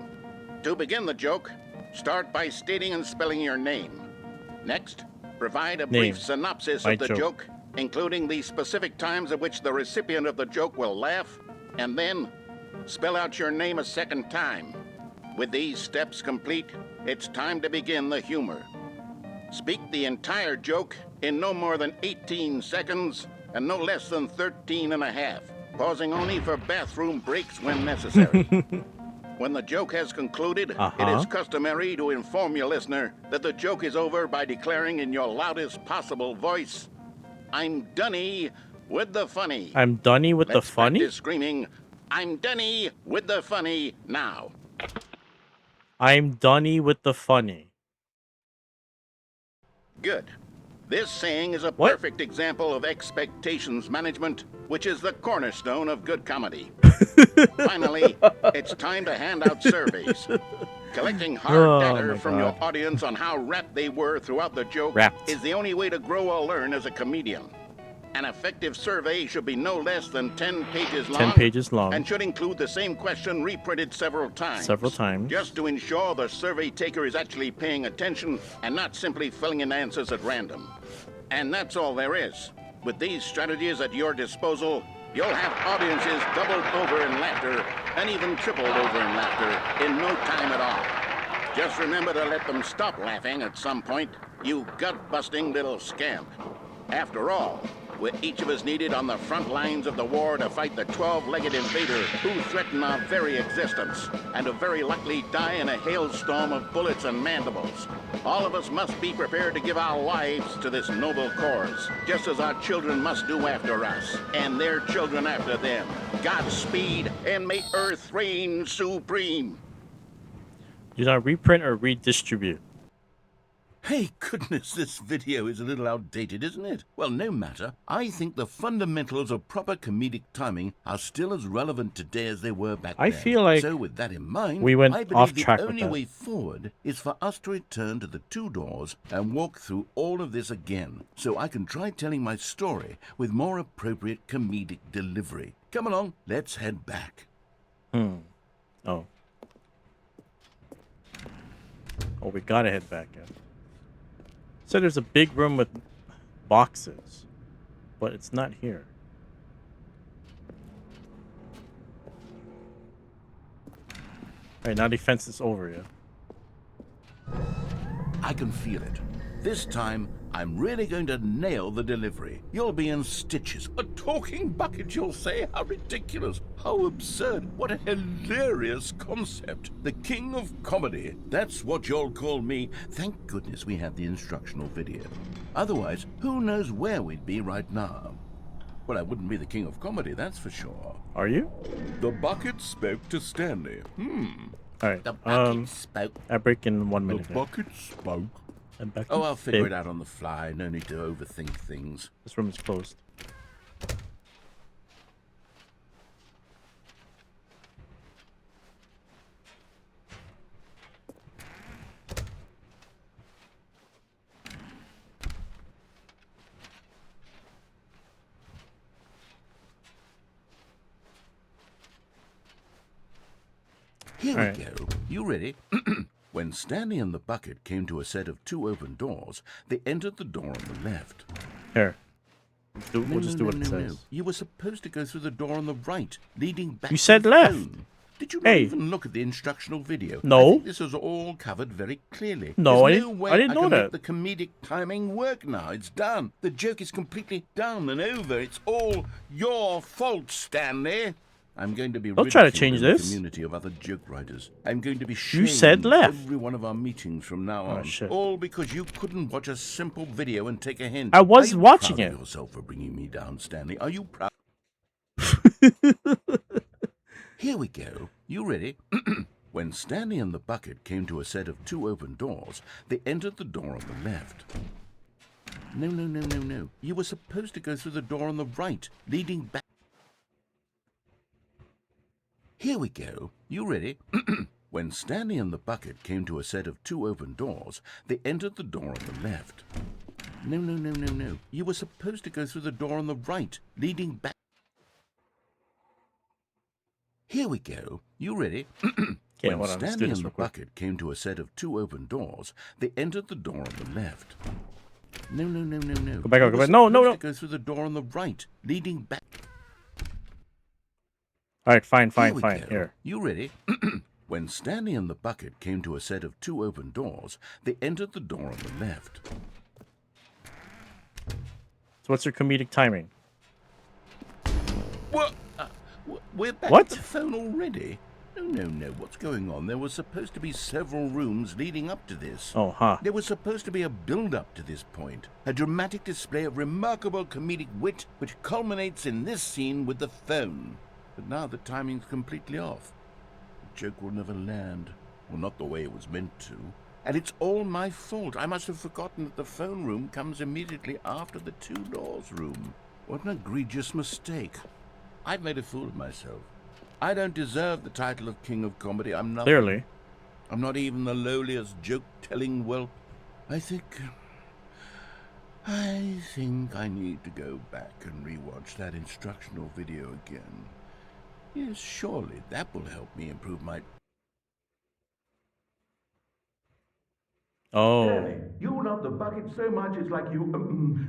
To begin the joke, start by stating and spelling your name. Next, provide a brief synopsis of the joke, including the specific times at which the recipient of the joke will laugh, and then spell out your name a second time. With these steps complete, it's time to begin the humor. Speak the entire joke in no more than 18 seconds and no less than 13 and a half, pausing only for bathroom breaks when necessary. When the joke has concluded, it is customary to inform your listener that the joke is over by declaring in your loudest possible voice, "I'm Dunny with the funny." I'm Dunny with the funny? Let's practice screaming, "I'm Dunny with the funny" now. I'm Dunny with the funny. Good. This saying is a perfect example of expectations management, which is the cornerstone of good comedy. Finally, it's time to hand out surveys. Collecting hard data from your audience on how rapt they were throughout the joke is the only way to grow or learn as a comedian. An effective survey should be no less than 10 pages long. 10 pages long. And should include the same question reprinted several times. Just to ensure the survey taker is actually paying attention and not simply filling in answers at random. And that's all there is. With these strategies at your disposal, you'll have audiences doubled over in laughter and even tripled over in laughter in no time at all. Just remember to let them stop laughing at some point, you gut-busting little scamp. After all, we're each of us needed on the front lines of the war to fight the 12-legged invader who threaten our very existence and to very likely die in a hailstorm of bullets and mandibles. All of us must be prepared to give our lives to this noble cause, just as our children must do after us, and their children after them. Godspeed, and may Earth reign supreme. Do not reprint or redistribute. Hey, goodness, this video is a little outdated, isn't it? Well, no matter. I think the fundamentals of proper comedic timing are still as relevant today as they were back then. I feel like so with that in mind, we went I believe off track the with only that. way forward is for us to return to the two doors and walk through all of this again, so I can try telling my story with more appropriate comedic delivery. Come along, let's head back. Oh. Oh, we gotta head back in. So there's a big room with boxes, but it's not here. Alright, now defense is over, yeah. I can feel it. This time, I'm really going to nail the delivery. You'll be in stitches. A talking bucket, you'll say? How ridiculous. How absurd. What a hilarious concept. The king of comedy. That's what you'll call me. Thank goodness we had the instructional video. Otherwise, who knows where we'd be right now. Well, I wouldn't be the king of comedy, that's for sure. Are you? The bucket spoke to Stanley. Alright, The bucket spoke. I break in 1 minute. The bucket spoke. I'm back. Oh, I'll figure it out on the fly. No need to overthink things. This room is closed. Here we go. You ready? When Stanley and the bucket came to a set of 2 open doors, they entered the door on the left. Here. We'll just do what it says. No. You were supposed to go through the door on the right, leading back You said to the left. phone. Did you not even look at the instructional video? No. I think this is all covered very clearly. No, There's no way I didn't know can that. make the comedic timing work now. It's done. The joke is completely done and over. It's all your fault, Stanley. I'm going to be Don't try to ridiculed change in the this. community of other joke writers. I'm going to be shamed You said left. every one of our meetings from now on. Shit. All because you couldn't watch a simple video and take a hint. I was Are you watching proud it. of yourself for bringing me down, Stanley? Are you proud? Here we go. You ready? When Stanley and the bucket came to a set of 2 open doors, they entered the door on the left. No. You were supposed to go through the door on the right, leading back. Here we go. You ready? When Stanley and the bucket came to a set of 2 open doors, they entered the door on the left. No. You were supposed to go through the door on the right, leading back. Here we go. You ready? Okay, When hold on. Let's do Stanley this and the real quick. bucket came to a set of 2 open doors, they entered the door on the left. No. Go back up, You go were back. No. supposed to go through the door on the right, leading back. Alright, fine. Here we go. Here. You ready? When Stanley and the bucket came to a set of 2 open doors, they entered the door on the left. So what's your comedic timing? What? We're back What? at the phone already? No. What's going on? There were supposed to be several rooms leading up to this. Oh, huh. There was supposed to be a build-up to this point, a dramatic display of remarkable comedic wit which culminates in this scene with the phone. But now the timing's completely off. The joke will never land, or not the way it was meant to. And it's all my fault. I must have forgotten that the phone room comes immediately after the 2 doors room. What an egregious mistake. I've made a fool of myself. I don't deserve the title of King of Comedy. I'm nothing. Clearly. I'm not even the lowliest joke-telling whelp. I think I need to go back and rewatch that instructional video again. Yes, surely that will help me improve my... Oh. Stanley, you love the bucket so much it's like you...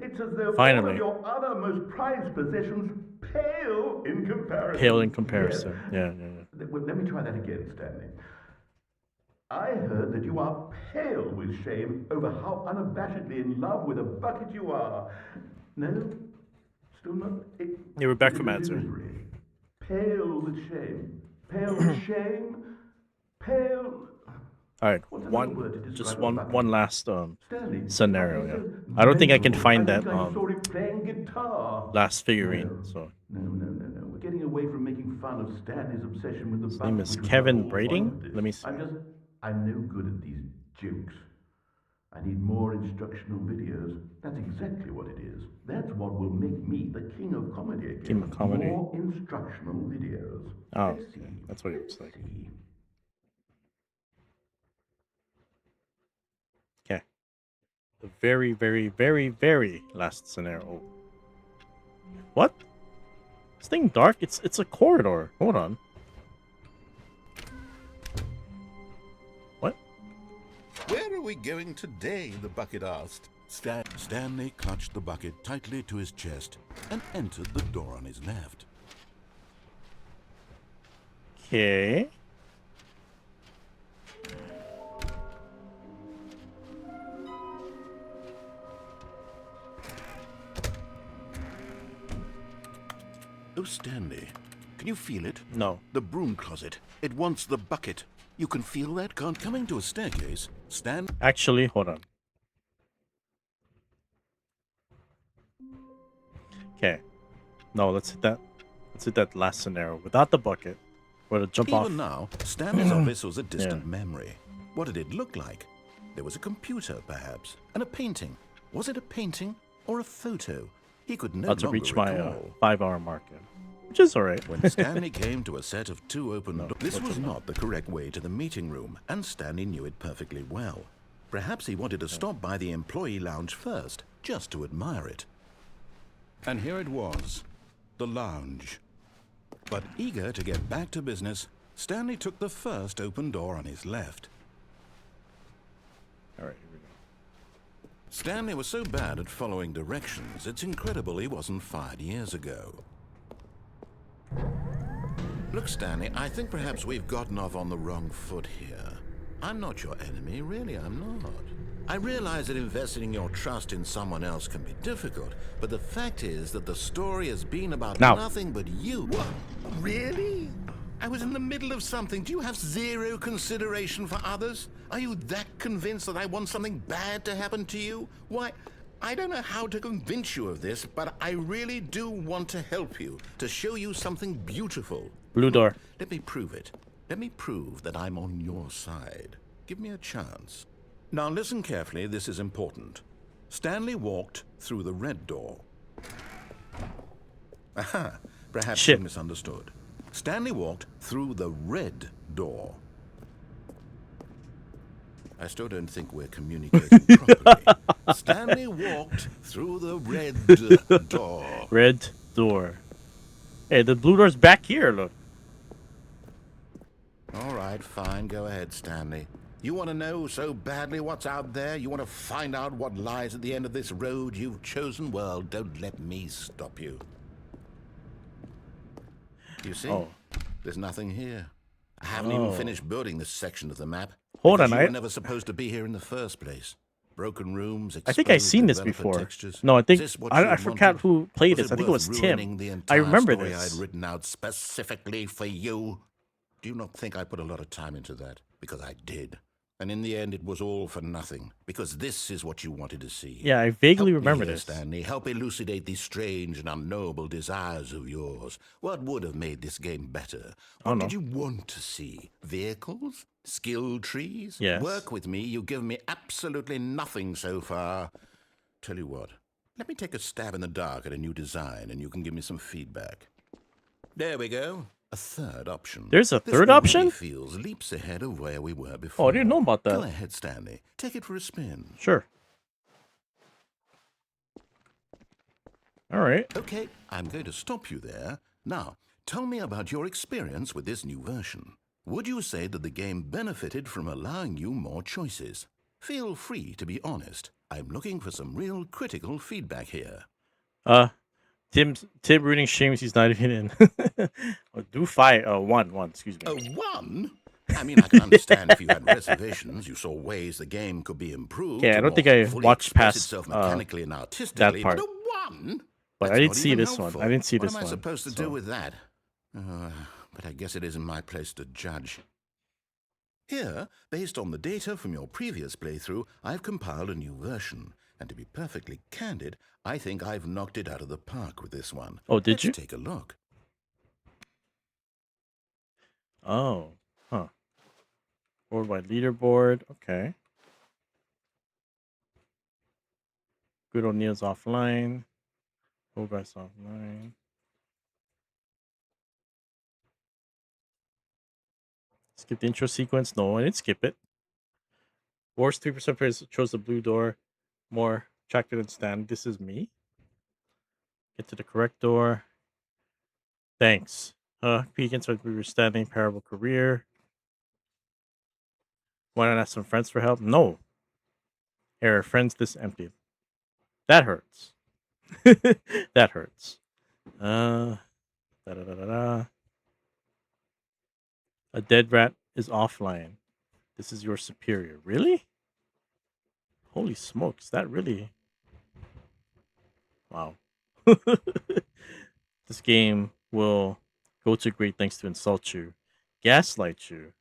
it's as though all Finally. of your other most prized possessions pale in comparison. Pale in comparison. Yes. Yeah. Well, let me try that again, Stanley. I heard that you are pale with shame over how unabashedly in love with a bucket you are. No? Still not? Yeah, we're back It's from a answer. delivery. Pale with shame. Pale with shame. Pale... Alright, What's another word to just describe a bucket? one last Stanley, scenario, I yeah. said I don't think I can mental. find I that think I saw it playing guitar. last figurine, so No. We're getting away from making fun of Stanley's obsession with the his bucket, name is which was Kevin the whole Brading? point of this. Let me see. I'm no good at these jokes. I need more instructional videos. That's exactly what it is. That's what will make me the king of comedy again. King of comedy. More instructional videos. Oh, Let's okay. see. That's what it looks like. Let's see. Okay. The very last scenario. What? This thing dark? It's a corridor. Hold on. What? we going today? The bucket asked. Stanley clutched the bucket tightly to his chest and entered the door on his left. Okay. Oh, Stanley, can you feel it? No. The broom closet. It wants the bucket. You can feel that? Coming to a staircase. Actually, hold on. Okay. No, let's hit that. Let's hit that last scenario without the bucket. We're to jump off. Even now, Stanley's office was a distant memory. What did it look like? There was a computer, perhaps, and a painting. Was it a painting or a photo? He could no About to longer reach my recall. 5-hour mark, which is alright. When Stanley came to a set of two open doors, this was not the correct way to the meeting room, and Stanley knew it perfectly well. Perhaps he wanted to stop by the employee lounge first, just to admire it. And here it was, the lounge. But eager to get back to business, Stanley took the first open door on his left. Alright, here we go. Stanley was so bad at following directions, it's incredible he wasn't fired years ago. Look, Stanley, I think perhaps we've gotten off on the wrong foot here. I'm not your enemy, really, I'm not. I realize that investing your trust in someone else can be difficult, but the fact is that the story has been about nothing but you. What? Really? I was in the middle of something. Do you have zero consideration for others? Are you that convinced that I want something bad to happen to you? Why, I don't know how to convince you of this, but I really do want to help you, to show you something beautiful. Blue door. Let me prove it. Let me prove that I'm on your side. Give me a chance. Now listen carefully, this is important. Stanley walked through the red door. Aha, perhaps you misunderstood. Stanley walked through the red door. I still don't think we're communicating properly. Stanley walked through the red door. Red door. Hey, the blue door's back here, look. All right, fine. Go ahead, Stanley. You want to know so badly what's out there? You want to find out what lies at the end of this road you've chosen? Well, don't let me stop you. You see? Oh. There's nothing here. I haven't even finished building this section of the map. Hold on, you were never supposed to be here in the first place. Broken rooms, I think I've seen this before. Textures. No, I think I forgot who played this. I think it was Tim. I remember this. I'd written out specifically for you. Do you not think I put a lot of time into that? Because I did. And in the end, it was all for nothing. Because this is what you wanted to see. Yeah, I vaguely Help remember me here, this. Stanley, help elucidate these strange and unknowable desires of yours. What would have made this game better? What did you want to see? Vehicles? Skill trees? Yes. Work with me. You've given me absolutely nothing so far. Tell you what, let me take a stab in the dark at a new design, and you can give me some feedback. There we go. A third option. There's a This third already option? feels leaps ahead of where we were before. Oh, I didn't know about that. Go ahead, Stanley. Take it for a spin. Sure. All right. Okay, I'm going to stop you there. Now, tell me about your experience with this new version. Would you say that the game benefited from allowing you more choices? Feel free to be honest. I'm looking for some real critical feedback here. Tim rooting shames he's not even in. Do fight. One. Excuse me. A one? I mean, I can understand if you had reservations. You saw ways the game could be improved. Yeah, I don't think I watched past itself mechanically and artistically, that part. But a one? But That's I didn't not see even this helpful. one. I didn't see this What am I one. supposed to do with that? But I guess it isn't my place to judge. Here, based on the data from your previous playthrough, I've compiled a new version. And to be perfectly candid, I think I've knocked it out of the park with this one. Oh, did you? Let's take a look. Oh, huh. Worldwide leaderboard. Okay. Good O'Neill's offline. Progress offline. Skip the intro sequence. No, I didn't skip it. Worst 3% players chose the blue door. More attractive than Stan. This is me. Get to the correct door. Thanks. Peek inside we were standing. Parable career. Why not ask some friends for help? No. Error, friends this empty. That hurts. That hurts. Da da da da da. A dead rat is offline. This is your superior. Really? Holy smokes, that really. Wow. This game will go to great lengths to insult you, gaslight you.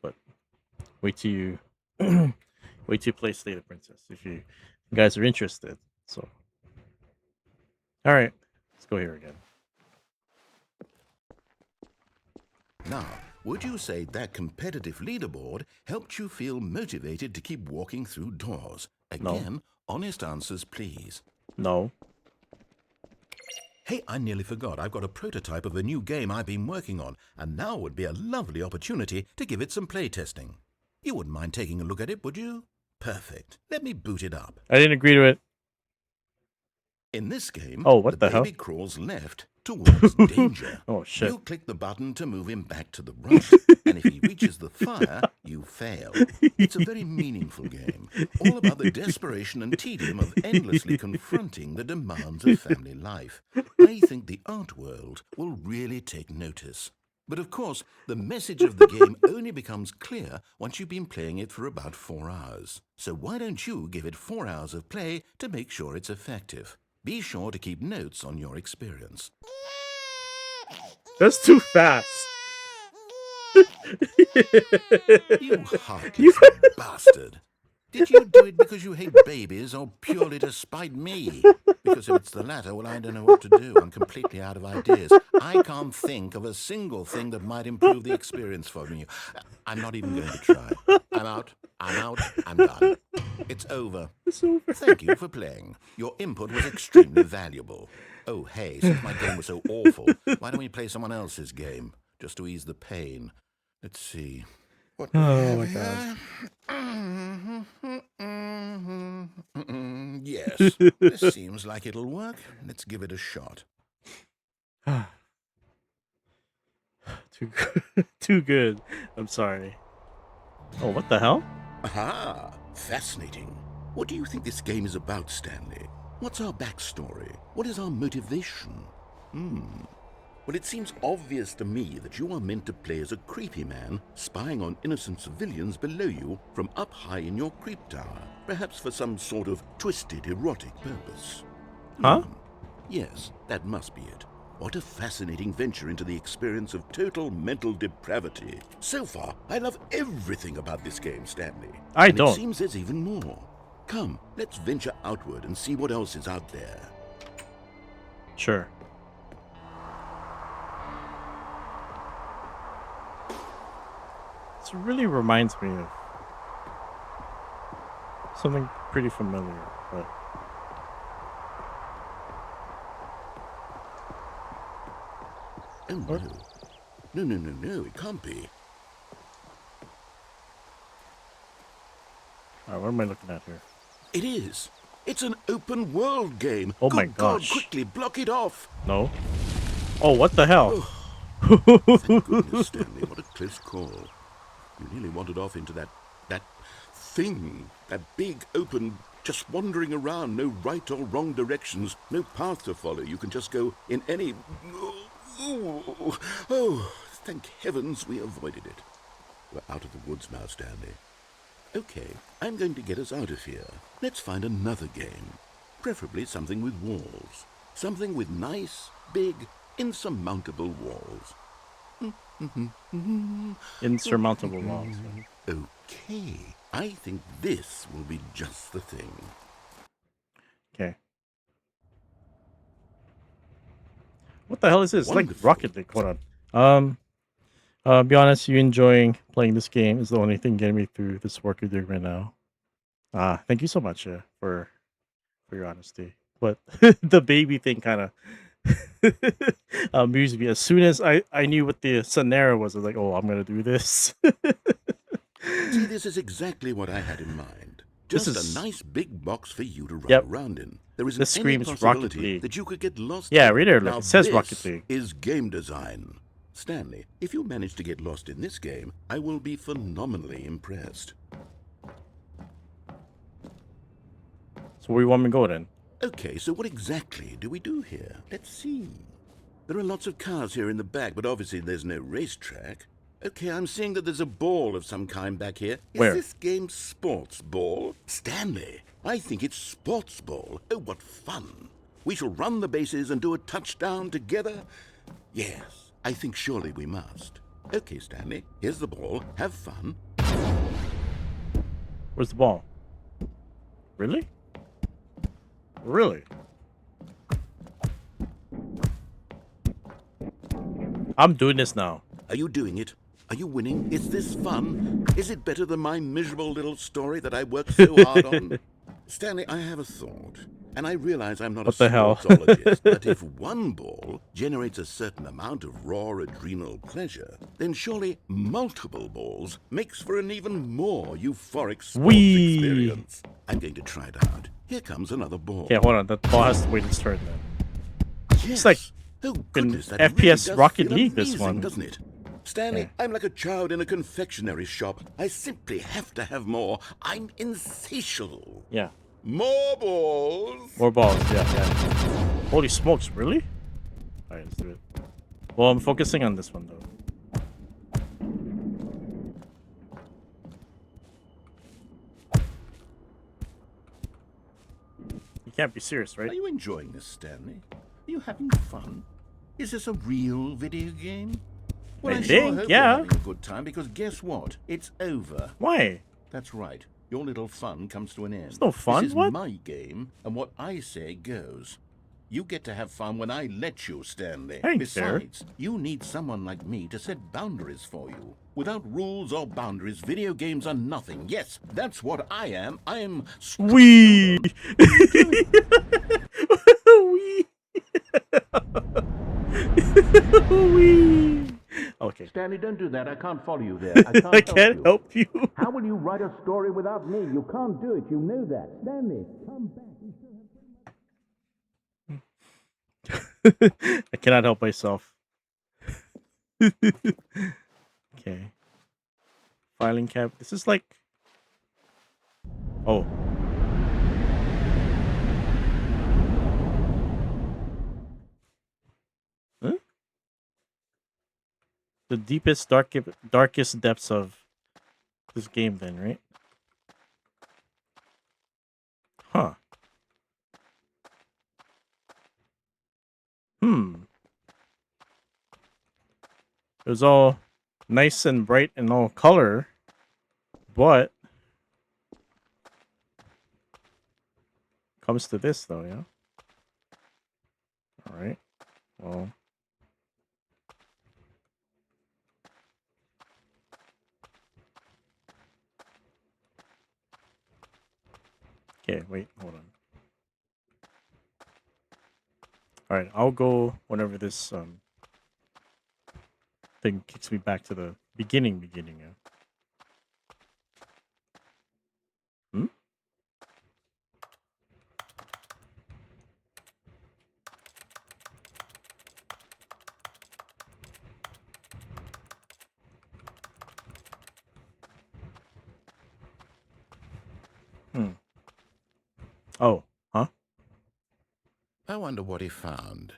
But wait till you wait till you play Slay the Princess if you guys are interested. So alright, let's go here again. Now, would you say that competitive leaderboard helped you feel motivated to keep walking through doors? Again, honest answers, please. No. Hey, I nearly forgot. I've got a prototype of a new game I've been working on, and now would be a lovely opportunity to give it some playtesting. You wouldn't mind taking a look at it, would you? Perfect. Let me boot it up. I didn't agree to it. In this game, what the baby hell? crawls left towards danger. Oh, shit. You click the button to move him back to the right, and if he reaches the fire, you fail. It's a very meaningful game, all about the desperation and tedium of endlessly confronting the demands of family life. I think the art world will really take notice. But of course, the message of the game only becomes clear once you've been playing it for about 4 hours. So why don't you give it 4 hours of play to make sure it's effective? Be sure to keep notes on your experience. That's too fast. You heartless bastard. Did you do it because you hate babies or purely to spite me? Because if it's the latter, well, I don't know what to do. I'm completely out of ideas. I can't think of a single thing that might improve the experience for me. I'm not even going to try. I'm out. I'm done. It's over. Thank you for playing. Your input was extremely valuable. Oh, hey, since my game was so awful, why don't we play someone else's game? Just to ease the pain. Let's see. What do we have my here? Yes, this seems like it'll work. Let's give it a shot. Too good. Too good. I'm sorry. Oh, what the hell? Aha! Fascinating. What do you think this game is about, Stanley? What's our backstory? What is our motivation? Well, it seems obvious to me that you are meant to play as a creepy man spying on innocent civilians below you from up high in your creep tower, perhaps for some sort of twisted erotic purpose. Huh? Yes, that must be it. What a fascinating venture into the experience of total mental depravity. So far, I love everything about this game, Stanley. I And don't. It seems there's even more. Come, let's venture outward and see what else is out there. Sure. This really reminds me of something pretty familiar, but Oh, What? No, it can't be. alright, what am I looking at here? It is. It's an open world game. Oh my Good God, gosh. quickly block it off. No. Oh, what the hell? Thank goodness, Stanley. What a close call. You nearly wandered off into that thing. That big, open, just wandering around. No right or wrong directions. No path to follow. You can just go in any... Oh, thank heavens we avoided it. We're out of the woods now, Stanley. Okay, I'm going to get us out of here. Let's find another game. Preferably something with walls. Something with nice, big, insurmountable walls. Insurmountable walls. Okay, I think this will be just the thing. Okay. What the hell is this? It's like Wonderful. Rocket League. Hold on. Be honest, you enjoying playing this game is the only thing getting me through this work you're doing right now. Thank you so much for your honesty. But the baby thing kind of amused me. As soon as I knew what the scenario was, I was like, oh, I'm gonna do this. See, this is exactly what I had in mind. This Just is- a nice big box for you to run Yep. around in. There isn't This any screams Rocket possibility League. that you could get lost. Yeah, in. right there, look, Now it says this Rocket League. is game design. Stanley, if you manage to get lost in this game, I will be phenomenally impressed. So where you want me to go then? Okay, so what exactly do we do here? Let's see. There are lots of cars here in the back, but obviously there's no racetrack. Okay, I'm seeing that there's a ball of some kind back here. Is Where? this game sports ball? Stanley, I think it's sports ball. Oh, what fun. We shall run the bases and do a touchdown together. Yes, I think surely we must. Okay, Stanley, here's the ball. Have fun. Where's the ball? Really? Really? I'm doing this now. Are you doing it? Are you winning? Is this fun? Is it better than my miserable little story that I worked so hard on? Stanley, I have a thought. And I realize I'm not What a the hell? sportsologist, but if one ball generates a certain amount of raw adrenal pleasure, then surely multiple balls makes for an even more euphoric sports Whee! experience. I'm going to try it out. Here comes another ball. Okay, hold on. That ball has to wait its turn then. Yes. like oh, in goodness, that FPS really does Rocket feel League, this amazing, one. doesn't it? Stanley, Yeah. I'm like a child in a confectionery shop. I simply have to have more. I'm insatiable. Yeah. More balls. More balls. Yeah, yeah. Holy smokes, really? Alright, let's do it. Well, I'm focusing on this one though. You can't be serious, right? Are you enjoying this, Stanley? Are you having fun? Is this a real video game? Well, I I think, sure hope yeah. you're having a good time, because guess what? It's over. Why? That's right. Your little fun comes to an end. It's no fun, This is what? my game, and what I say goes. You get to have fun when I let you, Stanley. Ain't fair. Besides, you need someone like me to set boundaries for you. Without rules or boundaries, video games are nothing. Yes, that's what I am. I am... Wee! Wee! Wee! Okay. Stanley, don't do that. I can't follow you there. I can't help you. How will you write a story without me? You can't do it. You know that. Stanley, come back. I cannot help myself. Okay. Filing cap. This is like... Oh. Huh? The deepest, darkest depths of this game then, right? Huh. It was all nice and bright and all color, but comes to this though, yeah. All right. Well. Okay, wait, hold on. All right, I'll go whenever this thing kicks me back to the beginning. Yeah. Hmm? Oh, huh? I wonder what he found.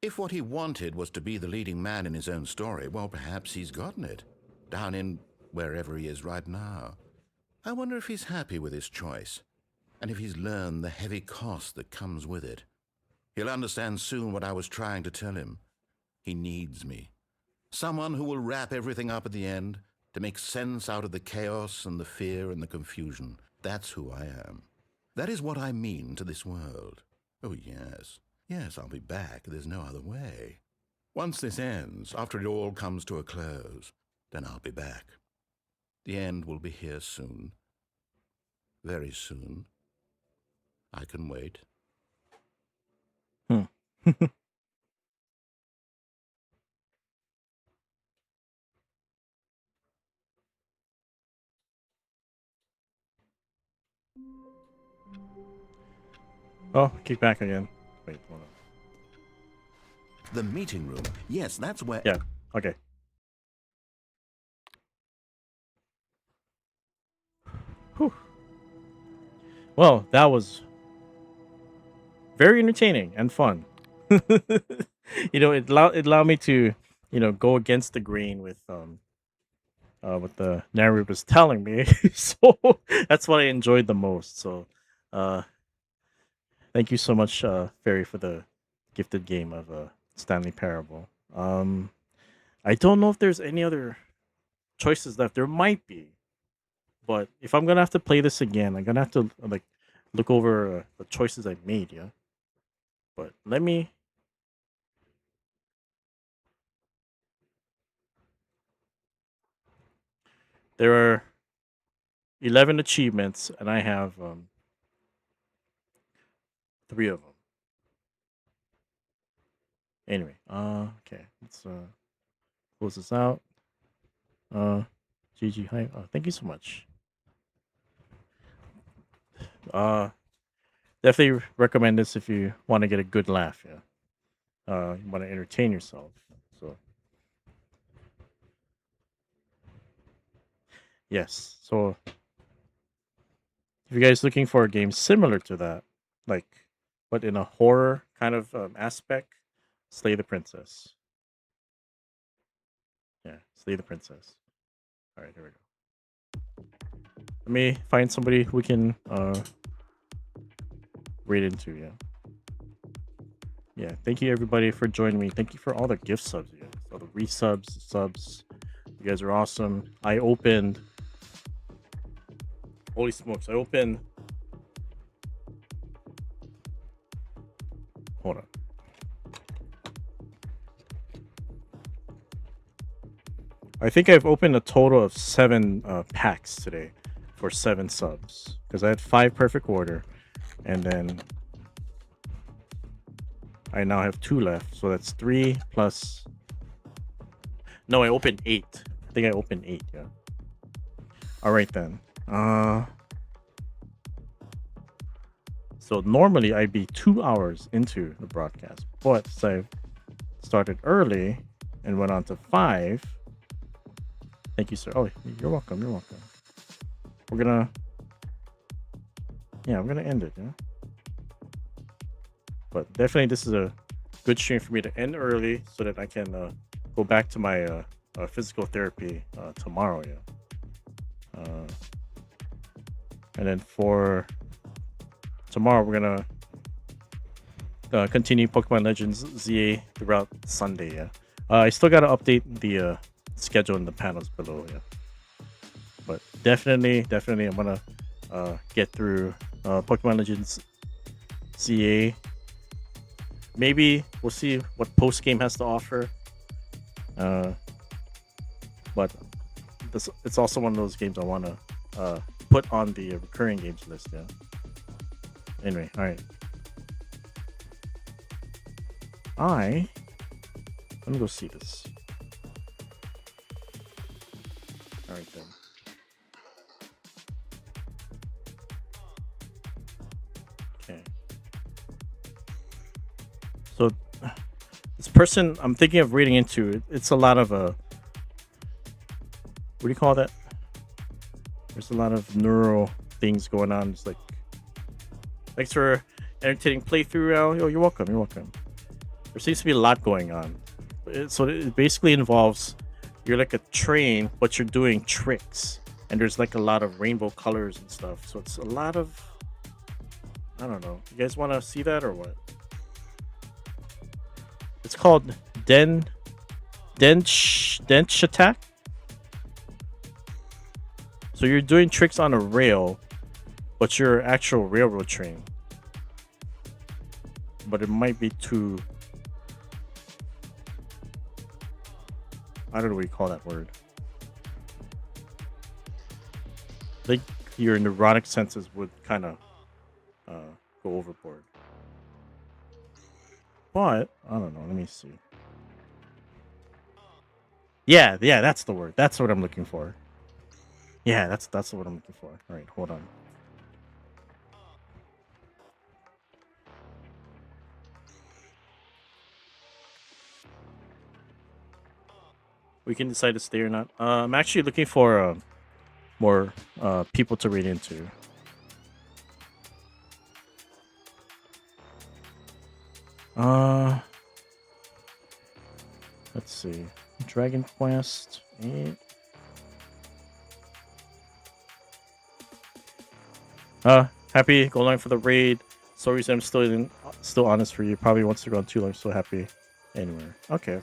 If what he wanted was to be the leading man in his own story, well, perhaps he's gotten it. Down in wherever he is right now. I wonder if he's happy with his choice, and if he's learned the heavy cost that comes with it. He'll understand soon what I was trying to tell him. He needs me. Someone who will wrap everything up at the end, to make sense out of the chaos and the fear and the confusion. That's who I am. That is what I mean to this world. Oh, yes. Yes, I'll be back. There's no other way. Once this ends, after it all comes to a close, then I'll be back. The end will be here soon. Very soon. I can wait. Oh, kick back again. Wait, hold on. The meeting room. Yes, that's where... Yeah. Okay. Whew. Well, that was very entertaining and fun. It allowed me to, go against the grain with what the narrator was telling me. So that's what I enjoyed the most. So uh thank you so much, Fairy, for the gifted game of Stanley Parable. I don't know if there's any other choices left. There might be, but if I'm gonna have to play this again, I'm gonna have to like look over the choices I made. Yeah, but let me. There are 11 achievements, and I have three of them. Anyway, okay, let's close this out. Uh, GG, hi. Thank you so much. Uh, Definitely recommend this if you want to get a good laugh. Yeah. You want to entertain yourself. So yes. So if you guys looking for a game similar to that, like but in a horror kind of aspect, Slay the Princess. Yeah, Slay the Princess. All right, here we go. Let me find somebody we can raid into. Yeah. Yeah. Thank you everybody for joining me. Thank you for all the gift subs, you guys. All the resubs, subs. You guys are awesome. I opened. Holy smokes! I opened. Hold on. I think I've opened a total of 7 packs today for 7 subs because I had 5 perfect order, and then I now have 2 left. So that's 3 plus. No, I opened 8. I think I opened 8. Yeah. All right then. So normally I'd be 2 hours into the broadcast, but since I've started early and went on to 5. Thank you, sir. Oh, you're welcome. You're welcome. We're gonna. Yeah, I'm gonna end it. Yeah. But definitely, this is a good stream for me to end early so that I can go back to my physical therapy tomorrow. Yeah. And then for tomorrow, we're gonna continue Pokemon Legends ZA throughout Sunday. Yeah. I still gotta update the schedule in the panels below. Yeah. But definitely, I'm gonna get through Pokemon Legends ZA. Maybe we'll see what post game has to offer. But it's also one of those games I want to put on the recurring games list. Yeah. Anyway, all right. Let me go see this. All right then. Okay. So this person I'm thinking of reading into, it's a lot of what do you call that? There's a lot of neural things going on. It's like, thanks for entertaining playthrough, Al. Yo, you're welcome. You're welcome. There seems to be a lot going on. So it basically involves you're like a train, but you're doing tricks, and there's like a lot of rainbow colors and stuff. So it's a lot of, I don't know. You guys want to see that or what? It's called Dench Attack. So you're doing tricks on a rail, but you're an actual railroad train. But it might be too. I don't know what you call that word. I think your neurotic senses would kind of go overboard. But I don't know. Let me see. Yeah, that's the word. That's what I'm looking for. Yeah, that's what I'm looking for. All right, hold on. we can decide to stay or not. I'm actually looking for more people to read into. Let's see. Dragon Quest 8. Happy go line for the raid. Sorry, I'm still honest for you. Probably wants to go on too long. So happy anywhere. Okay.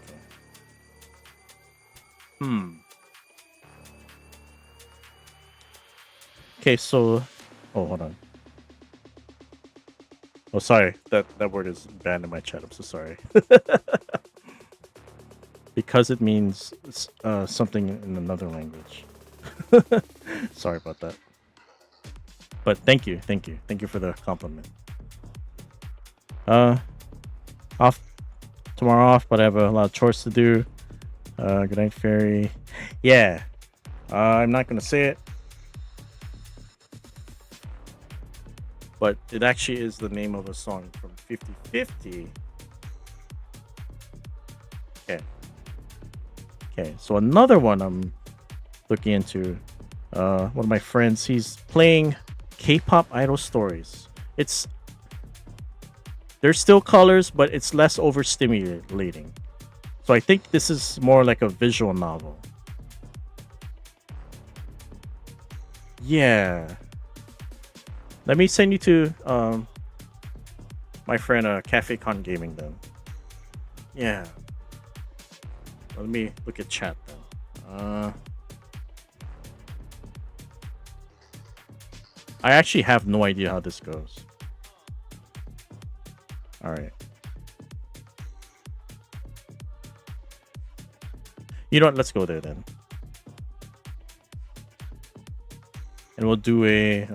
Okay, so hold on. Oh, sorry. That word is banned in my chat. I'm so sorry. Because it means something in another language. Sorry about that. But thank you for the compliment. Off tomorrow off, but I have a lot of chores to do. Good night, fairy. Yeah. I'm not gonna say it, but it actually is the name of a song from 50/50. Okay. So another one I'm looking into. One of my friends, he's playing K-pop idol stories. There's still colors, but it's less overstimulating. So I think this is more like a visual novel. Yeah. Let me send you to my friend Cafe Con Gaming then. Yeah. Let me look at chat then. I actually have no idea how this goes. All right. You know what? Let's go there then. And we'll do a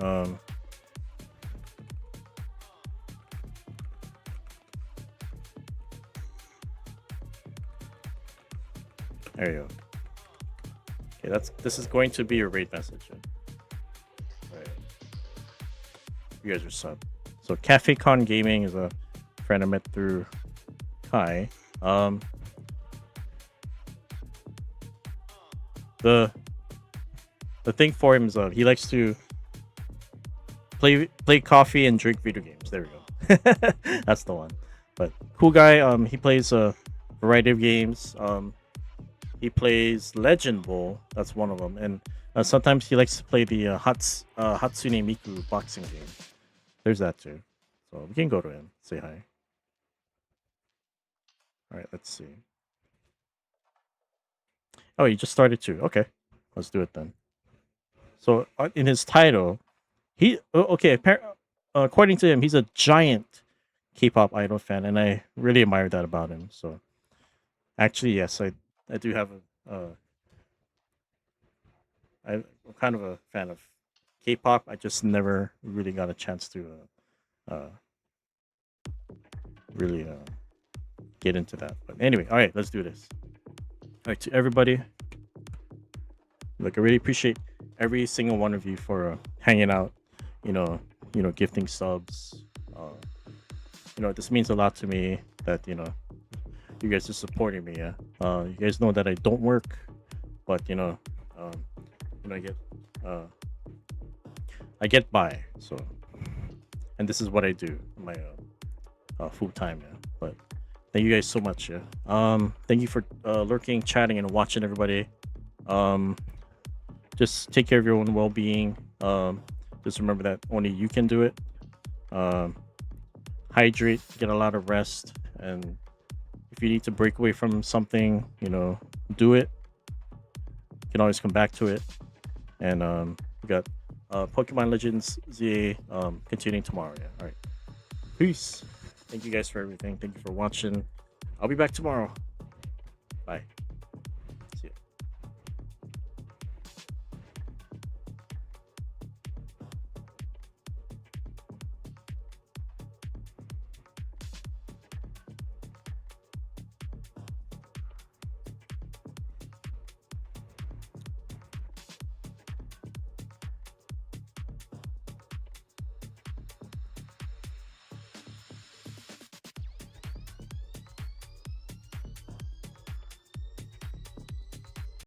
there you go. Okay, this is going to be your raid message. Right. You guys are sub. So Cafe Con Gaming is a friend I met through Kai. The thing for him is he likes to play coffee and drink video games. There we go. That's the one. But cool guy. He plays a variety of games. He plays Legend Bowl. That's one of them. And sometimes he likes to play the Hatsune Miku boxing game. There's that too. So we can go to him. Say hi. All right. Let's see. Oh, he just started too. Okay. Let's do it then. So in his title, according to him, he's a giant K-pop idol fan, and I really admire that about him. So actually, yes, I do have I'm kind of a fan of K-pop. I just never really got a chance to really get into that. But anyway, all right, let's do this. All right, to everybody, look, I really appreciate every single one of you for hanging out, gifting subs. This means a lot to me that, you guys are supporting me. Yeah. You guys know that I don't work, but, I get by. So, and this is what I do, my full time. Yeah. But thank you guys so much. Yeah. Thank you for lurking, chatting, and watching, everybody. Just take care of your own well-being. Just remember that only you can do it. Hydrate, get a lot of rest, and if you need to break away from something, do it. You can always come back to it. And we got Pokemon Legends ZA continuing tomorrow. Yeah. All right. Peace. Thank you guys for everything. Thank you for watching. I'll be back tomorrow. Bye.